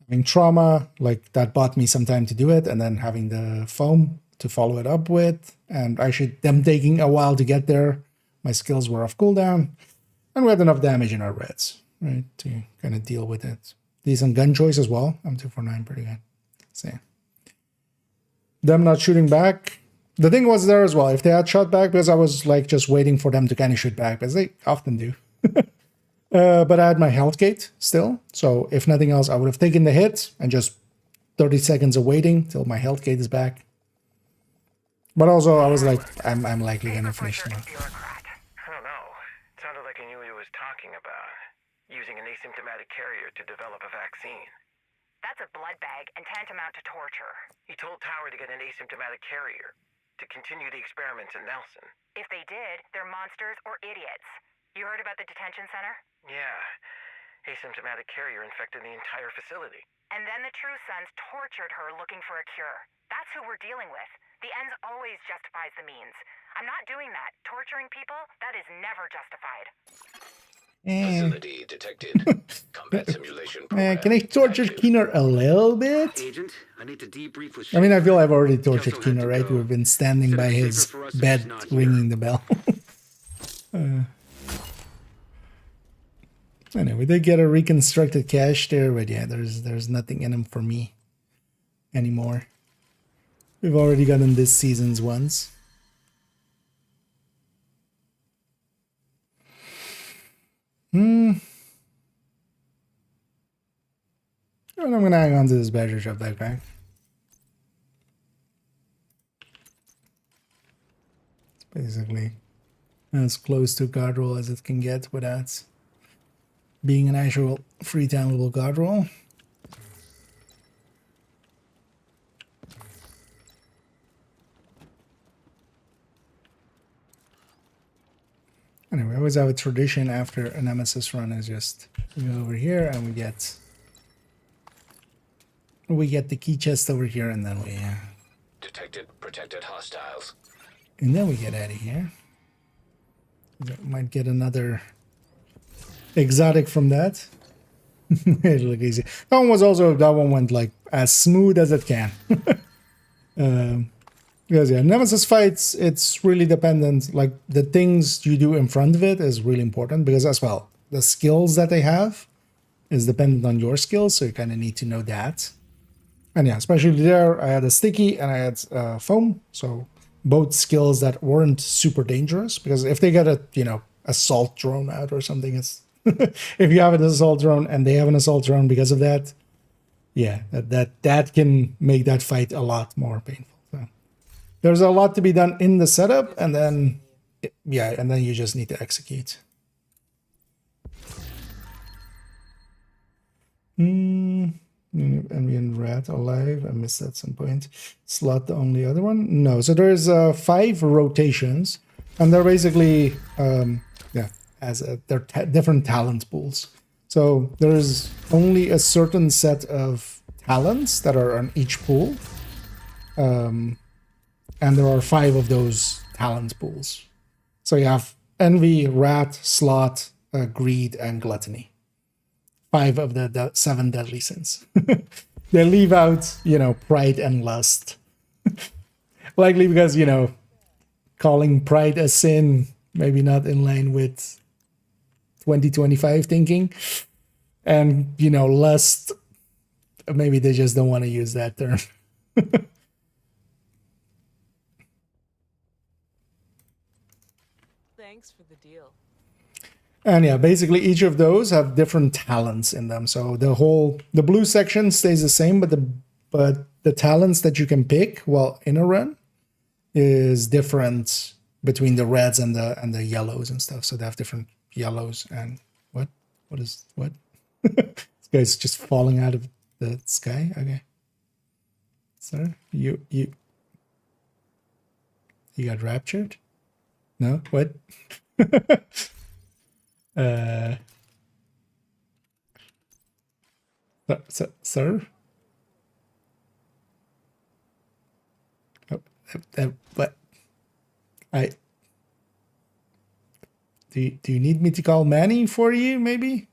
Having Trauma, like, that bought me some time to do it, and then having the foam to follow it up with, and actually them taking a while to get there. My skills were off cooldown, and we had enough damage in our reds, right, to kind of deal with it. Decent gun choice as well. I'm 249, pretty good. So yeah. Them not shooting back. The thing was there as well, if they had shot back, because I was like just waiting for them to kind of shoot back, as they often do. But I had my health gate still, so if nothing else, I would have taken the hit and just 30 seconds of waiting till my health gate is back. But also, I was like, I'm likely gonna finish them. I don't know. It sounded like I knew what he was talking about. Using an asymptomatic carrier to develop a vaccine. That's a blood bag and tantamount to torture. He told Tower to get an asymptomatic carrier to continue the experiments in Nelson. If they did, they're monsters or idiots. You heard about the detention center? Yeah. Asymptomatic carrier infected the entire facility. And then the True Sons tortured her looking for a cure. That's who we're dealing with. The ends always justifies the means. I'm not doing that. Torturing people, that is never justified. Facility detected. Combat simulation program. Can I torture Keener a little bit? Agent, I need to debrief with I mean, I feel I've already tortured Keener, right? We've been standing by his bed ringing the bell. Anyway, we did get a reconstructed cache there, but yeah, there's nothing in them for me anymore. We've already gotten this season's ones. And I'm gonna hang on to this badger shop backpack. It's basically as close to guard roll as it can get without being an actual free downloadable guard roll. Anyway, we always have a tradition after a Nemesis run is just we go over here and we get the key chest over here, and then we Detected protected hostiles. and then we get out of here. We might get another exotic from that. It'll look easy. That one went like as smooth as it can. Because yeah, Nemesis fights, it's really dependent. Like the things you do in front of it is really important, because as well, the skills that they have is dependent on your skills, so you kind of need to know that. And yeah, especially there, I had a sticky and I had foam, so both skills that weren't super dangerous, because if they get a assault drone out or something, it's if you have an assault drone and they have an assault drone because of that, yeah, that can make that fight a lot more painful. So there's a lot to be done in the setup, and then and then you just need to execute. Ambient rat alive. I missed at some point. Slot the only other one? No. So there's 5 rotations, and they're basically they're different talent pools. So there's only a certain set of talents that are on each pool, and there are 5 of those talent pools. So you have envy, rat, sloth, greed, and gluttony. 5 of the 7 deadly sins. They leave out, pride and lust. Likely because, calling pride a sin, maybe not in line with 2025 thinking. And, lust, maybe they just don't want to use that term. Thanks for the deal. And yeah, basically each of those have different talents in them. So the blue section stays the same, but the talents that you can pick while in a run is different between the reds and the yellows and stuff. So they have different yellows and what? This guy's just falling out of the sky. Okay. Sir, you got raptured? No? What? Sir? What? Do you need me to call Manny for you, maybe?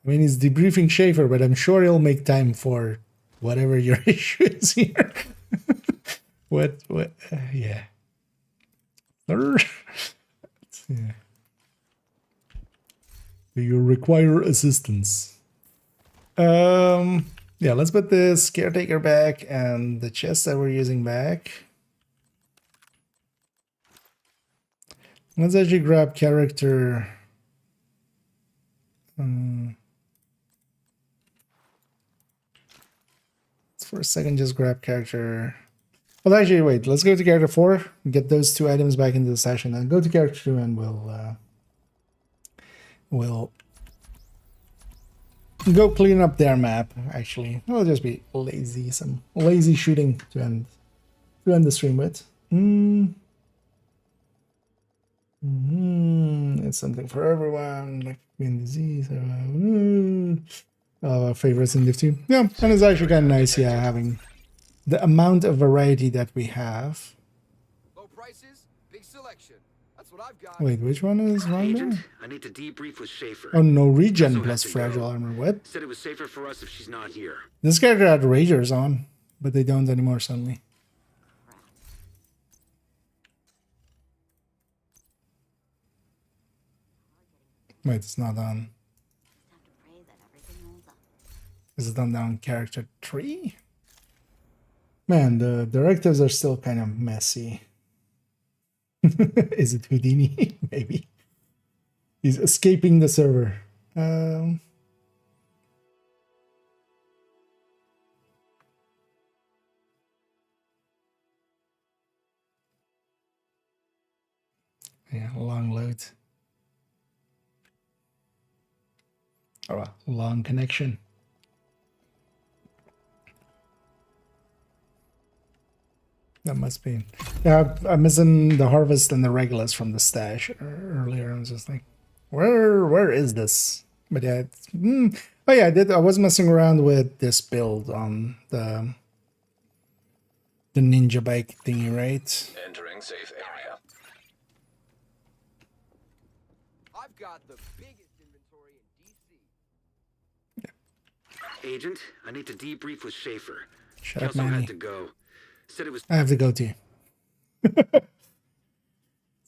I mean, he's debriefing Schaefer, but I'm sure he'll make time for whatever your issue is here. What? Yeah. Sir? Yeah. Do you require assistance? Yeah, let's put this caretaker back and the chest that we're using back. Let's actually grab character. Let's for a second just grab character. Well, actually, wait. Let's go to character 4. Get those 2 items back into the session, and go to character 2, and we'll go clean up their map. Actually, it'll just be lazy, some lazy shooting to end the stream with. It's something for everyone, like being disease. Our favorites in Div 2. Yeah, and it's actually kind of nice, yeah, having the amount of variety that we have. Low prices, big selection. That's what I've got. Wait, which one is wrong there? I need to debrief with Schaefer. Oh, no regen Also plus has to fragile go. armor. What? Said it was safer for us if she's not here. This character had Ragers on, but they don't anymore suddenly. Wait, it's not on. Is it done down character 3? Man, the directives are still kind of messy. Is it Houdini? Maybe. He's escaping the server. Yeah, long load. Oh, well, long connection. That must be. Yeah, I'm missing the harvest and the regulars from the stash earlier. I was just like, where is this? But yeah, oh yeah, I was messing around with this build on the ninja bike thingy, right? Entering safe area. I've got the biggest inventory in DC. Agent, I need to debrief with Schaefer. Shut up, Kelso Manny. had to go. Said it was. I have to go too. It's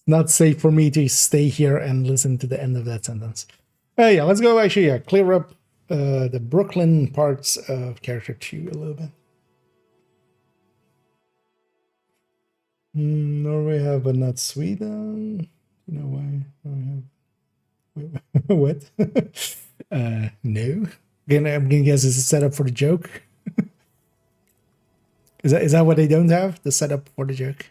not safe for me to stay here and listen to the end of that sentence. Yeah, let's go actually, yeah, clear up the Brooklyn parts of character 2 a little bit. Norway have, but not Sweden. You know why? What? No. Again, I'm gonna guess it's a setup for the joke. Is that what they don't have? The setup for the joke?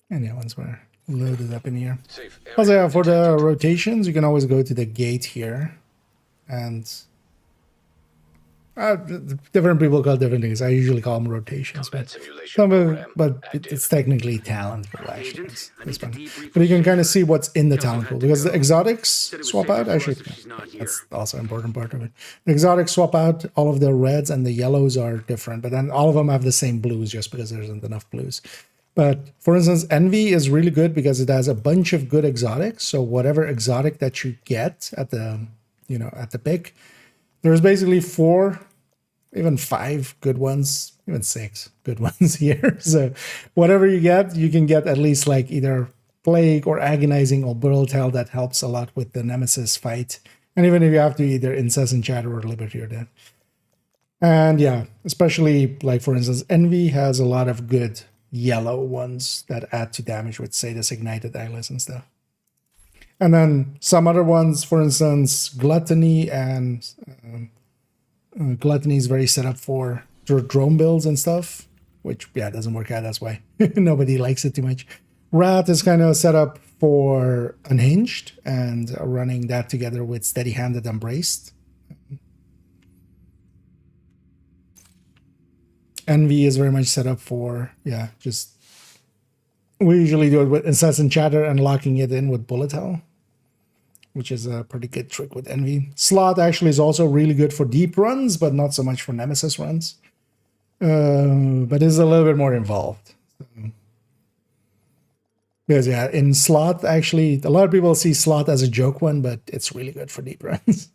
And yeah, once we're loaded up in here. Safe area Also, yeah, for the detected. rotations, you can always go to the gate here. And different people call different things. I usually call them rotations. Combat But, simulation program it's active. technically talent pool, actually. Agent, I This need to one. debrief But you with can kind of Schaefer. see what's in the Kelso talent had pool. to Because go. the exotics Said it was swap safer out. for us Actually, if she's not here. that's also an important part of it. The exotics swap out. All of the reds and the yellows are different. But then all of them have the same blues just because there isn't enough blues. But for instance, Envy is really good because it has a bunch of good exotics. So whatever exotic that you get at the, at the pick, there's basically 4, even 5 good ones, even 6 good ones here. So whatever you get, you can get at least like either Plague or Agonizing or Burltail. That helps a lot with the Nemesis fight. And even if you have to either Incessant Chatter or Liberty or that. And yeah, especially like for instance, Envy has a lot of good yellow ones that add to damage with, say, this Ignited Eyeless and stuff. And then some other ones, for instance, Gluttony, and Gluttony is very set up for drone builds and stuff, which, yeah, doesn't work out. That's why nobody likes it too much. Rat is kind of set up for Unhinged and running that together with Steady-Handed and Braced. Envy is very much set up for, yeah, just we usually do it with Incessant Chatter and locking it in with Bullet Hell, which is a pretty good trick with Envy. Slot actually is also really good for deep runs, but not so much for Nemesis runs. But is a little bit more involved. Because yeah, in Slot, actually, a lot of people see Slot as a joke one, but it's really good for deep runs.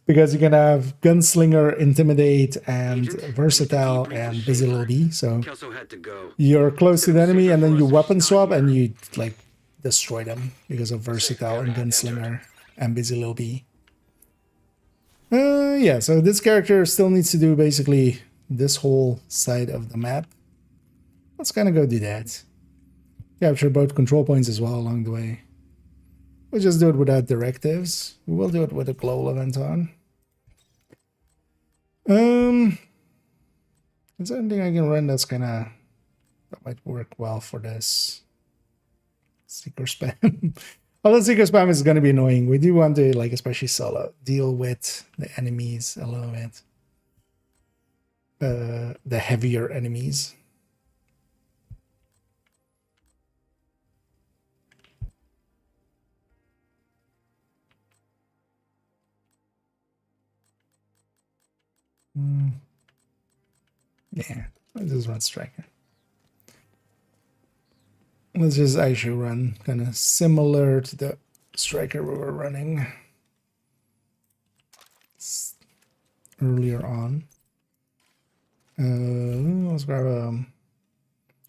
Because you can have Gunslinger, Intimidate, and Agent, Versatile, I need to debrief and with Busy Little Schaefer. B. So Kelso had to go. you're close to Said the it was enemy, safer and then for you us if weapon she's swap, not and here. you like destroy them because of Versatile and Gunslinger and Busy Little B. Yeah, so this character still needs to do basically this whole side of the map. Let's kind of go do that. Capture both control points as well along the way. We'll just do it without directives. We will do it with a global event on. Is there anything I can run that's that might work well for this? Seeker spam. Although Seeker spam is gonna be annoying. We do want to, like, especially solo, deal with the enemies a little bit. The heavier enemies. Yeah, let's just run Striker. Let's just actually run kind of similar to the Striker we were running earlier on. Let's grab a...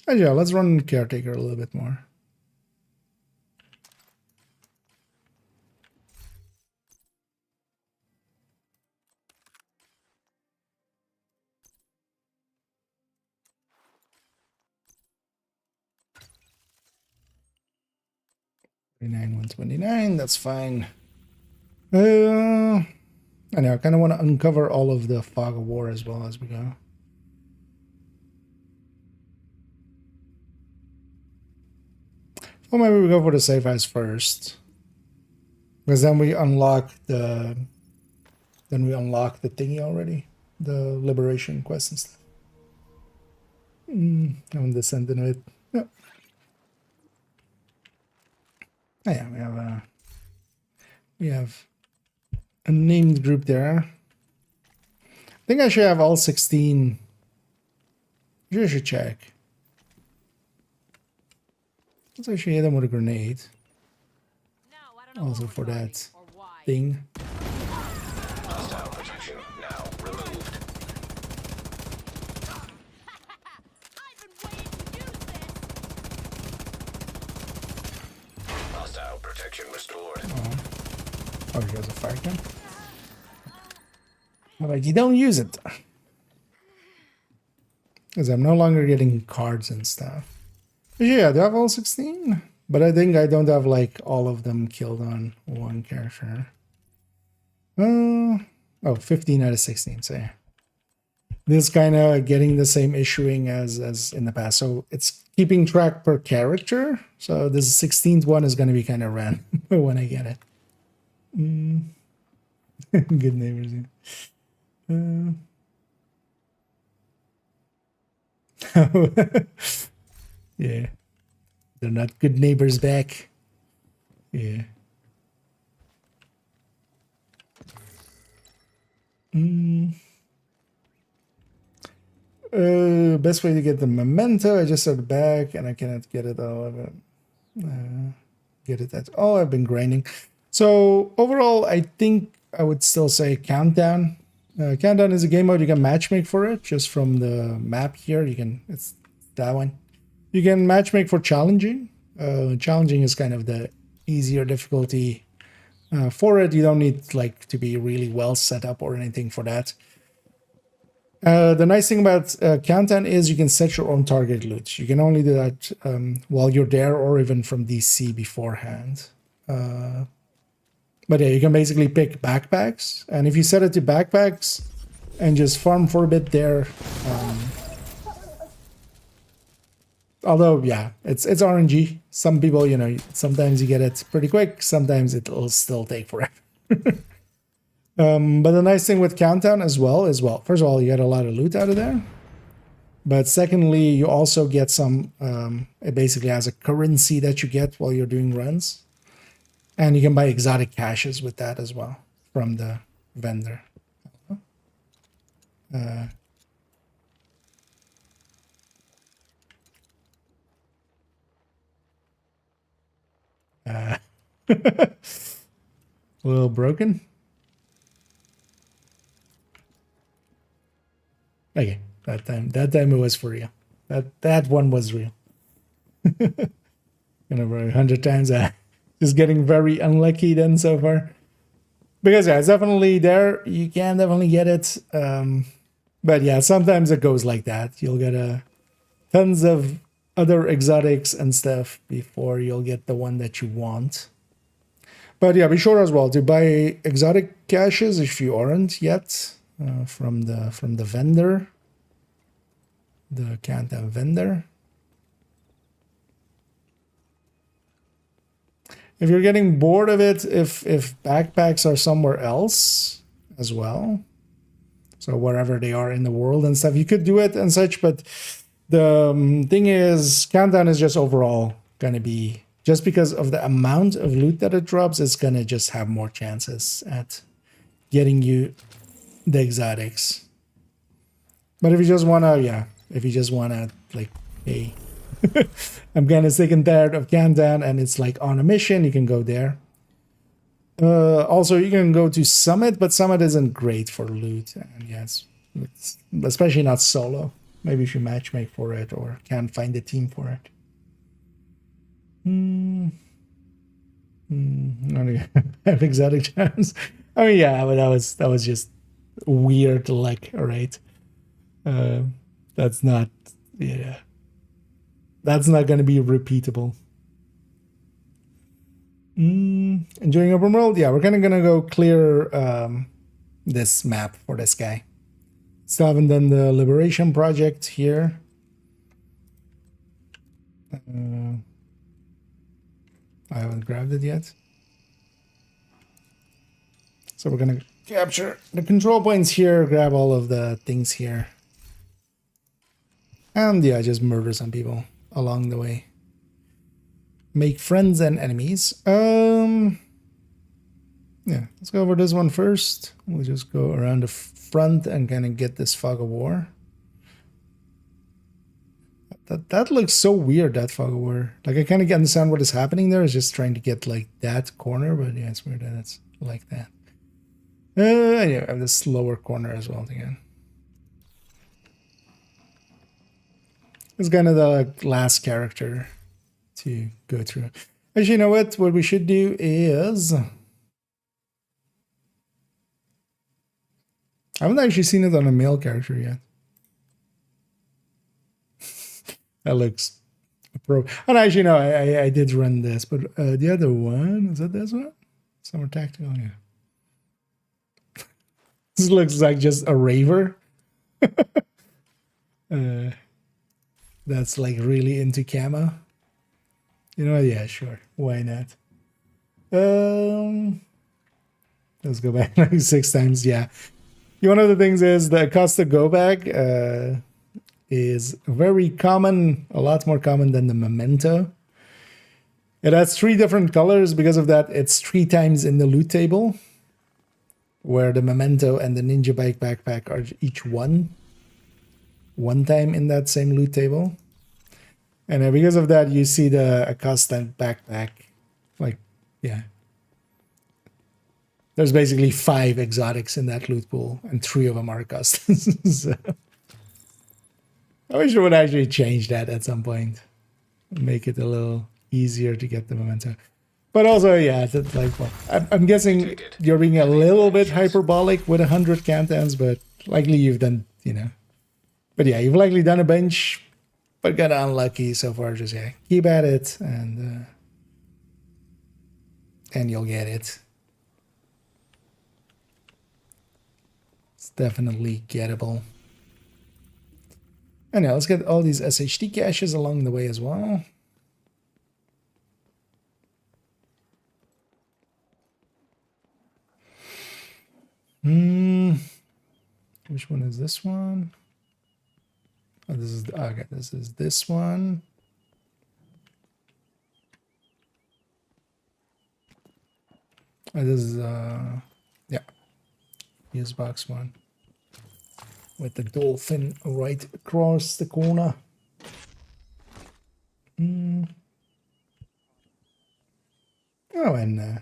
Oh, yeah, let's run Caretaker a little bit more. $129, that's fine. I know, I kind of want to uncover all of the fog of war as well as we go. Well, maybe we go for the safe house first, because then we unlock the thingy already, the liberation quest and stuff. Haven't descended into it. Yep. Oh, yeah, we have a named group there. I think I should have all 16. I should check. Let's actually hit them with a grenade. Also for that thing. Hostile protection now removed. I've been waiting to use this. Hostile protection restored. Oh, he has a fire gun. I'm like, you don't use it. Because I'm no longer getting cards and stuff. Yeah, I do have all 16. But I think I don't have like all of them killed on one character. Oh, 15 out of 16, so yeah. This is kind of getting the same issuing as in the past. So it's keeping track per character. So this 16th one is going to be kind of random when I get it. Good neighbors. Yeah. They're not good neighbors back. Yeah. Best way to get the memento. I just started back and I cannot get it all of it. Get it at all. I've been grinding. So overall, I think I would still say Countdown. Countdown is a game mode you can matchmake for it just from the map here. It's that one. You can matchmake for challenging. Challenging is kind of the easier difficulty for it. You don't need like to be really well set up or anything for that. The nice thing about Countdown is you can set your own target loot. You can only do that while you're there or even from DC beforehand. But yeah, you can basically pick backpacks. And if you set it to backpacks and just farm for a bit there, although, yeah, it's RNG. Some people, you know, sometimes you get it pretty quick. Sometimes it'll still take forever. But the nice thing with Countdown as well is, well, first of all, you get a lot of loot out of there. But secondly, you also get some, it basically has a currency that you get while you're doing runs. And you can buy exotic caches with that as well from the vendor. A little broken. Okay, that time it was for real. That one was real. Over 100 times. Just getting very unlucky then so far. Because yeah, it's definitely there. You can definitely get it. But yeah, sometimes it goes like that. You'll get tons of other exotics and stuff before you'll get the one that you want. But yeah, be sure as well to buy exotic caches if you aren't yet from the vendor, the Countdown vendor. If you're getting bored of it, if backpacks are somewhere else as well, so wherever they are in the world and stuff, you could do it and such, but the thing is, Countdown is just overall going to be, just because of the amount of loot that it drops, it's going to just have more chances at getting you the exotics. But if you just want to, yeah, if you just want to, like, hey, I'm kind of sick and tired of Countdown and it's like on a mission, you can go there. Also, you can go to Summit, but Summit isn't great for loot. And yes, especially not solo. Maybe you should matchmake for it or can't find a team for it. Only have exotic charms. I mean, yeah, but that was just weird. Like, all right, that's not, yeah, that's not going to be repeatable. Enjoying open world? Yeah, we're kind of gonna go clear this map for this guy. Still haven't done the liberation project here. I haven't grabbed it yet. So we're gonna capture the control points here, grab all of the things here. And yeah, just murder some people along the way. Make friends and enemies. Yeah, let's go over this one first. We'll just go around the front and kind of get this fog of war. That looks so weird, that fog of war. Like, I kind of understand what is happening there. It's just trying to get like that corner, but yeah, it's weird that it's like that. Anyway, I have this lower corner as well again. It's kind of the last character to go through. Actually, you know what? What we should do is... I haven't actually seen it on a male character yet. That looks pro. And actually, no, I did run this, but the other one, is that this one? Summer Tactical, yeah. This looks like just a raver. That's like really into camo. You know what? Yeah, sure. Why not? Let's go back like 6 times. Yeah. One of the things is the Acosta go bag is very common, a lot more common than the Memento. It has 3 different colors. Because of that, it's 3 times in the loot table, where the Memento and the Ninja Bike backpack are each one time in that same loot table. And because of that, you see the Acosta backpack, like, yeah. There's basically 5 exotics in that loot pool, and 3 of them are Acostas. So, I wish I would actually change that at some point. Make it a little easier to get the Memento. But also, yeah, it's like, well, I'm guessing you're being a little bit hyperbolic with 100 countdowns, but likely you've done, you know. But yeah, you've likely done a bunch, but got unlucky so far. Just, yeah, keep at it, and you'll get it. It's definitely gettable. And now let's get all these SHD caches along the way as well. Which one is this one? Oh, this is okay. This is this one. Oh, this is yeah, fuse box one with the dolphin right across the corner. Oh, and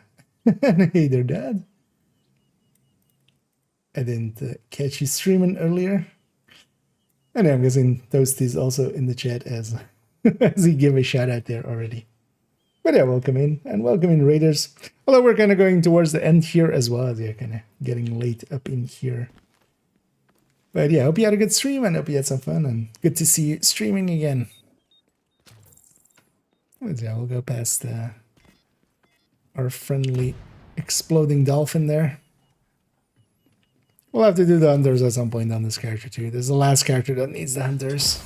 hey there, Dad. I didn't catch you streaming earlier. And I'm guessing Toasty's also in the chat as he gave a shout out there already. But yeah, welcome in, and welcome in, Raiders. Although we're kind of going towards the end here as well. Yeah, kind of getting late up in here. But yeah, hope you had a good stream, and hope you had some fun, and good to see you streaming again. Yeah, we'll go past our friendly exploding dolphin there. We'll have to do the hunters at some point on this character too. This is the last character that needs the hunters.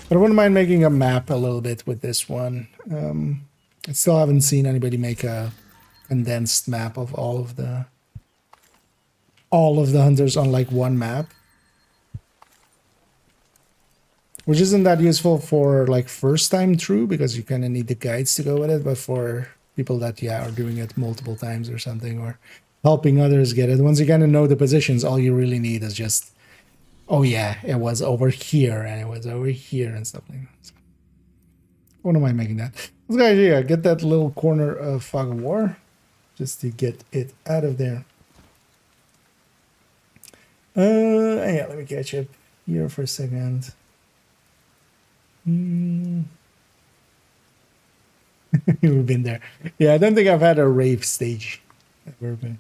But I wouldn't mind making a map a little bit with this one. I still haven't seen anybody make a condensed map of all of the hunters on like one map. Which isn't that useful for like first time through, because you kind of need the guides to go with it, but for people that, yeah, are doing it multiple times or something, or helping others get it. Once you kind of know the positions, all you really need is just, oh yeah, it was over here and it was over here and stuff like that. So, what am I making that? Let's go, yeah, get that little corner of Fog of War just to get it out of there. Yeah, let me catch up here for a second. We've been there. Yeah, I don't think I've had a rave stage ever been.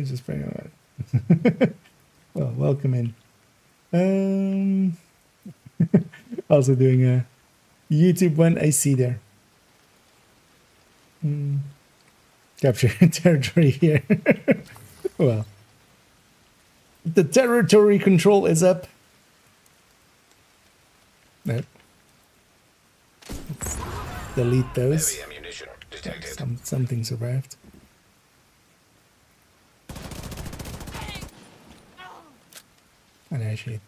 Just bring it on. Well, welcome in. Also doing a YouTube one. I see there. Capture territory here. Well, the territory control is up. Nope. Let's delete those. Heavy ammunition detected. Something survived. And actually,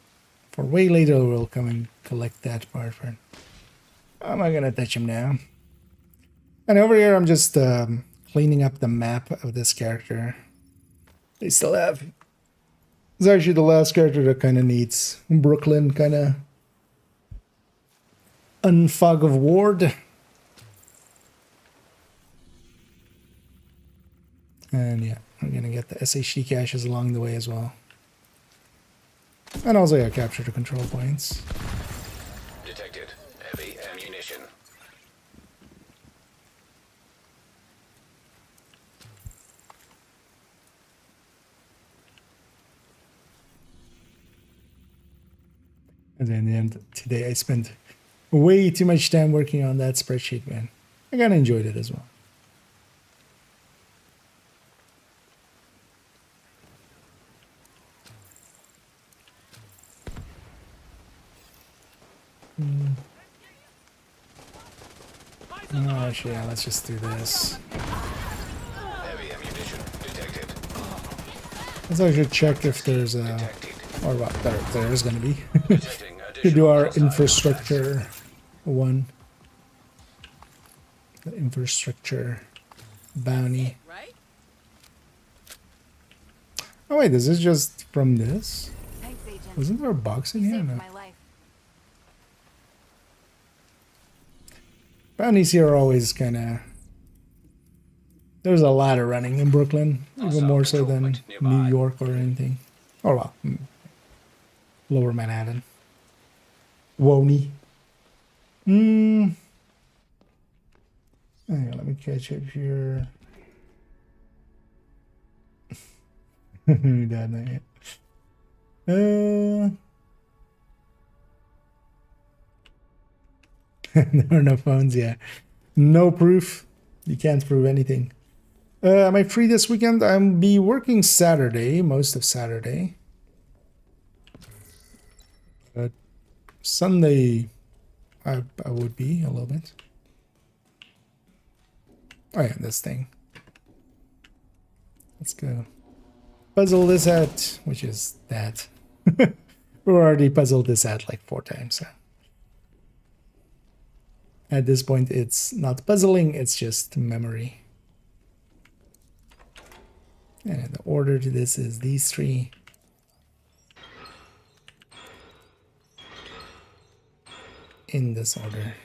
for way later, we'll come and collect that part. I'm not gonna touch him now. And over here, I'm just cleaning up the map of this character. They still have. It's actually the last character that kind of needs Brooklyn kind of unfog of ward. And yeah, I'm gonna get the SHD caches along the way as well. And also, yeah, capture the control points. Detected. Heavy ammunition. And then in the end, today I spent way too much time working on that spreadsheet, man. I kind of enjoyed it as well. Oh, actually, yeah, let's just do this. Heavy ammunition detected. Let's actually check if there's a... Detected. Or what, there is going to be. Detecting To do our additional infrastructure one. The infrastructure bounty. Right? Oh wait, this is just from this? Thanks, Agent. Wasn't there a box in You here? saved No. my life. Bounties here are always kind of... There's a lot of running in Brooklyn, even more so than New York or anything. Or well, Lower Manhattan. Woney. Hang on, let me catch up here. That night. There are no phones, yeah. No proof. You can't prove anything. Am I free this weekend? I'll be working Saturday, most of Saturday. Sunday, I would be a little bit. Oh yeah, this thing. Let's go. Puzzle this out, which is that. We already puzzled this out like 4 times. So. At this point, it's not puzzling, it's just memory. And the order to this is these 3. In this order.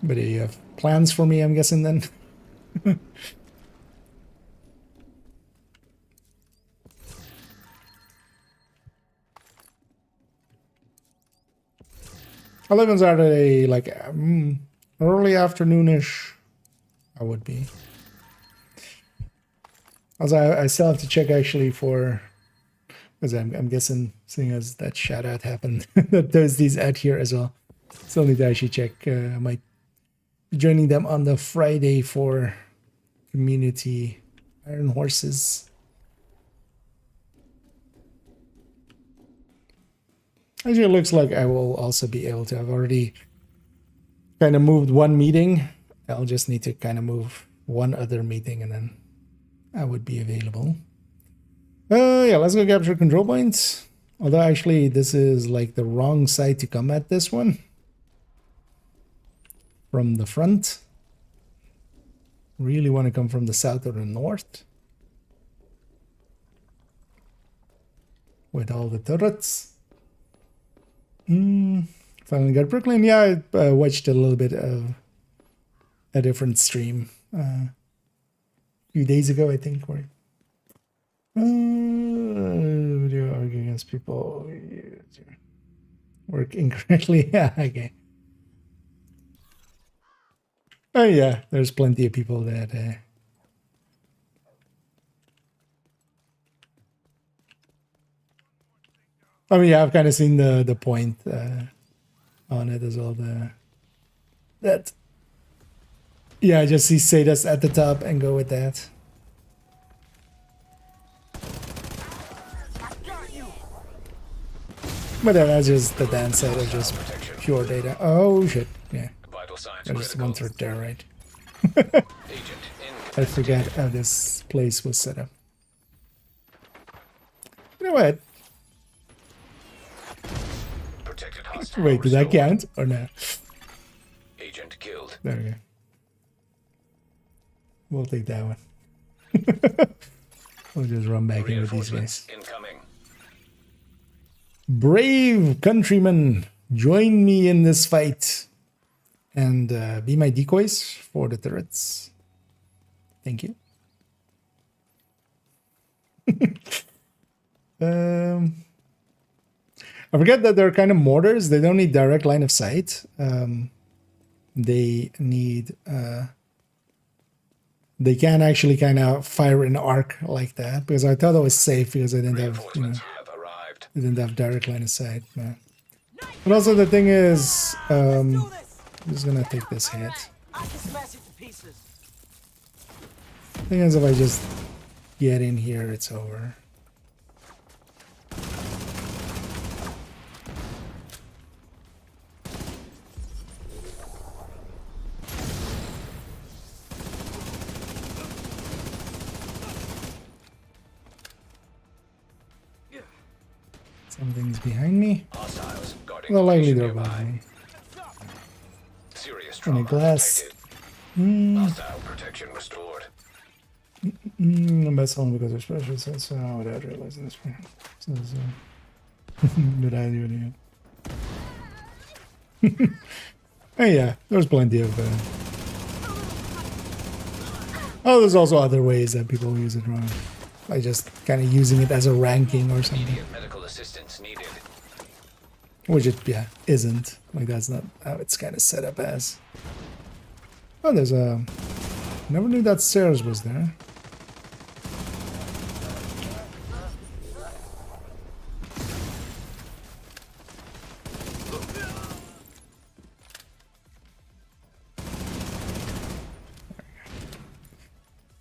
But you have plans for me, I'm guessing then? I live on Saturday, like early afternoonish. I would be. Also, I still have to check actually for, because I'm guessing, seeing as that shout out happened, that there's these out here as well. Still need to actually check. I might be joining them on the Friday for community Iron Horses. Actually, it looks like I will also be able to. I've already kind of moved one meeting. I'll just need to kind of move one other meeting and then I would be available. Yeah, let's go capture control points. Although actually this is like the wrong side to come at this one. From the front. Really want to come from the south or the north. With all the turrets. Finally got Brooklyn. Yeah, I watched a little bit of a different stream a few days ago, I think. Where video argue against people work incorrectly. Yeah, okay. Oh yeah, there's plenty of people that I mean, yeah, I've kind of seen the point on it as well. That yeah, just see Sadas at the top and go with that. But then that's just the downside of just pure data. Oh shit! Yeah, I just went through there, right? I forgot how this place was set up. You know what? Wait, did that count or no? Agent killed. There we go. We'll take that one. We'll just run back in with these guys. Incoming. Brave countrymen, join me in this fight and be my decoys for the turrets. Thank you. I forget that they're kind of mortars. They don't need direct line of sight. They need... they can actually kind of fire an arc like that, because I thought it was safe because I didn't have, you know, I didn't have direct line of sight. But also the thing is, I'm just gonna take this hit. Thing is, if I just get in here, it's over. Something's behind me. Well, likely they're behind me. In a glass. Hostile protection restored. That's only because of special sets. Without realizing this. Good idea. Hey, yeah, there's plenty of. Oh, there's also other ways that people use it wrong. Like just kind of using it as a ranking or something. Medical assistance needed. Which it, yeah, isn't. Like that's not how it's kind of set up as. Oh, there's a... Never knew that stairs was there.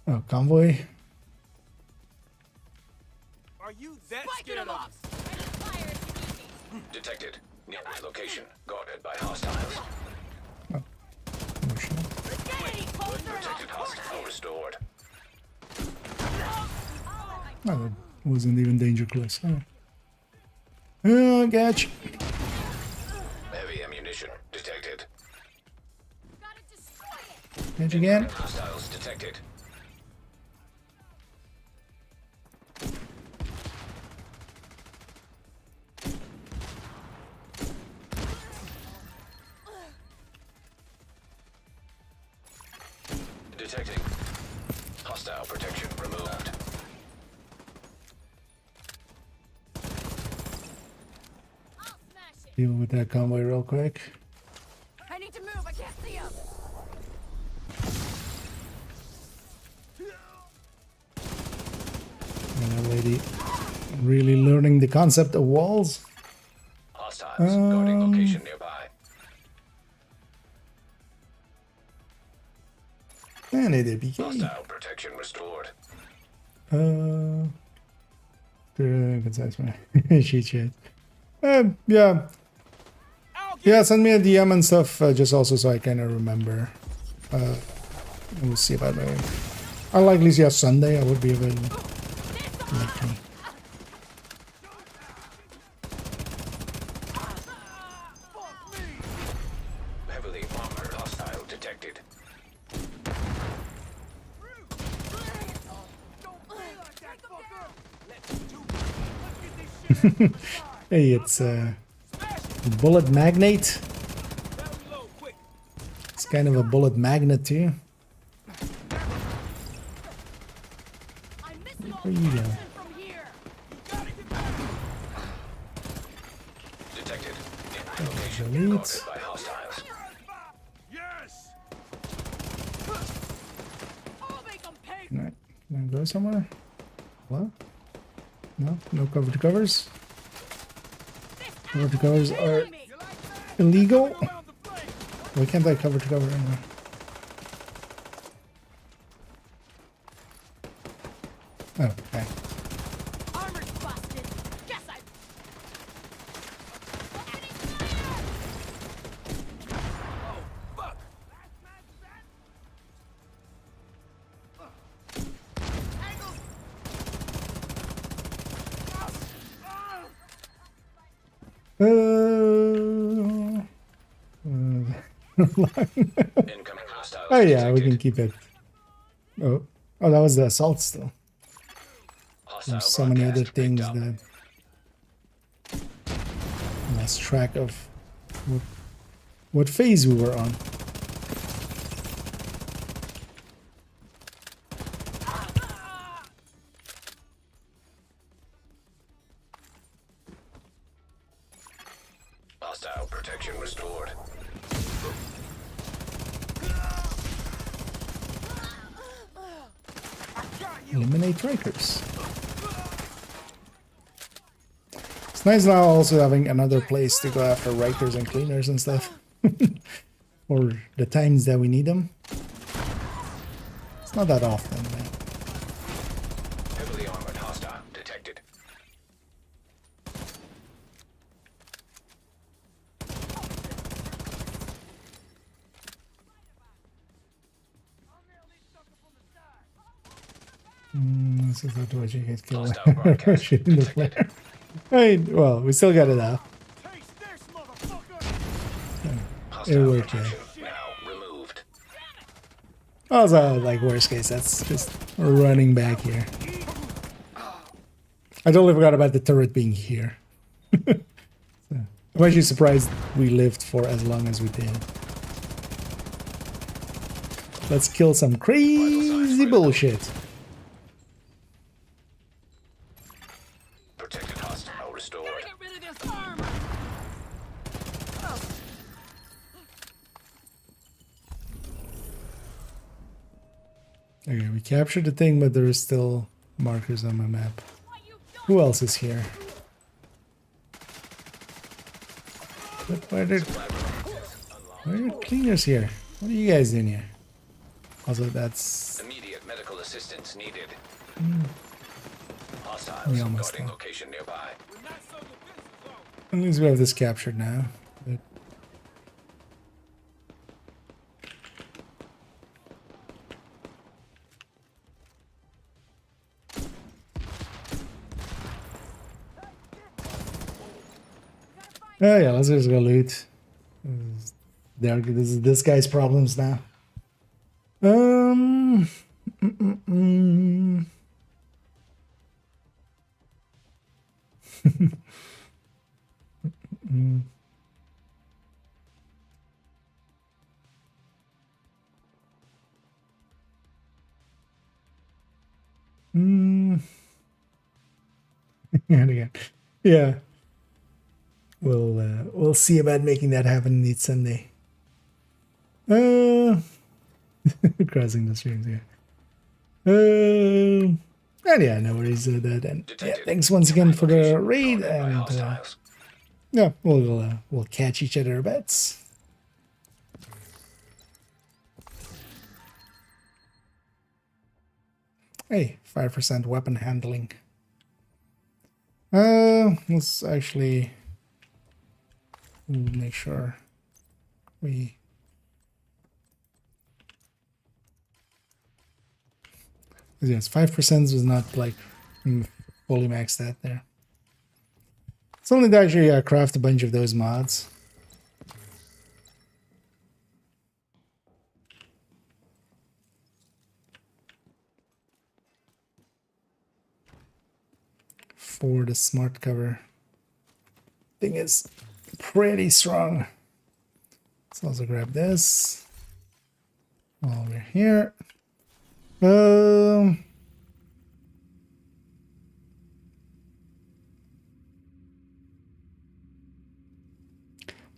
Oh, convoy. Are you that scared of us? Detected. Near location. Guarded by hostiles. Oh, no shit. Protected hostile restored. Oh, that wasn't even danger close. Oh, gotcha. Heavy ammunition detected. Catch again. Hostiles detected. Detecting. Hostile protection removed. Deal with that convoy real quick. I need to move. I can't see him. And that lady really learning the concept of walls. Hostiles guarding location nearby. And it did BK. Hostile protection restored. Concise sheet shit. Yeah. Yeah, send me a DM and stuff, just also so I kind of remember. We'll see about that. I'll likely see a Sunday. I would be available. Likely. Heavily armored hostile detected. Hey, it's Bullet magnate. It's kind of a bullet magnet too. Where you go? Detected. Delete. By hostiles. Can I go somewhere? Hello? No? No cover to covers? Cover to covers are illegal? Why can't I cover to cover anywhere? Oh, okay. Armor's busted. Guess I. Incoming hostiles. Oh yeah, we detected. can keep it. Oh, that was the assault still. Hostile There's so many other broadcast picked things up. that I lost track of what phase we were on. Hostile protection restored. Eliminate Rikers. It's nice now also having another place to go after Rikers and cleaners and stuff. For the times that we need them. It's not that often, man. Heavily armored hostile detected. This is not what you get killed. Hostile broadcast Shooting the detected. flare. Right, well, we still got it out. It Hostile worked, yeah. protection now removed. Also, like, worst case, that's just running back here. I totally forgot about the turret being here. So, I'm actually surprised we lived for as long as we did. Let's kill some crazy bullshit. Protected hostile restored. Get rid of this armor. Okay, we captured the thing, but there are still markers on my map. Who else is here? Why are cleaners here? What are you guys doing here? Also, that's... Immediate medical assistance needed. We Hostiles almost guarding done. location nearby. At least we have this captured now. But... Oh yeah, let's just go loot. This is this guy's problems now. Mm, mm, mm. Mm. Mm. And again, yeah. We'll see about making that happen next Sunday. Crossing the streams here. And yeah, no worries with that. And yeah, thanks once again for the raid. Guarded by And hostiles. yeah, we'll catch each other bets. Hey, 5% weapon handling. Let's actually make sure we... Yes, 5% was not like fully maxed out there. It's only to actually craft a bunch of those mods. For the smart cover. Thing is, pretty strong. Let's also grab this while we're here.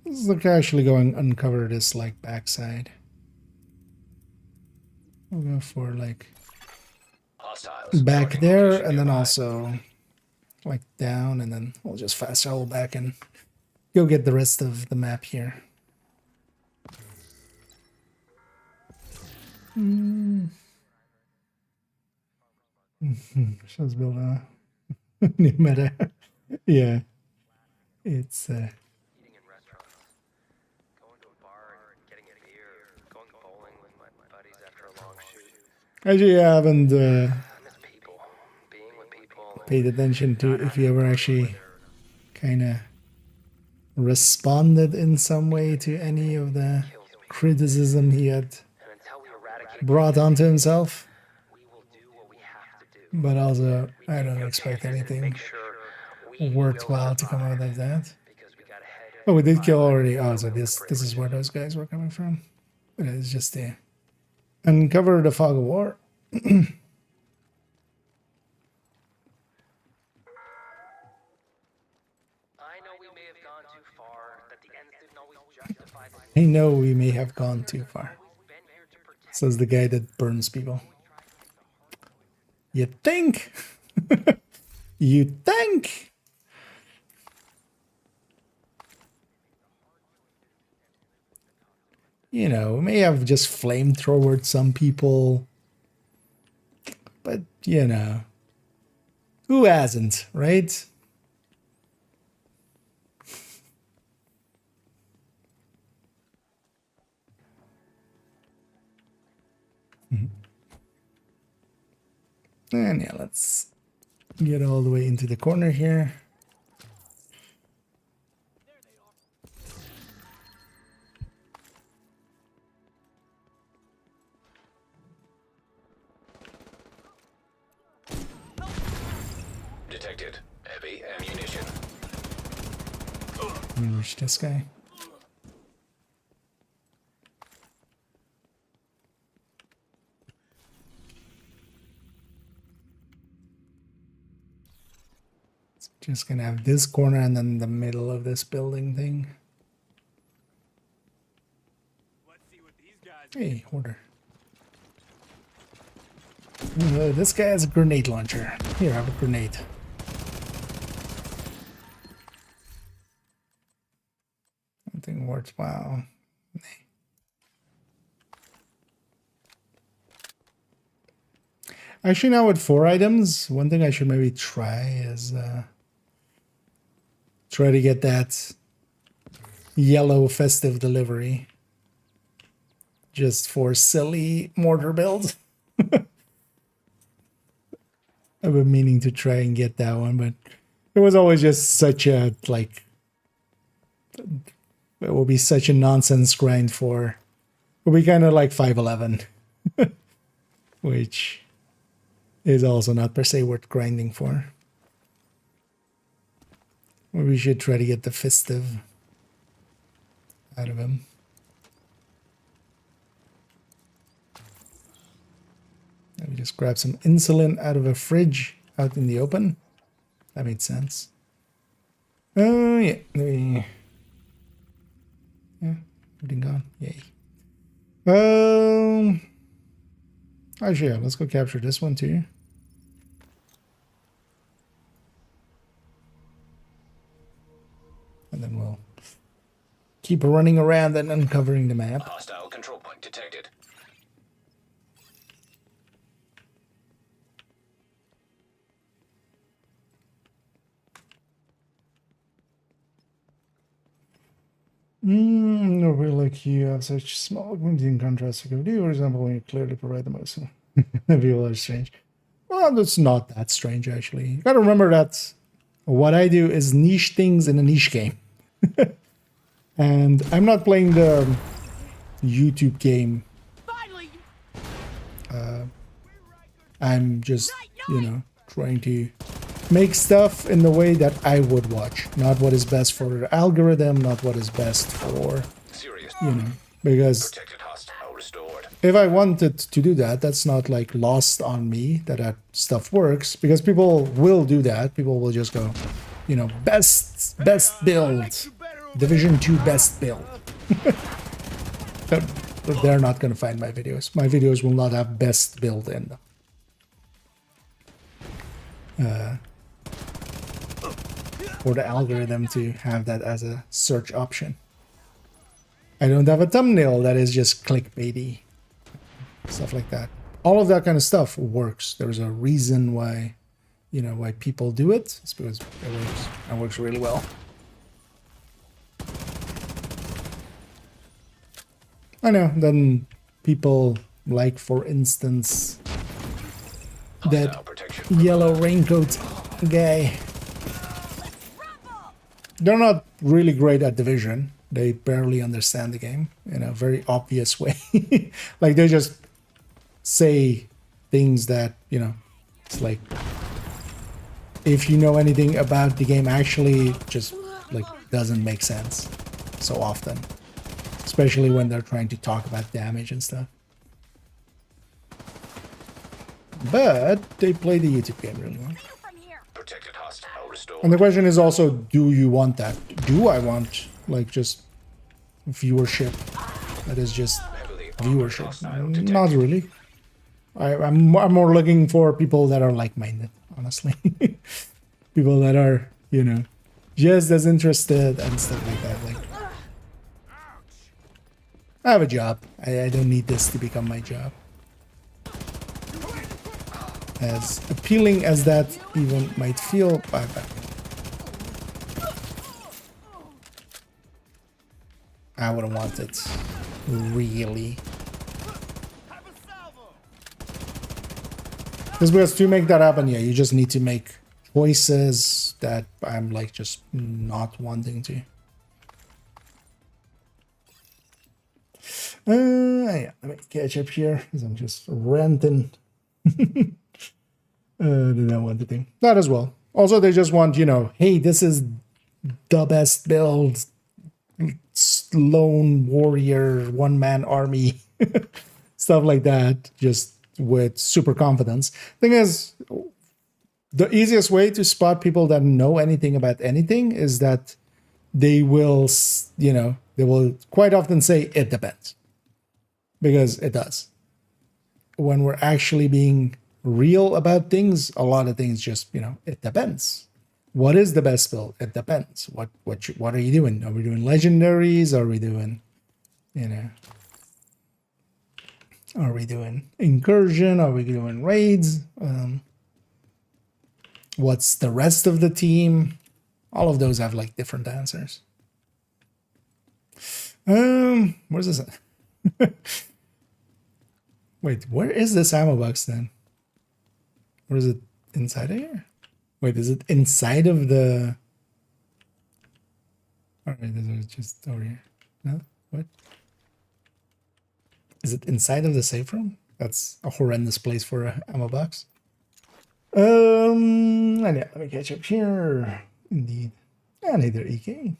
Let's look actually go and uncover this like backside. We'll go for like Hostiles. back Targeting there location and then nearby. also like down, and then we'll just fast travel back and go get the rest of the map here. Shows build a new meta. Yeah. It's Eating in restaurants, going to a bar and getting a beer, going bowling with my buddies after a long shoot. actually I haven't I miss people, being with people. paid attention to if you ever actually kind of responded in some way to any of the criticism he had And until we eradicate, brought onto himself. we will do what we have to do. But also, I don't expect anything Make sure we worthwhile to come out of that. because we got ahead. Oh, we did kill already. Oh, so this is where those guys were coming from. It is just to uncover the fog of war. I know we may have gone too far, that the ends didn't always justify the I know we may have gone too far. been here to protect. Says the guy that burns people. You think? You think? You know, we may have just flamethrowered some people. But, you know, who hasn't, right? And yeah, let's get all the way into the corner here. Detected. Heavy ammunition. Let me reach this guy. Just gonna have this corner and then the middle of this building thing. Hey, hoarder. This guy has a grenade launcher. Here, have a grenade. Something worthwhile. Actually, now with 4 items, one thing I should maybe try is try to get that yellow festive delivery just for silly mortar build. I've been meaning to try and get that one, but it was always just such a, like, it will be such a nonsense grind for, it will be kind of like 511, which is also not per se worth grinding for. Or we should try to get the festive out of him. Maybe just grab some insulin out of a fridge out in the open. That made sense. Oh yeah, yeah, everything gone. Yay. Actually, yeah, let's go capture this one too. And then we'll keep running around and uncovering the map. Hostile control point detected. No, really, like you have such small community in contrast to do, for example, when you clearly provide the most. People are strange. Well, that's not that strange, actually. You gotta remember that what I do is niche things in a niche game. And I'm not playing the YouTube game. I'm just, you know, trying to make stuff in the way that I would watch, not what is best for the algorithm, not what is best for, you know, because if I wanted to do that, that's not like lost on me that that stuff works, because people will do that. People will just go, you know, best build, Division 2 best build. But they're not going to find my videos. My videos will not have best build in them. For the algorithm to have that as a search option. I don't have a thumbnail that is just clickbaity. Stuff like that. All of that kind of stuff works. There's a reason why, you know, why people do it. It's because it works. It works really well. I know, then people like, for instance, that yellow raincoat guy. They're not really great at Division. They barely understand the game in a very obvious way. Like, they just say things that, you know, it's like, if you know anything about the game, actually just, like, doesn't make sense so often. Especially when they're trying to talk about damage and stuff. But they play the YouTube game really well. And the question is also, do you want that? Do I want, like, just viewership? That is just viewership. Not really. I'm more looking for people that are like-minded, honestly. People that are, you know, just as interested and stuff like that. Like, I have a job. I don't need this to become my job. As appealing as that even might feel, I wouldn't want it. Really. Because to make that happen, yeah, you just need to make choices that I'm like just not wanting to. Yeah, let me catch up here because I'm just ranting. Did I want the thing? That as well. Also, they just want, you know, hey, this is the best build, lone warrior, one-man army, stuff like that, just with super confidence. Thing is, the easiest way to spot people that know anything about anything is that they will, you know, they will quite often say it depends. Because it does. When we're actually being real about things, a lot of things just, you know, it depends. What is the best build? It depends. What are you doing? Are we doing legendaries? Are we doing, you know, are we doing incursion? Are we doing raids? What's the rest of the team? All of those have like different answers. Where's this at? Wait, where is this ammo box then? Or is it inside of here? Wait, is it inside of the... Alright, this is just over here. No? What? Is it inside of the safe room? That's a horrendous place for an ammo box. And yeah, let me catch up here. Indeed. And either EK.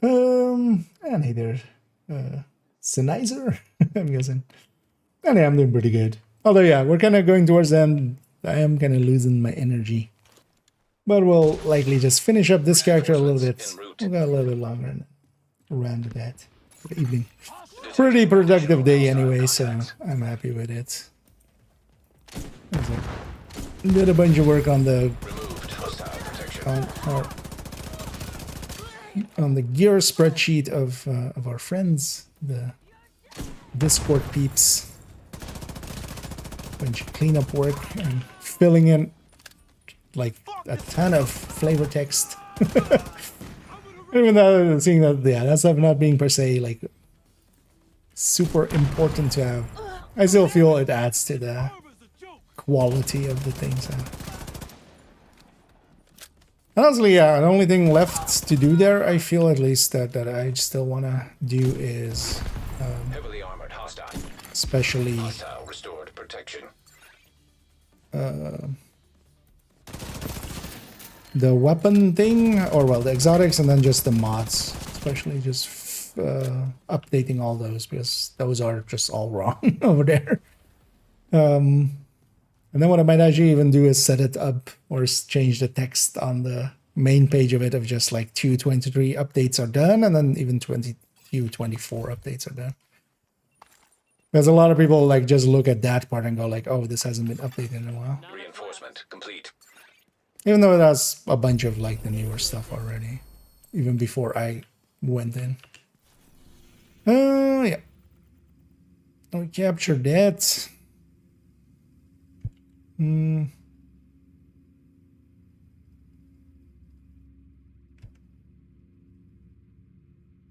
And either Sennheiser, I'm guessing. And yeah, I'm doing pretty good. Although yeah, we're kind of going towards the end. I am kind of losing my energy. But we'll likely just finish up this character a little bit. We'll go a little bit longer and around that for the evening. Pretty productive day anyway, so I'm happy with it. Did a bunch of work on the on the gear spreadsheet of our friends, the Discord peeps. Bunch of cleanup work and filling in like a ton of flavor text. Even though seeing that, yeah, that stuff not being per se like super important to have, I still feel it adds to the quality of the things. Honestly, yeah, the only thing left to do there, I feel at least that I still want to do is heavily armored hostile. Especially hostile restored protection. the weapon thing, or well, the exotics, and then just the mods, especially just updating all those, because those are just all wrong over there. And then what I might actually even do is set it up or change the text on the main page of it of just like 2.23 updates are done, and then even 2.24 updates are done. Because a lot of people like just look at that part and go like, oh, this hasn't been updated in a while. Reinforcement complete. Even though it has a bunch of like the newer stuff already, even before I went in. Yeah. We captured that. Oh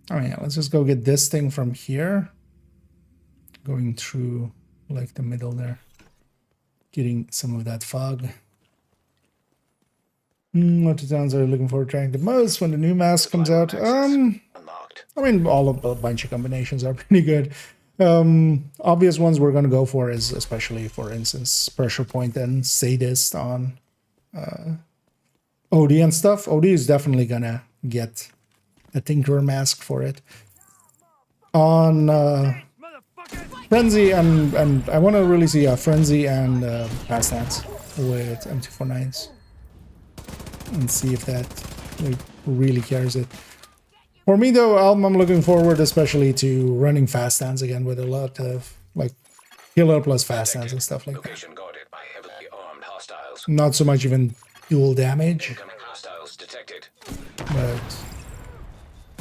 yeah, let's just go get this thing from here. Going through like the middle there. Getting some of that fog. What the towns are you looking forward to trying the most when the new mask comes out? Unlocked. I mean, all of a bunch of combinations are pretty good. Obvious ones we're gonna go for is, especially for instance, pressure point and sadist on OD and stuff. OD is definitely gonna get a Tinkerer mask for it. On Frenzy and I want to really see a Frenzy and Fast Dance with M249s and see if that like, really carries it. For me though, I'm looking forward especially to running Fast Dance again with a lot of like killer plus Fast Dance and stuff like that. Location guarded by heavily armed hostiles. Not so much even dual damage, Incoming hostiles detected. but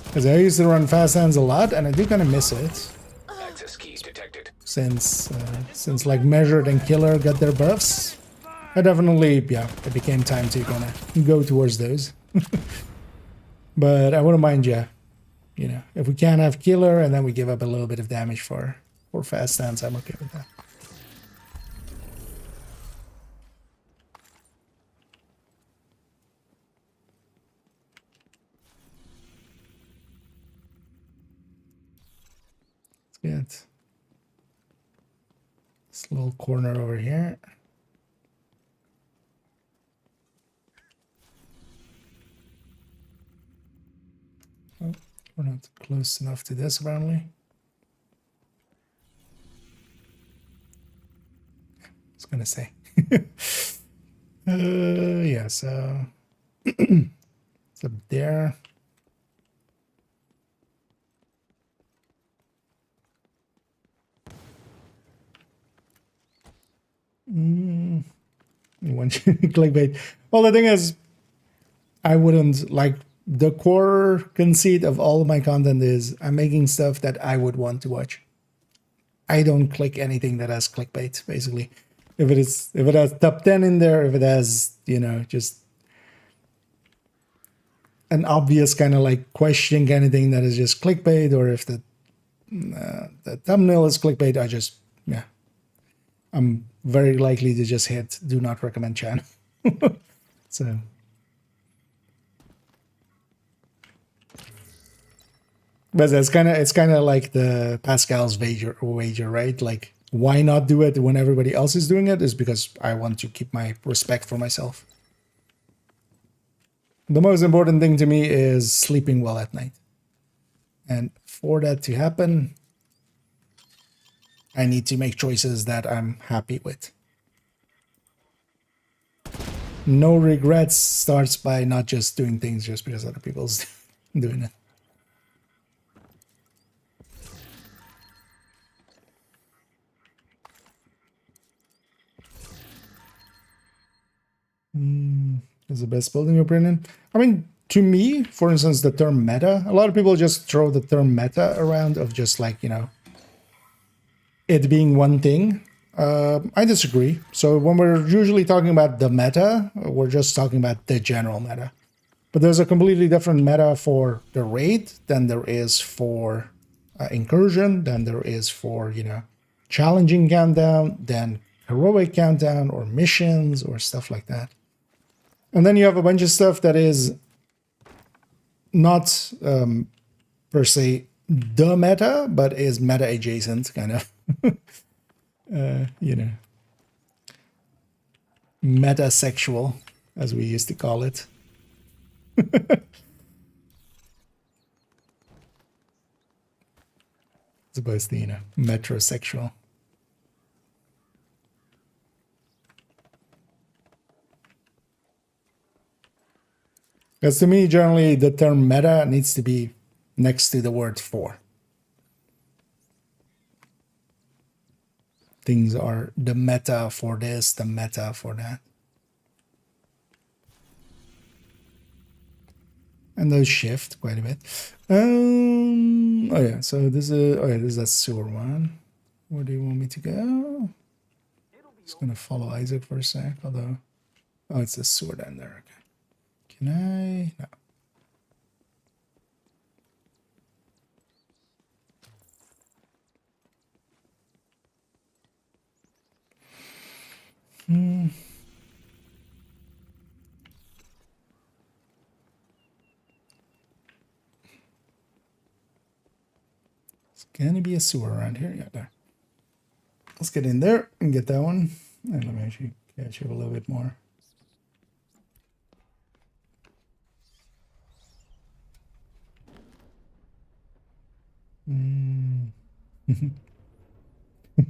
because I used to run Fast Dance a lot and I do kind of miss it. Access keys detected. Since like Measured and Killer got their buffs, I definitely, yeah, it became time to kind of go towards those. But I wouldn't mind, yeah, you know, if we can have Killer and then we give up a little bit of damage for Fast Dance, I'm okay with that. Let's get this little corner over here. Oh, we're not close enough to this apparently. I was gonna say. Yeah, so it's up there. One clickbait. Well, the thing is, I wouldn't like the core conceit of all of my content is I'm making stuff that I would want to watch. I don't click anything that has clickbait, basically. If it has top 10 in there, if it has, you know, just an obvious kind of like questioning kind of thing that is just clickbait, or if the thumbnail is clickbait, I just, yeah, I'm very likely to just hit do not recommend channel. So but it's kind of like the Pascal's wager, right? Like, why not do it when everybody else is doing it? Is because I want to keep my respect for myself. The most important thing to me is sleeping well at night. And for that to happen, I need to make choices that I'm happy with. No regrets starts by not just doing things just because other people's doing it. Is the best build in your opinion? I mean, to me, for instance, the term meta, a lot of people just throw the term meta around of just like, you know, it being one thing. I disagree. So when we're usually talking about the meta, we're just talking about the general meta. But there's a completely different meta for the raid than there is for incursion, than there is for, you know, challenging countdown, than heroic countdown or missions or stuff like that. And then you have a bunch of stuff that is not per se the meta, but is meta adjacent, kind of. You know, meta-sexual, as we used to call it. Supposed to, metrosexual. Because to me, generally, the term meta needs to be next to the word for. Things are the meta for this, the meta for that. And those shift quite a bit. Oh yeah, so this is a sewer one. Where do you want me to go? Just gonna follow Isaac for a sec, although it's a sewer down there. Okay. Can I? No. It's gonna be a sewer around here. Yeah, there. Let's get in there and get that one. And let me actually catch you a little bit more.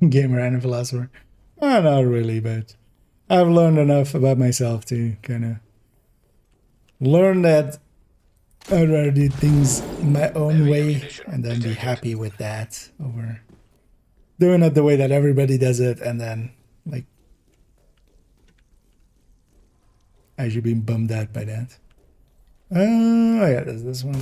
Gamer and philosopher. Oh, not really, but I've learned enough about myself to kind of learn that I'd rather do things in my own way and then be happy with that over doing it the way that everybody does it and then, like, actually being bummed out by that. Oh, yeah, there's this one.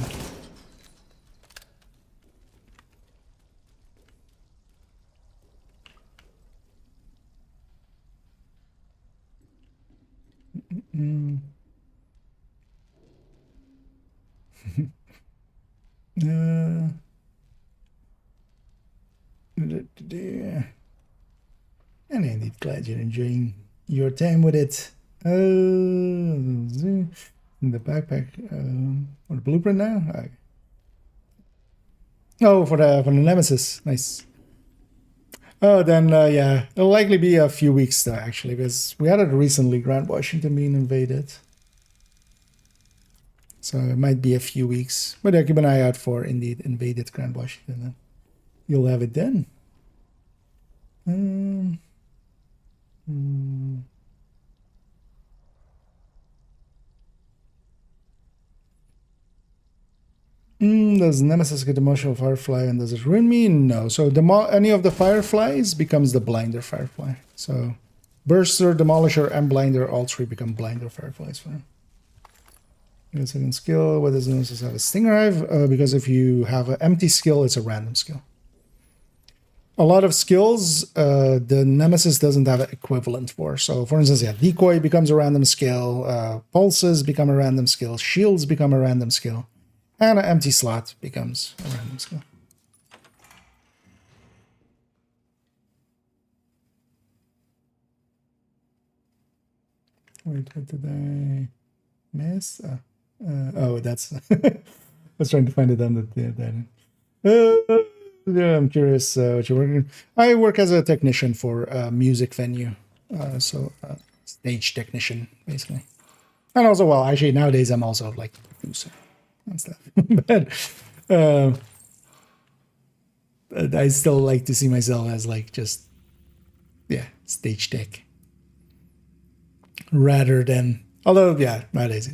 And indeed, glad you're enjoying your time with it. In the backpack, or the blueprint now. Okay. Oh, for the Nemesis, nice. Oh, then yeah, it'll likely be a few weeks though, actually, because we had it recently. Grand Washington being invaded, so it might be a few weeks. But yeah, keep an eye out for indeed invaded Grand Washington. Then you'll have it then. Does Nemesis get emotional Firefly and does it ruin me? No. So any of the Fireflies becomes the Blinder Firefly. So Burster, Demolisher, and Blinder, all three become Blinder Fireflies for him. Get a second skill. What does Nemesis have? A Stinger Hive? Because if you have an empty skill, it's a random skill. A lot of skills, the Nemesis doesn't have an equivalent for. So, for instance, yeah, Decoy becomes a random skill, Pulses become a random skill, Shields become a random skill, and an empty slot becomes a random skill. Wait, what did I miss? Oh, that's... I was trying to find it on the... Yeah, I'm curious what you're working on. I work as a technician for a music venue. So stage technician, basically. And also, well, actually, nowadays I'm also like a producer and stuff. But I still like to see myself as like just, yeah, stage tech. Rather than, although, yeah, nowadays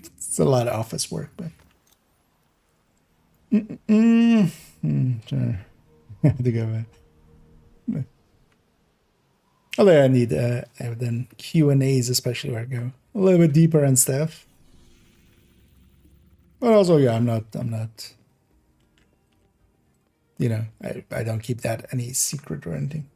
it's a lot of office work, but... Sure. I have to go back. Although I need then Q&As, especially where I go a little bit deeper and stuff. But also, yeah, I'm not, you know, I don't keep that any secret or anything.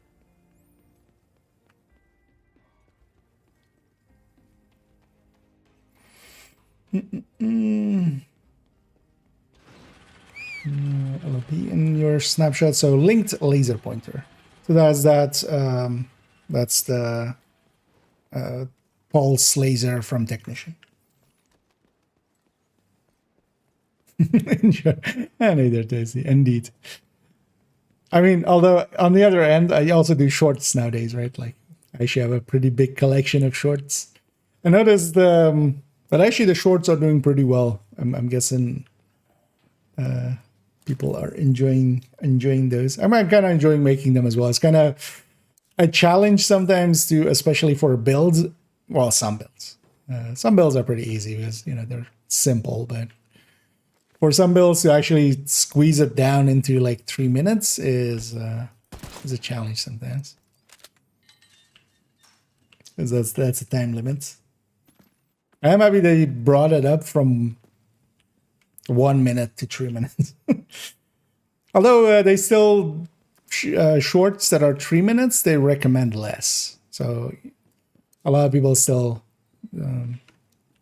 LOP in your snapshot, so linked laser pointer. So that's the pulse laser from Technician. Neither does he, indeed. I mean, although on the other end, I also do shorts nowadays, right? Like I actually have a pretty big collection of shorts. I noticed But actually, the shorts are doing pretty well. I'm guessing people are enjoying those. I'm kind of enjoying making them as well. It's kind of a challenge sometimes to, especially for builds. Well, some builds. Some builds are pretty easy because they're simple, but for some builds to actually squeeze it down into like 3 minutes is a challenge sometimes. Because that's a time limit. I am happy they brought it up from 1 minute to 3 minutes. Although they still shorts that are 3 minutes, they recommend less. So a lot of people still,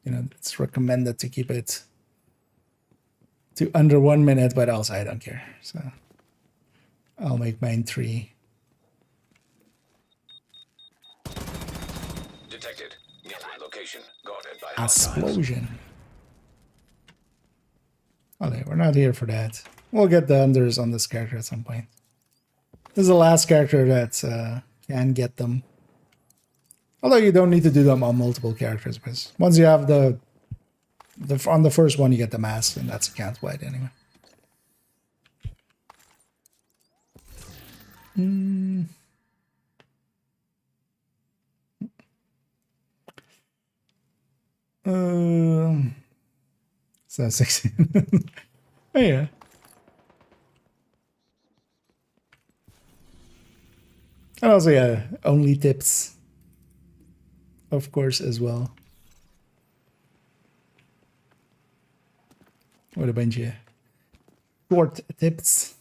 it's recommended to keep it to under 1 minute, but also I don't care. So I'll make mine 3. Detected. Nearby location. Guarded by hostiles. Explosion. Okay, we're not here for that. We'll get the unders on this character at some point. This is the last character that can get them. Although you don't need to do them on multiple characters, because once you have on the first one you get the mask, and that's a count wide anyway. So 16. Oh yeah. And also, yeah, only tips, of course, as well. What a bunch of short tips.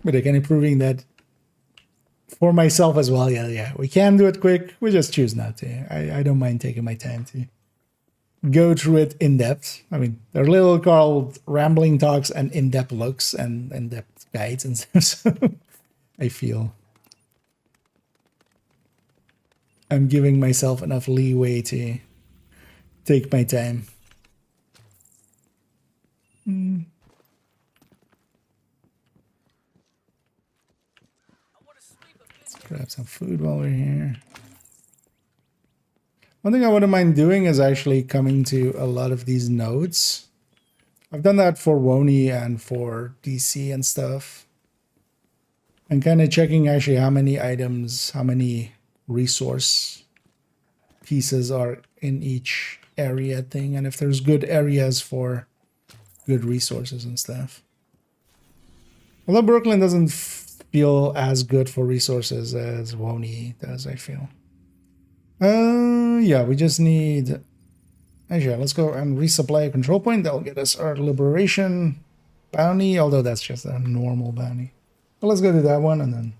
But again, improving that for myself as well. Yeah, we can do it quick. We just choose not to. I don't mind taking my time to go through it in depth. I mean, they're little called rambling talks and in-depth looks and in-depth guides and stuff. So I feel I'm giving myself enough leeway to take my time. Let's grab some food while we're here. One thing I wouldn't mind doing is actually coming to a lot of these nodes. I've done that for WONI and for DC and stuff. And kind of checking actually how many items, how many resource pieces are in each area thing, and if there's good areas for good resources and stuff. Although Brooklyn doesn't feel as good for resources as WONI does, I feel. Yeah, we just need... Actually, let's go and resupply a control point. That'll get us our liberation bounty, although that's just a normal bounty. But let's go to that one and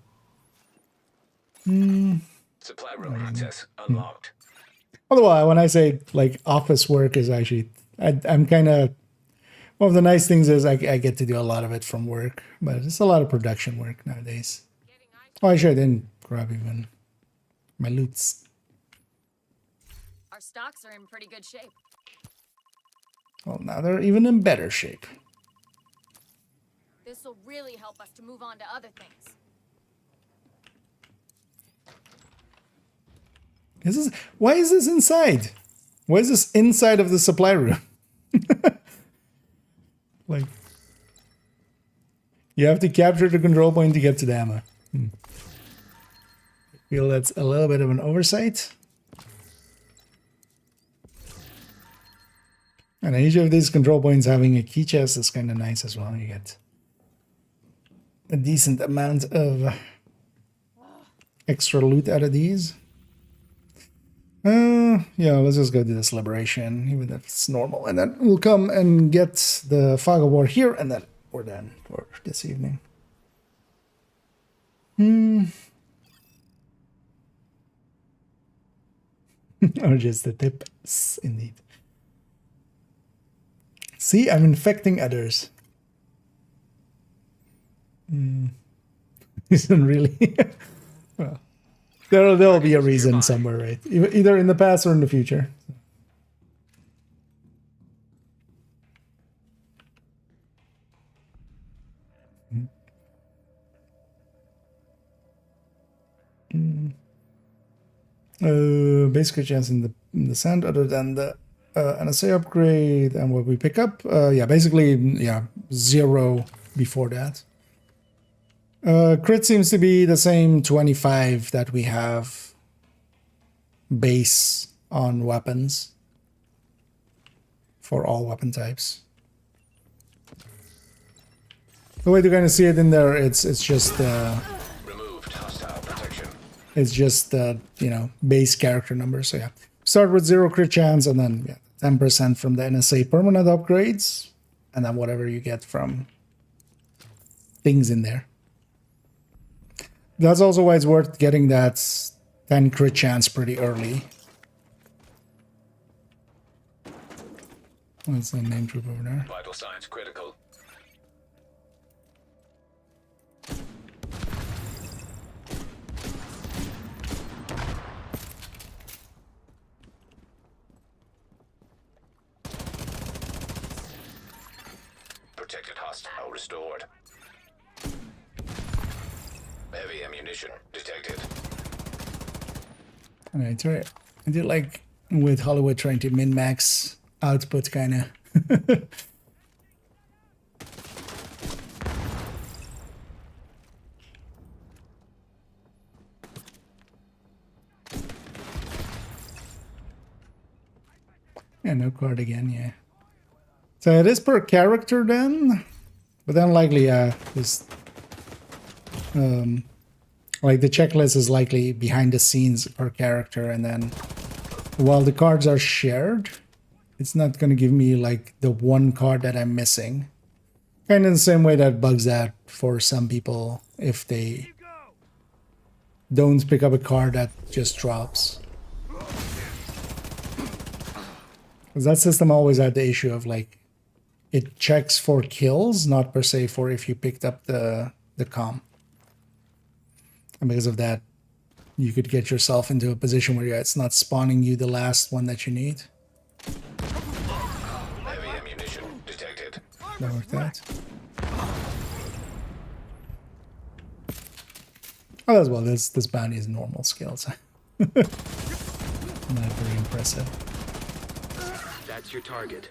then... Supply room access unlocked. Otherwise, when I say like office work is actually... I'm kind of... One of the nice things is I get to do a lot of it from work, but it's a lot of production work nowadays. Oh, actually, I didn't grab even my loots. Our stocks are in pretty good shape. Well, now they're even in better shape. This will really help us to move on to other things. Why is this inside? Why is this inside of the supply room? Like, you have to capture the control point to get to the ammo. I feel that's a little bit of an oversight. And each of these control points having a key chest is kind of nice as well. You get a decent amount of extra loot out of these. Yeah, let's just go do this liberation, even if it's normal. And then we'll come and get the Fog of War here, and then we're done for this evening. Or just the tips, indeed. See, I'm infecting others. Isn't really... Well, there'll be a reason somewhere, right? Either in the past or in the future. Base crit chance in the sand other than the NSA upgrade and what we pick up. Yeah, basically, yeah, 0 before that. Crit seems to be the same 25 that we have base on weapons for all weapon types. The way to kind of see it in there, it's just Removed hostile protection. it's just you know, base character number. So yeah, start with 0 crit chance and then yeah, 10% from the NSA permanent upgrades, and then whatever you get from things in there. That's also why it's worth getting that 10 crit chance pretty early. What's the name troop over there? Vital signs critical. Protected hostile restored. Heavy ammunition detected. Alright, so I did like with Hollywood trying to min-max output kind of. Yeah, no card again, yeah. So it is per character then, but then likely, this, like the checklist is likely behind the scenes per character, and then while the cards are shared, it's not going to give me like the one card that I'm missing. Kind of the same way that bugs out for some people if they don't pick up a card that just drops. Because that system always had the issue of like, it checks for kills, not per se for if you picked up the comm. And because of that, you could get yourself into a position where it's not spawning you the last one that you need. Heavy ammunition detected. That worked out. Oh, as well, this bounty is normal skills. Not very impressive. That's your target.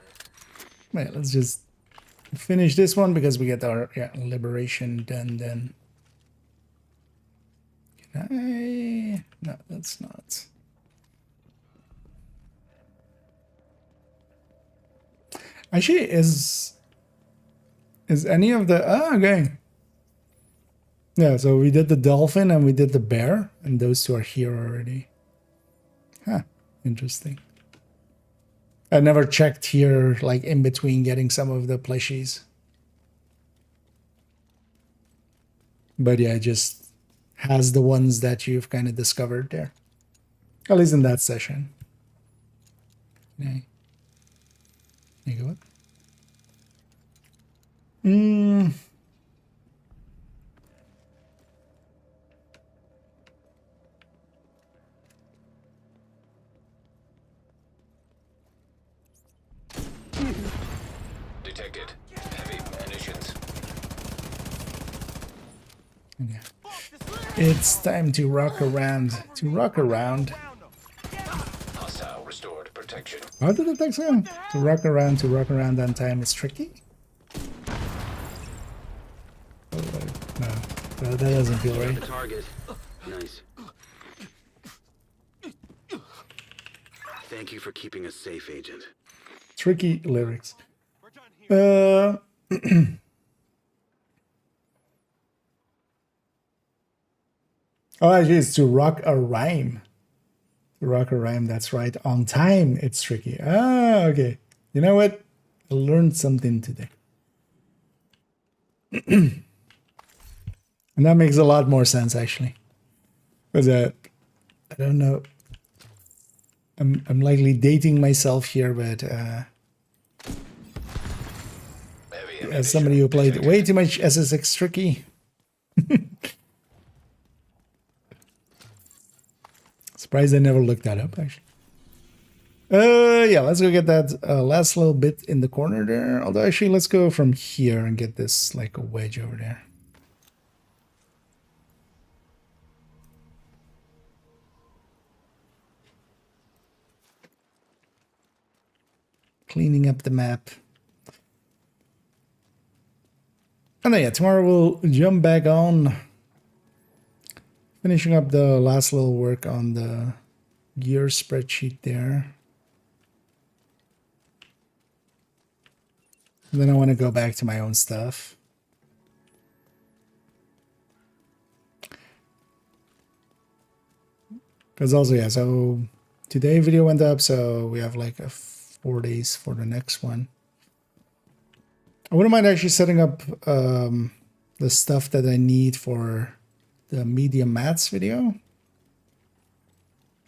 Wait, let's just finish this one because we get our liberation done then. Can I? No, that's not. Actually, is any of the... Oh, okay. Yeah, so we did the dolphin and we did the bear, and those two are here already. Huh, interesting. I never checked here, like, in between getting some of the plushies. But yeah, it just has the ones that you've kind of discovered there. At least in that session. Okay. You go what? Detected. Heavy munitions. Yeah. It's time to rock around. To rock around. Hostile restored protection. How did the text go? To rock around on time is tricky? Oh, no, that doesn't feel right. The target. Nice. Thank you for keeping us safe, Agent. Tricky lyrics. Oh, actually, it's to rock a rhyme. To rock a rhyme, that's right. On time, it's tricky. Ah, okay. You know what? I learned something today. And that makes a lot more sense, actually. Because I don't know. I'm likely dating myself here, but as somebody who played way too much SSX Tricky. Surprised I never looked that up, actually. Yeah, let's go get that last little bit in the corner there. Although, actually, let's go from here and get this like a wedge over there. cleaning up the map. And then yeah, tomorrow we'll jump back on finishing up the last little work on the gear spreadsheet there. And then I want to go back to my own stuff. Because also, yeah, so today video went up, so we have like 4 days for the next one. I wouldn't mind actually setting up the stuff that I need for the medium mats video.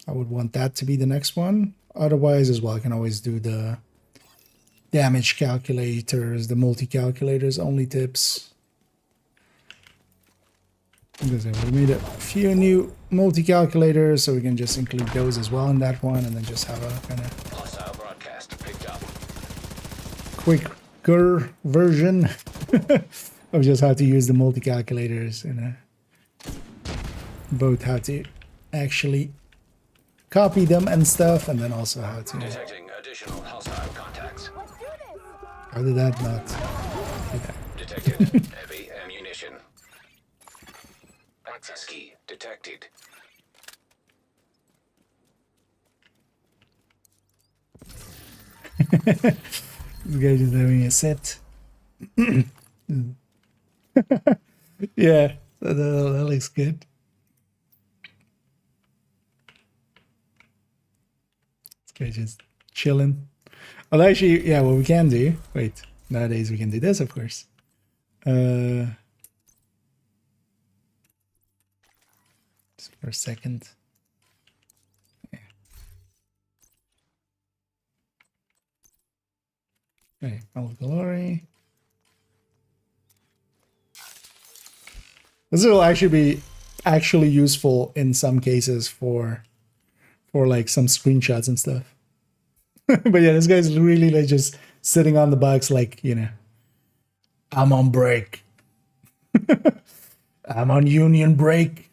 I would want that to be the next one. Otherwise, as well, I can always do the damage calculators, the multi-calculators, only tips. Because we made a few new multi-calculators, so we can just include those as well in that one, and then just have a kind of Hostile broadcast picked up. quicker version of just how to use the multi-calculators and both how to actually copy them and stuff, and then also how to... Detecting additional hostile contacts. How did that not do that? Detected heavy ammunition. Access key detected. This guy just having a set. Yeah, that looks good. This guy just chilling. Well, actually, yeah, what we can do... Wait, nowadays we can do this, of course. Just for a second. Yeah. Okay, all glory. This will actually be useful in some cases for like some screenshots and stuff. But yeah, this guy's really like just sitting on the box like, you know, I'm on break. I'm on union break.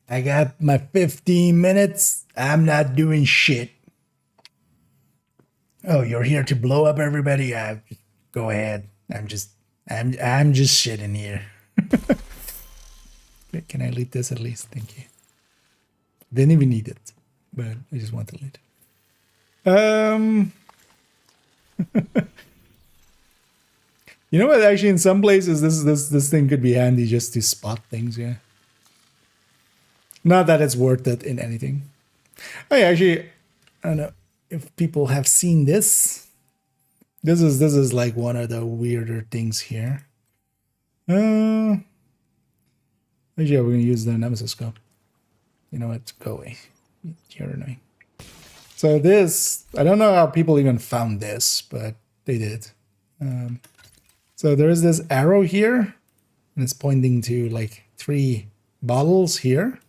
I got my 15 minutes. I'm not doing shit. Oh, you're here to blow up everybody? Go ahead. I'm just shitting here. Can I leave this at least? Thank you. Didn't even need it, but I just want to leave it. You know what? Actually, in some places, this thing could be handy just to spot things. Yeah. Not that it's worth it in anything. I don't know if people have seen this. This is like one of the weirder things here. Actually, yeah, we're gonna use the Nemesis scope. You know what? Go away. You're annoying. So this, I don't know how people even found this, but they did. So there is this arrow here, and it's pointing to like 3 bottles here.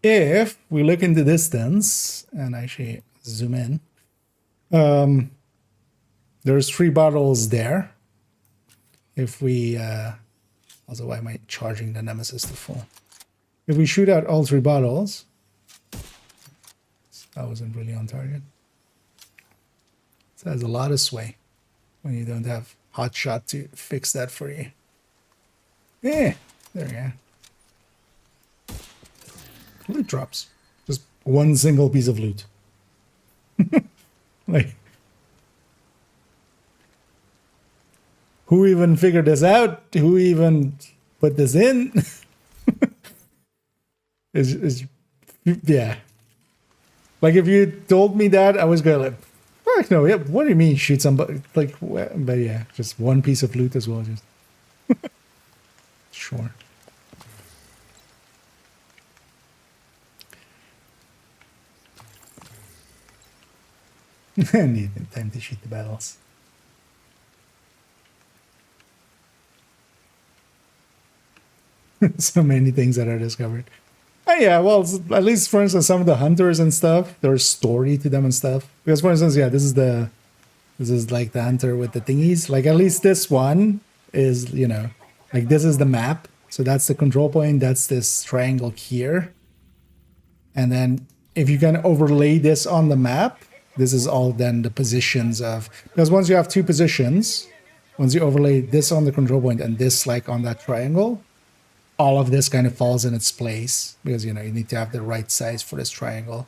If we look in the distance and actually zoom in, there's 3 bottles there. If we also, why am I charging the Nemesis to full? If we shoot out all 3 bottles, that wasn't really on target. So there's a lot of sway when you don't have Hotshot to fix that for you. Yeah, there you go. Loot drops. Just one single piece of loot. Like, who even figured this out? Who even put this in? is yeah. Like, if you told me that, I was going like, fuck no, yeah, what do you mean shoot somebody? Like, but yeah, just one piece of loot as well, just. Sure. I need time to shoot the battles. So many things that are discovered. Oh, yeah, well, at least for instance, some of the hunters and stuff, there's story to them and stuff. Because for instance, yeah, this is like the hunter with the thingies. Like, at least this one is, you know, like, this is the map. So that's the control point. That's this triangle here. And then if you can overlay this on the map, this is all then the positions of, because once you have two positions, once you overlay this on the control point and this like on that triangle, all of this kind of falls in its place because, you know, you need to have the right size for this triangle.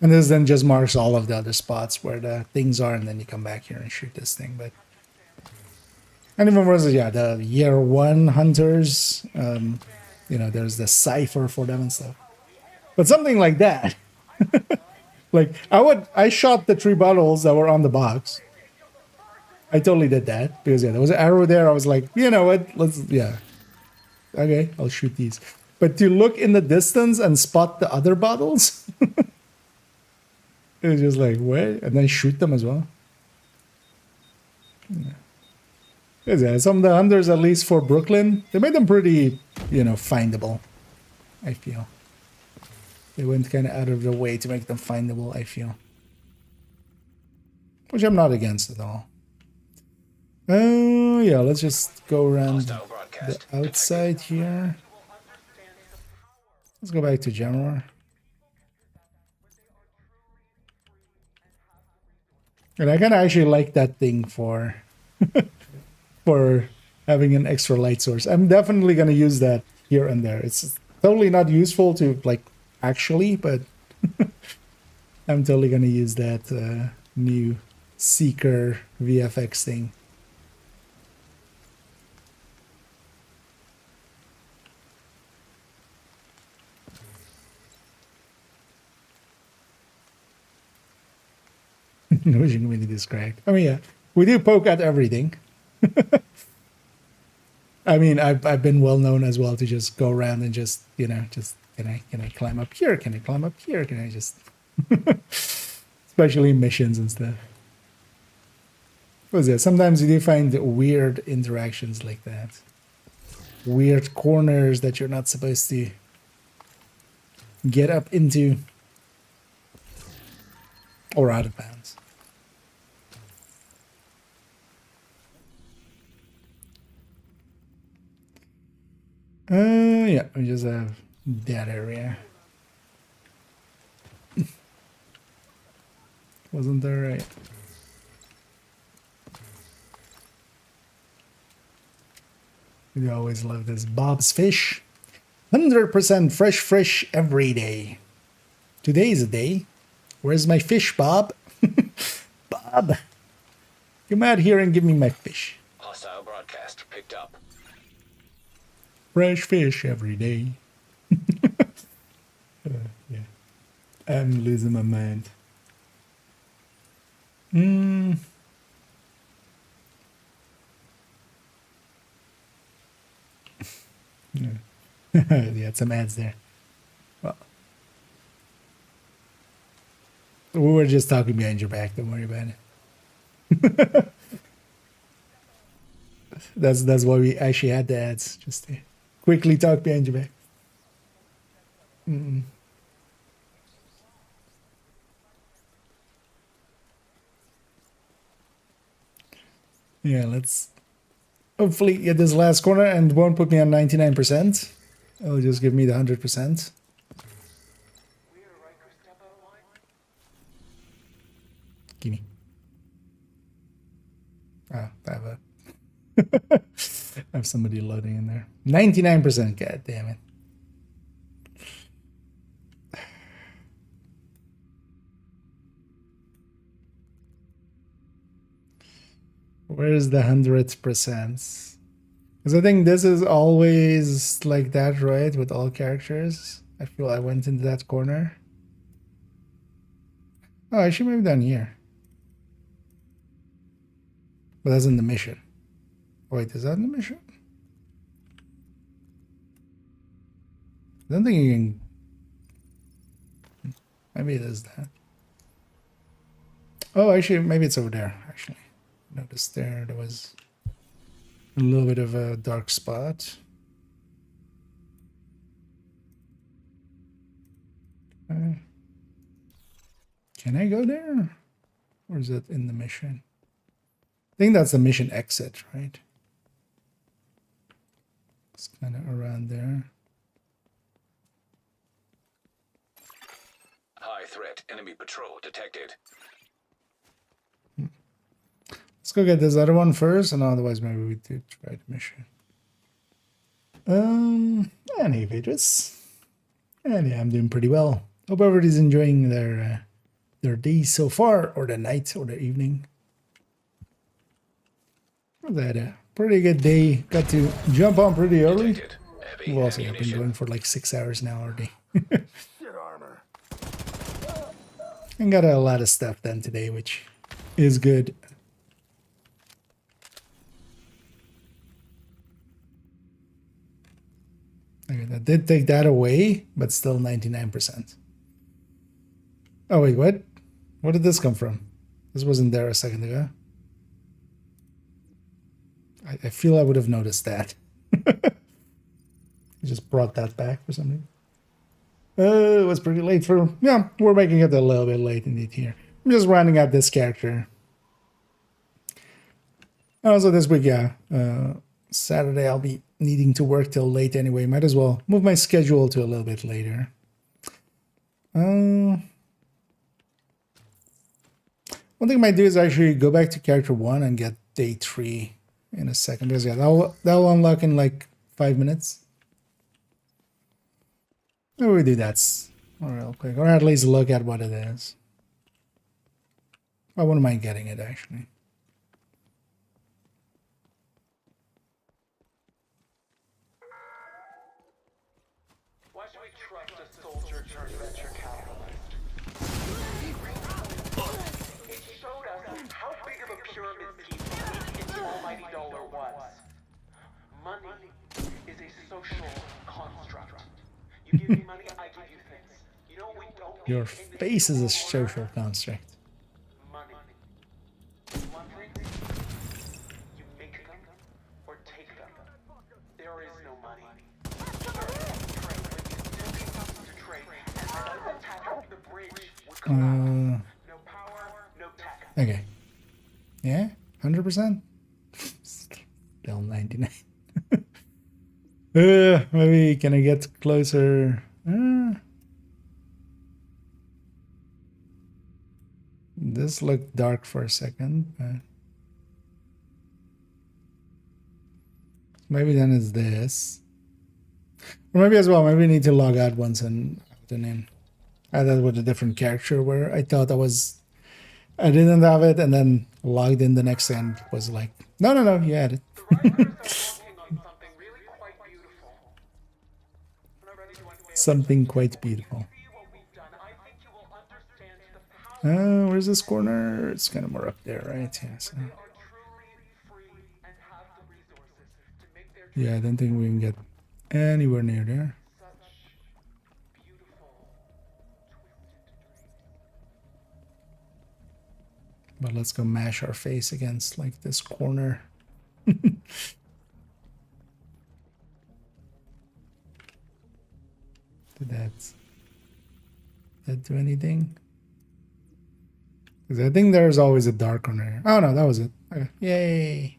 And this then just marks all of the other spots where the things are, and then you come back here and shoot this thing. But and even worse, yeah, the year one hunters, you know, there's the cipher for them and stuff. But something like that, like I shot the 3 bottles that were on the box. I totally did that because yeah, there was an arrow there. I was like, you know what, okay, I'll shoot these. But to look in the distance and spot the other bottles, it was just like, what? And then shoot them as well. Yeah, some of the hunters, at least for Brooklyn, they made them pretty, you know, findable, I feel. They went kind of out of their way to make them findable, I feel. Which I'm not against at all. Yeah, let's just go around the outside here. Let's go back to General. And I kind of actually like that thing for for having an extra light source. I'm definitely going to use that here and there. It's totally not useful to like actually, but I'm totally going to use that new Seeker VFX thing. Wishing me to distract. I mean, yeah, we do poke at everything. I mean, I've been well known as well to just go around and just, you know, just can I climb up here? Can I climb up here? Can I just, especially missions and stuff. What is it? Sometimes you do find weird interactions like that, weird corners that you're not supposed to get up into or out of bounds. Yeah, we just have that area. Wasn't that right? We always love this. Bob's Fish. 100% fresh every day. Today is a day. Where's my fish, Bob? Bob, come out here and give me my fish. Hostile broadcast picked up. Fresh fish every day. Yeah, I'm losing my mind. Yeah. They had some ads there. Well, we were just talking behind your back. Don't worry about it. That's why we actually had the ads, just to quickly talk behind your back. Yeah, let's hopefully get this last corner and won't put me on 99%. It'll just give me the 100%. Gimme. Oh, I have a I have somebody loading in there. 99%, god damn it. Where's the 100%? Because I think this is always like that, right? With all characters. I feel I went into that corner. Oh, I should maybe down here. But that's in the mission. Wait, is that in the mission? I don't think you can... Maybe it is that. Oh, actually, maybe it's over there, actually. Noticed there was a little bit of a dark spot. Can I go there? Or is that in the mission? I think that's the mission exit, right? It's kind of around there. High threat enemy patrol detected. Let's go get this other one first, and otherwise maybe we do try the mission. Any VODs. And yeah, I'm doing pretty well. Hope everybody's enjoying their day so far, or the night, or the evening. I've had a pretty good day. Got to jump on pretty early. Detected. Heavy Well, also, I've been ammunition. going for like 6 hours now already. And got a lot of stuff done today, which is good. Okay, that did take that away, but still 99%. Oh wait, what? Where did this come from? This wasn't there a second ago. I feel I would have noticed that. I just brought that back for something. It was pretty late for... Yeah, we're making it a little bit late indeed here. I'm just rounding out this character. And also this week, yeah, Saturday I'll be needing to work till late anyway. Might as well move my schedule to a little bit later. One thing I might do is actually go back to character 1 and get day 3 in a second. Because yeah, that'll unlock in like 5 minutes. Maybe we do that real quick, or at least look at what it is. I wouldn't mind getting it actually. Why should we trust a soldier turned venture capitalist? It showed us how big of a pyramid scheme its almighty dollar was. Money is a social construct. You give me money, I give you things. You know we don't need Your in the face is a social social construct. money. Wondering? You make them or take them. There is no money. No power, no tech. Okay. Yeah? 100%? Still 99. Maybe can I get closer? This looked dark for a second. Maybe then it's this. Or maybe as well, maybe we need to log out once and have the name. I had that with a different character where I thought I didn't have it, and then logged in the next and was like, no, you had it. Something quite beautiful. Where's this corner? It's kind of more up there, right? Yeah, so. Yeah, I don't think we can get anywhere near there. But let's go mash our face against like this corner. Did that do anything? Because I think there's always a dark corner. Oh no, that was it. Okay. Yay.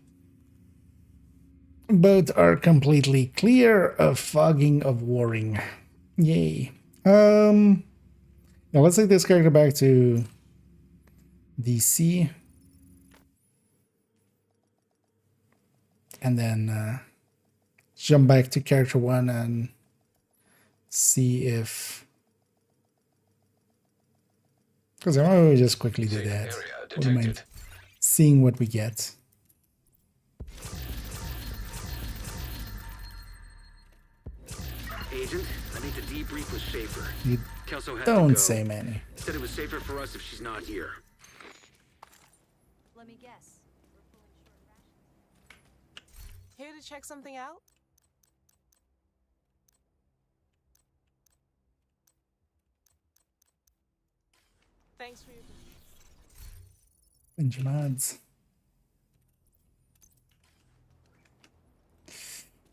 Both are completely clear of fogging of warring. Yay. Now let's take this character back to DC. And then jump back to character 1 and see if... Because I want to just quickly do that. Wouldn't mind seeing what we get. Agent, I need to debrief with Schaefer. You Kelso has don't to go. say, Manny. Said it was safer for us if she's not here. Let me guess. Here to check something out? Thanks for your Benjamins.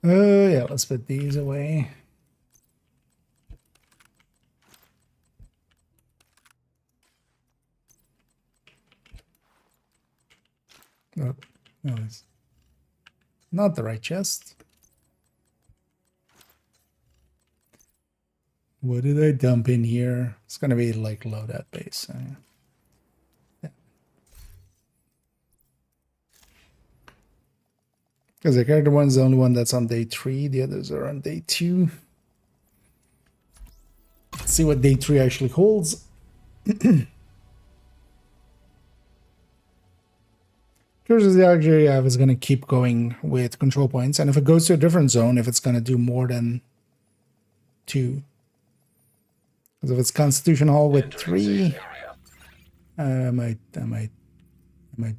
Yeah, let's put these away. Oh, no, it's not the right chest. What did I dump in here? It's gonna be like loadout base. So yeah. Because the character one's the only one that's on day 3. The others are on day 2. Let's see what day 3 actually holds. Curious the actually have is going to keep going with control points, and if it goes to a different zone, if it's going to do more than 2. Because if it's Constitution Hall with 3, I might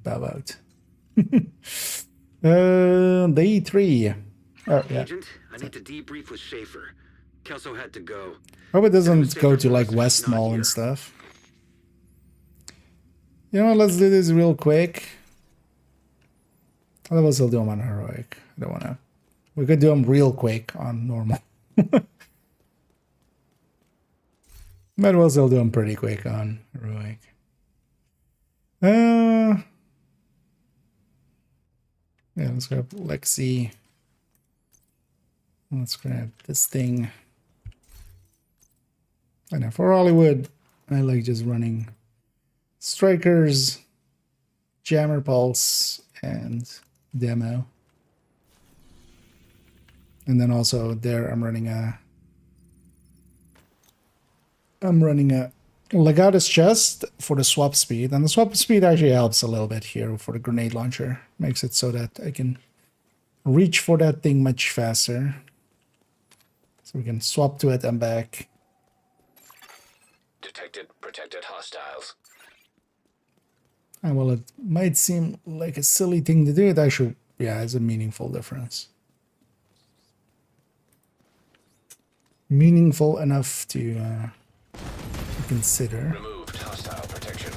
bow out. Day 3. Oh yeah. Agent, I need to debrief with Schaefer. Kelso had to go. Hope it doesn't go to like West Mall and stuff. You know what, let's do this real quick. Otherwise I'll do them on heroic. I don't wanna. We could do them real quick on normal. Might as well do them pretty quick on heroic. Yeah, let's grab Lexi. Let's grab this thing. I know for Hollywood, I like just running Strikers, Jammer Pulse, and Demo. And then also there I'm running a Legatus chest for the swap speed, and the swap speed actually helps a little bit here for the grenade launcher. Makes it so that I can reach for that thing much faster. So we can swap to it and back. Detected protected hostiles. And while it might seem like a silly thing to do, it actually, yeah, it's a meaningful difference. Meaningful enough to consider. Removed hostile protection.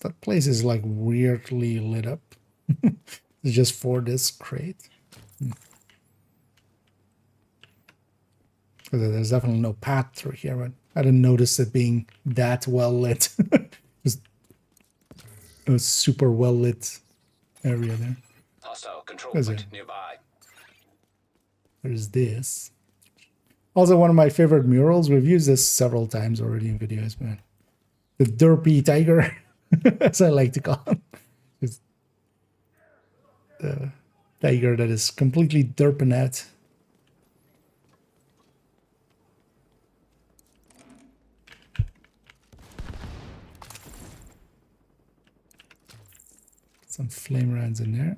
That place is like weirdly lit up. It's just for this crate. There's definitely no path through here, but I didn't notice it being that well lit. Just a super well lit area there. Hostile control point nearby. There's this. Also, one of my favorite murals. We've used this several times already in videos, but the derpy tiger, as I like to call him. It's the tiger that is completely derping out. Some flame rounds in there.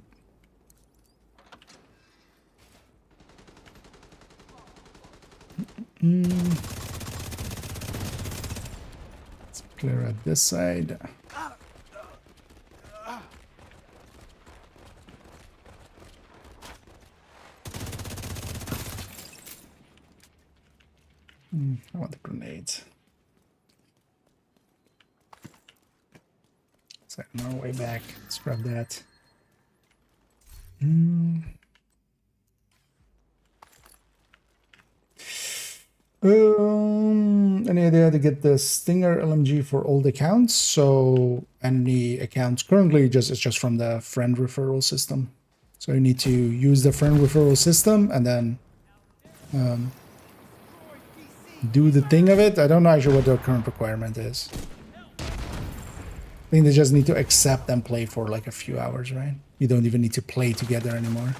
Let's clear out this side. I want the grenades. So on our way back, let's grab that. Any idea to get the Stinger LMG for old accounts? So any accounts currently it's just from the friend referral system. So you need to use the friend referral system and then do the thing of it. I don't know actually what their current requirement is. I think they just need to accept and play for like a few hours, right? You don't even need to play together anymore,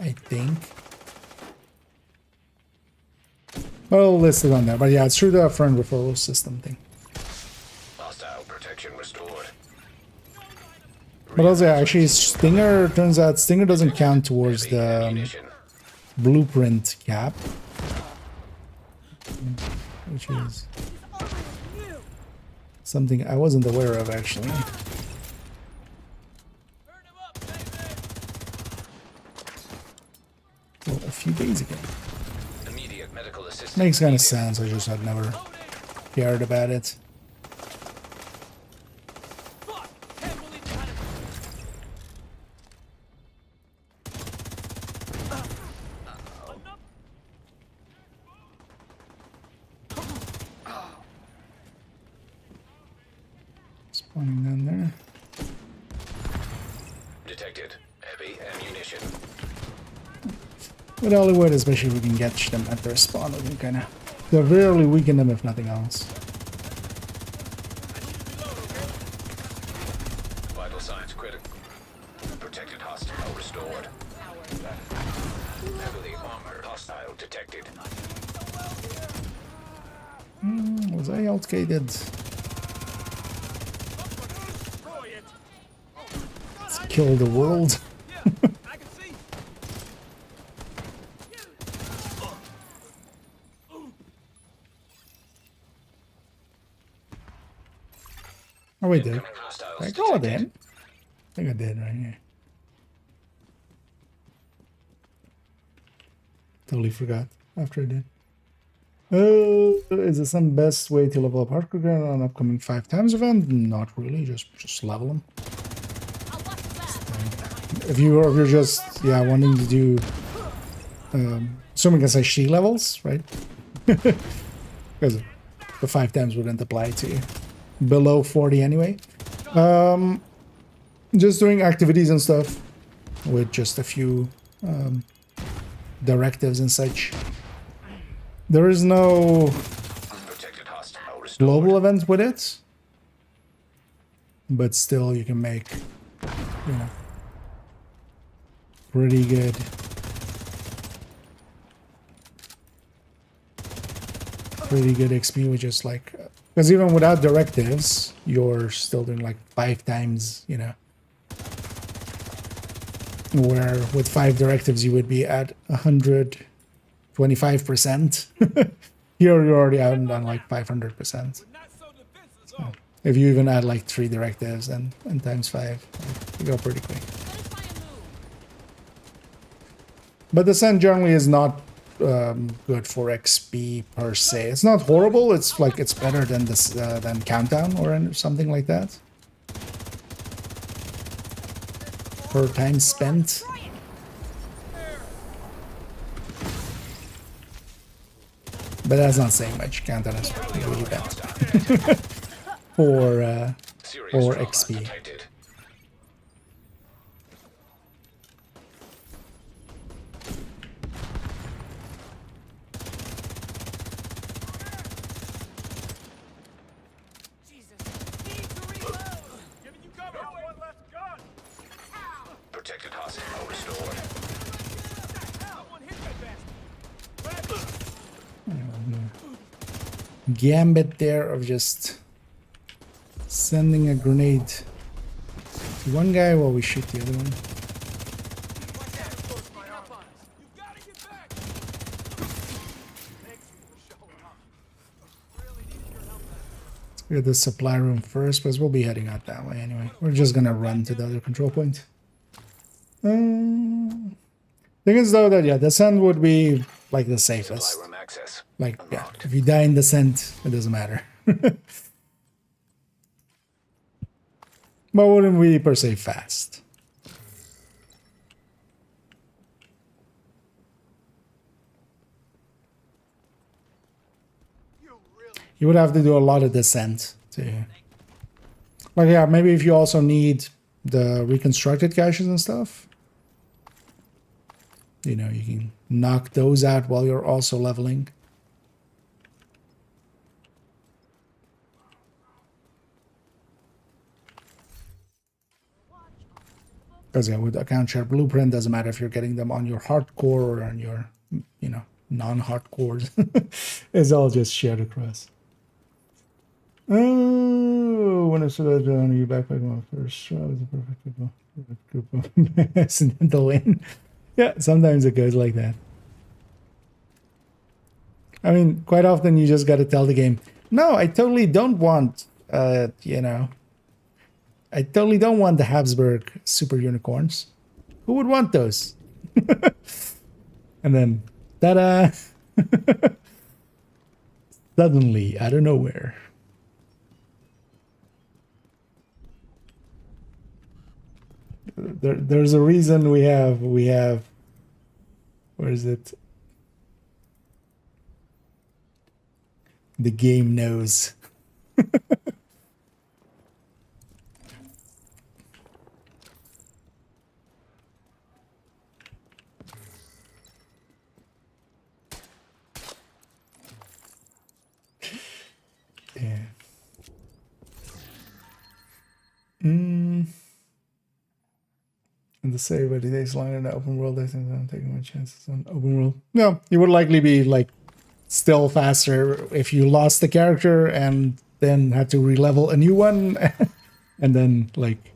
I think. Well, listed on there, but yeah, it's through the friend referral system thing. Hostile protection restored. But also, yeah, actually, Stinger, turns out Stinger doesn't count towards the blueprint cap. Which is something I wasn't aware of, actually. Well, a few days ago. Immediate medical assistance. Makes kind of sense, I just had never cared about it. With Hollywood, especially if we can catch them at their spawn, we can kind of severely weaken them if nothing else. Vital signs critical. Protected hostile restored. Heavily armored hostile detected. Was I outgated? Let's kill the world. Oh, we did. I call it in. I think I did right here. Totally forgot after I did. Is there some best way to level up hardcore ground on upcoming 5 times event? Not really, just level them. If you're just wanting to do assuming it's HD levels, right? Because the 5 times wouldn't apply to you. Below 40 anyway. Just doing activities and stuff with just a few directives and such. There is no global event with it, but still you can make, you know, pretty good XP, which is like, because even without directives, you're still doing like 5 times, you know, where with 5 directives you would be at 125%. Here you're already out and done like 500%. So if you even add like 3 directives and times 5, you go pretty quick. But the Descent generally is not good for XP per se. It's not horrible. It's like it's better than this than Countdown or something like that. Per time spent. But that's not saying much. Countdown is really bad for XP. Protected hostile restored. Gambit there of just sending a grenade to one guy while we shoot the other one. Let's get the supply room first, because we'll be heading out that way anyway. We're just gonna run to the other control point. Thing is though that Descent would be like the safest. Like if you die in Descent, it doesn't matter. But wouldn't be per se fast. You would have to do a lot of Descent to, like, yeah, maybe if you also need the reconstructed caches and stuff, you know, you can knock those out while you're also leveling. Because yeah, with account share blueprint, doesn't matter if you're getting them on your hardcore or on your, you know, non-hardcores. It's all just shared across. Oh, when I said that on your backpack, my first shot was a perfect group of accidental win. Yeah, sometimes it goes like that. I mean, quite often you just got to tell the game, no, I totally don't want, you know, I totally don't want the Habsburg super unicorns. Who would want those? And then, ta-da! Suddenly, out of nowhere. There's a reason we have, where is it? The game knows. And the save but it takes longer in the open world. I think I'm taking my chances on open world. No, you would likely be like still faster if you lost the character and then had to re-level a new one and then like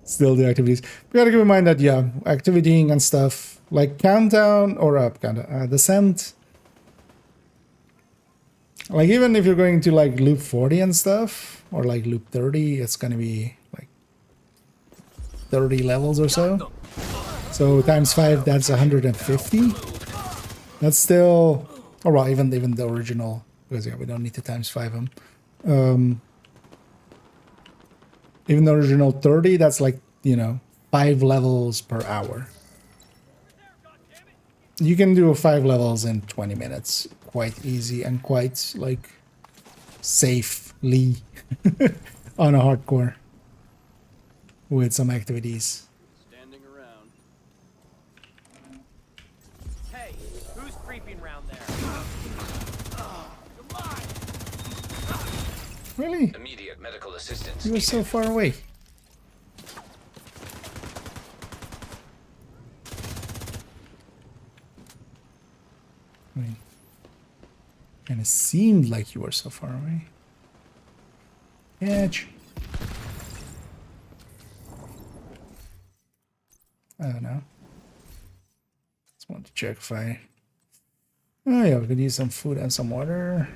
still the activities. We gotta keep in mind that yeah, activitying and stuff like countdown or descent. Like even if you're going to like loop 40 and stuff or like loop 30, it's gonna be like 30 levels or so. So times 5, that's 150. That's still, or well, even the original, because yeah, we don't need to times 5 them. Even the original 30, that's like, you know, 5 levels per hour. You can do 5 levels in 20 minutes. Quite easy and quite, like, safely on a hardcore with some activities. Standing around. Hey, who's creeping around there? Really? Immediate medical assistance. You were so far away. I mean, and it seemed like you were so far away. Catch. I don't know. Just want to check if I... Oh yeah, we could use some food and some water.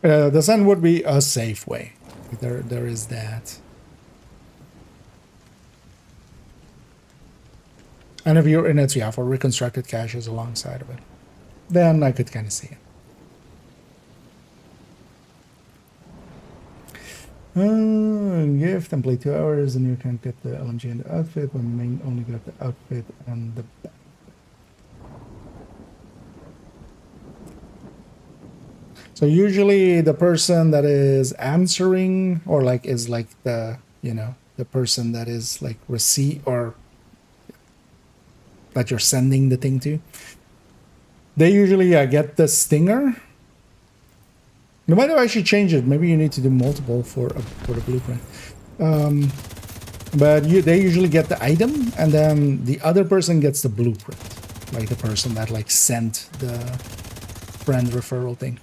The sun would be a safe way. There is that. And if you're in it, yeah, for reconstructed caches alongside of it, then I could kind of see it. Gift and play 2 hours, and you can get the LMG and the outfit. But main only got the outfit and the back. So usually the person that is answering or like is like the, you know, the person that is like receipt or that you're sending the thing to, they usually get the stinger. No matter if I should change it, maybe you need to do multiple for the blueprint. But they usually get the item and then the other person gets the blueprint, like the person that like sent the friend referral thing.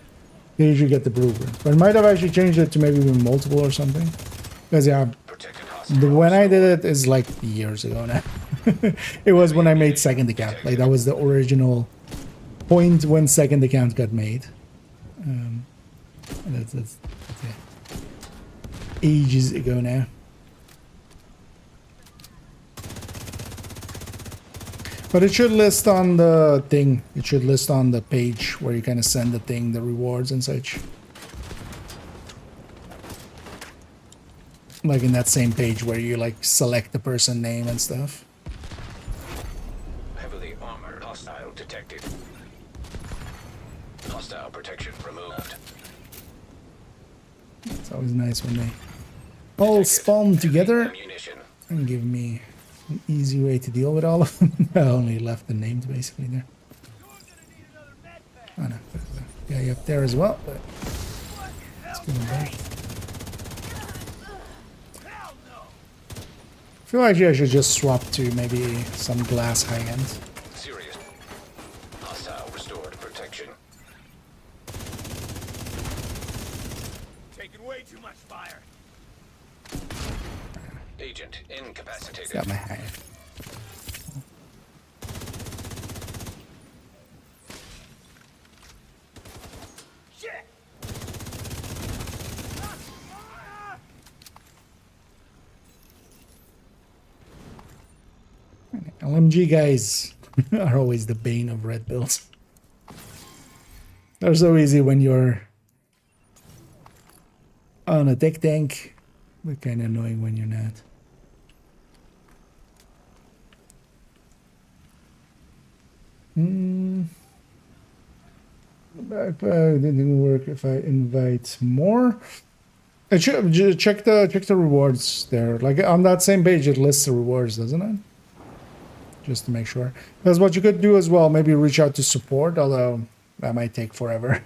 They usually get the blueprint. But I might have actually changed it to maybe even multiple or something. Because yeah, when I did it is like years ago now. It was when I made second account. Like that was the original point when second account got made. That's yeah, ages ago now. But it should list on the thing. It should list on the page where you kind of send the thing, the rewards and such. Like in that same page where you like select the person name and stuff. Heavily armored hostile detected. Hostile protection removed. It's always nice when they all spawn together and give me an easy way to deal with all of them. I only left the names basically there. Oh no, yeah, you up there as well. But let's give them back. I feel like I should just swap to maybe some glass high end. Serious. Hostile restored protection. Taking way too much fire. Agent incapacitated. Got my high end. LMG guys are always the bane of red builds. They're so easy when you're on a tech tank, but kind of annoying when you're not. Backpack didn't work if I invite more. It should check the rewards there. Like on that same page, it lists the rewards, doesn't it? just to make sure. Because what you could do as well, maybe reach out to support, although that might take forever.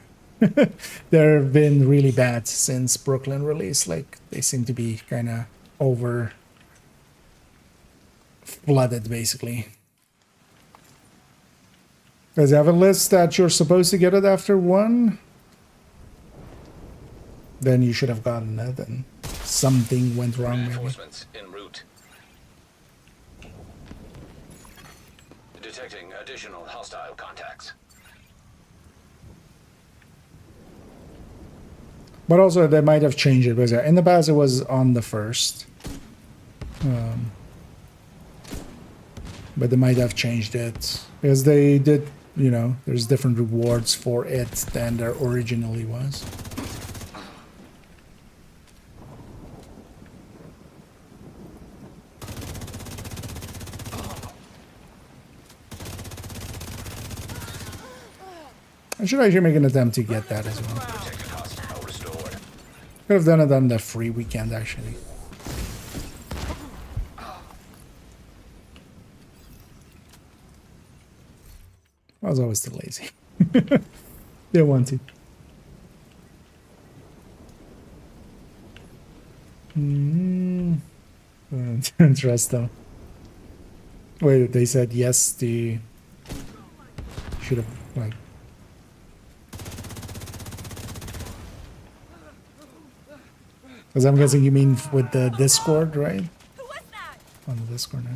They've been really bad since Brooklyn release. Like, they seem to be kind of over flooded, basically. Does it have a list that you're supposed to get it after 1? Then you should have gotten it, and something went wrong, maybe. Reinforcements en route. Detecting additional hostile contacts. But also, they might have changed it, because in the past it was on the 1st. But they might have changed it, because they did, you know, there's different rewards for it than there originally was. I should actually make an attempt to get that as well. Could have done it on the free weekend, actually. I was always too lazy. Didn't want to. Interest though. Wait, they said yes to... Should have, like... Because I'm guessing you mean with the Discord, right? On the Discord now.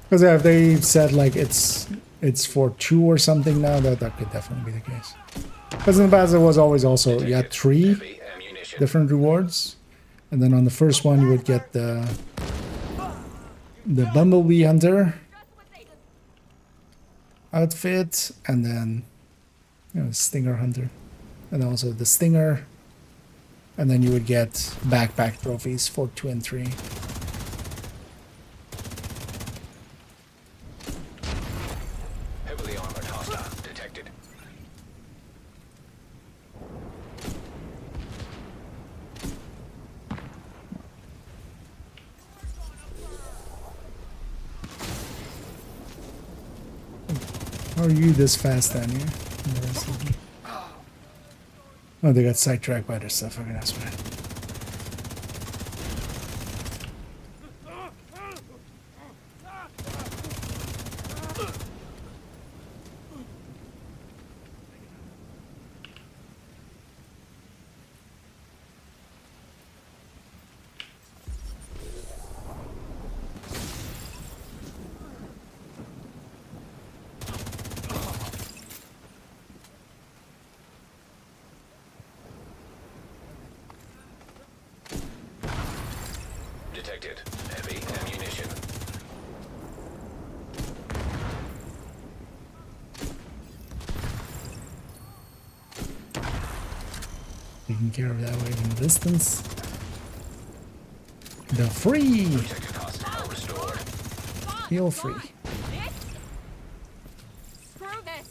Because if they said like it's for 2 or something now, that could definitely be the case. Because in the past it was always also, you had 3 different rewards. And then on the first one you would get the Bumblebee Hunter outfit, and then, you know, Stinger Hunter. And also the Stinger, and then you would get backpack trophies for 2 and 3. Heavily armored hostile detected. How are you this fast, Daniel? Oh, they got sidetracked by their stuff. Okay, that's right. Detected heavy ammunition. Taking care of that way from a distance. The free! Protected hostile restored. Feel free. Screw this.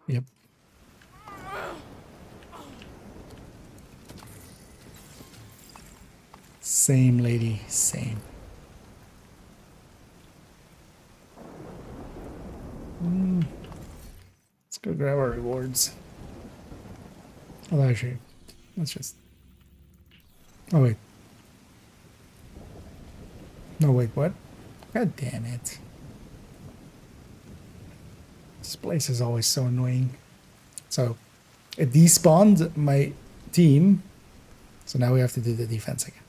Yep. Same, lady. Same. Let's go grab our rewards. Oh, actually, let's just... Oh, wait. No, wait, what? God damn it. This place is always so annoying. So, it despawned my team. So now we have to do the defense again.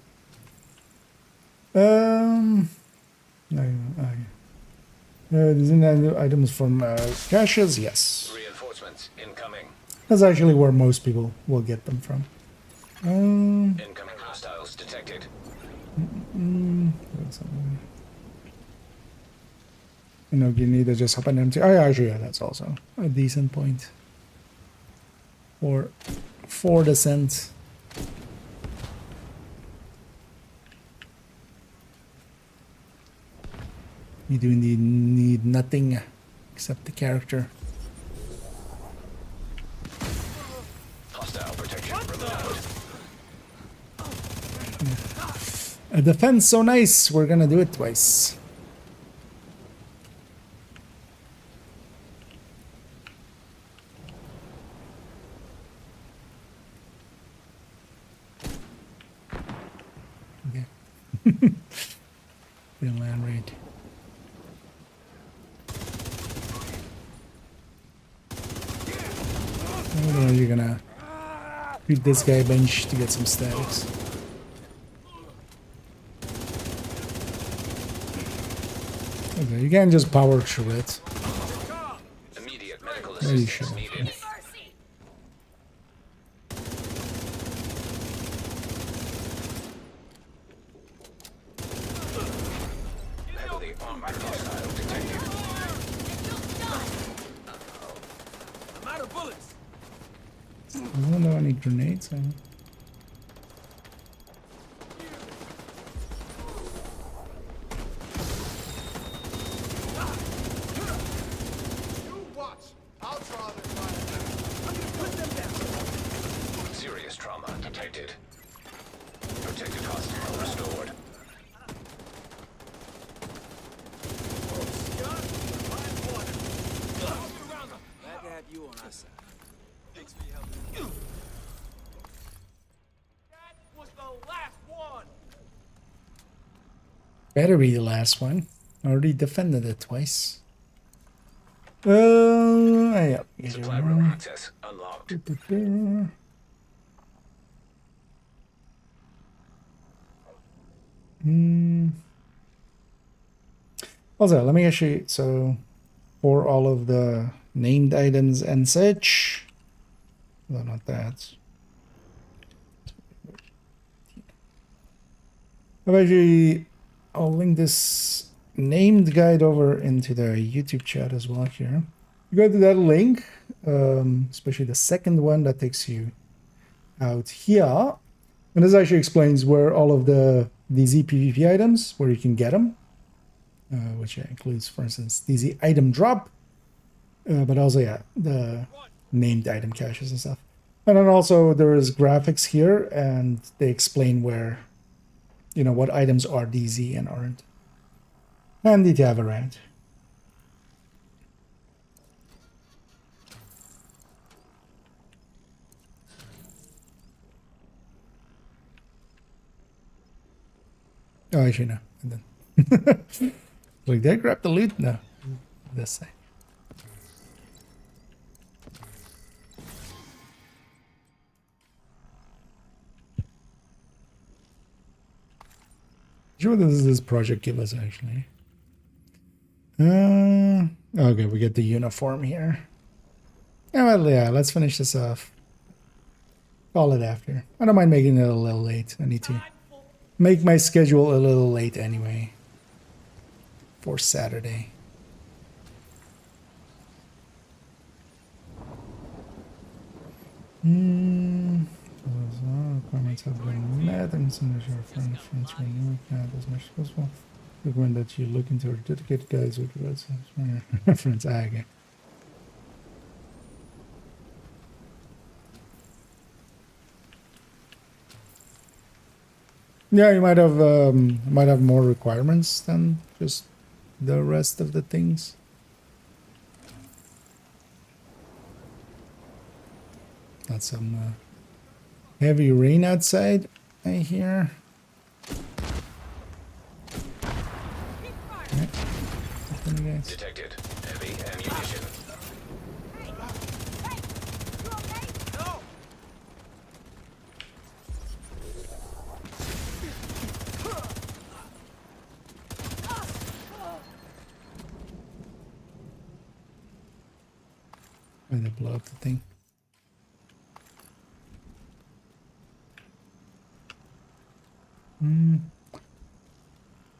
Isn't items from caches? Yes. Reinforcements incoming. That's actually where most people will get them from. Incoming hostiles detected. You know, you need to just hop an empty. Oh, yeah, actually, yeah, that's also a decent point. For descent. You do indeed need nothing except the character. Hostile protection removed. A defense so nice, we're gonna do it twice. Okay. The land raid. I don't know, you're gonna beat this guy bench to get some statics. Okay, you can't just power through it. Immediate medical Are you assistance sure? needed. Heavily armored hostile detected. I'm out of bullets. I don't know any grenades. Serious trauma detected. Protected hostile restored. Glad to have you on our side. Thanks for your help. That was the last one. Better be the last one. Already defended it twice. Yeah. Supply room access unlocked. Also, let me actually, so for all of the named items and such, no, not that. I'll link this named guide over into the YouTube chat as well here. You go to that link, especially the second one that takes you out here. And this actually explains where all of these PvP items, where you can get them, which includes, for instance, the item drop, but also, yeah, the named item caches and stuff. And then also there is graphics here, and they explain where, what items are DZ and aren't. Handy to have around. Oh, actually, no. And then like, did I grab the loot? No. This side. Sure, what does this project give us actually? Okay, we get the uniform here. Oh, well, yeah, let's finish this off. Call it after. I don't mind making it a little late. I need to make my schedule a little late anyway. For Saturday. Requirements have been met, and as soon as your friends renew as much as possible, recommend that you look into our dedicated guides with reference. Okay. Yeah, you might have more requirements than just the rest of the things. Got some heavy rain outside, I hear. Okay. Detected heavy ammunition. I'm gonna blow up the thing.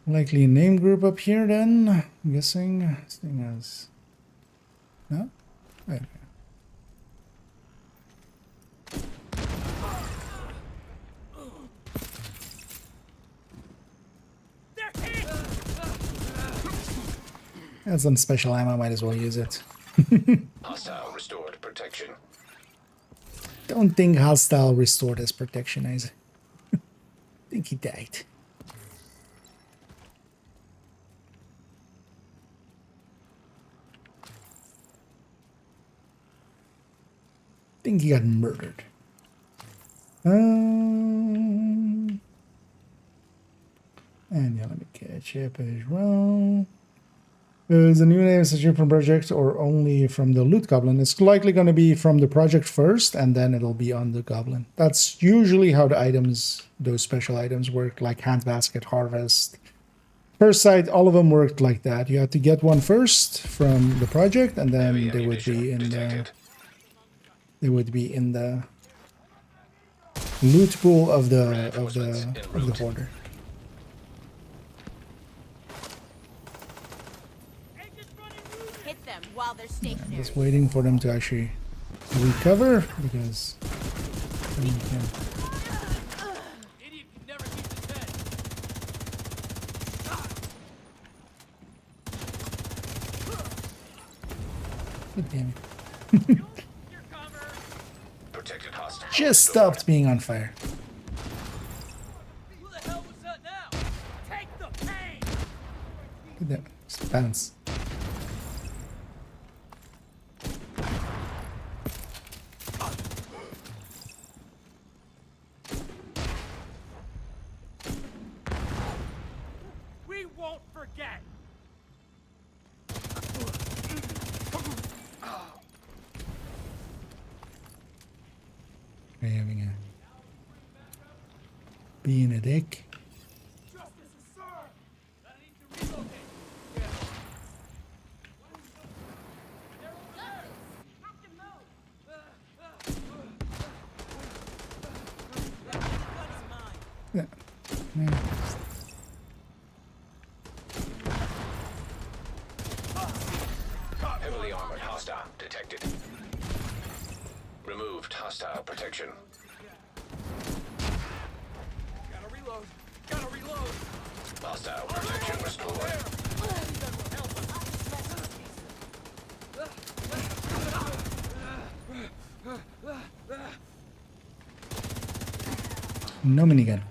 Likely a name group up here then, I'm guessing. This thing has... No? Okay. That's some special ammo, might as well use it. Hostile restored protection. Don't think hostile restored his protection, Isaac. Think he died. think he got murdered. And yeah, let me catch up as well. Is the new name essentially from project or only from the loot goblin? It's likely going to be from the project first, and then it'll be on the goblin. That's usually how the items, those special items work, like handbasket, harvest. First sight, all of them worked like that. You had to get one first from the project, and then they would be in the loot pool of the hoarder. Hit them while they're stationary. Just waiting for them to actually recover because then you can. Idiot can never keep his head. God damn it. Protected hostile. Just stopped being on fire. Who the hell was that now? Take the pain! Look at that. Just bounce. We won't forget! We're having a being a dick. Justice is served! I need to relocate. Yeah. They're over there! Fucking move! That gun is mine. Yeah. Yeah. Heavily armored hostile detected. Removed hostile protection. Gotta reload. Gotta reload. Hostile protection restored. No minigun.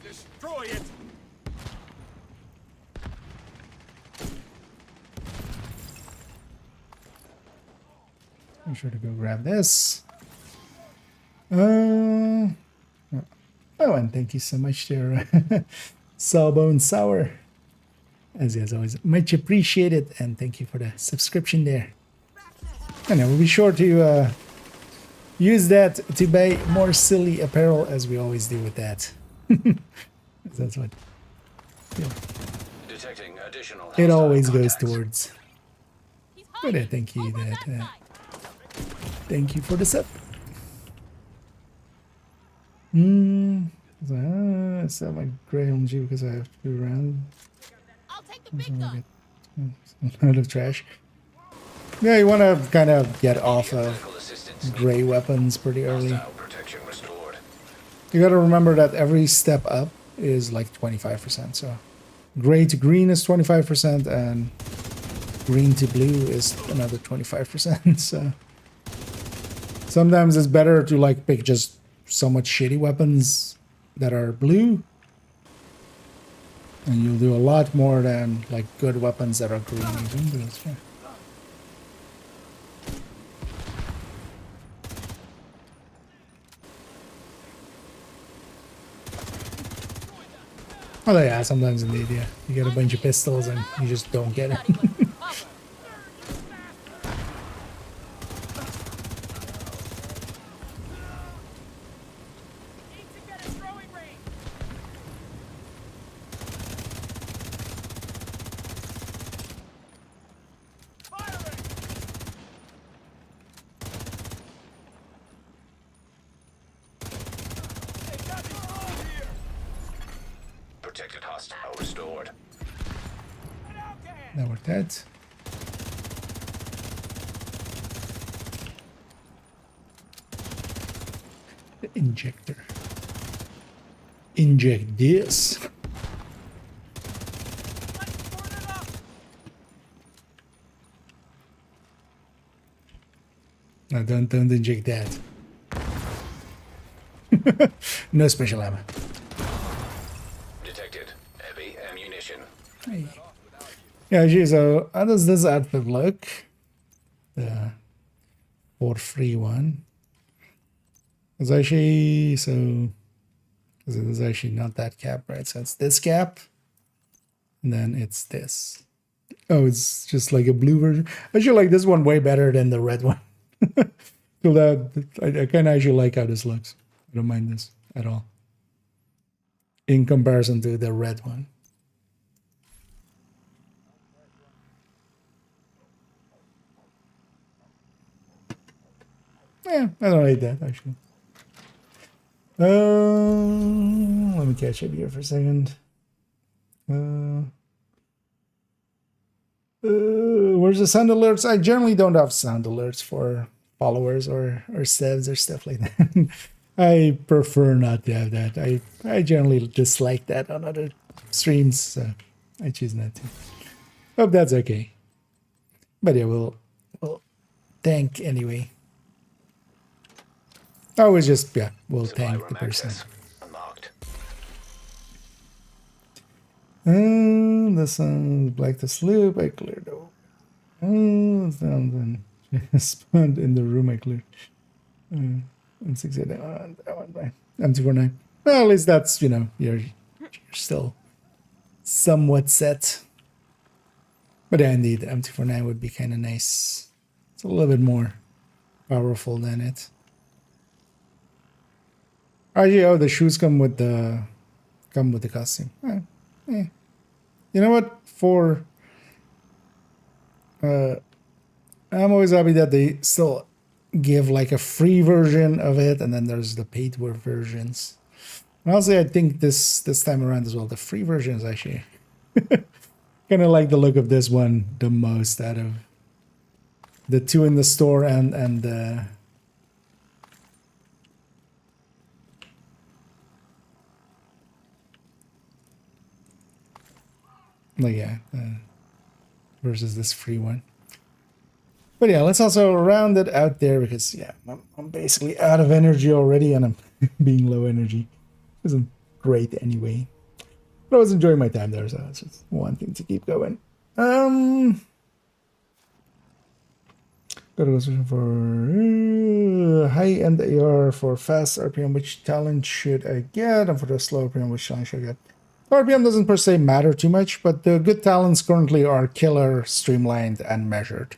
Destroy it! Make sure to go grab this. Oh, and thank you so much there, Sawbone Sour. As always, much appreciated, and thank you for the subscription there. And I will be sure to use that to buy more silly apparel, as we always do with that. That's what Detecting additional it always goes contacts. towards. But thank you that. Thank you for the sub. I sell my gray LMG because I have to be around. I'll take the big gun. Out of trash. Yeah, you want to kind of get off of Medical assistance gray weapons pretty early. hostile protection restored. You got to remember that every step up is like 25%. So gray to green is 25%, and green to blue is another 25%. So sometimes it's better to like pick just so much shitty weapons that are blue, and you'll do a lot more than like good weapons that are green. Even, because, yeah. Oh yeah, sometimes indeed, yeah. You get a bunch of pistols and you just don't get it. Protected hostile restored. Now we're dead. The injector. Inject this. No, don't inject that. No special ammo. Detected heavy ammunition. Hey. Yeah, gee, so how does this outfit look? The for free one. It's actually, so it is actually not that cap, right? So it's this cap, and then it's this. Oh, it's just like a blue version. I actually like this one way better than the red one. So that I kind of actually like how this looks. I don't mind this at all in comparison to the red one. Yeah, I don't hate that actually. Let me catch up here for a second. Where's the sound alerts? I generally don't have sound alerts for followers or sevs or stuff like that. I prefer not to have that. I generally dislike that on other streams, so I choose not to. Hope that's okay. But yeah, we'll thank anyway. I always just, yeah, we'll thank the person. Unlocked. This one's Black to Sloop. I cleared over. Something spawned in the room I cleared. 168. That one, right? M249. Well, at least that's, you know, you're still somewhat set. But yeah, indeed, M249 would be kind of nice. It's a little bit more powerful than it. Oh yeah, oh, the shoes come with the costume. You know what? I'm always happy that they still give like a free version of it, and then there's the paid versions. And honestly, I think this time around as well, the free version is actually kind of like the look of this one the most out of the two in the store and the. Like, yeah, versus this free one. But yeah, let's also round it out there because, yeah, I'm basically out of energy already and I'm being low energy. Isn't great anyway. But I was enjoying my time there, so it's just wanting to keep going. Got a question for high-end AR for fast RPM, which talent should I get? And for the slow RPM, which talent should I get? RPM doesn't per se matter too much, but the good talents currently are Killer, Streamlined, and Measured.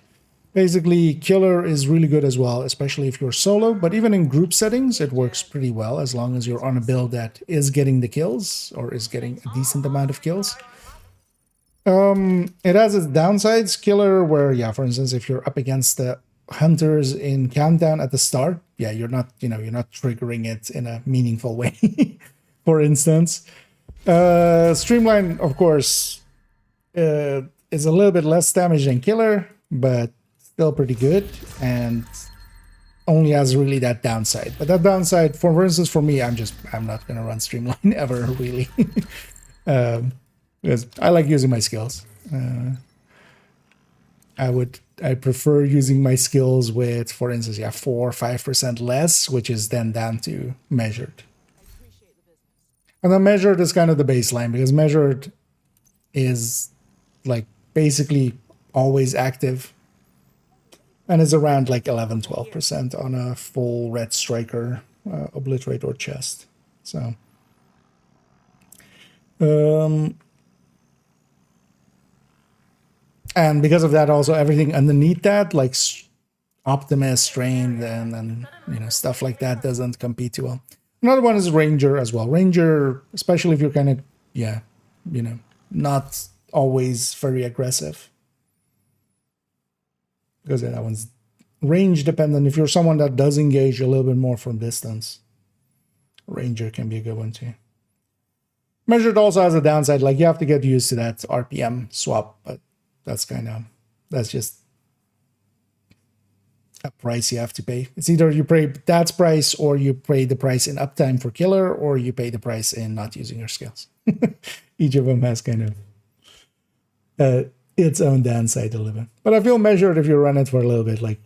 Basically, Killer is really good as well, especially if you're solo, but even in group settings, it works pretty well as long as you're on a build that is getting the kills, or is getting a decent amount of kills. It has its downsides, Killer, where, yeah, for instance, if you're up against the hunters in Countdown at the start, yeah, you're not triggering it in a meaningful way, for instance. Streamline, of course, is a little bit less damage than Killer, but still pretty good, and only has really that downside. But that downside, for instance, for me, I'm not gonna run Streamline ever, really, because I like using my skills. I prefer using my skills with, for instance, 4 or 5% less, which is then down to Measured. And then Measured is kind of the baseline, because Measured is like basically always active. And is around like 11-12% on a full Red Striker, Obliterate, or Chest. So, and because of that, also everything underneath that, like Optimus, Strained, and stuff like that, doesn't compete too well. Another one is Ranger as well. Ranger, especially if you're kind of, not always very aggressive. Because that one's range dependent. If you're someone that does engage a little bit more from distance, Ranger can be a good one too. Measured also has a downside, like you have to get used to that RPM swap, but that's just a price you have to pay. It's either you pay that price, or you pay the price in uptime for Killer, or you pay the price in not using your skills. Each of them has kind of its own downside to live in. But I feel Measured if you run it for a little bit. Like,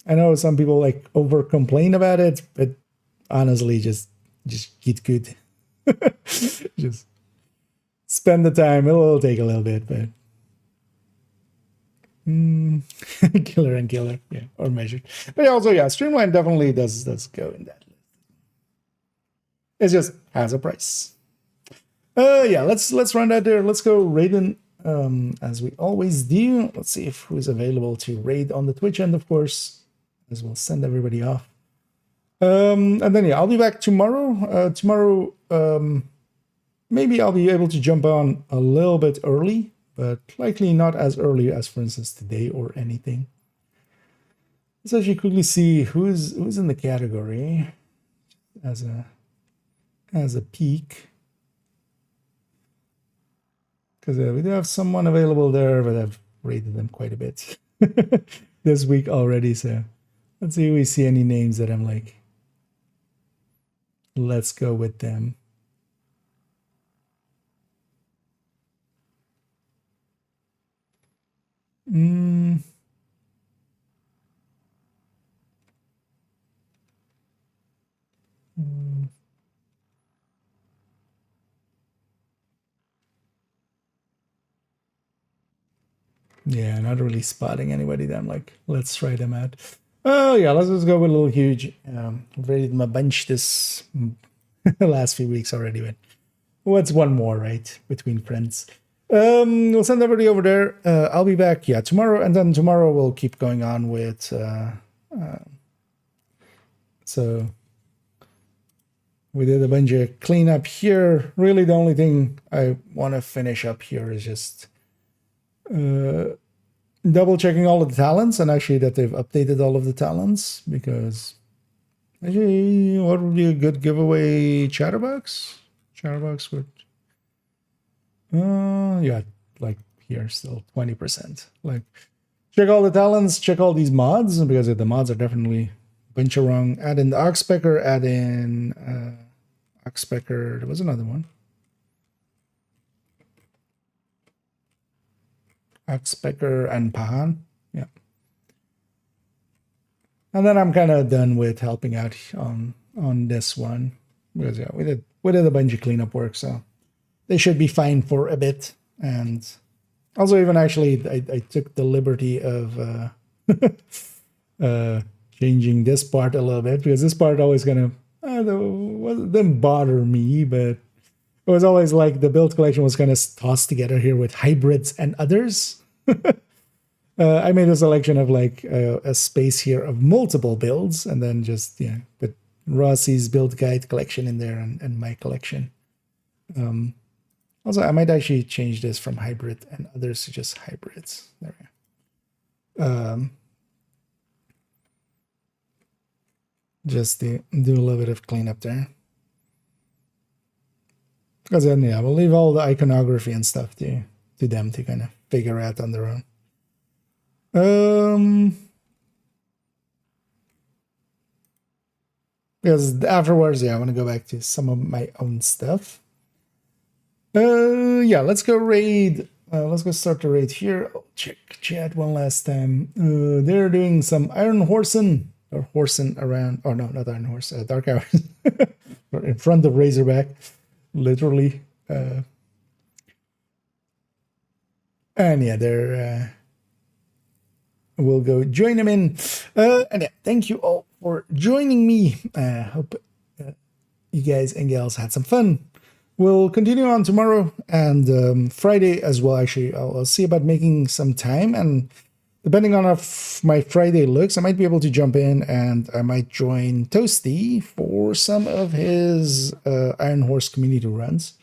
I know some people like over complain about it, but honestly, just get good. Just spend the time. It'll take a little bit, but Killer and killer, yeah, or measured. But yeah, also, yeah, streamline definitely does go in that list. It just has a price. Yeah, let's run that there. Let's go raiding, as we always do. Let's see if who's available to raid on the Twitch end, of course, as we'll send everybody off. And then yeah, I'll be back tomorrow. Tomorrow, maybe I'll be able to jump on a little bit early, but likely not as early as, for instance, today or anything. Let's actually quickly see who's in the category as a peek, because we do have someone available there, but I've rated them quite a bit this week already. So let's see if we see any names that I'm like, let's go with them. Yeah, not really spotting anybody that I'm like, let's try them out. Oh yeah, let's just go with a little huge. I've rated my bunch this last few weeks already, but what's one more, right? Between friends. We'll send everybody over there. I'll be back, yeah, tomorrow, and then tomorrow we'll keep going on with so we did a bunch of cleanup here. Really the only thing I want to finish up here is just double checking all of the talents, and actually that they've updated all of the talents, because actually what would be a good giveaway? Chatterbox would yeah, like here still 20%. Like check all the talents, check all these mods, because the mods are definitely a bunch of wrong. Add in the Oxpecker, add in Oxpecker, there was another one. Oxpecker and Pahan, yeah. And then I'm kind of done with helping out on this one, because yeah, we did a bunch of cleanup work, so they should be fine for a bit. And also, even actually, I took the liberty of changing this part a little bit, because this part always kind of didn't bother me, but it was always like the build collection was kind of tossed together here with hybrids and others. I made a selection of like a space here of multiple builds, and then just, yeah, put Rossi's build guide collection in there and my collection. Also, I might actually change this from hybrid and others to just hybrids. There we go. Just to do a little bit of cleanup there. Because then, yeah, we'll leave all the iconography and stuff to them to kind of figure out on their own. Because afterwards, yeah, I want to go back to some of my own stuff. Yeah, let's go raid. Let's go start the raid here. I'll check chat one last time. They're doing some Iron Horsen or Horsen around. Oh no, not Iron Horse. Dark Hours in front of Razorback, literally. And yeah, they're. We'll go join them in. And yeah, thank you all for joining me. Hope you guys and gals had some fun. We'll continue on tomorrow and Friday as well. Actually, I'll see about making some time, and depending on how my Friday looks, I might be able to jump in and I might join Toasty for some of his Iron Horse community runs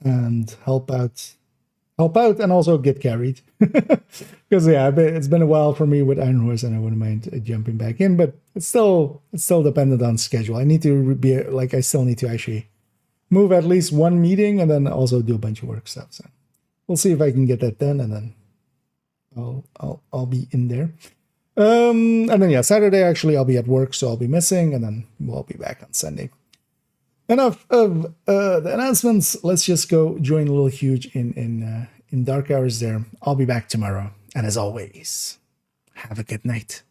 and help out and also get carried. Because yeah, it's been a while for me with Iron Horse, and I wouldn't mind jumping back in, but it's still dependent on schedule. I need to be like, I still need to actually move at least one meeting and then also do a bunch of work stuff. So we'll see if I can get that done, and then I'll be in there. And then yeah, Saturday actually I'll be at work, so I'll be missing, and then we'll be back on Sunday. Enough of the announcements. Let's just go join a little huge in Dark Hours there. I'll be back tomorrow, and as always, have a good night.